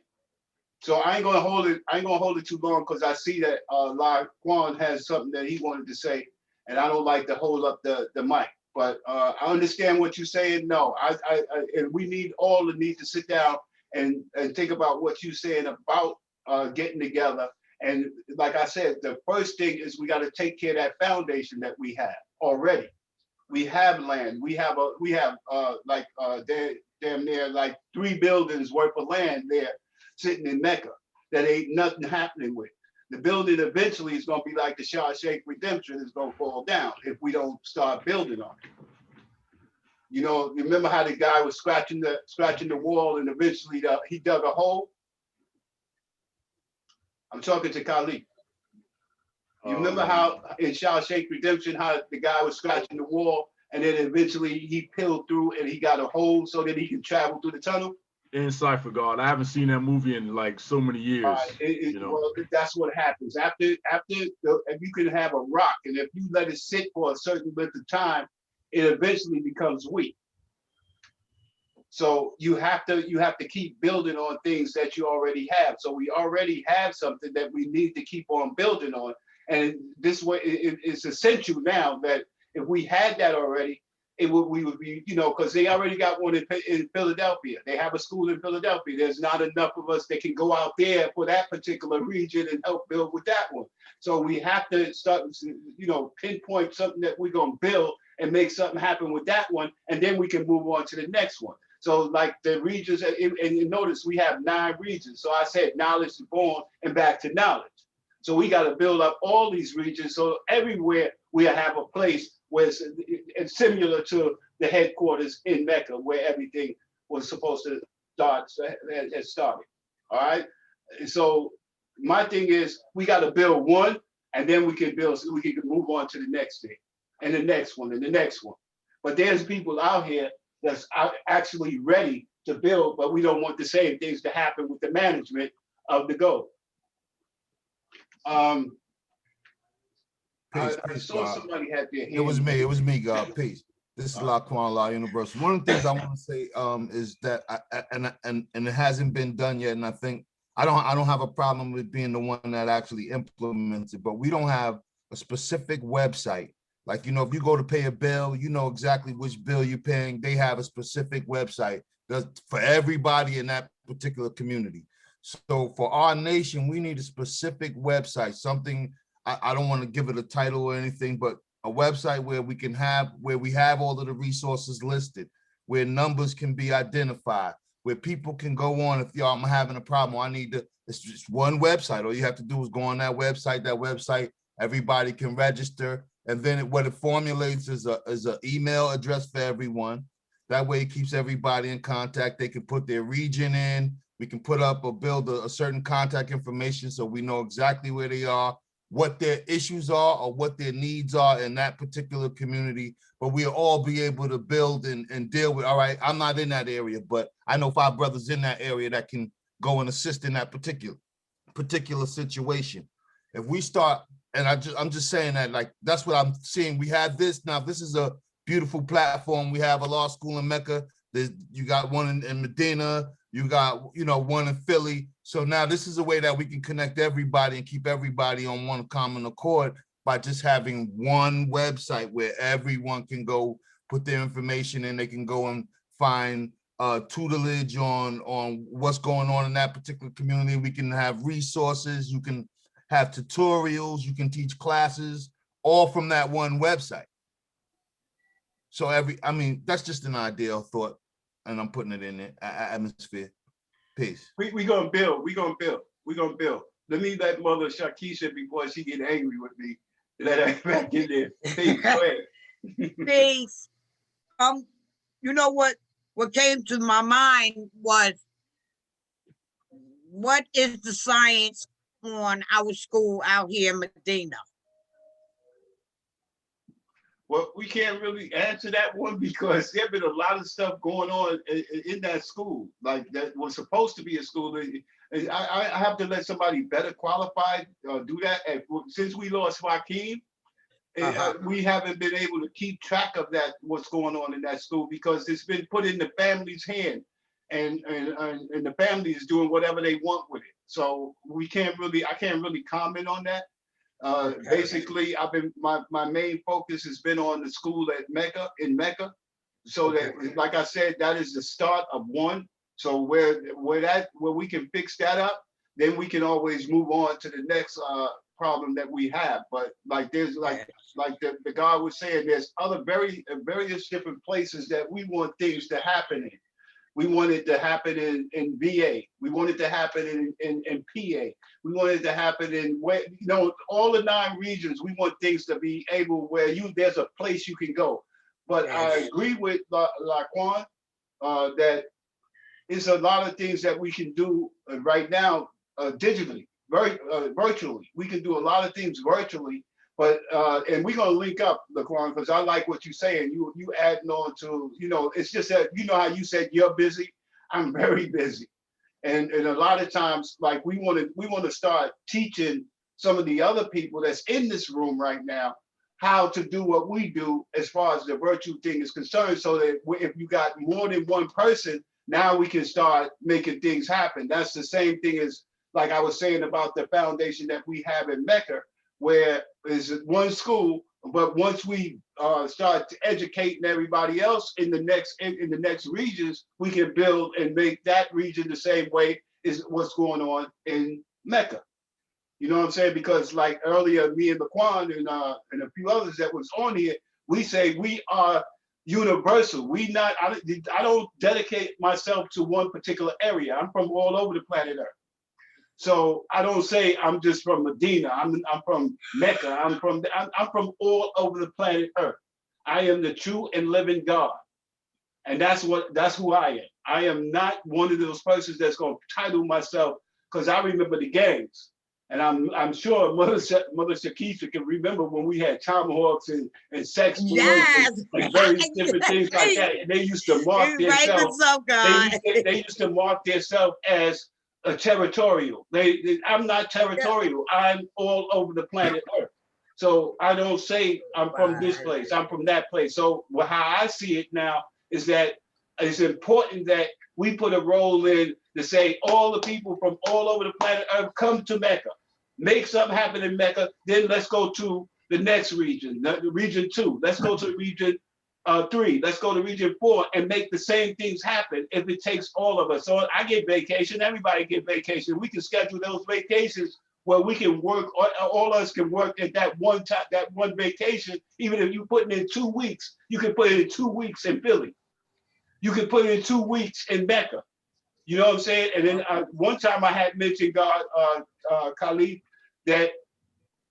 So I ain't gonna hold it too long, because I see that Laquan has something that he wanted to say, and I don't like to hold up the mic. But I understand what you're saying. No, and we all need to sit down and think about what you're saying about getting together. And like I said, the first thing is we got to take care of that foundation that we have already. We have land. We have damn near like 3 buildings worth of land there sitting in Mecca that ain't nothing happening with. The building eventually is going to be like the Shawshank Redemption, is going to fall down if we don't start building on it. You remember how the guy was scratching the wall and eventually he dug a hole? I'm talking to Khalid. You remember how in Shawshank Redemption, how the guy was scratching the wall and then eventually he peeled through and he got a hole so that he could travel through the tunnel? In Cypher God, I haven't seen that movie in like so many years. Well, that's what happens. If you can have a rock, and if you let it sit for a certain length of time, it eventually becomes weak. So you have to keep building on things that you already have. So we already have something that we need to keep on building on. And this way, it's essential now that if we had that already, we would be, you know, because they already got one in Philadelphia. They have a school in Philadelphia. There's not enough of us that can go out there for that particular region and help build with that one. So we have to start, you know, pinpoint something that we're gonna build and make something happen with that one, and then we can move on to the next one. So like the regions, and you notice we have 9 regions. So I said knowledge is born and back to knowledge. So we got to build up all these regions. So everywhere we have a place where it's similar to the headquarters in Mecca, where everything was supposed to start, had started. All right. So my thing is we got to build one, and then we can move on to the next thing, and the next one, and the next one. But there's people out here that's actually ready to build, but we don't want the same things to happen with the management of the goal. I saw somebody had their hand. It was me, God. Peace. This is Laquan Law Universal. One of the things I want to say is that and it hasn't been done yet, and I think I don't have a problem with being the one that actually implements it, but we don't have a specific website. Like, you know, if you go to pay a bill, you know exactly which bill you're paying. They have a specific website for everybody in that particular community. So for our nation, we need a specific website, something, I don't want to give it a title or anything, but a website where we have all of the resources listed, where numbers can be identified, where people can go on. If y'all, I'm having a problem, it's just one website. All you have to do is go on that website, everybody can register. And then what it formulates is an email address for everyone. That way it keeps everybody in contact. They can put their region in. We can put up or build a certain contact information so we know exactly where they are, what their issues are or what their needs are in that particular community. But we'll all be able to build and deal with, all right, I'm not in that area, but I know 5 brothers in that area that can go and assist in that particular situation. If we start, and I'm just saying that, like, that's what I'm seeing. We have this now. This is a beautiful platform. We have a law school in Mecca. You got one in Medina. You got, you know, one in Philly. So now this is a way that we can connect everybody and keep everybody on one common accord by just having one website where everyone can go put their information in. They can go and find tutelage on what's going on in that particular community. We can have resources. You can have tutorials. You can teach classes, all from that one website. So that's just an ideal thought, and I'm putting it in the atmosphere. Peace. We gonna build. We gonna build. Let me let Mother Shakisha, before she get angry with me, let her back in there. Peace. Go ahead. Peace. You know what came to my mind was, what is the science on our school out here in Medina? Well, we can't really answer that one because there's been a lot of stuff going on in that school, like that was supposed to be a school. I have to let somebody better qualified do that. And since we lost Joaquin, we haven't been able to keep track of that, what's going on in that school, because it's been put in the family's hand, and the family is doing whatever they want with it. So I can't really comment on that. Basically, my main focus has been on the school in Mecca. So that, like I said, that is the start of one. So where we can fix that up, then we can always move on to the next problem that we have. But like there's like the guy was saying, there's other various different places that we want things to happen in. We want it to happen in VA. We want it to happen in PA. We want it to happen in all the 9 regions. We want things to be able where there's a place you can go. But I agree with Laquan that it's a lot of things that we can do right now digitally, virtually. We can do a lot of things virtually. But and we're gonna link up, Laquan, because I like what you're saying. You adding on to, it's just that how you said you're busy. I'm very busy, and a lot of times, like we want to start teaching some of the other people that's in this room right now how to do what we do as far as the virtual thing is concerned. So that if you got more than one person, now we can start making things happen. That's the same thing as like I was saying about the foundation that we have in Mecca, where is one school, But once we start educating everybody else in the next regions, we can build and make that region the same way is what's going on in Mecca. You know what I'm saying? Because like earlier, me and Laquan and a few others that was on here, we say we are universal. I don't dedicate myself to one particular area. I'm from all over the planet Earth. So I don't say I'm just from Medina. I'm from Mecca. I'm from all over the planet Earth. I am the true and living God, and that's who I am. I am not one of those persons that's going to title myself, because I remember the gangs, and I'm sure Mother Shakisha can remember when we had tomahawks and sex toys and various different things like that. And they used to mark themselves. They used to mark themselves as a territorial. I'm not territorial. I'm all over the planet Earth. So I don't say I'm from this place, I'm from that place. So how I see it now is that it's important that we put a role in to say all the people from all over the planet Earth come to Mecca, make something happen in Mecca, then let's go to the next region, region 2. Let's go to region 3. Let's go to region 4 and make the same things happen if it takes all of us. So I get vacation, everybody get vacation. We can schedule those vacations where we can work, all of us can work at that one time, that one vacation. Even if you put it in 2 weeks, you can put it in 2 weeks in Philly. You can put it in 2 weeks in Mecca. You know what I'm saying? And then one time I had mentioned, Khalid, that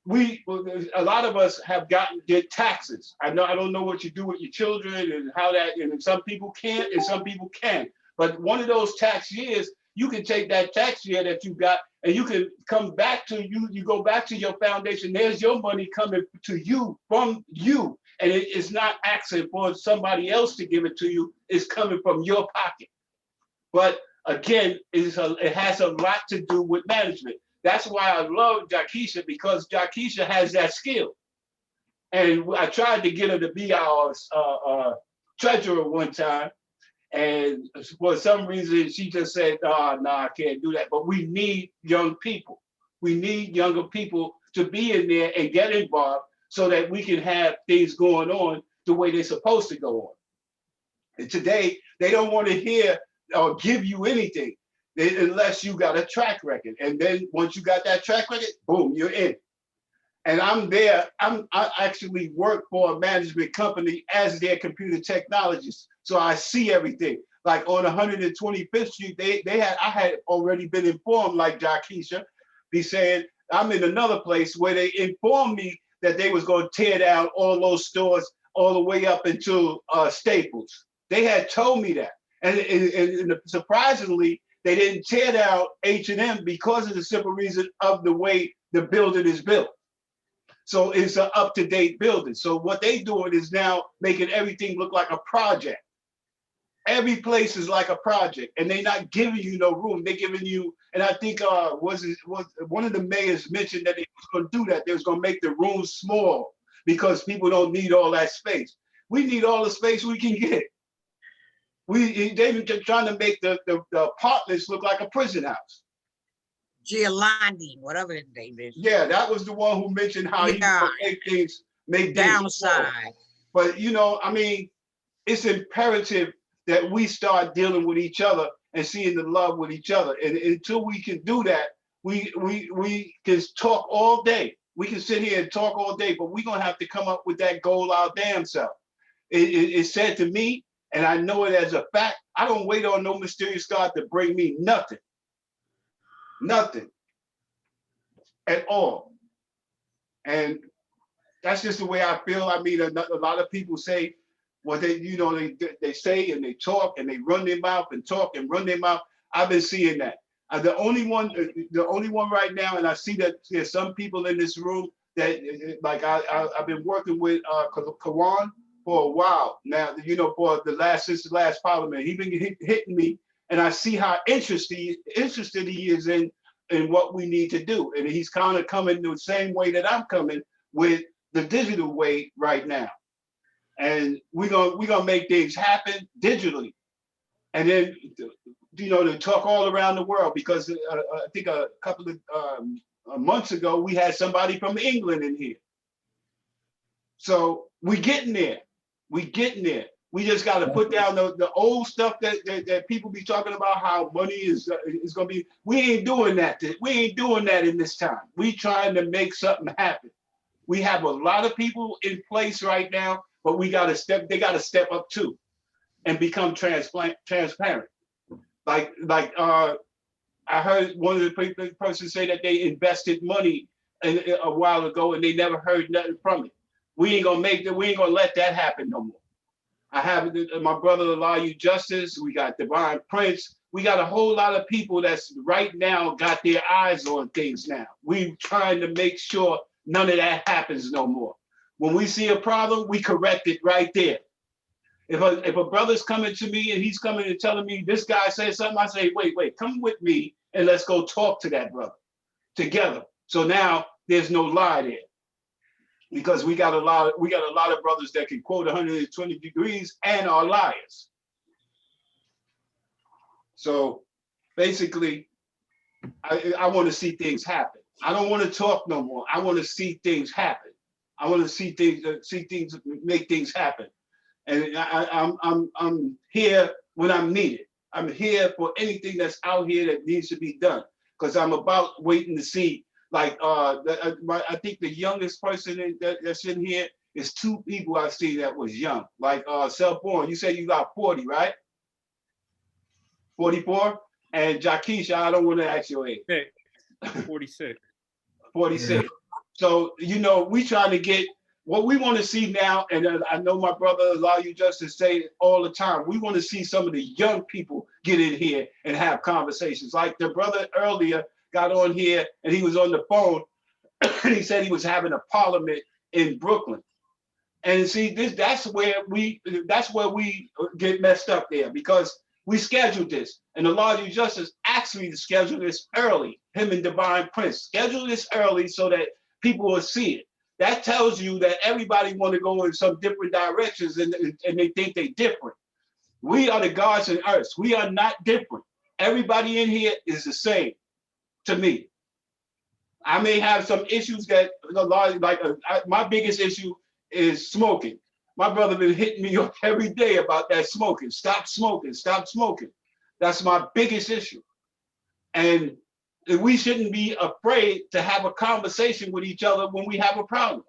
a lot of us have get taxes. I don't know what you do with your children and how that, and some people can't and some people can. But one of those tax years, you can take that tax year that you got and you can come back to you go back to your foundation. There's your money coming to you from you. And it's not asking for somebody else to give it to you. It's coming from your pocket. But again, it has a lot to do with management. That's why I love Jakisha, because Jakisha has that skill. And I tried to get her to be our treasurer one time. And for some reason, she just said, oh, no, I can't do that. But we need young people. We need younger people to be in there and get involved so that we can have things going on the way they're supposed to go on. And today, they don't want to hear or give you anything unless you got a track record. And then once you got that track record, boom, you're in. And I'm there. I actually work for a management company as their computer technologist. So I see everything. Like on 125th Street, I had already been informed, like Jakisha, be saying, I'm in another place where they informed me that they was going to tear down all those stores all the way up into Staples. They had told me that. And surprisingly, they didn't tear down H&M because of the simple reason of the way the building is built. So it's an up-to-date building. So what they doing is now making everything look like a project. Every place is like a project, and they're not giving you no room. They're giving you, and I think was one of the mayors mentioned that they was going to do that. They was going to make the rooms small because people don't need all that space. We need all the space we can get. They've been trying to make the apartments look like a prison house. Giuliani, whatever his name is. Yeah, that was the one who mentioned how he make things downside. But you know, I mean, it's imperative that we start dealing with each other and seeing the love with each other. And until we can do that, we can talk all day. We can sit here and talk all day, but we're gonna have to come up with that goal our damn self. It's said to me, and I know it as a fact, I don't wait on no mysterious God to bring me nothing. Nothing at all. And that's just the way I feel. I mean, a lot of people say what they say and they talk and they run their mouth and talk and run their mouth. I've been seeing that. The only one right now, and I see that there's some people in this room that, like I've been working with Kawan for a while now, since the last parliament. He's been hitting me, and I see how interested he is in what we need to do. And he's kind of coming the same way that I'm coming with the digital way right now. And we're gonna make things happen digitally. And then, to talk all around the world, because I think a couple of months ago, we had somebody from England in here. So we getting there. We getting there. We just got to put down the old stuff that people be talking about, how money is going to be. We ain't doing that. We ain't doing that in this time. We trying to make something happen. We have a lot of people in place right now, but they got to step up too and become transparent. Like I heard one of the persons say that they invested money a while ago and they never heard nothing from it. We ain't gonna let that happen no more. I have my brother Elijah Justice. We got Divine Prince. We got a whole lot of people that's right now got their eyes on things now. We trying to make sure none of that happens no more. When we see a problem, we correct it right there. If a brother's coming to me and he's coming and telling me this guy said something, I say, wait, come with me and let's go talk to that brother together. So now there's no lie there. Because we got a lot of brothers that can quote 120 degrees and are liars. So basically, I want to see things happen. I don't want to talk no more. I want to see things happen. I want to see things, make things happen. And I'm here when I'm needed. I'm here for anything that's out here that needs to be done. Because I'm about waiting to see. Like I think the youngest person that's in here is 2 people I see that was young. Like Self-Born, you said you got 40, right? 44? And Jaquisha, I don't want to ask your age. 46. 46. So, we trying to get what we want to see now, and I know my brother Elijah Justice say it all the time. We want to see some of the young people get in here and have conversations. Like the brother earlier got on here and he was on the phone and he said he was having a parliament in Brooklyn. And see, that's where we get messed up there, because we scheduled this and Elijah Justice asked me to schedule this early, him and Divine Prince. Schedule this early so that people will see it. That tells you that everybody want to go in some different directions and they think they're different. We are the gods and earth. We are not different. Everybody in here is the same to me. I may have some issues that my biggest issue is smoking. My brother been hitting me up every day about that smoking. Stop smoking, stop smoking. That's my biggest issue. And we shouldn't be afraid to have a conversation with each other when we have a problem.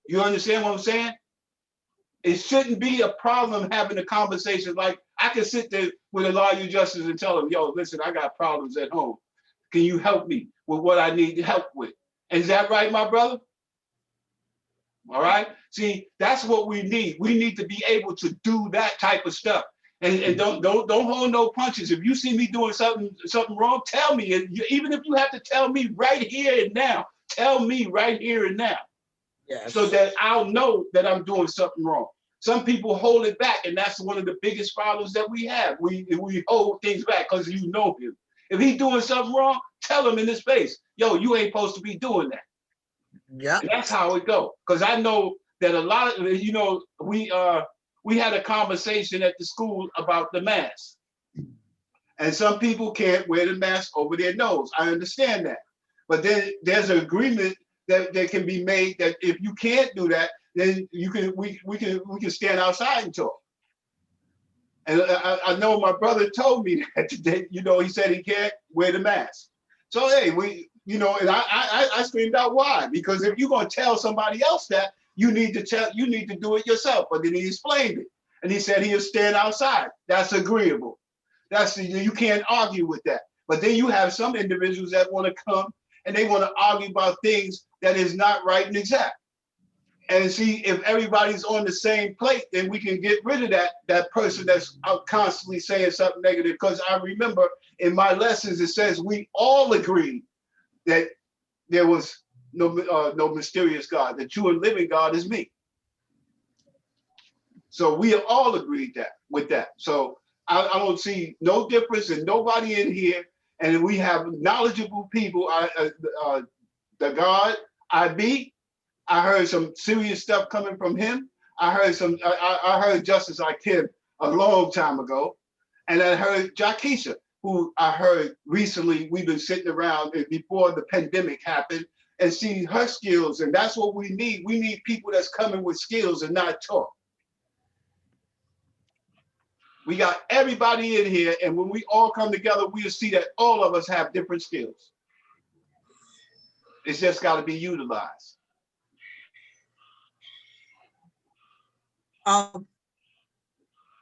You understand what I'm saying? It shouldn't be a problem having a conversation. Like I can sit there with Elijah Justice and tell him, yo, listen, I got problems at home. Can you help me with what I need help with? Is that right, my brother? All right. See, that's what we need. We need to be able to do that type of stuff. And don't hold no punches. If you see me doing something wrong, tell me. Even if you have to tell me right here and now, tell me right here and now. Yes. So that I'll know that I'm doing something wrong. Some people hold it back, and that's one of the biggest problems that we have. We hold things back because you know him. If he's doing something wrong, tell him in his face, yo, you ain't supposed to be doing that. Yeah. That's how it goes. Because I know that a lot of, we had a conversation at the school about the mask. And some people can't wear the mask over their nose. I understand that. But then there's an agreement that can be made that if you can't do that, then we can stand outside and talk. And I know my brother told me that today, he said he can't wear the mask. So hey, and I screamed out why? Because if you're gonna tell somebody else that, you need to do it yourself. But then he explained it. And he said he'll stand outside. That's agreeable. You can't argue with that. But then you have some individuals that want to come and they want to argue about things that is not right and exact. And see, if everybody's on the same plate, then we can get rid of that person that's out constantly saying something negative. Because I remember in my lessons, it says we all agreed that there was no mysterious God. The true and living God is me. So we have all agreed with that. So I don't see no difference in nobody in here. And we have knowledgeable people. The God IB, I heard some serious stuff coming from him. I heard Justice Akim a long time ago. And I heard Jaquisha, who I heard recently, we've been sitting around before the pandemic happened. and see her skills. And that's what we need. We need people that's coming with skills and not talk. We got everybody in here, and when we all come together, we'll see that all of us have different skills. It's just got to be utilized.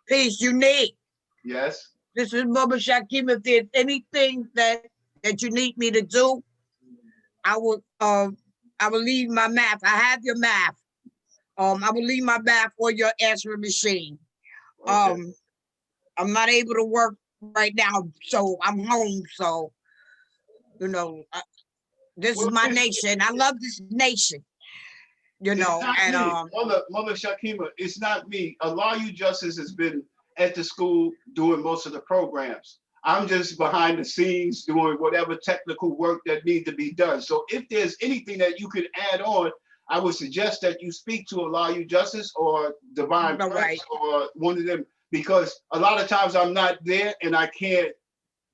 Peace, Unique. Yes. This is Mama Shakim. If there's anything that you need me to do, I will leave my math. I have your math. I will leave my math on your answering machine. Okay. I'm not able to work right now, so I'm home. So, you know, this is my nation. I love this nation. You know, and Mother Shakima, it's not me. Allow You Justice has been at the school doing most of the programs. I'm just behind the scenes doing whatever technical work that needs to be done. So if there's anything that you could add on, I would suggest that you speak to Allow You Justice or Divine Prince or one of them, because a lot of times I'm not there and I can't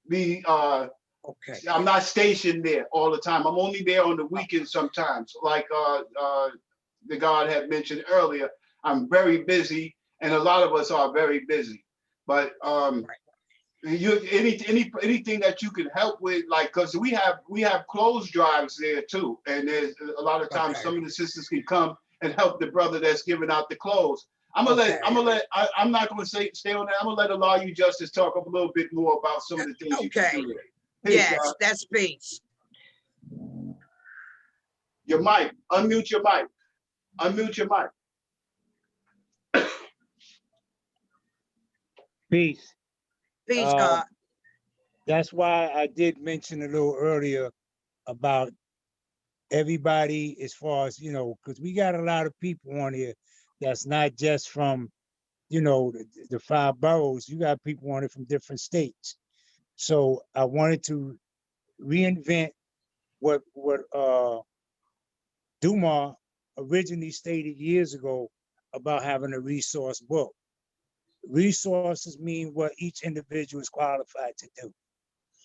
be, I'm not stationed there all the time. I'm only there on the weekends sometimes. Like the God had mentioned earlier, I'm very busy, and a lot of us are very busy. But anything that you can help with, like, because we have clothes drives there too, and there's a lot of times some of the sisters can come and help the brother that's giving out the clothes. I'm not gonna stay on that. I'm gonna let Allow You Justice talk a little bit more about some of the things you can do there. Yes, that's peace. Your mic, unmute your mic. Unmute your mic. Peace. Peace, God. That's why I did mention a little earlier about everybody, as far as, you know, because we got a lot of people on here that's not just from, you know, the 5 boroughs. You got people on it from different states. So I wanted to reinvent what Dumar originally stated years ago about having a resource book. Resources mean what each individual is qualified to do.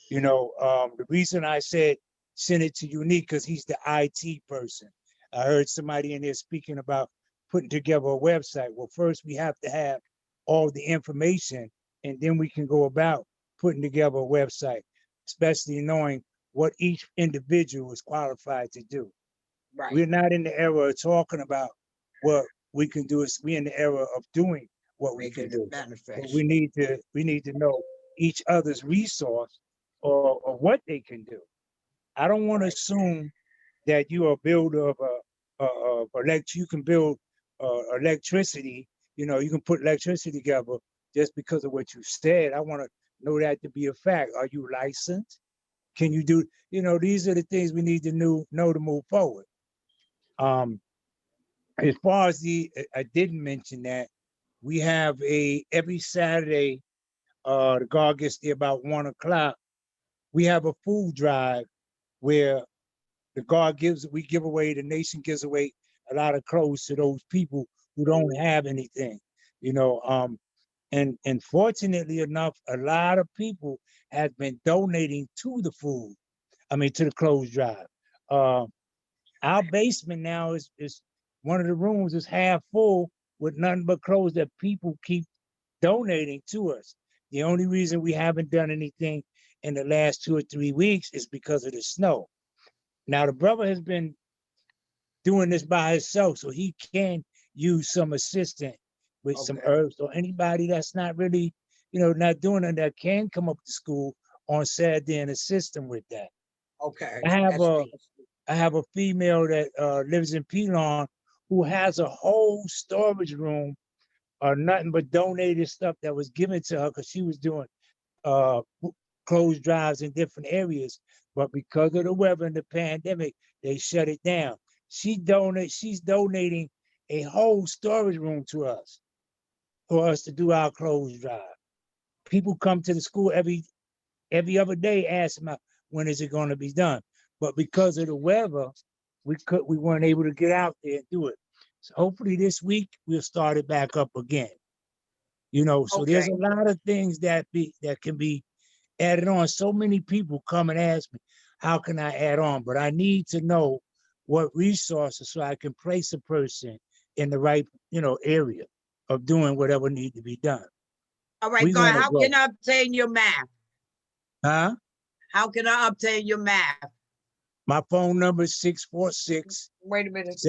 You know, the reason I said send it to Unique, because he's the IT person. I heard somebody in there speaking about putting together a website. Well, first we have to have all the information, and then we can go about putting together a website, especially knowing what each individual is qualified to do. Right. We're not in the era of talking about what we can do. We're in the era of doing what we can do. But we need to know each other's resource or what they can do. I don't want to assume that you are a builder of you can build electricity. You know, you can put electricity together just because of what you said. I want to know that to be a fact. Are you licensed? Can you do? You know, these are the things we need to know to move forward. As far as I didn't mention that we have every Saturday, the guard gets there about 1 o'clock. We have a food drive where the guard the nation gives away a lot of clothes to those people who don't have anything, you know. And fortunately enough, a lot of people have been donating to the to the clothes drive. Our basement now is one of the rooms is half full with nothing but clothes that people keep donating to us. The only reason we haven't done anything in the last 2 or 3 weeks is because of the snow. Now the brother has been doing this by himself, so he can use some assistance with some herbs, or anybody that's not really, you know, not doing it, that can come up to school on Saturday and assist them with that. Okay. I have a female that lives in Pelon who has a whole storage room nothing but donated stuff that was given to her because she was doing clothes drives in different areas. But because of the weather and the pandemic, they shut it down. She's donating a whole storage room to us for us to do our clothes drive. People come to the school every other day asking when is it going to be done. But because of the weather, we weren't able to get out there and do it. So hopefully this week we'll start it back up again. You know, so there's a lot of things that can be added on. So many people come and ask me, how can I add on? But I need to know what resources so I can place a person in the right, area of doing whatever need to be done. All right, We God, gonna how grow. can I obtain your math? Huh? How can I obtain your math? My phone number is 646. Wait a minute.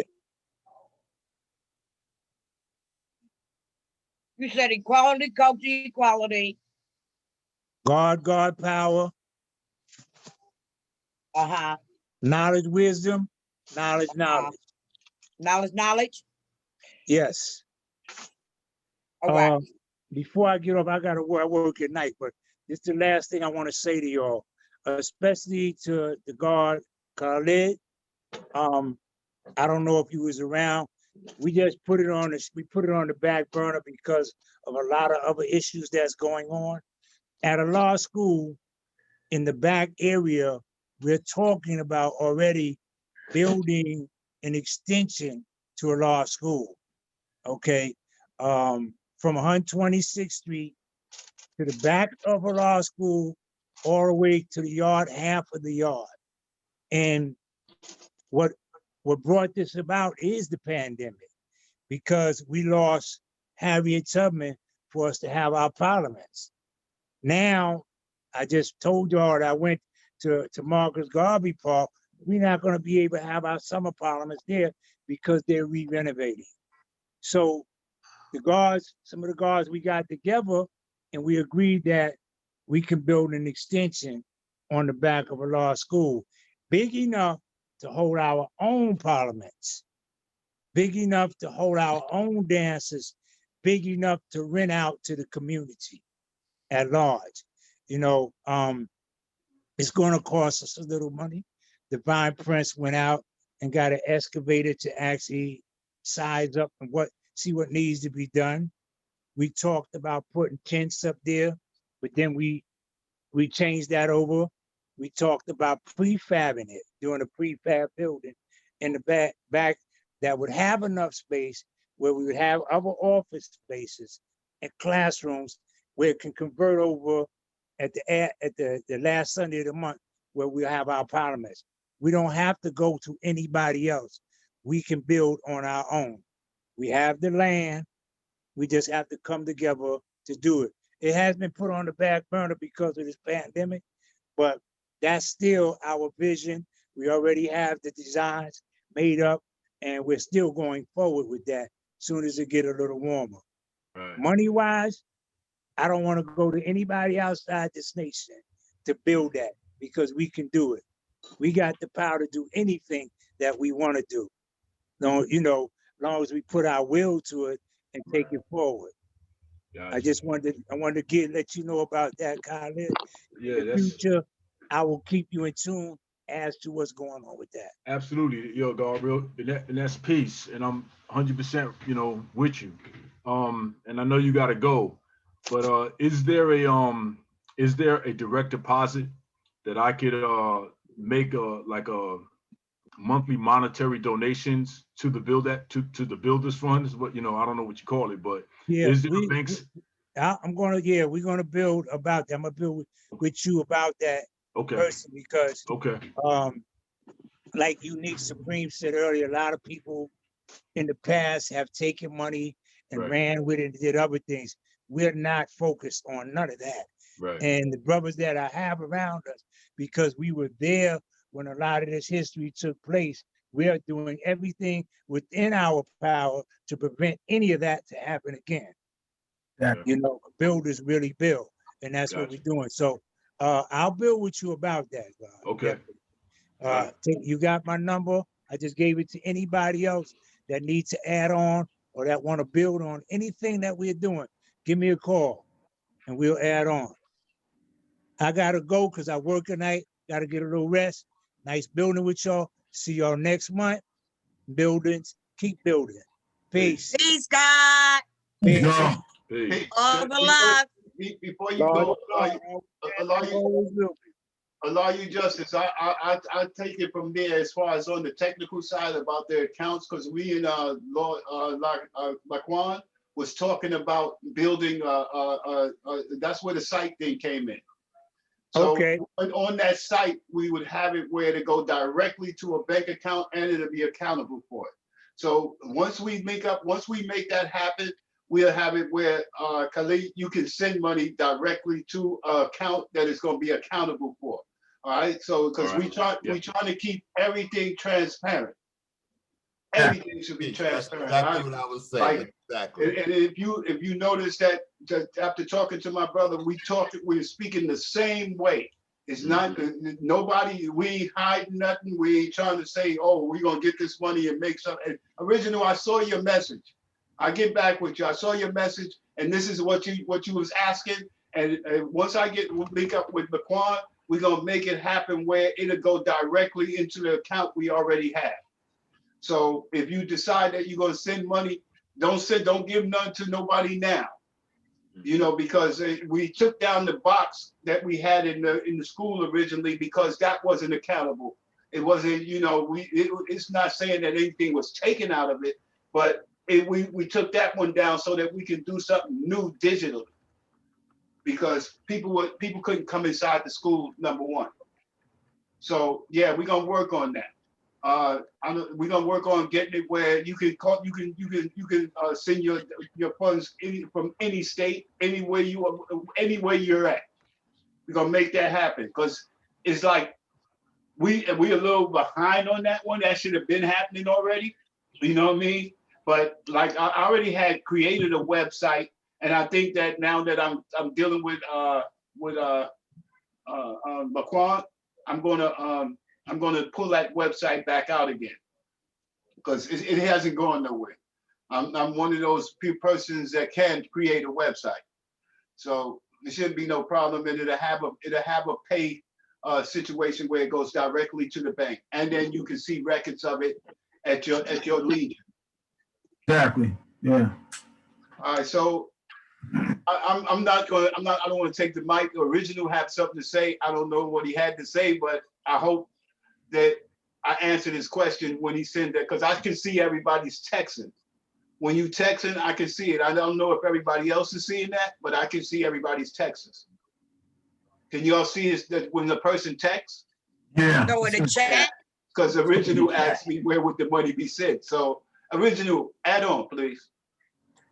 You said equality, culture, equality. God power, Uh-huh. knowledge, wisdom, knowledge. Knowledge. Yes. All right. Before I get up, I work at night, but this is the last thing I want to say to y'all, especially to the guard Khalid. I don't know if you was around. We just put it on the back burner because of a lot of other issues that's going on. At a law school in the back area, we're talking about already building an extension to a law school. Okay. From 126th Street to the back of a law school, all the way to the yard, half of the yard. And what brought this about is the pandemic, because we lost Harriet Tubman for us to have our parliaments. Now, I just told y'all that I went to Marcus Garvey Park. We're not going to be able to have our summer parliaments there because they're re-renovating. So some of the guards we got together, and we agreed that we can build an extension on the back of a law school, big enough to hold our own parliaments, big enough to hold our own dances, big enough to rent out to the community at large. It's going to cost us a little money. Divine Prince went out and got an excavator to actually size up and see what needs to be done. We talked about putting tents up there, but then we changed that over. We talked about prefabbing it, doing a prefab building in the back that would have enough space where we would have other office spaces and classrooms where it can convert over at the last Sunday of the month where we have our parliaments. We don't have to go to anybody else. We can build on our own. We have the land. We just have to come together to do it. It has been put on the back burner because of this pandemic, but that's still our vision. We already have the designs made up, and we're still going forward with that soon as it get a little warmer. Right. Money-wise, I don't want to go to anybody outside this nation to build that because we can do it. We got the power to do anything that we want to do. Long as we put our will to it and take it forward. Gotcha. I just wanted to let you know about that, Khalid. Yeah, In the future, I will keep you in tune as to what's going on with that. Absolutely, Gabriel, and that's peace, and I'm 100%, with you. And I know you got to go, but is there a direct deposit that I could make a monthly monetary donations to the the builders fund? Is what I don't know what you call it, but Yeah, is there banks? we're gonna build about that. I'm gonna build with you about that Okay. person because Okay. like Unique Supreme said earlier, a lot of people in the past have taken money and Right. ran with it and did other things. We're not focused on none of that. Right. And the brothers that I have around us, because we were there when a lot of this history took place, we are doing everything within our power to prevent any of that to happen again. Yeah. Builders really build, and that's what we're doing. So I'll build with you about that. Okay. You got my number. I just gave it to anybody else that needs to add on or that want to build on anything that we're doing. Give me a call and we'll add on. I gotta go because I work at night. Gotta get a little rest. Nice building with y'all. See y'all next month. Buildings, keep building. Peace. Peace, God. Peace. Peace. All the love. Before you go, allow you justice. I take it from there as far as on the technical side about their accounts, because we and Lord Laquan was talking about building. That's where the site thing came in. So Okay. on that site, we would have it where to go directly to a bank account and it'll be accountable for it. So once we make that happen, we'll have it where Khalid, you can send money directly to an account that is going to be accountable for. All right. So because we trying to keep everything transparent. Everything should be transparent. That's exactly what I was saying. Like, exactly. and if you notice that after talking to my brother, we're speaking the same way. It's not nobody, we ain't hiding nothing. We ain't trying to say, oh, we're gonna get this money and make something. Original, I saw your message. I get back with you. I saw your message, and this is what you was asking. And once I link up with Laquan, we're gonna make it happen where it'll go directly into the account we already have. So if you decide that you're gonna send money, don't give none to nobody now. You know, because we took down the box that we had in the school originally because that wasn't accountable. It wasn't, you know, it's not saying that anything was taken out of it, but we took that one down so that we can do something new digitally. Because people couldn't come inside the school, number one. So yeah, we're gonna work on that. We're gonna work on getting it where you can send your funds from any state, anywhere you're at. We're gonna make that happen because it's like we a little behind on that one. That should have been happening already. You know what I mean? But like I already had created a website, and I think that now that I'm dealing with Laquan, I'm gonna pull that website back out again because it hasn't gone nowhere. I'm one of those few persons that can create a website, so there shouldn't be no problem. And it'll have a pay situation where it goes directly to the bank, and then you can see records of it at your leisure. Exactly. Yeah. All right, so I don't want to take the mic. Original have something to say. I don't know what he had to say, but I hope that I answered his question when he sent that, because I can see everybody's texting. When you texting, I can see it. I don't know if everybody else is seeing that, but I can see everybody's texts. Can y'all see that when the person texts? Yeah. No, in the chat. Because Original asked me where would the money be sent. So Original, add on, please.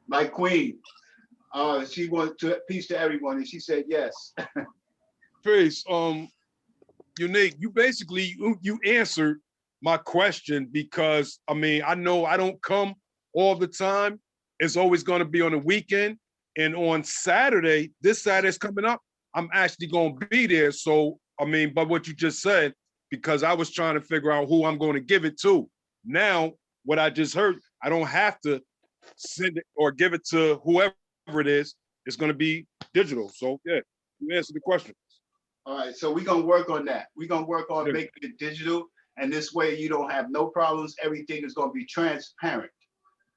Like Queen, she wanted to peace to everyone, and she said yes. Peace. Unique, you basically you answered my question because I mean I know I don't come all the time. It's always going to be on the weekend, and on Saturday, this Saturday's coming up, I'm actually going to be there. So I mean, but what you just said, because I was trying to figure out who I'm going to give it to. Now, what I just heard, I don't have to send it or give it to whoever it is. It's going to be digital. So yeah, you answered the question. All right, so we're gonna work on that. We're gonna work on making it digital, and this way you don't have no problems. Everything is gonna be transparent.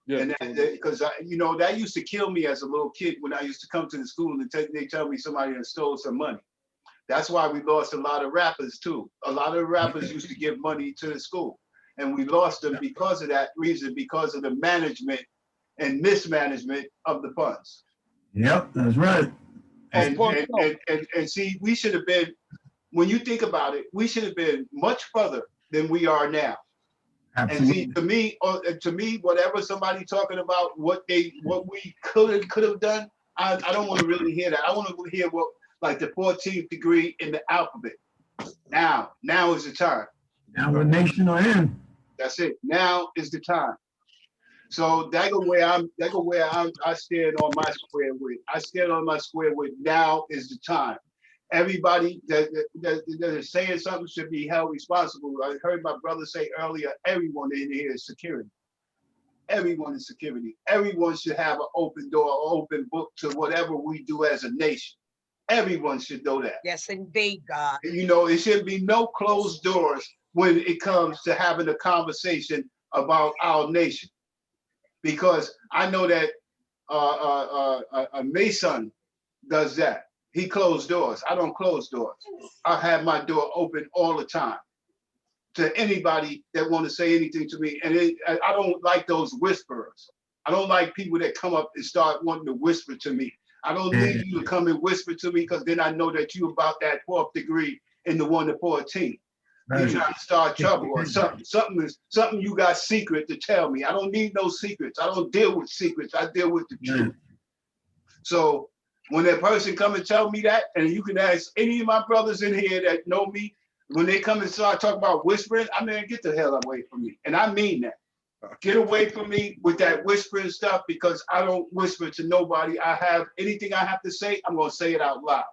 Yeah. And because you know, that used to kill me as a little kid when I used to come to the school and they tell me somebody had stole some money. That's why we lost a lot of rappers too. A lot of rappers used to give money to the school, and we lost them because of that reason, because of the management and mismanagement of the funds. Yep, that's right. And see, we should have been, when you think about it, we should have been much further than we are now. Absolutely. And see, to me, whatever somebody talking about what we could have done, I don't want to really hear that. I want to hear what, like the 14th degree in the alphabet. Now is the time. Now we're nation are in. That's it. Now is the time. So that go where I stand on my square with. I stand on my square with. Now is the time. Everybody that is saying something should be held responsible. I heard my brother say earlier, everyone in here is security. Everyone is security. Everyone should have an open door, open book to whatever we do as a nation. Everyone should know that. Yes, indeed, God. You know, it should be no closed doors when it comes to having a conversation about our nation. Because I know that a Mason does that. He closed doors. I don't close doors. I have my door open all the time to anybody that want to say anything to me. And I don't like those whisperers. I don't like people that come up and start wanting to whisper to me. I don't need you to come and whisper to me because then I know that you about that 4th degree in the 1 to 14. You trying to start trouble or something. Something you got secret to tell me. I don't need no secrets. I don't deal with secrets. I deal with the truth. So when that person come and tell me that, and you can ask any of my brothers in here that know me, when they come and start talking about whispering, I mean, get the hell away from me. And I mean that. Get away from me with that whispering stuff because I don't whisper to nobody. I have anything I have to say, I'm gonna say it out loud.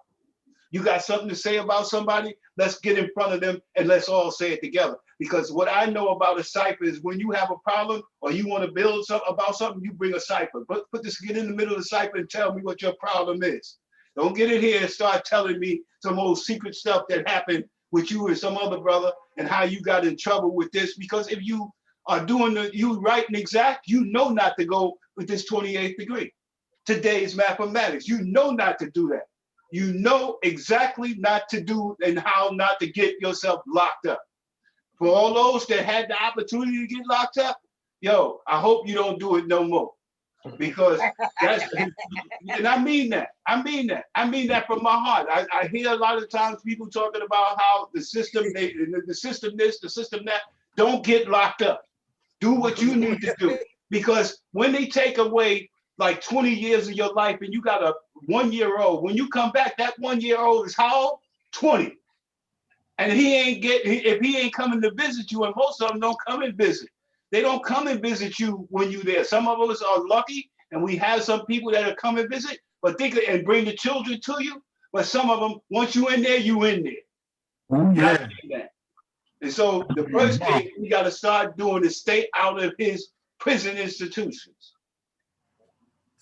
You got something to say about somebody, let's get in front of them and let's all say it together. Because what I know about a cipher is when you have a problem or you want to build something about something, you bring a cipher. But get in the middle of the cipher and tell me what your problem is. Don't get in here and start telling me some old secret stuff that happened with you and some other brother and how you got in trouble with this. Because if you are doing you right and exact, you know not to go with this 28th degree. Today's mathematics, you know not to do that. You know exactly not to do and how not to get yourself locked up. For all those that had the opportunity to get locked up, yo, I hope you don't do it no more. Because that's, and I mean that. I mean that from my heart. I hear a lot of times people talking about how the system, the system this, the system that. Don't get locked up. Do what you need to do. Because when they take away like 20 years of your life and you got a 1-year-old, when you come back, that 1-year-old is how old? 20. And if he ain't coming to visit you, and most of them don't come and visit. They don't come and visit you when you're there. Some of us are lucky and we have some people that are come and visit, but think and bring the children to you. But some of them, once you in there, you in there. Oh, yeah. And so the first thing we got to start doing is stay out of his prison institutions.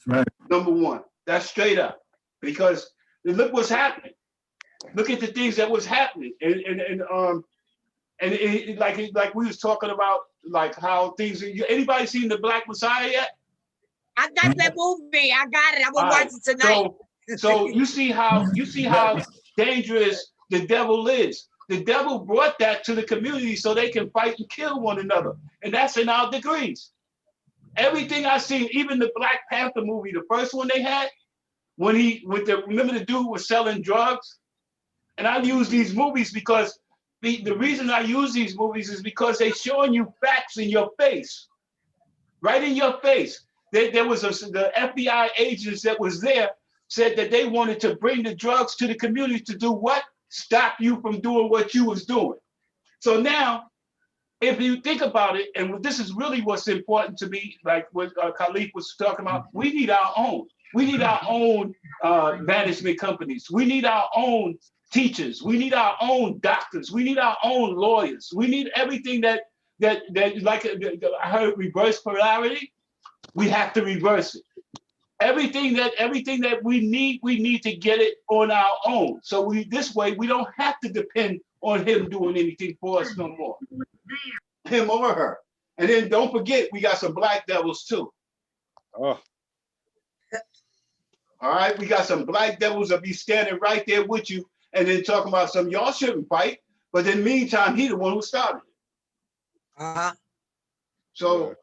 That's right. Number one, that's straight up. Because look what's happening. Look at the things that was happening. And like we was talking about, like how things, anybody seen The Black Messiah yet? I got that movie. I got it. I will watch it tonight. So you see how dangerous the devil is. The devil brought that to the community so they can fight and kill one another. And that's in our degrees. Everything I seen, even the Black Panther movie, the first one they had, remember the dude was selling drugs? And I use these movies because the reason I use these movies is because they're showing you facts in your face, right in your face. There was the FBI agents that was there said that they wanted to bring the drugs to the community to do what? Stop you from doing what you was doing. So now, if you think about it, and this is really what's important to me, like what Khalif was talking about, we need our own. We need our own management companies. We need our own teachers. We need our own doctors. We need our own lawyers. We need everything that like I heard reverse polarity. We have to reverse it. Everything that we need to get it on our own. So this way we don't have to depend on him doing anything for us no more. Him or her. And then don't forget, we got some black devils too. Oh. All right, we got some black devils that be standing right there with you and then talking about some y'all shouldn't fight, but in the meantime, he the one who started it. So,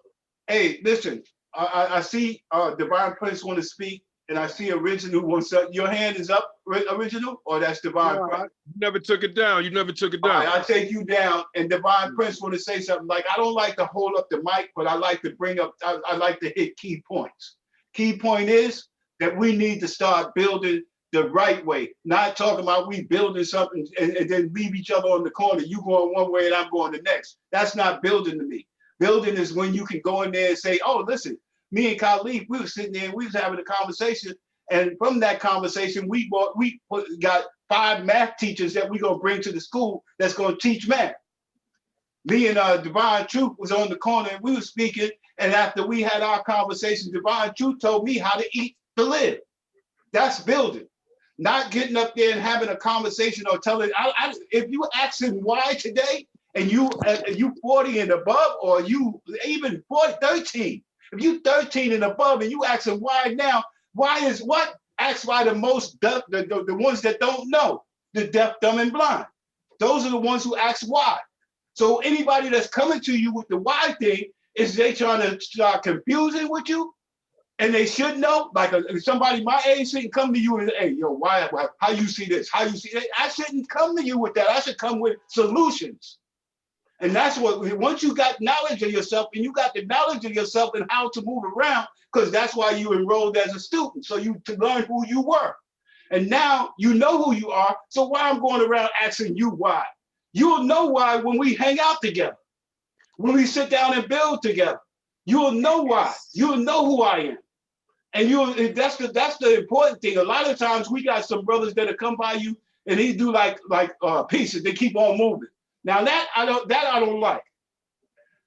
hey, listen, I see Divine Prince want to speak, and I see Original wants to. Your hand is up, Original, or that's Divine Prince? You never took it down. You never took it down. All right, I'll take you down, and Divine Prince want to say something. Like, I don't like to hold up the mic, but I like to bring up, I like to hit key points. Key point is that we need to start building the right way, not talking about we building something and then leave each other on the corner. You going one way and I'm going the next. That's not building to me. Building is when you can go in there and say, oh, listen, me and Khalif, we were sitting there and we was having a conversation. And from that conversation, we got 5 math teachers that we gonna bring to the school that's gonna teach math. Me and Divine Truth was on the corner and we were speaking. And after we had our conversation, Divine Truth told me how to eat to live. That's building. Not getting up there and having a conversation or telling, if you asking why today, and you 40 and above, or you even 13, if you 13 and above and you asking why now, why is what? Ask why the most deaf, the ones that don't know, the deaf, dumb, and blind. Those are the ones who ask why. So anybody that's coming to you with the why thing, is they trying to start confusing with you? And they should know, like somebody my age shouldn't come to you and, hey, yo, why, how you see this? How you see that? I shouldn't come to you with that. I should come with solutions. And that's what, once you got knowledge of yourself and you got the knowledge of yourself and how to move around, because that's why you enrolled as a student, so you to learn who you were. And now you know who you are, so why I'm going around asking you why? You'll know why when we hang out together, when we sit down and build together. You'll know why. You'll know who I am. And that's the important thing. A lot of times we got some brothers that'll come by you and he do like pieces. They keep on moving. Now that I don't like.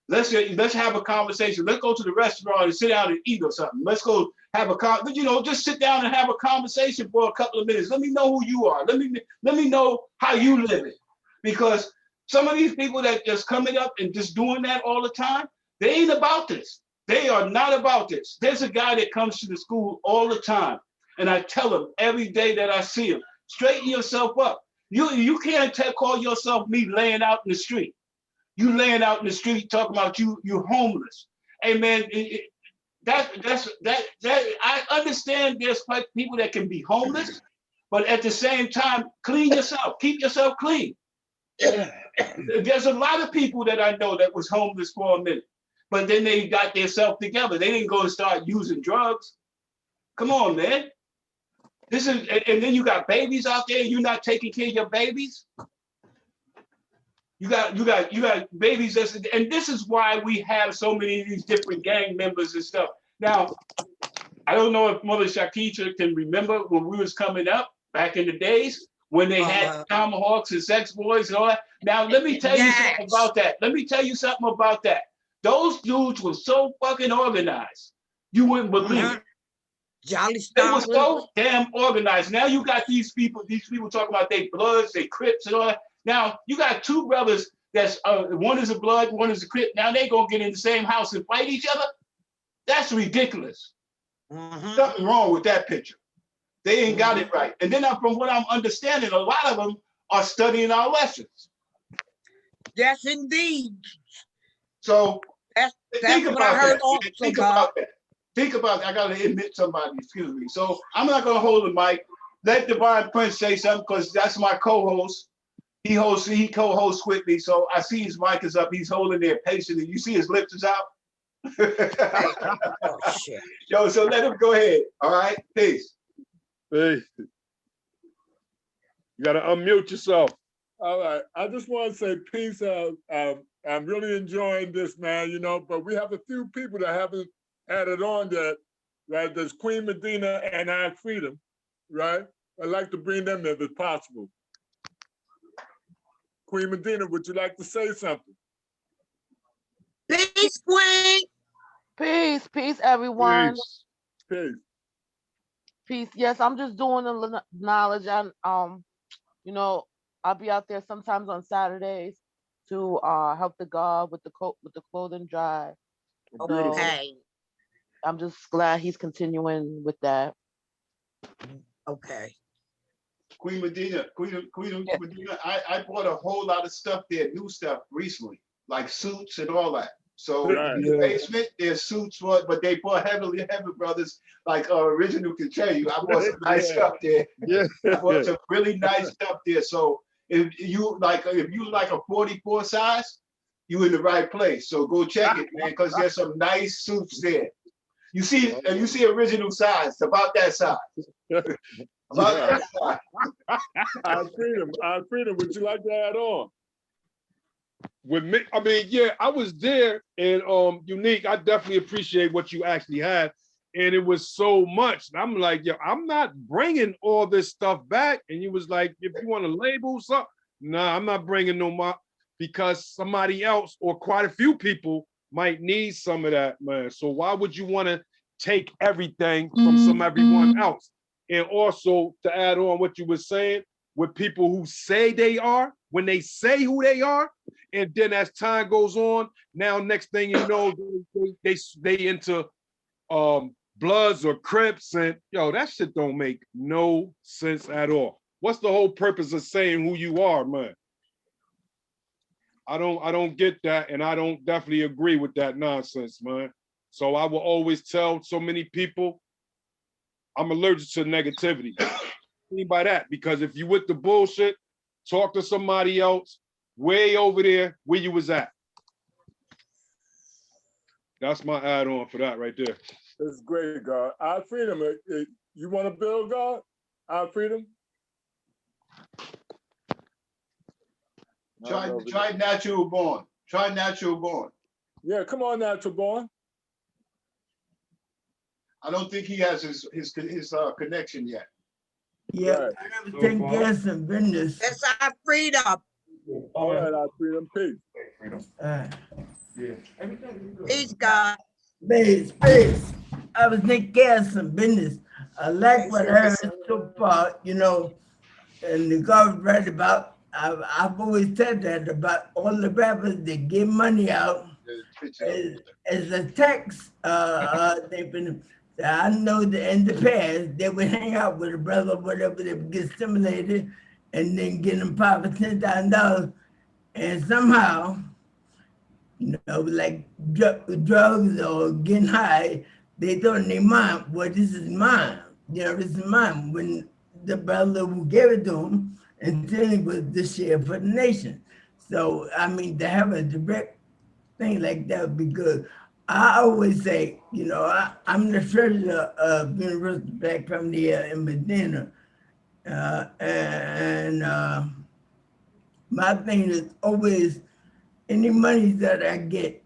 Let's have a conversation. Let's go to the restaurant and sit down and eat or something. Let's go have just sit down and have a conversation for a couple of minutes. Let me know who you are. Let me know how you live it. Because some of these people that just coming up and just doing that all the time, they ain't about this. They are not about this. There's a guy that comes to the school all the time, and I tell him every day that I see him, straighten yourself up. You can't call yourself me laying out in the street. You laying out in the street talking about you homeless. Hey man, I understand there's people that can be homeless, but at the same time, clean yourself, keep yourself clean. There's a lot of people that I know that was homeless for a minute, but then they got themselves together. They didn't go and start using drugs. Come on, man. And then you got babies out there, you're not taking care of your babies. You got babies, and this is why we have so many of these different gang members and stuff. Now, I don't know if Mother Shakitra can remember when we was coming up back in the days when they had tomahawks and sex boys and all that. Now, let me tell you something about that. Let me tell you something about that. Those dudes were so fucking organized. You wouldn't believe it. They were so damn organized. Now you got these people talking about they Bloods, they Crips and all that. Now you got two brothers that's one is a Blood, one is a Crip. Now they gonna get in the same house and fight each other? That's ridiculous. Something wrong with that picture. They ain't got it right. And then from what I'm understanding, a lot of them are studying our lessons. Yes, indeed. So that's what I heard also. Think about that. Think about that. I gotta admit somebody, excuse me. So I'm not gonna hold the mic. Let Divine Prince say something because that's my co-host. He co-hosts with me. So I see his mic is up. He's holding there patiently. You see his lips is out? Oh, shit. Yo, so let him go ahead. All right, peace. Hey, you gotta unmute yourself. All right, I just want to say peace. I'm really enjoying this, man. But we have a few people that haven't added on that. Right, there's Queen Medina and I Freedom. Right, I'd like to bring them in if possible. Queen Medina, would you like to say something? Peace, Queen. Peace, everyone. Peace. Peace. Yes, I'm just doing the knowledge, and I'll be out there sometimes on Saturdays to help the God with the clothing drive. Okay. I'm just glad he's continuing with that. Okay. Queen Medina, Medina, I bought a whole lot of stuff there, new stuff recently, like suits and all that. So in the basement, there's suits, but they bought heavy brothers, like Original can tell you. I bought some nice stuff there. Yeah. I bought some really nice stuff there. So if you like a 44 size, you in the right place. So go check it, man, because there's some nice suits there. You see Original size, it's about that size. Our freedom, would you like to add on? With me, I mean, yeah, I was there, and Unique, I definitely appreciate what you actually had, and it was so much. And I'm like, yo, I'm not bringing all this stuff back. And you was like, if you want to label something, nah, I'm not bringing no more, because somebody else or quite a few people might need some of that, man. So why would you want to take everything from everyone else? And also to add on what you were saying, with people who say they are, when they say who they are, and then as time goes on, now next thing you know, they into Bloods or Crips, and yo, that shit don't make no sense at all. What's the whole purpose of saying who you are, man? I don't get that, and I don't definitely agree with that nonsense, man. So I will always tell so many people, I'm allergic to negativity. What I mean by that? Because if you with the bullshit, talk to somebody else way over there where you was at. That's my add-on for that right there. It's great, God. Our freedom. You want to build, God? Our freedom? Try natural born. Try natural born. Yeah, come on, natural born. I don't think he has his connection yet. Yeah, Right. I never take gas and business. That's our freedom. All right, our freedom. Peace. Peace, God. Space. I was thinking gas and business. I like what I heard so far, you know, and the God right about. I've always said that about all the rappers that give money out as a tax. They've been. I know that in the past they would hang out with a brother, whatever, they would get stimulated, and then get them $5,000 or $10,000, and somehow, you know, like drugs or getting high, they thought in their mind, well, this is mine. You know, this is mine. When the brother who gave it to him, and then it was the share for the nation. So, I mean, to have a direct thing like that would be good. I always say, you know, I'm the treasurer of University Black Family here in Medina. My thing is always, any money that I get,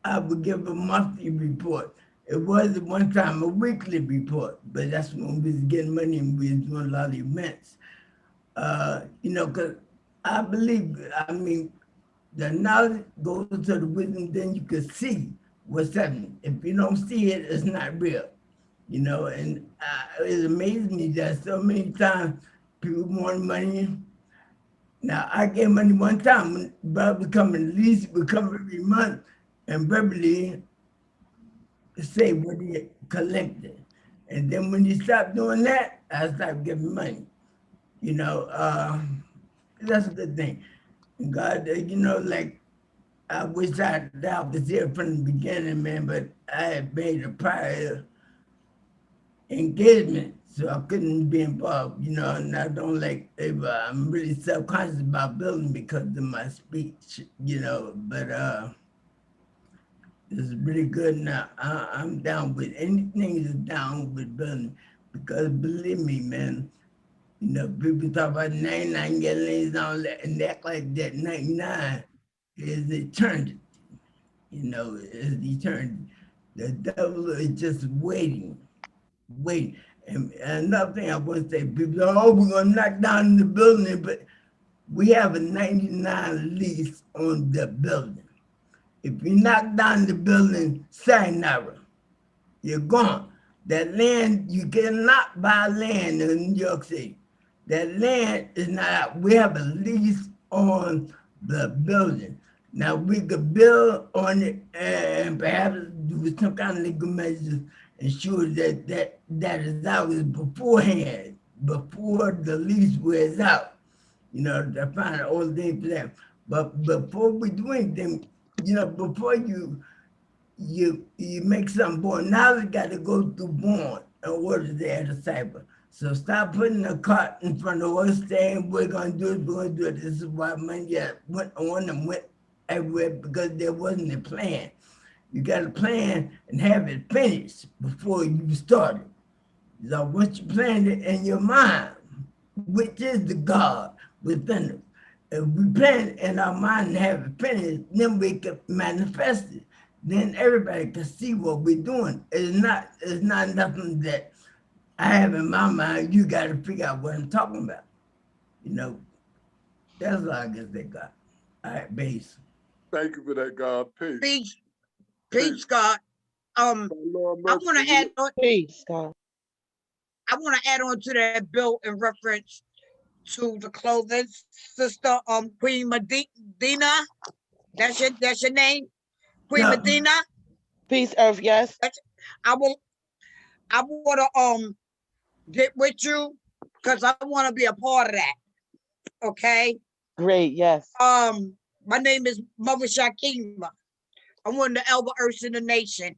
I would give a monthly report. It was at one time a weekly report, but that's when we was getting money and we was doing a lot of events. You know, because I believe, I mean, the knowledge goes to the wisdom, then you can see what's happening. If you don't see it, it's not real. You know, and it amazed me that so many times people want money. Now, I gave money one time when brother was coming, at least would come every month and verbally say what he collected. And then when he stopped doing that, I stopped giving money. You know, that's a good thing. God, you know, like, I wish I was there from the beginning, man, but I had made a prior engagement, so I couldn't be involved, you know, and I don't like, I'm really self-conscious about building because of my speech, you know, but it's really good now. I'm down with anything that's down with building, because believe me, man, you know, people talk about 99 gallons on that and act like that 99 is eternity. You know, it's eternity. The devil is just waiting. And another thing I want to say, people say, oh, we're going to knock down the building, but we have a 99 lease on the building. If you knock down the building, sayonara, you're gone. That land, you cannot buy land in New York City. That land is not out. We have a lease on the building. Now we could build on it and perhaps do some kind of legal measures, ensure that is ours beforehand, before the lease wears out. You know, to find all the things for that. But before we do anything, you know, before you make something born, now we got to go through born in order to add a cyber. So stop putting a cart in front of us saying we're gonna do it, we're gonna do it. This is why money went on and went everywhere, because there wasn't a plan. You got to plan and have it finished before you start it. So once you plan it in your mind, which is the God within us, if we plan it in our mind and have it finished, then we can manifest it. Then everybody can see what we're doing. It's not nothing that I have in my mind. You got to figure out what I'm talking about. You know, that's all I guess they got. All right, base. Thank you for that, God. Peace. Peace, God. I want to add on. Peace, God. I want to add on to that bill in reference to the clothing, sister. Queen Medina. That's your name, Queen Medina. Peace, Earth. Yes. I want to get with you because I want to be a part of that. Okay. Great. Yes. My name is Mother Shakima. I'm one of the elder earths in the nation.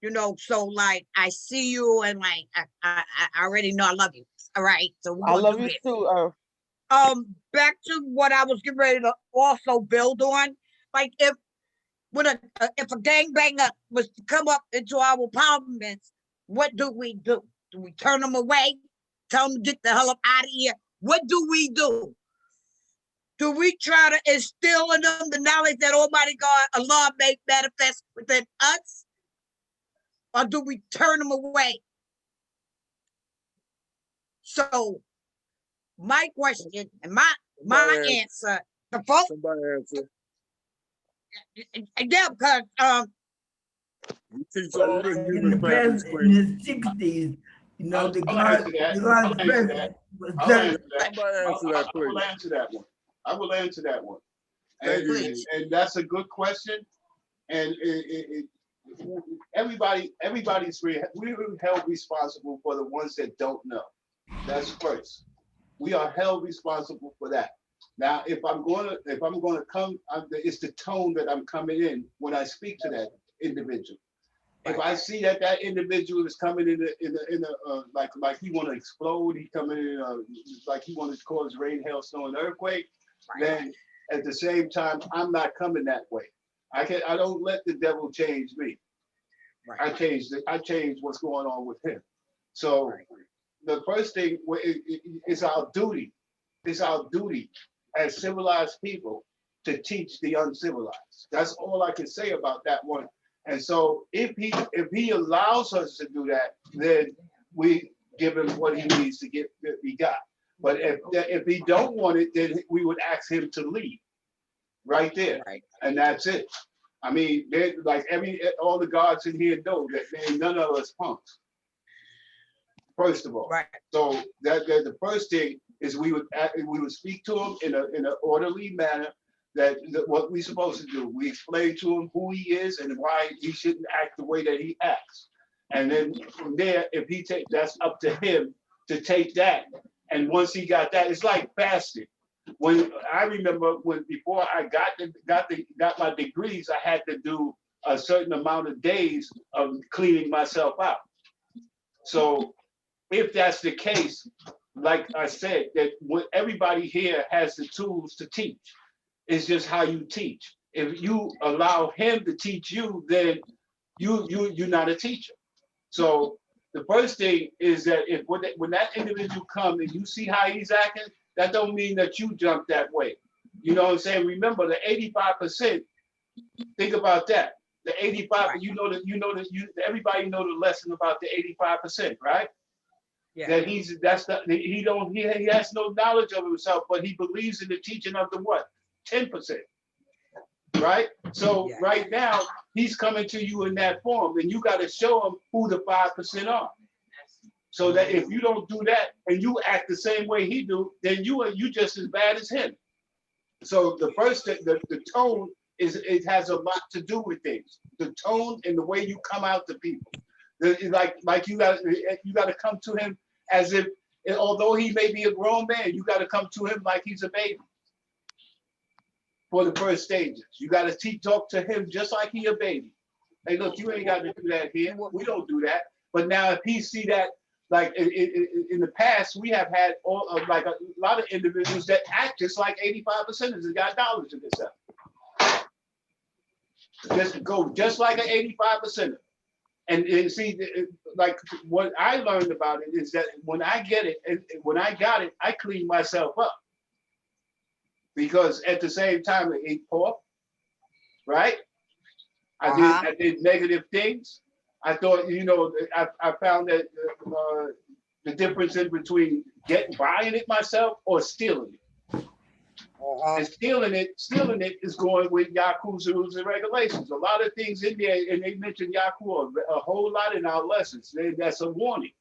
You know, so like I see you and like I already know I love you. All right. So we're I gonna love do you this. too, Earth. Back to what I was getting ready to also build on. Like if a gangbanger was to come up into our apartments, what do? Do we turn them away? Tell them to get the hell up out of here? What do we do? Do we try to instill in them the knowledge that Almighty God, Allah, may manifest within us? Or do we turn them away? So my question and my answer, the folks. Somebody answer. Yeah, because We teach all the in human the families. past, in the 60s, you know, the God president was Somebody answer that, please. I will answer that one. I will answer that one. Thank And, you. and that's a good question. And everybody's we're held responsible for the ones that don't know. That's first. We are held responsible for that. Now, if I'm going to come, it's the tone that I'm coming in when I speak to that individual. If I see that individual is coming in like he want to explode, he coming in like he want to cause rain, hailstone, earthquake, then at the same time I'm not coming that way. I don't let the devil change me. I change what's going on with him. So the first thing is our duty. It's our duty as civilized people to teach the uncivilized. That's all I can say about that one. And so if he allows us to do that, then we give him what he needs to get he got. But if he don't want it, then we would ask him to leave right there. And that's it. I mean, like all the gods in here know that there ain't none of us punks. First of all. So that the first thing is we would speak to him in an orderly manner. That what we're supposed to do. We explain to him who he is and why he shouldn't act the way that he acts. And then from there, if he that's up to him to take that. And once he got that, it's like fasting. When I remember before I got my degrees, I had to do a certain amount of days of cleaning myself out. So if that's the case, like I said, that everybody here has the tools to teach. It's just how you teach. If you allow him to teach you, then you're not a teacher. So the first thing is that when that individual comes and you see how he's acting, that don't mean that you jump that way. You know what I'm saying? Remember the 85%. Think about that. The 85. Everybody know the lesson about the 85%, right? Yeah. That he has no knowledge of himself, but he believes in the teaching of the what? 10%, right? So right now he's coming to you in that form, and you got to show him who the 5% are. So that if you don't do that and you act the same way he do, then you just as bad as him. So the first thing, the tone it has a lot to do with things. The tone and the way you come out to people. Like you got to come to him as if, although he may be a grown man, you got to come to him like he's a baby. For the first stages, you got to talk to him just like he a baby. Hey, look, you ain't got to do that here. We don't do that. But now, if he see that, like in the past, we have had like a lot of individuals that act just like 85% and got dollars in themselves. Just go just like an 85%. And see, like what I learned about it is that when I got it, I clean myself up. Because at the same time, I ate pork, right? I did negative things. I thought, I found that the difference in between buying it myself or stealing it. And stealing it is going with Yaku's rules and regulations. A lot of things in there, and they mentioned Yaku a whole lot in our lessons. That's a warning.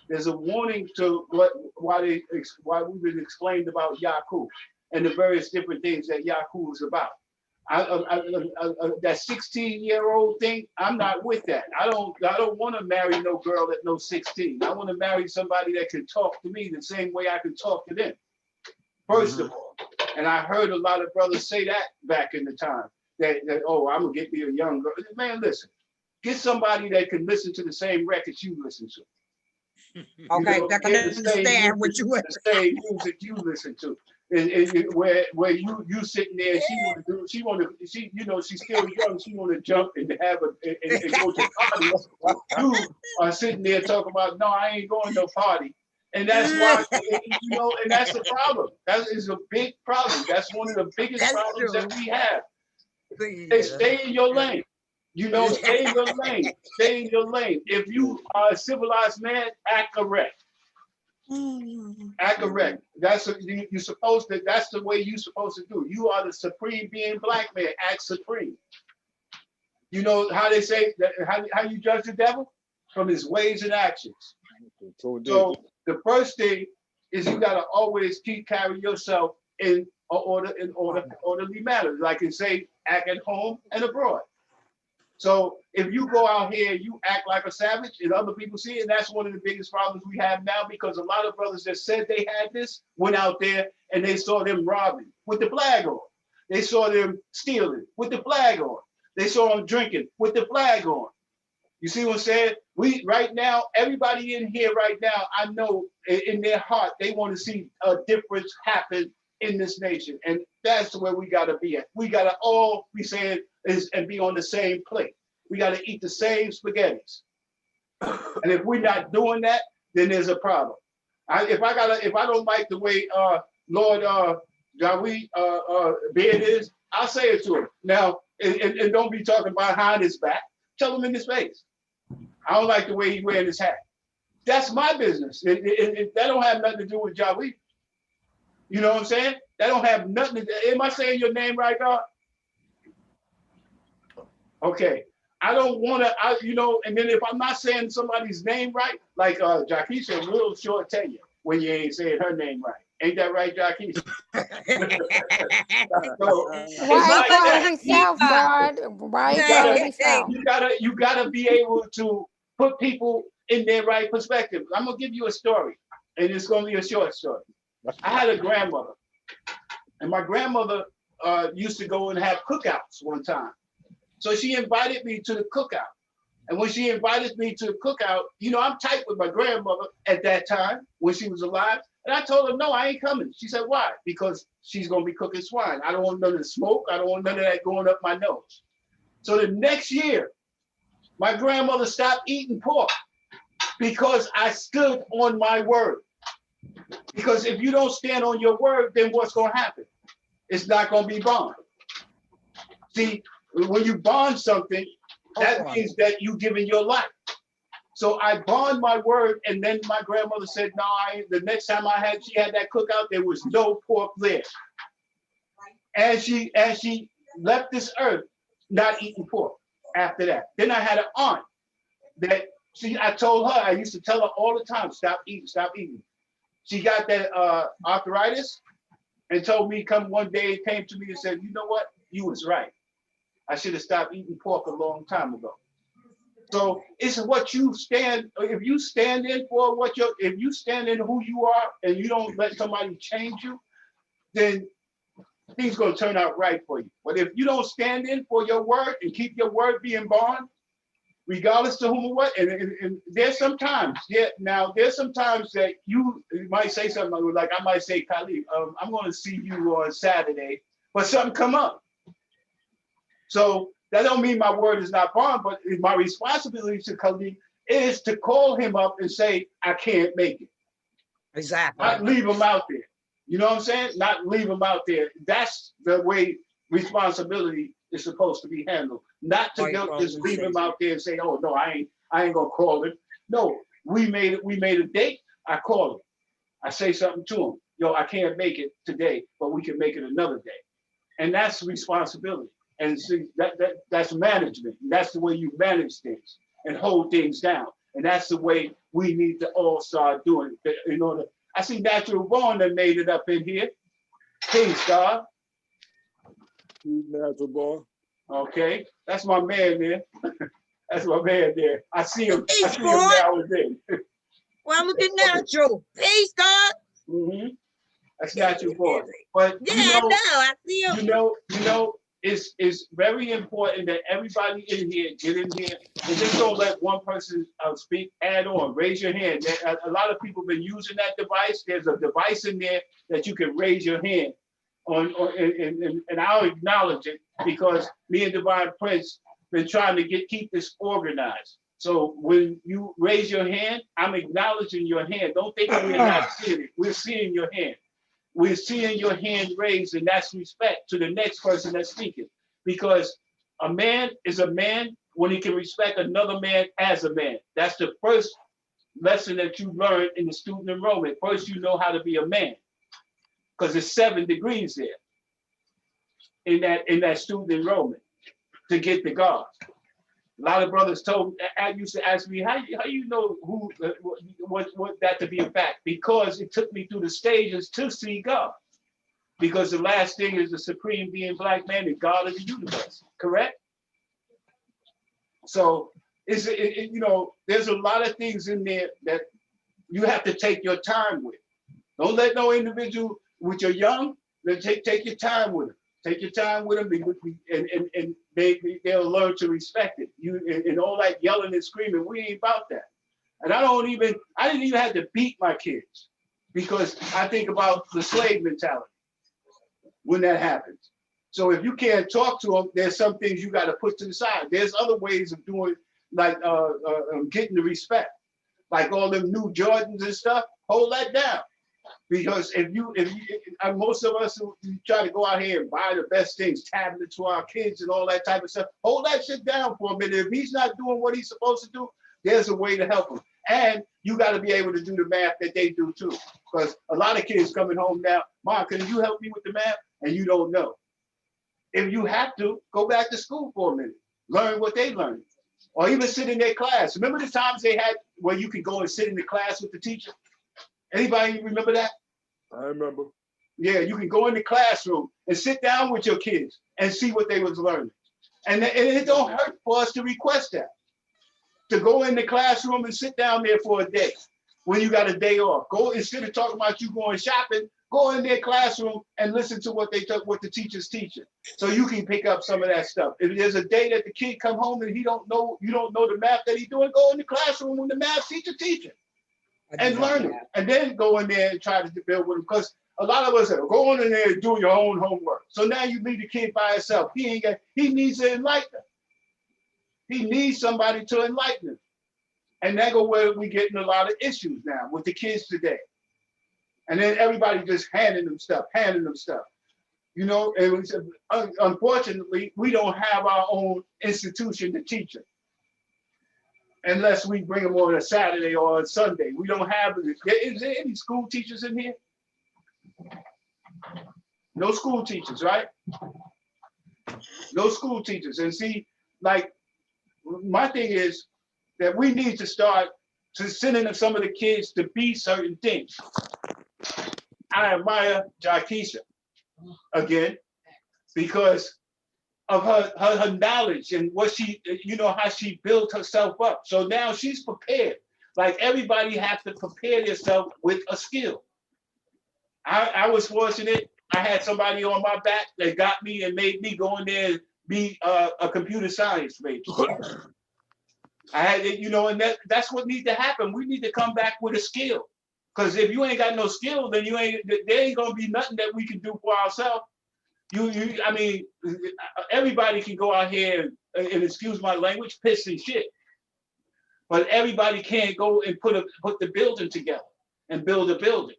There's a warning to why we've been explained about Yaku and the various different things that Yaku is about. That 16-year-old thing, I'm not with that. I don't want to marry no girl at no 16. I want to marry somebody that can talk to me the same way I can talk to them. First of all, and I heard a lot of brothers say that back in the time. that oh, I'm gonna get me a young girl. Man, listen, get somebody that can listen to the same records you listen to. Okay, know, that can get the same understand what you music- the same music you listen to. And where you sitting there, she you know, she's still young, she wanna jump and have and go to parties. You are sitting there talking about, no, I ain't going to no party. And that's why, you know, and that's the problem. That is a big problem. That's one of the biggest That's problems true. that we have. Hey, stay in your lane. You know, stay in your lane. Stay in your lane. If you are a civilized man, act correct. Act correct. That's you're supposed to. That's the way you're supposed to do. You are the supreme being, black man. Act supreme. You know how they say that, how you judge the devil? From his ways and actions. So the first thing is you gotta always carry yourself in orderly manner. Like I say, act at home and abroad. So if you go out here, you act like a savage, and other people see it, and that's one of the biggest problems we have now, because a lot of brothers that said they had this went out there and they saw them robbing with the flag on. They saw them stealing with the flag on. They saw them drinking with the flag on. You see what I'm saying? We right now, everybody in here right now, I know in their heart, they want to see a difference happen in this nation. And that's where we gotta be at. We gotta all be saying is and be on the same plate. We gotta eat the same spaghettis. And if we're not doing that, then there's a problem. If I don't like the way Lord Jawi Beard is, I'll say it to him. Now, and don't be talking behind his back. Tell him in his face. I don't like the way he wearing his hat. That's my business. That don't have nothing to do with Jawi. You know what I'm saying? That don't have nothing to, am I saying your name right, God? Okay. I don't want to, you know, and then if I'm not saying somebody's name right, like Jaquisha will sure tell you when you ain't saying her name right. Ain't that right, Jaquisha? So, Right quality self, God. Right quality self. You gotta be able to put people in their right perspective. I'm gonna give you a story, and it's gonna be a short story. I had a grandmother, and my grandmother used to go and have cookouts one time. So she invited me to the cookout. And when she invited me to the cookout, you know, I'm tight with my grandmother at that time when she was alive. And I told her, no, I ain't coming. She said, why? Because she's going to be cooking swine. I don't want none of the smoke. I don't want none of that going up my nose. So the next year, my grandmother stopped eating pork because I stood on my word. Because if you don't stand on your word, then what's going to happen? It's not going to be bond. See, when you bond something, that means that you giving your life. So I bond my word, and then my grandmother said, no, the next time she had that cookout, there was no pork there. And she left this earth not eating pork after that. Then I had an aunt that I told her, I used to tell her all the time, stop eating, stop eating. She got that arthritis and told me, come one day, came to me and said, you know what? You was right. I should have stopped eating pork a long time ago. So it's what you stand, if you stand in for if you stand in who you are and you don't let somebody change you, then things gonna turn out right for you. But if you don't stand in for your word and keep your word being bond, regardless to whom or what, and there's sometimes, there's sometimes that you might say something like, I might say, Khalid, I'm gonna see you on Saturday, but something come up. So that don't mean my word is not bond, but my responsibility to Khalid is to call him up and say, I can't make it. Exactly. Not leave him out there. You know what I'm saying? Not leave him out there. That's the way responsibility is supposed to be handled. Not to just leave him out there and say, oh no, I ain't gonna call him. No, we made a date, I call him. I say something to him. Yo, I can't make it today, but we can make it another day. And that's responsibility. And see, that's management. That's the way you manage things and hold things down. And that's the way we need to all start doing it. In order, I see Natural Born that made it up in here. Peace, God. Natural Born. Okay, that's my man there. That's my man there. I see him. Peace, I see him boy. now and then. Well, look at Natural. Peace, God. Mm-hmm. That's Natural Born. But yeah, I know. I see him. You know, it's very important that everybody in here get in here and just don't let one person speak. Add on, raise your hand. A lot of people have been using that device. There's a device in there that you can raise your hand on, and I'll acknowledge it because me and Divine Prince been trying to keep this organized. So when you raise your hand, I'm acknowledging your hand. Don't think we're not seeing it. We're seeing your hand. We're seeing your hand raised, and that's respect to the next person that's speaking. Because a man is a man when he can respect another man as a man. That's the first lesson that you learn in the student enrollment. First, you know how to be a man, because there's 7 degrees there in that student enrollment to get to God. A lot of brothers used to ask me, how you know what that to be a fact? Because it took me through the stages to see God. Because the last thing is the supreme being black man, the God of the universe, correct? So there's a lot of things in there that you have to take your time with. Don't let no individual, with your young, take your time with them. Take your time with them, and they'll learn to respect it. And all that yelling and screaming, we ain't about that. And I didn't even have to beat my kids because I think about the slave mentality when that happens. So if you can't talk to them, there's some things you got to put to the side. There's other ways of doing, like getting the respect, like all them new Jordans and stuff. Hold that down. Because if most of us who try to go out here and buy the best things, tablets for our kids and all that type of stuff, hold that shit down for a minute. If he's not doing what he's supposed to do, there's a way to help him. And you got to be able to do the math that they do too. Because a lot of kids coming home now, Mom, can you help me with the math? And you don't know. If you have to, go back to school for a minute. Learn what they learned. Or even sit in their class. Remember the times they had where you could go and sit in the class with the teacher? Anybody remember that? I remember. Yeah, you can go in the classroom and sit down with your kids and see what they was learning. And it don't hurt for us to request that. To go in the classroom and sit down there for a day when you got a day off. Go, instead of talking about you going shopping, go in their classroom and listen to what the teacher's teaching. So you can pick up some of that stuff. If there's a day that the kid come home and you don't know the math that he's doing, go in the classroom when the math teacher teaching. And learn it, and then go in there and try to build with them. Because a lot of us say, go on in there and do your own homework. So now you leave the kid by himself. He needs an enlightener. He needs somebody to enlighten him. And that's where we're getting a lot of issues now with the kids today. And then everybody just handing them stuff. You know, and unfortunately, we don't have our own institution to teach them. Unless we bring them on a Saturday or a Sunday. We don't have, is there any school teachers in here? No school teachers, right? No school teachers. And see, like, my thing is that we need to start to sending some of the kids to be certain things. I admire Jaquisha, again, because of her knowledge and what she, how she built herself up. So now she's prepared. Like everybody has to prepare themselves with a skill. I was fortunate. I had somebody on my back that got me and made me go in there and be a computer science major. I had, and that's what needs to happen. We need to come back with a skill. Because if you ain't got no skill, then there ain't gonna be nothing that we can do for ourselves. I mean, everybody can go out here and excuse my language, piss and shit. But everybody can't go and put the building together and build a building.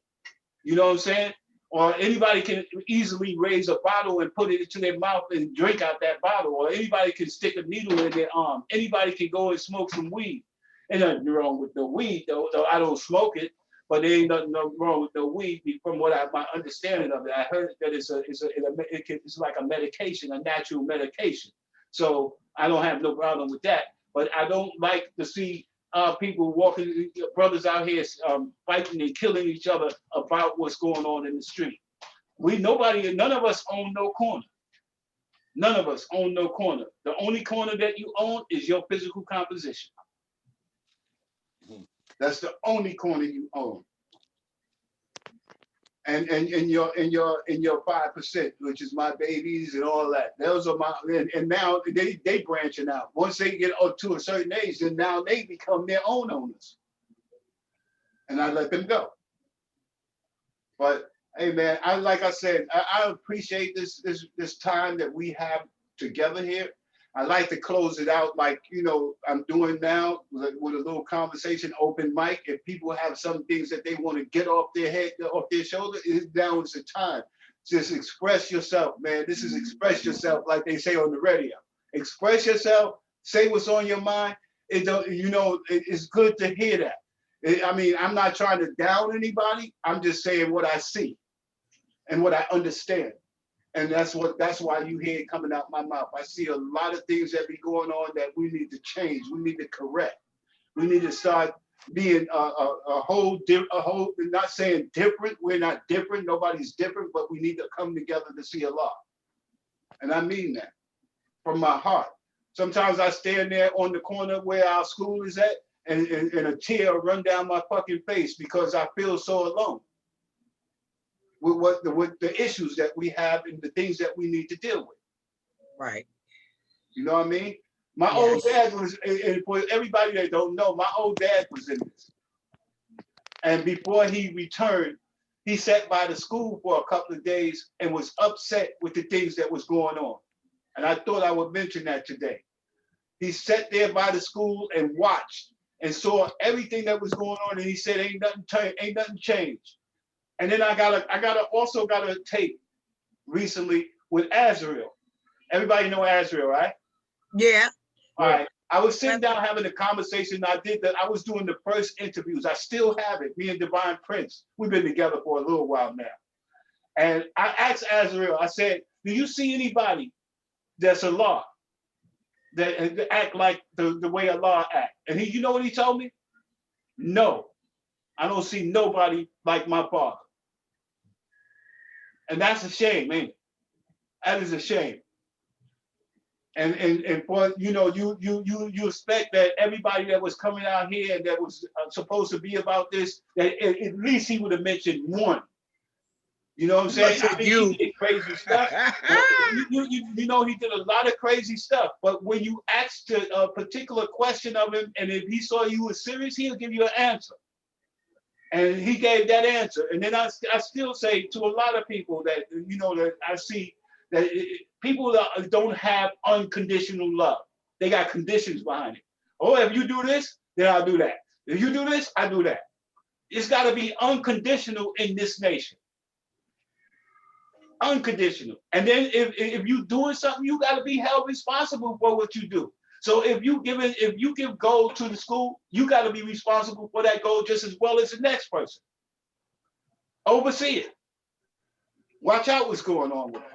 You know what I'm saying? Or anybody can easily raise a bottle and put it into their mouth and drink out that bottle. Or anybody can stick a needle in their arm. Anybody can go and smoke some weed. Ain't nothing wrong with the weed, though I don't smoke it. But there ain't nothing wrong with the weed from what my understanding of it. I heard that it's like a medication, a natural medication. So I don't have no problem with that. But I don't like to see people walking, brothers out here fighting and killing each other about what's going on in the street. None of us own no corner. None of us own no corner. The only corner that you own is your physical composition. That's the only corner you own. and in your 5%, which is my babies and all that. Those are my, and now they branching out. Once they get up to a certain age, then now they become their own owners. And I let them go. But hey man, like I said, I appreciate this time that we have together here. I like to close it out like, you know, I'm doing now with a little conversation, open mic. If people have some things that they want to get off their head, off their shoulder, now is the time. Just express yourself, man. This is express yourself, like they say on the radio. Express yourself, say what's on your mind. It's good to hear that. I mean, I'm not trying to down anybody. I'm just saying what I see and what I understand. And that's why you hear it coming out my mouth. I see a lot of things that be going on that we need to change. We need to correct. We need to start being a whole, not saying different. We're not different. Nobody's different, but we need to come together to see Allah. And I mean that from my heart. Sometimes I stand there on the corner where our school is at, and a tear run down my fucking face because I feel so alone with the issues that we have and the things that we need to deal with. Right. You know what I mean? My old dad was, and for everybody that don't know, my old dad was in this. And before he returned, he sat by the school for a couple of days and was upset with the things that was going on. And I thought I would mention that today. He sat there by the school and watched and saw everything that was going on, and he said, ain't nothing changed. And then I also got a tape recently with Azrael. Everybody know Azrael, right? Yeah. All right. I was sitting down having a conversation. I was doing the first interviews. I still have it. Me and Divine Prince. We've been together for a little while now. And I asked Azrael, I said, do you see anybody that's Allah that act like the way Allah act? And you know what he told me? No, I don't see nobody like my father. And that's a shame, ain't it? That is a shame. And for, you expect that everybody that was coming out here and that was supposed to be about this, that at least he would have mentioned one. You know what I'm saying? I mean, he did crazy stuff. You know, he did a lot of crazy stuff. But when you asked a particular question of him, and if he saw you were serious, he'll give you an answer. And he gave that answer. And then I still say to a lot of people that, that I see that people that don't have unconditional love. They got conditions behind it. Oh, if you do this, then I'll do that. If you do this, I do that. It's got to be unconditional in this nation. Unconditional. And then if you're doing something, you got to be held responsible for what you do. So if you give gold to the school, you got to be responsible for that gold just as well as the next person. Oversee it. Watch out what's going on with it.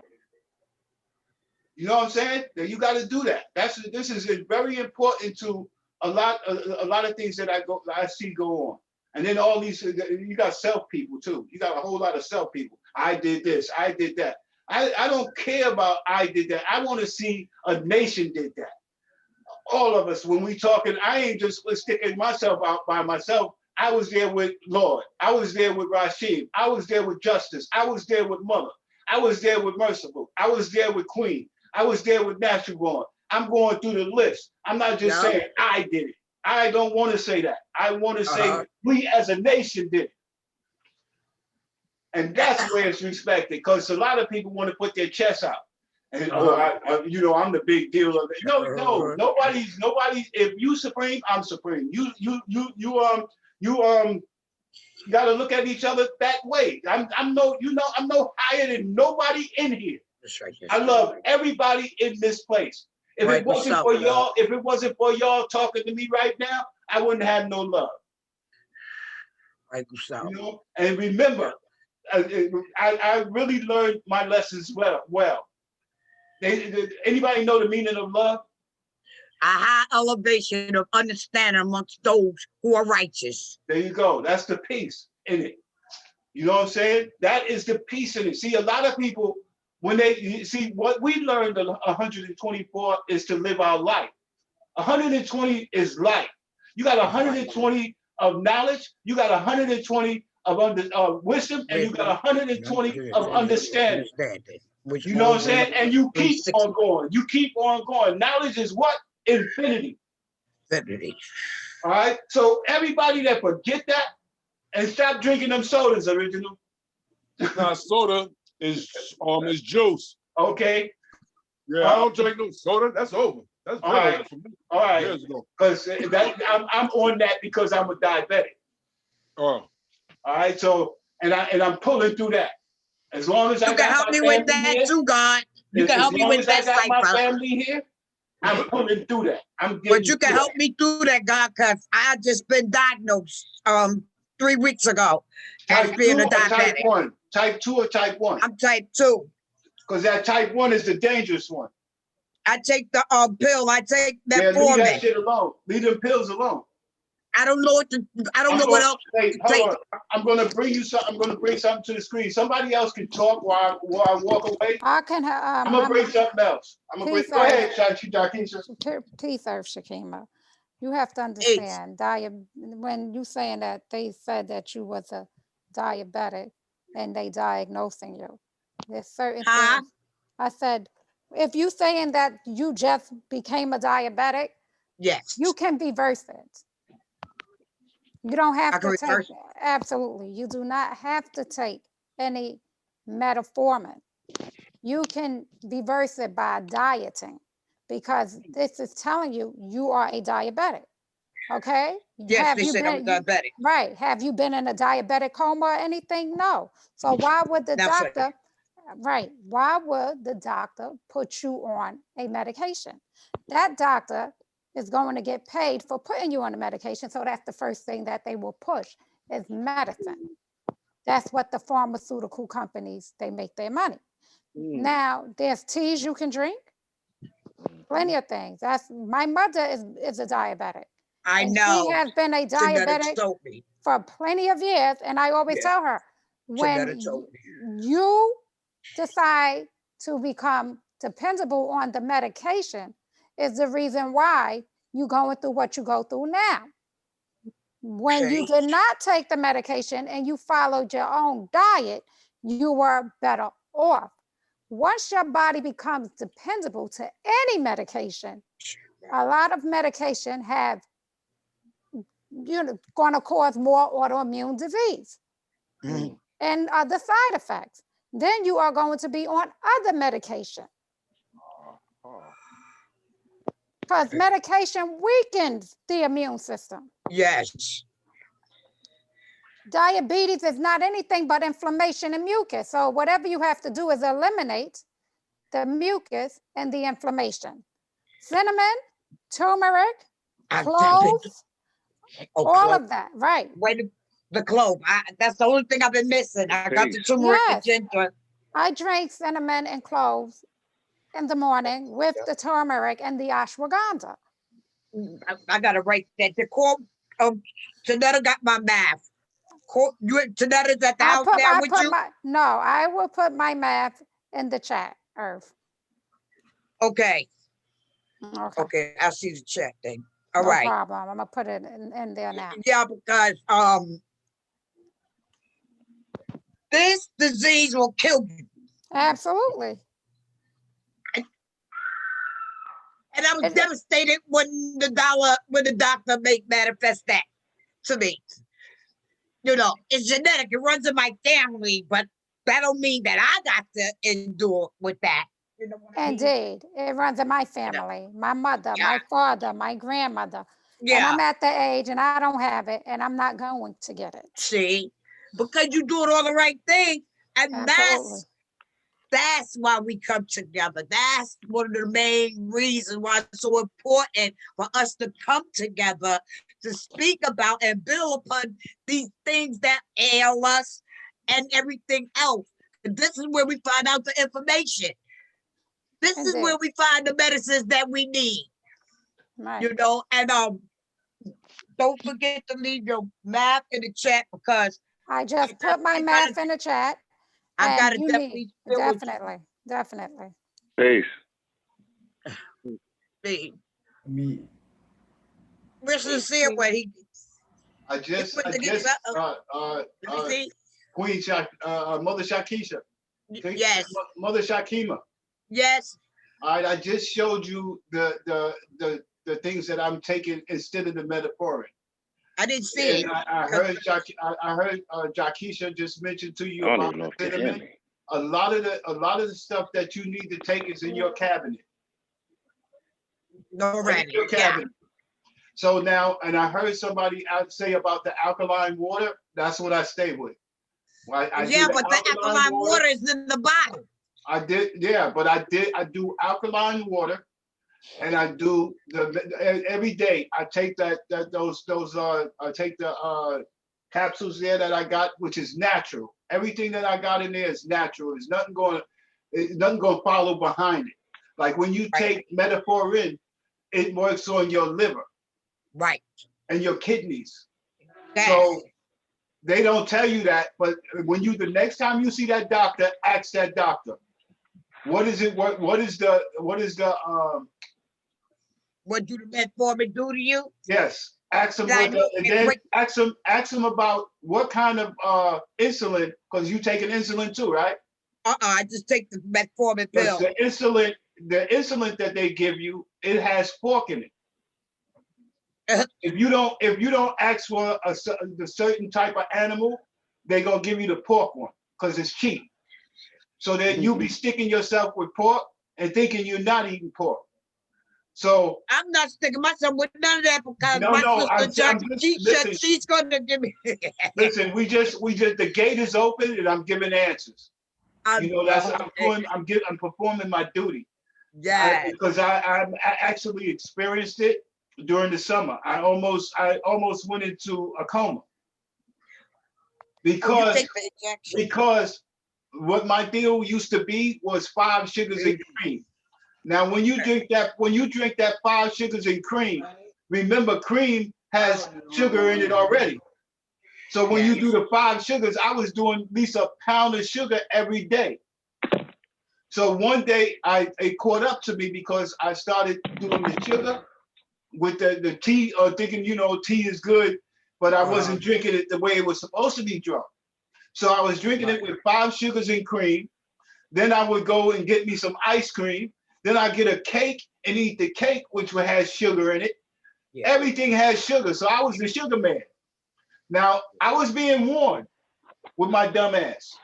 You know what I'm saying? That you got to do that. This is very important to a lot of things that I see go on. And then all these, you got self people too. You got a whole lot of self people. I did this, I did that. I don't care about I did that. I want to see a nation did that. All of us, when we talking, I ain't just sticking myself out by myself. I was there with Lord. I was there with Rashid. I was there with Justice. I was there with Mother. I was there with Merciful. I was there with Queen. I was there with Natural Born. I'm going through the list. I'm not just saying I did it. I don't want to say that. I want to say we as a nation did it. And that's where it's respected, because a lot of people want to put their chest out. And I'm the big deal of it. No, nobody's. If you supreme, I'm supreme. You got to look at each other that way. I'm no higher than nobody in here. That's right. I love everybody in this place. If it wasn't for y'all talking to me right now, I wouldn't have no love. Right, Gustavo. You know? And remember, I really learned my lessons well. Anybody know the meaning of love? A high elevation of understanding amongst those who are righteous. There you go. That's the peace in it. You know what I'm saying? That is the peace in it. See, a lot of people, when they see what we learned in 124 is to live our life. 120 is life. You got 120 of knowledge. You got 120 wisdom, and you got 120 of understanding. Which You know what I'm one saying? And you keep 360. on going. You keep on going. Knowledge is what? Infinity. Infinity. All right. So everybody that forget that and stop drinking them sodas, original. Nah, soda is juice. Okay. Yeah, I don't drink no soda. That's over. That's All been right. over for me. All right. Years ago. Because I'm on that because I'm a diabetic. Oh. All right. So and I'm pulling through that. As long as I You can got help my me with family that here, too, God. You can as help me long with as I that got my cipher. family here, I'm pulling through that. But you can help me through that, God, because I just been diagnosed 3 weeks ago as Type being 2 a or type diabetic. 1? Type 2 or type 1? I'm type 2. Because that type 1 is the dangerous one. I take the pill. I take Yeah, leave that metformin. shit alone. Leave them pills alone. I don't know what to. I don't know what else. Hey, to hold take. on. I'm gonna bring you some. I'm gonna bring something to the screen. Somebody else can talk while I walk away. I can have. I'm gonna bring something else. I'm gonna bring. Peace Go ahead, Earth. Shakisha. Peace Earth, Shakima. You have to understand, when you saying that they said that you was a diabetic and they diagnosing you, there's certain things. I said, if you saying that you just became a diabetic, yes, you can reverse it. You don't have I to can take, reverse it. absolutely. You do not have to take any metformin. You can reverse it by dieting, because this is telling you you are a diabetic. Okay? Yes, they said I'm diabetic. Right. Have you been in a diabetic coma or anything? No. So why would the That's right. doctor, right, why would the doctor put you on a medication? That doctor is going to get paid for putting you on the medication. So that's the first thing that they will push is medicine. That's what the pharmaceutical companies, they make their money. Now, there's teas you can drink, plenty of things. My mother is a diabetic. I and know. She has been a Genetics diabetic told me. for plenty of years. And I always tell her, when Genetics told me. you decide to become dependable on the medication is the reason why you're going through what you go through now. When you did not take the medication and you followed your own diet, you were better off. Once your body becomes dependable to any medication, a lot of medication have, going to cause more autoimmune disease and other side effects. Then you are going to be on other medication. Because medication weakens the immune system. Yes. Diabetes is not anything but inflammation and mucus. So whatever you have to do is eliminate the mucus and the inflammation. Cinnamon, turmeric, cloves, all of that, right. Wait, the clove. That's the only thing I've been missing. I got the turmeric and ginger. I drank cinnamon and cloves in the morning with the turmeric and the ashwagandha. I got to write that. The core of Janetta got my math. Janetta's at the house now with you? No, I will put my math in the chat, Irv. Okay. Okay, I see the chat thing. All right. No problem. I'm gonna put it in there now. Yeah, because this disease will kill you. Absolutely. And I was devastated when the doctor made manifest that to me. It's genetic. It runs in my family, but that don't mean that I got to endure with that. You know what I mean? Indeed, it runs in my family, my mother, my father, my grandmother. Yeah. And I'm at the age and I don't have it and I'm not going to get it. See, because you doing all the right thing. And that's why we come together. That's one of the main reasons why it's so important for us to come together to speak about and build upon these things that ail us and everything else. And this is where we find out the information. This is where we find the medicines that we need. Right. And don't forget to leave your math in the chat, because I just put my math in the chat. I gotta definitely definitely. Peace. We're sincere when I just, put together- Let me see. Queen Mother Shakisha. Yes. Mother Shakima. Yes. All right, I just showed you the things that I'm taking instead of the metformin. I didn't see And it. I heard Jakisha just mention to you I don't about even know if the they hear cinnamon. me. A lot of the stuff that you need to take is in your cabinet. Already. In your cabinet. So now, and I heard somebody say about the alkaline water. That's what I stay with. I do Yeah, but the alkaline water is in the bottle. I did, yeah, but I do alkaline water, and I do every day. I take I take the capsules there that I got, which is natural. Everything that I got in there is natural. There's nothing going to follow behind it. Like when you take metformin, it works on your liver, right, and your kidneys. So they don't tell you that, but when the next time you see that doctor, ask that doctor, what is it? What do the metformin do to you? Yes, ask them and then ask them about what kind of insulin, because you take an insulin too, right? I just take the metformin pill. The insulin that they give you, it has pork in it. If you don't ask for the certain type of animal, they're gonna give you the pork one because it's cheap. So that you'll be sticking yourself with pork and thinking you're not eating pork. So I'm not sticking myself with none of that because no, my sister she's gonna give me. Listen, we just the gate is open and I'm giving answers. I'm performing my duty. Yeah. Because I actually experienced it during the summer. I almost went into a coma because what my deal used to be was 5 sugars and cream. Now, when you drink that 5 sugars and cream, remember cream has sugar in it already. So when you do the 5 sugars, I was doing at least a pound of sugar every day. So one day it caught up to me because I started doing the sugar with the tea, thinking, tea is good, but I wasn't drinking it the way it was supposed to be drunk. So I was drinking it with 5 sugars and cream. Then I would go and get me some ice cream. Then I get a cake and eat the cake, which has sugar in it. Yeah. Everything has sugar. So I was the sugar man. Now I was being warned with my dumb ass.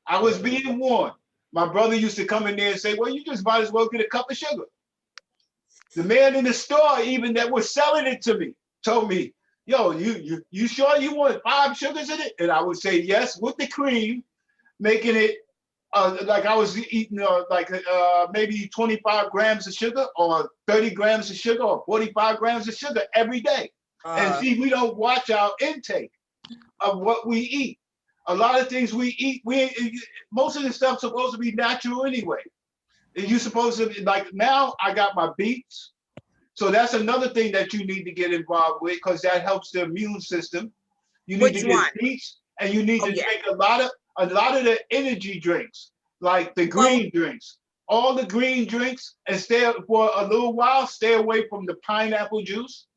I was being warned. My brother used to come in there and say, well, you just might as well get a cup of sugar. The man in the store, even that was selling it to me, told me, yo, you sure you want 5 sugars in it? And I would say yes, with the cream, making it like I was eating maybe 25 grams of sugar or 30 grams of sugar or 45 grams of sugar every day. And see, we don't watch our intake of what we eat. A lot of things we eat, most of the stuff's supposed to be natural anyway. You supposed to, like now I got my beets. So that's another thing that you need to get involved with because that helps the immune system. You need to get beets and you need to drink a lot of the energy drinks, like the green drinks. All the green drinks, and stay for a little while, stay away from the pineapple juice.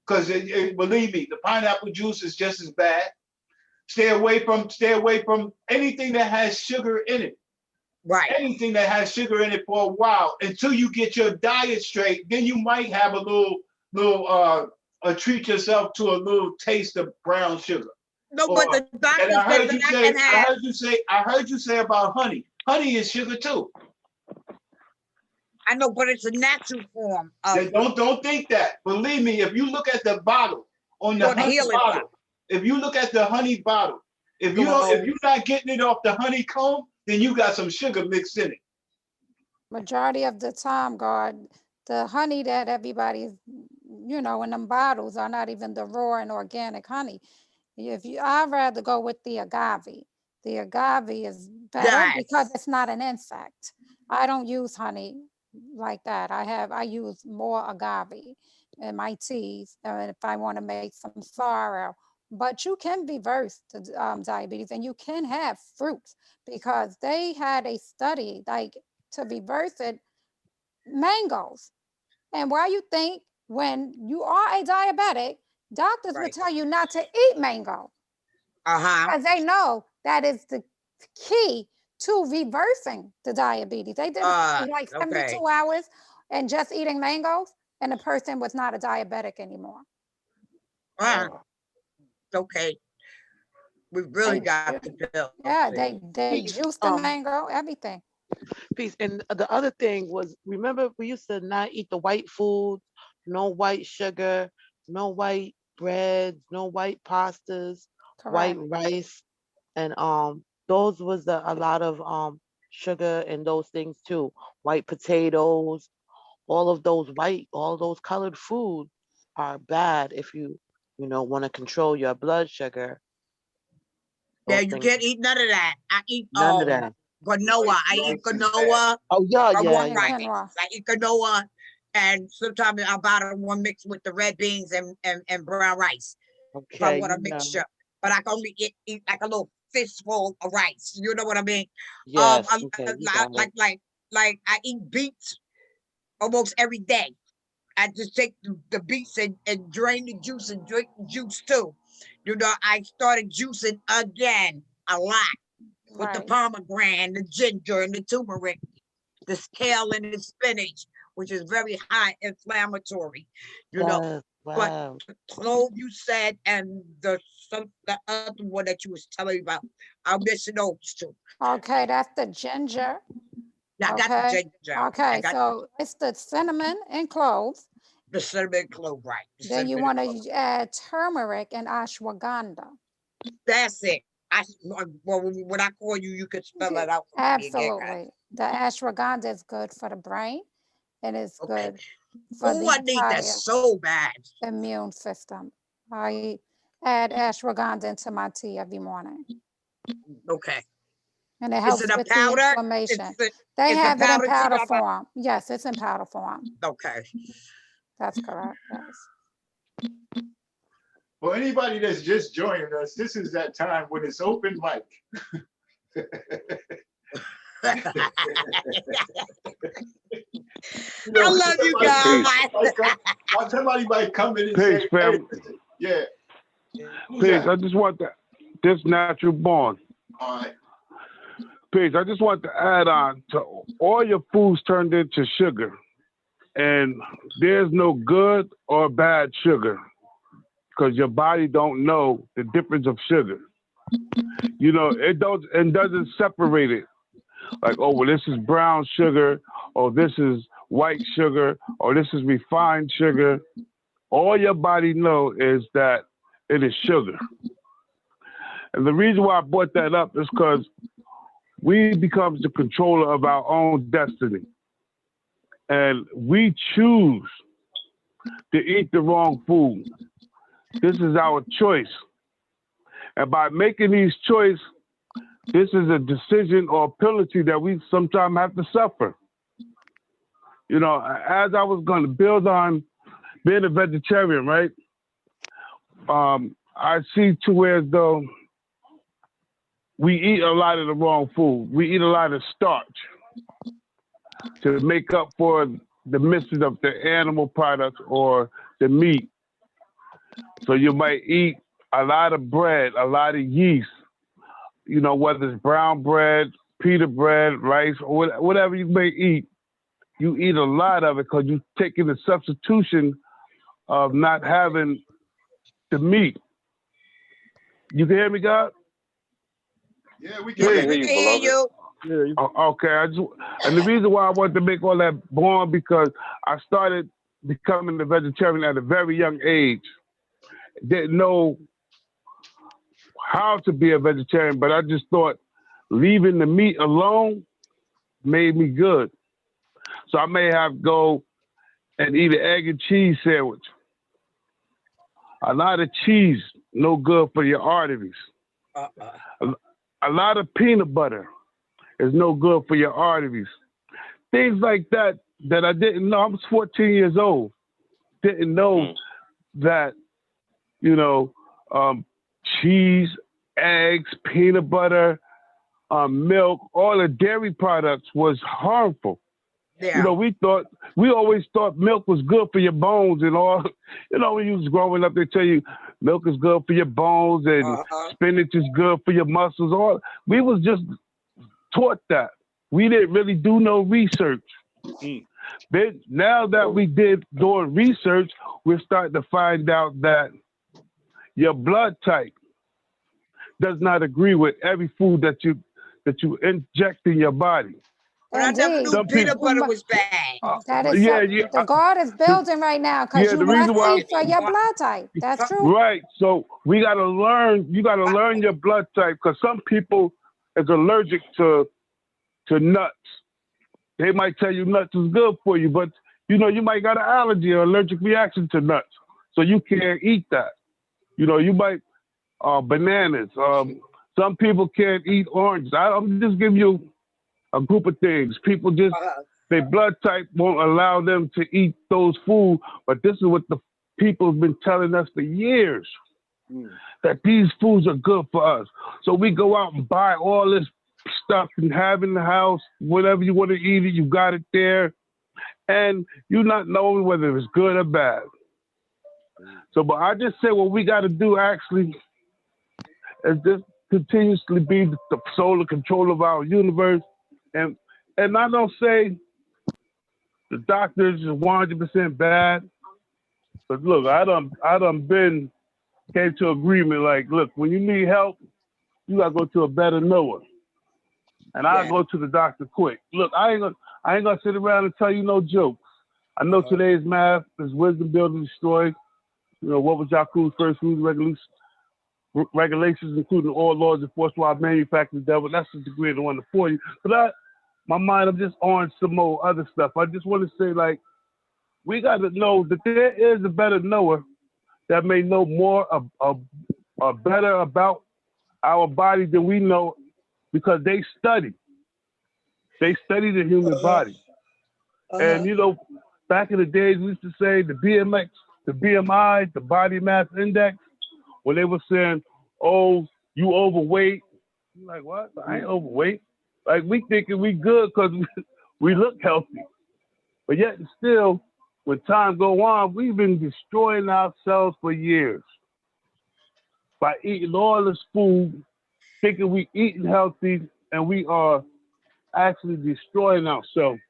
Because believe me, the pineapple juice is just as bad. Stay away from anything that has sugar in it. Right. Anything that has sugar in it for a while until you get your diet straight. Then you might have a little treat yourself to a little taste of brown sugar. No, but the doctor said I heard you say about honey. Honey is sugar too. I know, but it's a natural form of. Don't think that. Believe me, if you look at the bottle on the honey bottle, if you look at the honey bottle, if you're not getting it off the honeycomb, then you got some sugar mixed in it. Majority of the time, God, the honey that everybody's, in them bottles are not even the raw and organic honey. I'd rather go with the agave. The agave is better because it's not an insect. I don't use honey like that. I use more agave in my teas if I want to make some sorrel. But you can reverse the diabetes and you can have fruits because they had a study like to reverse it, mangoes. And why you think when you are a diabetic, doctors would tell you not to eat mango. Because they know that is the key to reversing the diabetes. They did like 72 hours and just eating mangoes, and the person was not a diabetic anymore. Okay. We really got the pill. Yeah, they juiced the mango, everything. Peace. And the other thing was, remember we used to not eat the white foods, no white sugar, no white breads, no white pastas, white rice, and those was a lot of sugar and those things too. White potatoes, all those colored foods are bad if you want to control your blood sugar. Yeah, you can't eat none of that. I eat None of that. quinoa. I eat quinoa. Oh yeah, Quinoa yeah. rice. I eat quinoa, and sometimes I'll buy the one mixed with the red beans and brown rice. If I Okay. want a mixture, but I can only eat like a little fistful of rice. You know what I mean? Yes. Okay, you got it. Like I eat beets almost every day. I just take the beets and drain the juice and drink the juice too. You know, I started juicing again a lot with the pomegranate, the ginger, and the turmeric, the kale and the spinach, which is very high inflammatory. You know, wow. but the clove you said and the other one that you was telling me about, I'm missing those two. Okay, that's the ginger. Yeah, I got the ginger. Okay, so it's the cinnamon and cloves. The cinnamon clove, right? Then you want to add turmeric and ashwagandha. That's it. Well, when I call you, you could spell it out. Absolutely. The ashwagandha is good for the brain, and it's good for the I need that so bad. Immune system. I add ashwagandha into my tea every morning. Okay. And it helps Is it a with powder? the inflammation. They have it in powder form. Yes, it's in powder form. Okay. That's correct, yes. For anybody that's just joining us, this is that time when it's open mic. I love you guys. Somebody might come in and Peace, say, fam. hey, yeah. Peace. I just want this natural born. All right. Peace. I just want to add on to all your foods turned into sugar. And there's no good or bad sugar because your body don't know the difference of sugar. You know, it doesn't separate it. Like, oh, well, this is brown sugar, or this is white sugar, or this is refined sugar. All your body know is that it is sugar. And the reason why I brought that up is because we become the controller of our own destiny. And we choose to eat the wrong food. This is our choice. And by making these choices, this is a decision or a penalty that we sometimes have to suffer. You know, as I was going to build on being a vegetarian, right? I see to where as though we eat a lot of the wrong food. We eat a lot of starch to make up for the missing of the animal products or the meat. So you might eat a lot of bread, a lot of yeast, you know, whether it's brown bread, pita bread, rice, or whatever you may eat, you eat a lot of it because you're taking the substitution of not having the meat. You can hear me, God? Yeah, we can hear you. Okay, and the reason why I wanted to make all that born because I started becoming a vegetarian at a very young age. Didn't know how to be a vegetarian, but I just thought leaving the meat alone made me good. So I may have to go and eat an egg and cheese sandwich. A lot of cheese, no good for your arteries. A lot of peanut butter is no good for your arteries. Things like that I didn't know. I was 14 years old. Didn't know that, you know, cheese, eggs, peanut butter, milk, all the dairy products was harmful. Yeah. We always thought milk was good for your bones and all. You know, when you was growing up, they tell you milk is good for your bones and spinach is good for your muscles. All we was just taught that. We didn't really do no research. But now that we did doing research, we're starting to find out that your blood type does not agree with every food that you inject in your body. But I never knew peanut butter was bad. That is the God is building right now because you must eat for your blood type. That's true. Right. So we gotta learn. You gotta learn your blood type because some people is allergic to nuts. They might tell you nuts is good for you, but you know you might got an allergy or allergic reaction to nuts, so you can't eat that. You know you might bananas. Some people can't eat oranges. I'm just giving you a group of things. People just their blood type won't allow them to eat those food, but this is what the people have been telling us for years, that these foods are good for us. So we go out and buy all this stuff and have in the house, whatever you want to eat it, you got it there, and you're not knowing whether it's good or bad. So, but I just say what we got to do actually is just continuously be the solar control of our universe. And I don't say the doctors are 100% bad, but look, I done came to agreement. Like, look, when you need help, you gotta go to a better knower, and I'll go to the doctor quick. Look, I ain't gonna sit around and tell you no jokes. I know today's math is wisdom building destroyed. You know, what was Yaku's first rules regulations, including all laws enforced while manufacturing devil. That's the degree of the one to 40. But my mind, I'm just on some more other stuff. I just want to say, like, we got to know that there is a better knower that may know more better about our body than we know, because they study. They study the human body. And, you know, back in the days, we used to say the BMI, the body mass index, when they were saying, oh, you overweight. I'm like, what? I ain't overweight. Like, we thinking we good because we look healthy. But yet still, when time go on, we've been destroying ourselves for years by eating all this food, thinking we eating healthy, and we are actually destroying ourselves.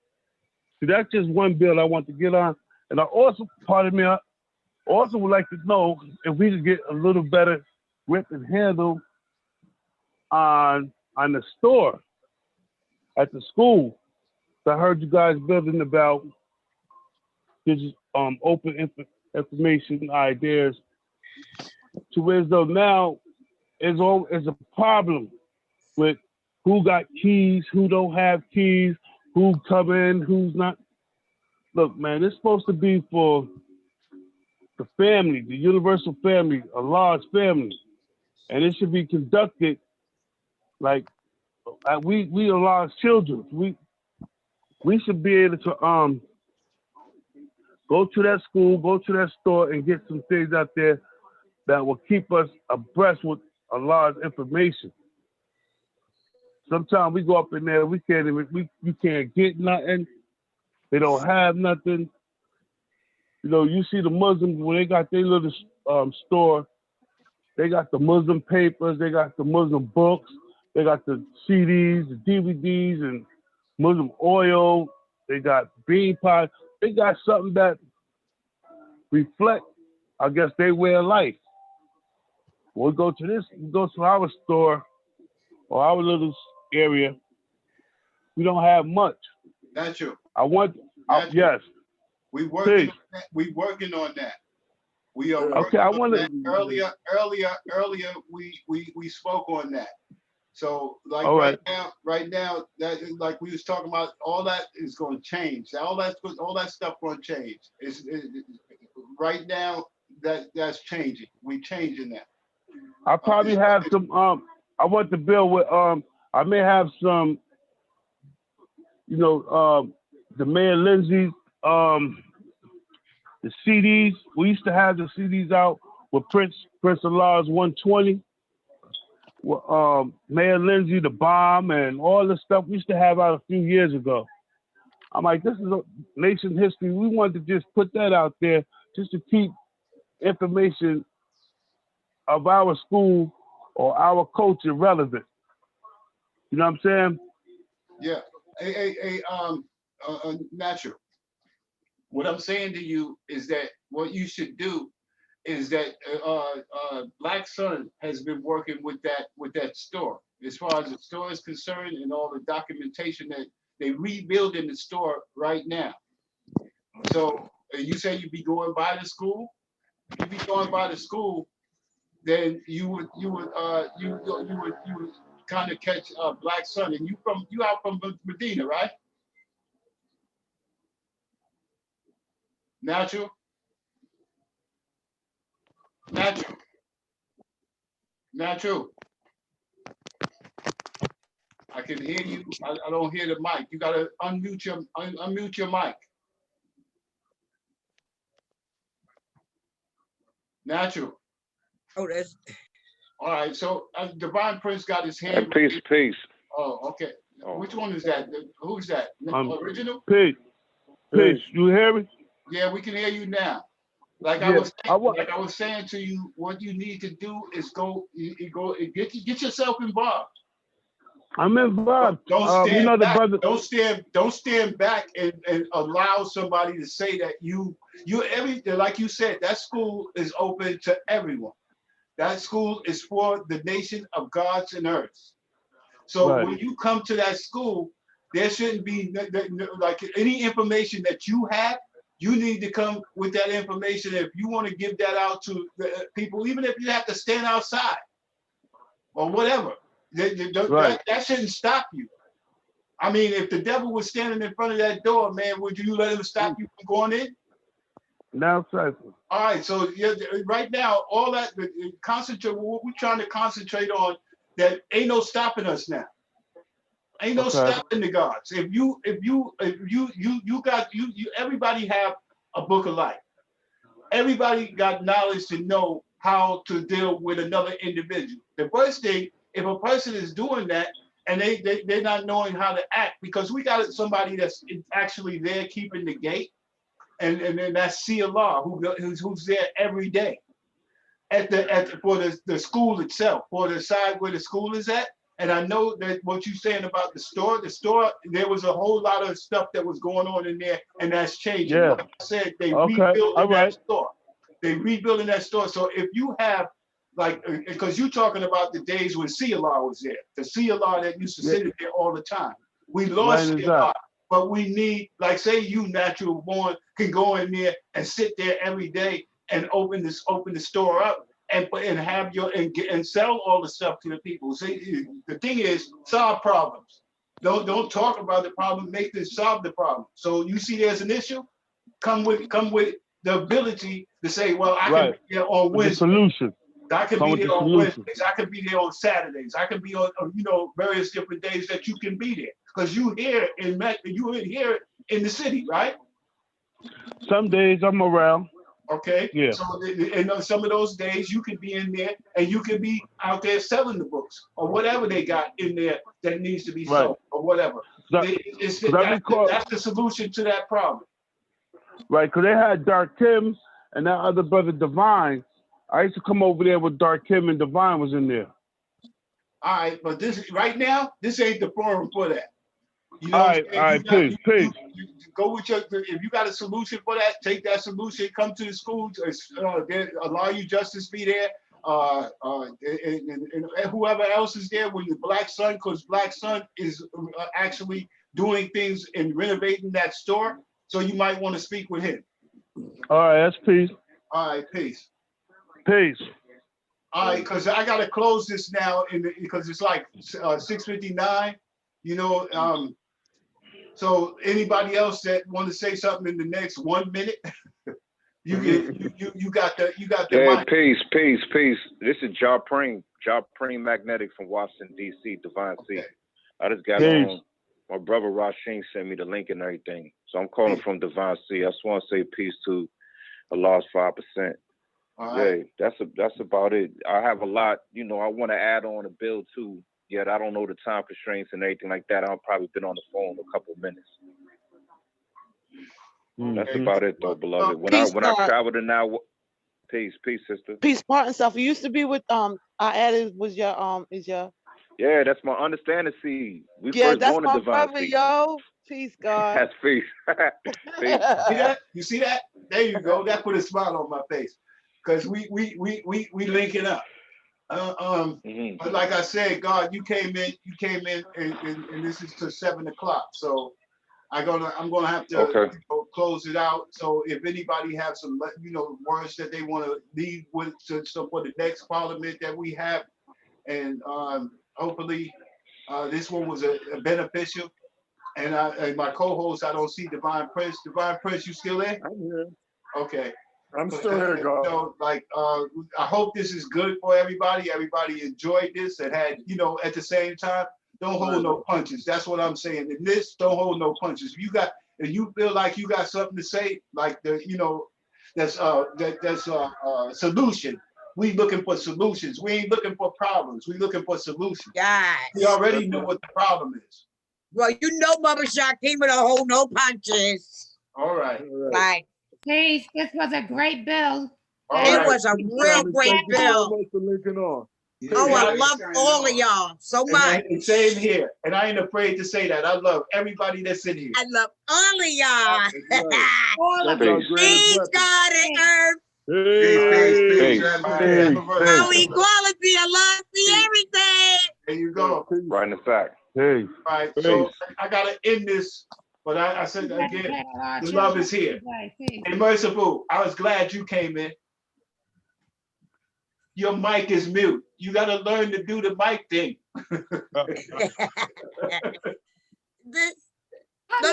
So that's just one bill I want to get on. And I also, pardon me, I also would like to know if we could get a little better grip and handle on the store at the school. So I heard you guys building about this open information ideas to where as though now is a problem with who got keys, who don't have keys, who come in, who's not. Look, man, it's supposed to be for the family, the universal family, a large family, and it should be conducted like we are large children. We should be able to go to that school, go to that store, and get some things out there that will keep us abreast with a lot of information. Sometimes we go up in there, we can't get nothing. They don't have nothing. You know, you see the Muslims when they got their little store, they got the Muslim papers, they got the Muslim books, they got the CDs, the DVDs, and Muslim oil. They got bean pie. They got something that reflect, I guess, their way of life. We'll go to our store or our little area. We don't have much. That's true. Yes. We working on that. We are working on that. Earlier we spoke on that. So like right now that is like we was talking about, all that is going to change. All that stuff going to change. Right now that's changing. We changing that. I probably have some. I want to build with. I may have some. You know, the Mayor Lindsay. The CDs. We used to have the CDs out with Prince Allah's 120. Mayor Lindsay, The Bomb, and all the stuff we used to have out a few years ago. I'm like, this is a nation history. We wanted to just put that out there just to keep information of our school or our culture relevant. You know what I'm saying? Yeah. Natural. What I'm saying to you is that what you should do is that Black Sun has been working with that store. As far as the store is concerned and all the documentation that they rebuilding the store right now. So you say you'd be going by the school. If you'd be going by the school, then you would kind of catch Black Sun. And you out from Medina, right? Natural. I can hear you. I don't hear the mic. You gotta unmute your mic. Natural. Oh, that's. All right. So Divine Prince got his hand. Peace. Oh, okay. Which one is that? Who's that? Original? Peace. You hear me? Yeah, we can hear you now. Like Yeah, I was saying to you, what you need to do is get yourself involved. I'm involved. Don't stand you know, back. brother. Don't stand back and allow somebody to say that you everything. Like you said, that school is open to everyone. That school is for the nation of gods and earths. So Right. when you come to that school, there shouldn't be like any information that you have. You need to come with that information. If you want to give that out to the people, even if you have to stand outside or whatever, that shouldn't stop you. I mean, if the devil was standing in front of that door, man, would you let him stop you from going in? Now, sir. All right, so yeah, right now, all that concentrate. What we're trying to concentrate on, that ain't no stopping us now. Ain't no stopping the gods. If you everybody have a book of life. Everybody got knowledge to know how to deal with another individual. The first thing, if a person is doing that and they're not knowing how to act, because we got somebody that's actually there keeping the gate, and then that's CLR who's there every day for the school itself, for the side where the school is at. And I know that what you're saying about the store, there was a whole lot of stuff that was going on in there, and that's changing. Yeah. Like I said, they rebuilding that store. They rebuilding that store. So if you have, like, because you're talking about the days when CLR was there, the CLR that used to sit in there all the time. We lost CLR, but we need, like, say you Natural Born can go in there and sit there every day and open the store up. And have and sell all the stuff to the people. See, the thing is, solve problems. Don't talk about the problem. Make them solve the problem. So you see, there's an issue. Come with the ability to say, well, I can be there on Wednesday. The solution. I can be there on Wednesdays. I can be there on Saturdays. I can be on various different days that you can be there, because you here in the city, right? Some days I'm around. Okay. Yeah. So and on some of those days you can be in there and you can be out there selling the books or whatever they got in there that needs to be sold or whatever. That's the solution to that problem. Right, because they had Dark Tim and that other brother Divine. I used to come over there with Dark Tim and Divine was in there. All right, but right now, this ain't the forum for that. You know, all right, peace. You go with if you got a solution for that, take that solution, come to the schools, allow you justice be there, and whoever else is there with the Black Sun, because Black Sun is actually doing things and renovating that store. So you might want to speak with him. All right, that's peace. All right, peace. Peace. All right, because I got to close this now because it's like 6:59, you know. So anybody else that want to say something in the next 1 minute, you got the Yeah, mic. peace. This is Ja Preem Magnetic from Washington, D.C., Divine C. I just got on. My brother Rasheen sent me the link and everything. So I'm calling from Divine C. I just want to say peace to a lost 5%. Right. Yeah, that's about it. I have a lot, I want to add on a bill too. Yet I don't know the time constraints and everything like that. I've probably been on the phone a couple of minutes. That's Okay. about it though, beloved. When Peace, I God. travel to now, peace, sister. Peace, part and stuff. It used to be with I added was your is your Yeah, that's my understanding seed. We yeah, first that's born in my divine brother, seed. yo. Peace, God. That's peace. Peace. See that? You see that? There you go. That put a smile on my face. Because we linking up. But like I said, God, you came in and this is to 7 o'clock. So I'm gonna have to Okay. close it out. So if anybody have some words that they want to leave with for the next parliament that we have, and hopefully this one was a beneficial. And my co-host, I don't see Divine Prince. Divine Prince, you still there? I'm here. Okay. I'm still here, God. So, I hope this is good for everybody. Everybody enjoyed this and had, at the same time, don't hold no punches. That's what I'm saying. In this, don't hold no punches. If you feel like you got something to say, like that's solution. We looking for solutions. We ain't looking for problems. We looking for solutions. Yes. We already knew what the problem is. Well, Mama Shaquem don't hold no punches. All right. Like, Peace. This was a great bill. it was a real great Thank you so bill. much for linking on. Oh, I love all of y'all so much. And same here. And I ain't afraid to say that. I love everybody that's in here. I love all of y'all. All of y'all. Peace, God, and earth. Peace. Oh, equality, I love see everything. There you go. Right in the fact. All right. So I gotta end this, but I said again, the love is here. Hey, Merciful, I was glad you came in. Your mic is mute. You gotta learn to do the mic thing. No,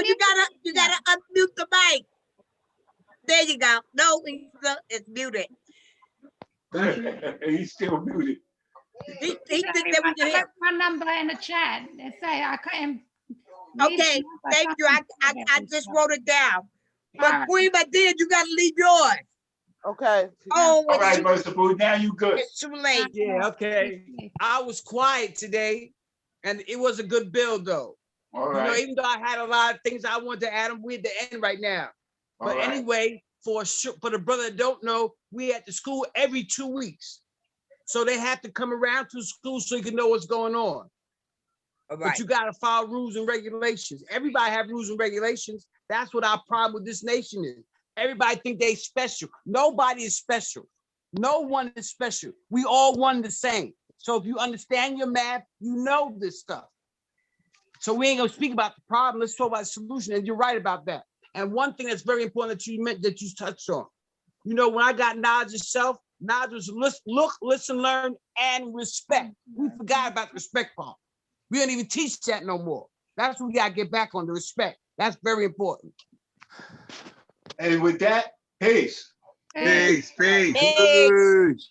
you gotta unmute the mic. There you go. No, it's muted. He's still muted. He think that we can hear. My number in the chat. It say I couldn't. Okay, thank you. I just wrote it down. But Queen Medea, you gotta leave yours. Okay. Oh, all right, Merciful. Now you good. It's too late. Yeah, okay. I was quiet today, and it was a good bill, though. All right. Even though I had a lot of things I wanted to add them, we're at the end right now. But anyway, for the brother that don't know, we at the school every 2 weeks. So they have to come around to school so you can know what's going on. But you got to follow rules and regulations. Everybody have rules and regulations. That's what our problem with this nation is. Everybody think they special. Nobody is special. No one is special. We all one the same. So if you understand your math, you know this stuff. So we ain't gonna speak about the problem. Let's talk about the solution. And you're right about that. And one thing that's very important that you touched on. When I got knowledge of self, knowledge was look, listen, learn, and respect. We forgot about the respect part. We don't even teach that no more. That's what we gotta get back on, the respect. That's very important. And with that, peace. Peace. Peace. Peace.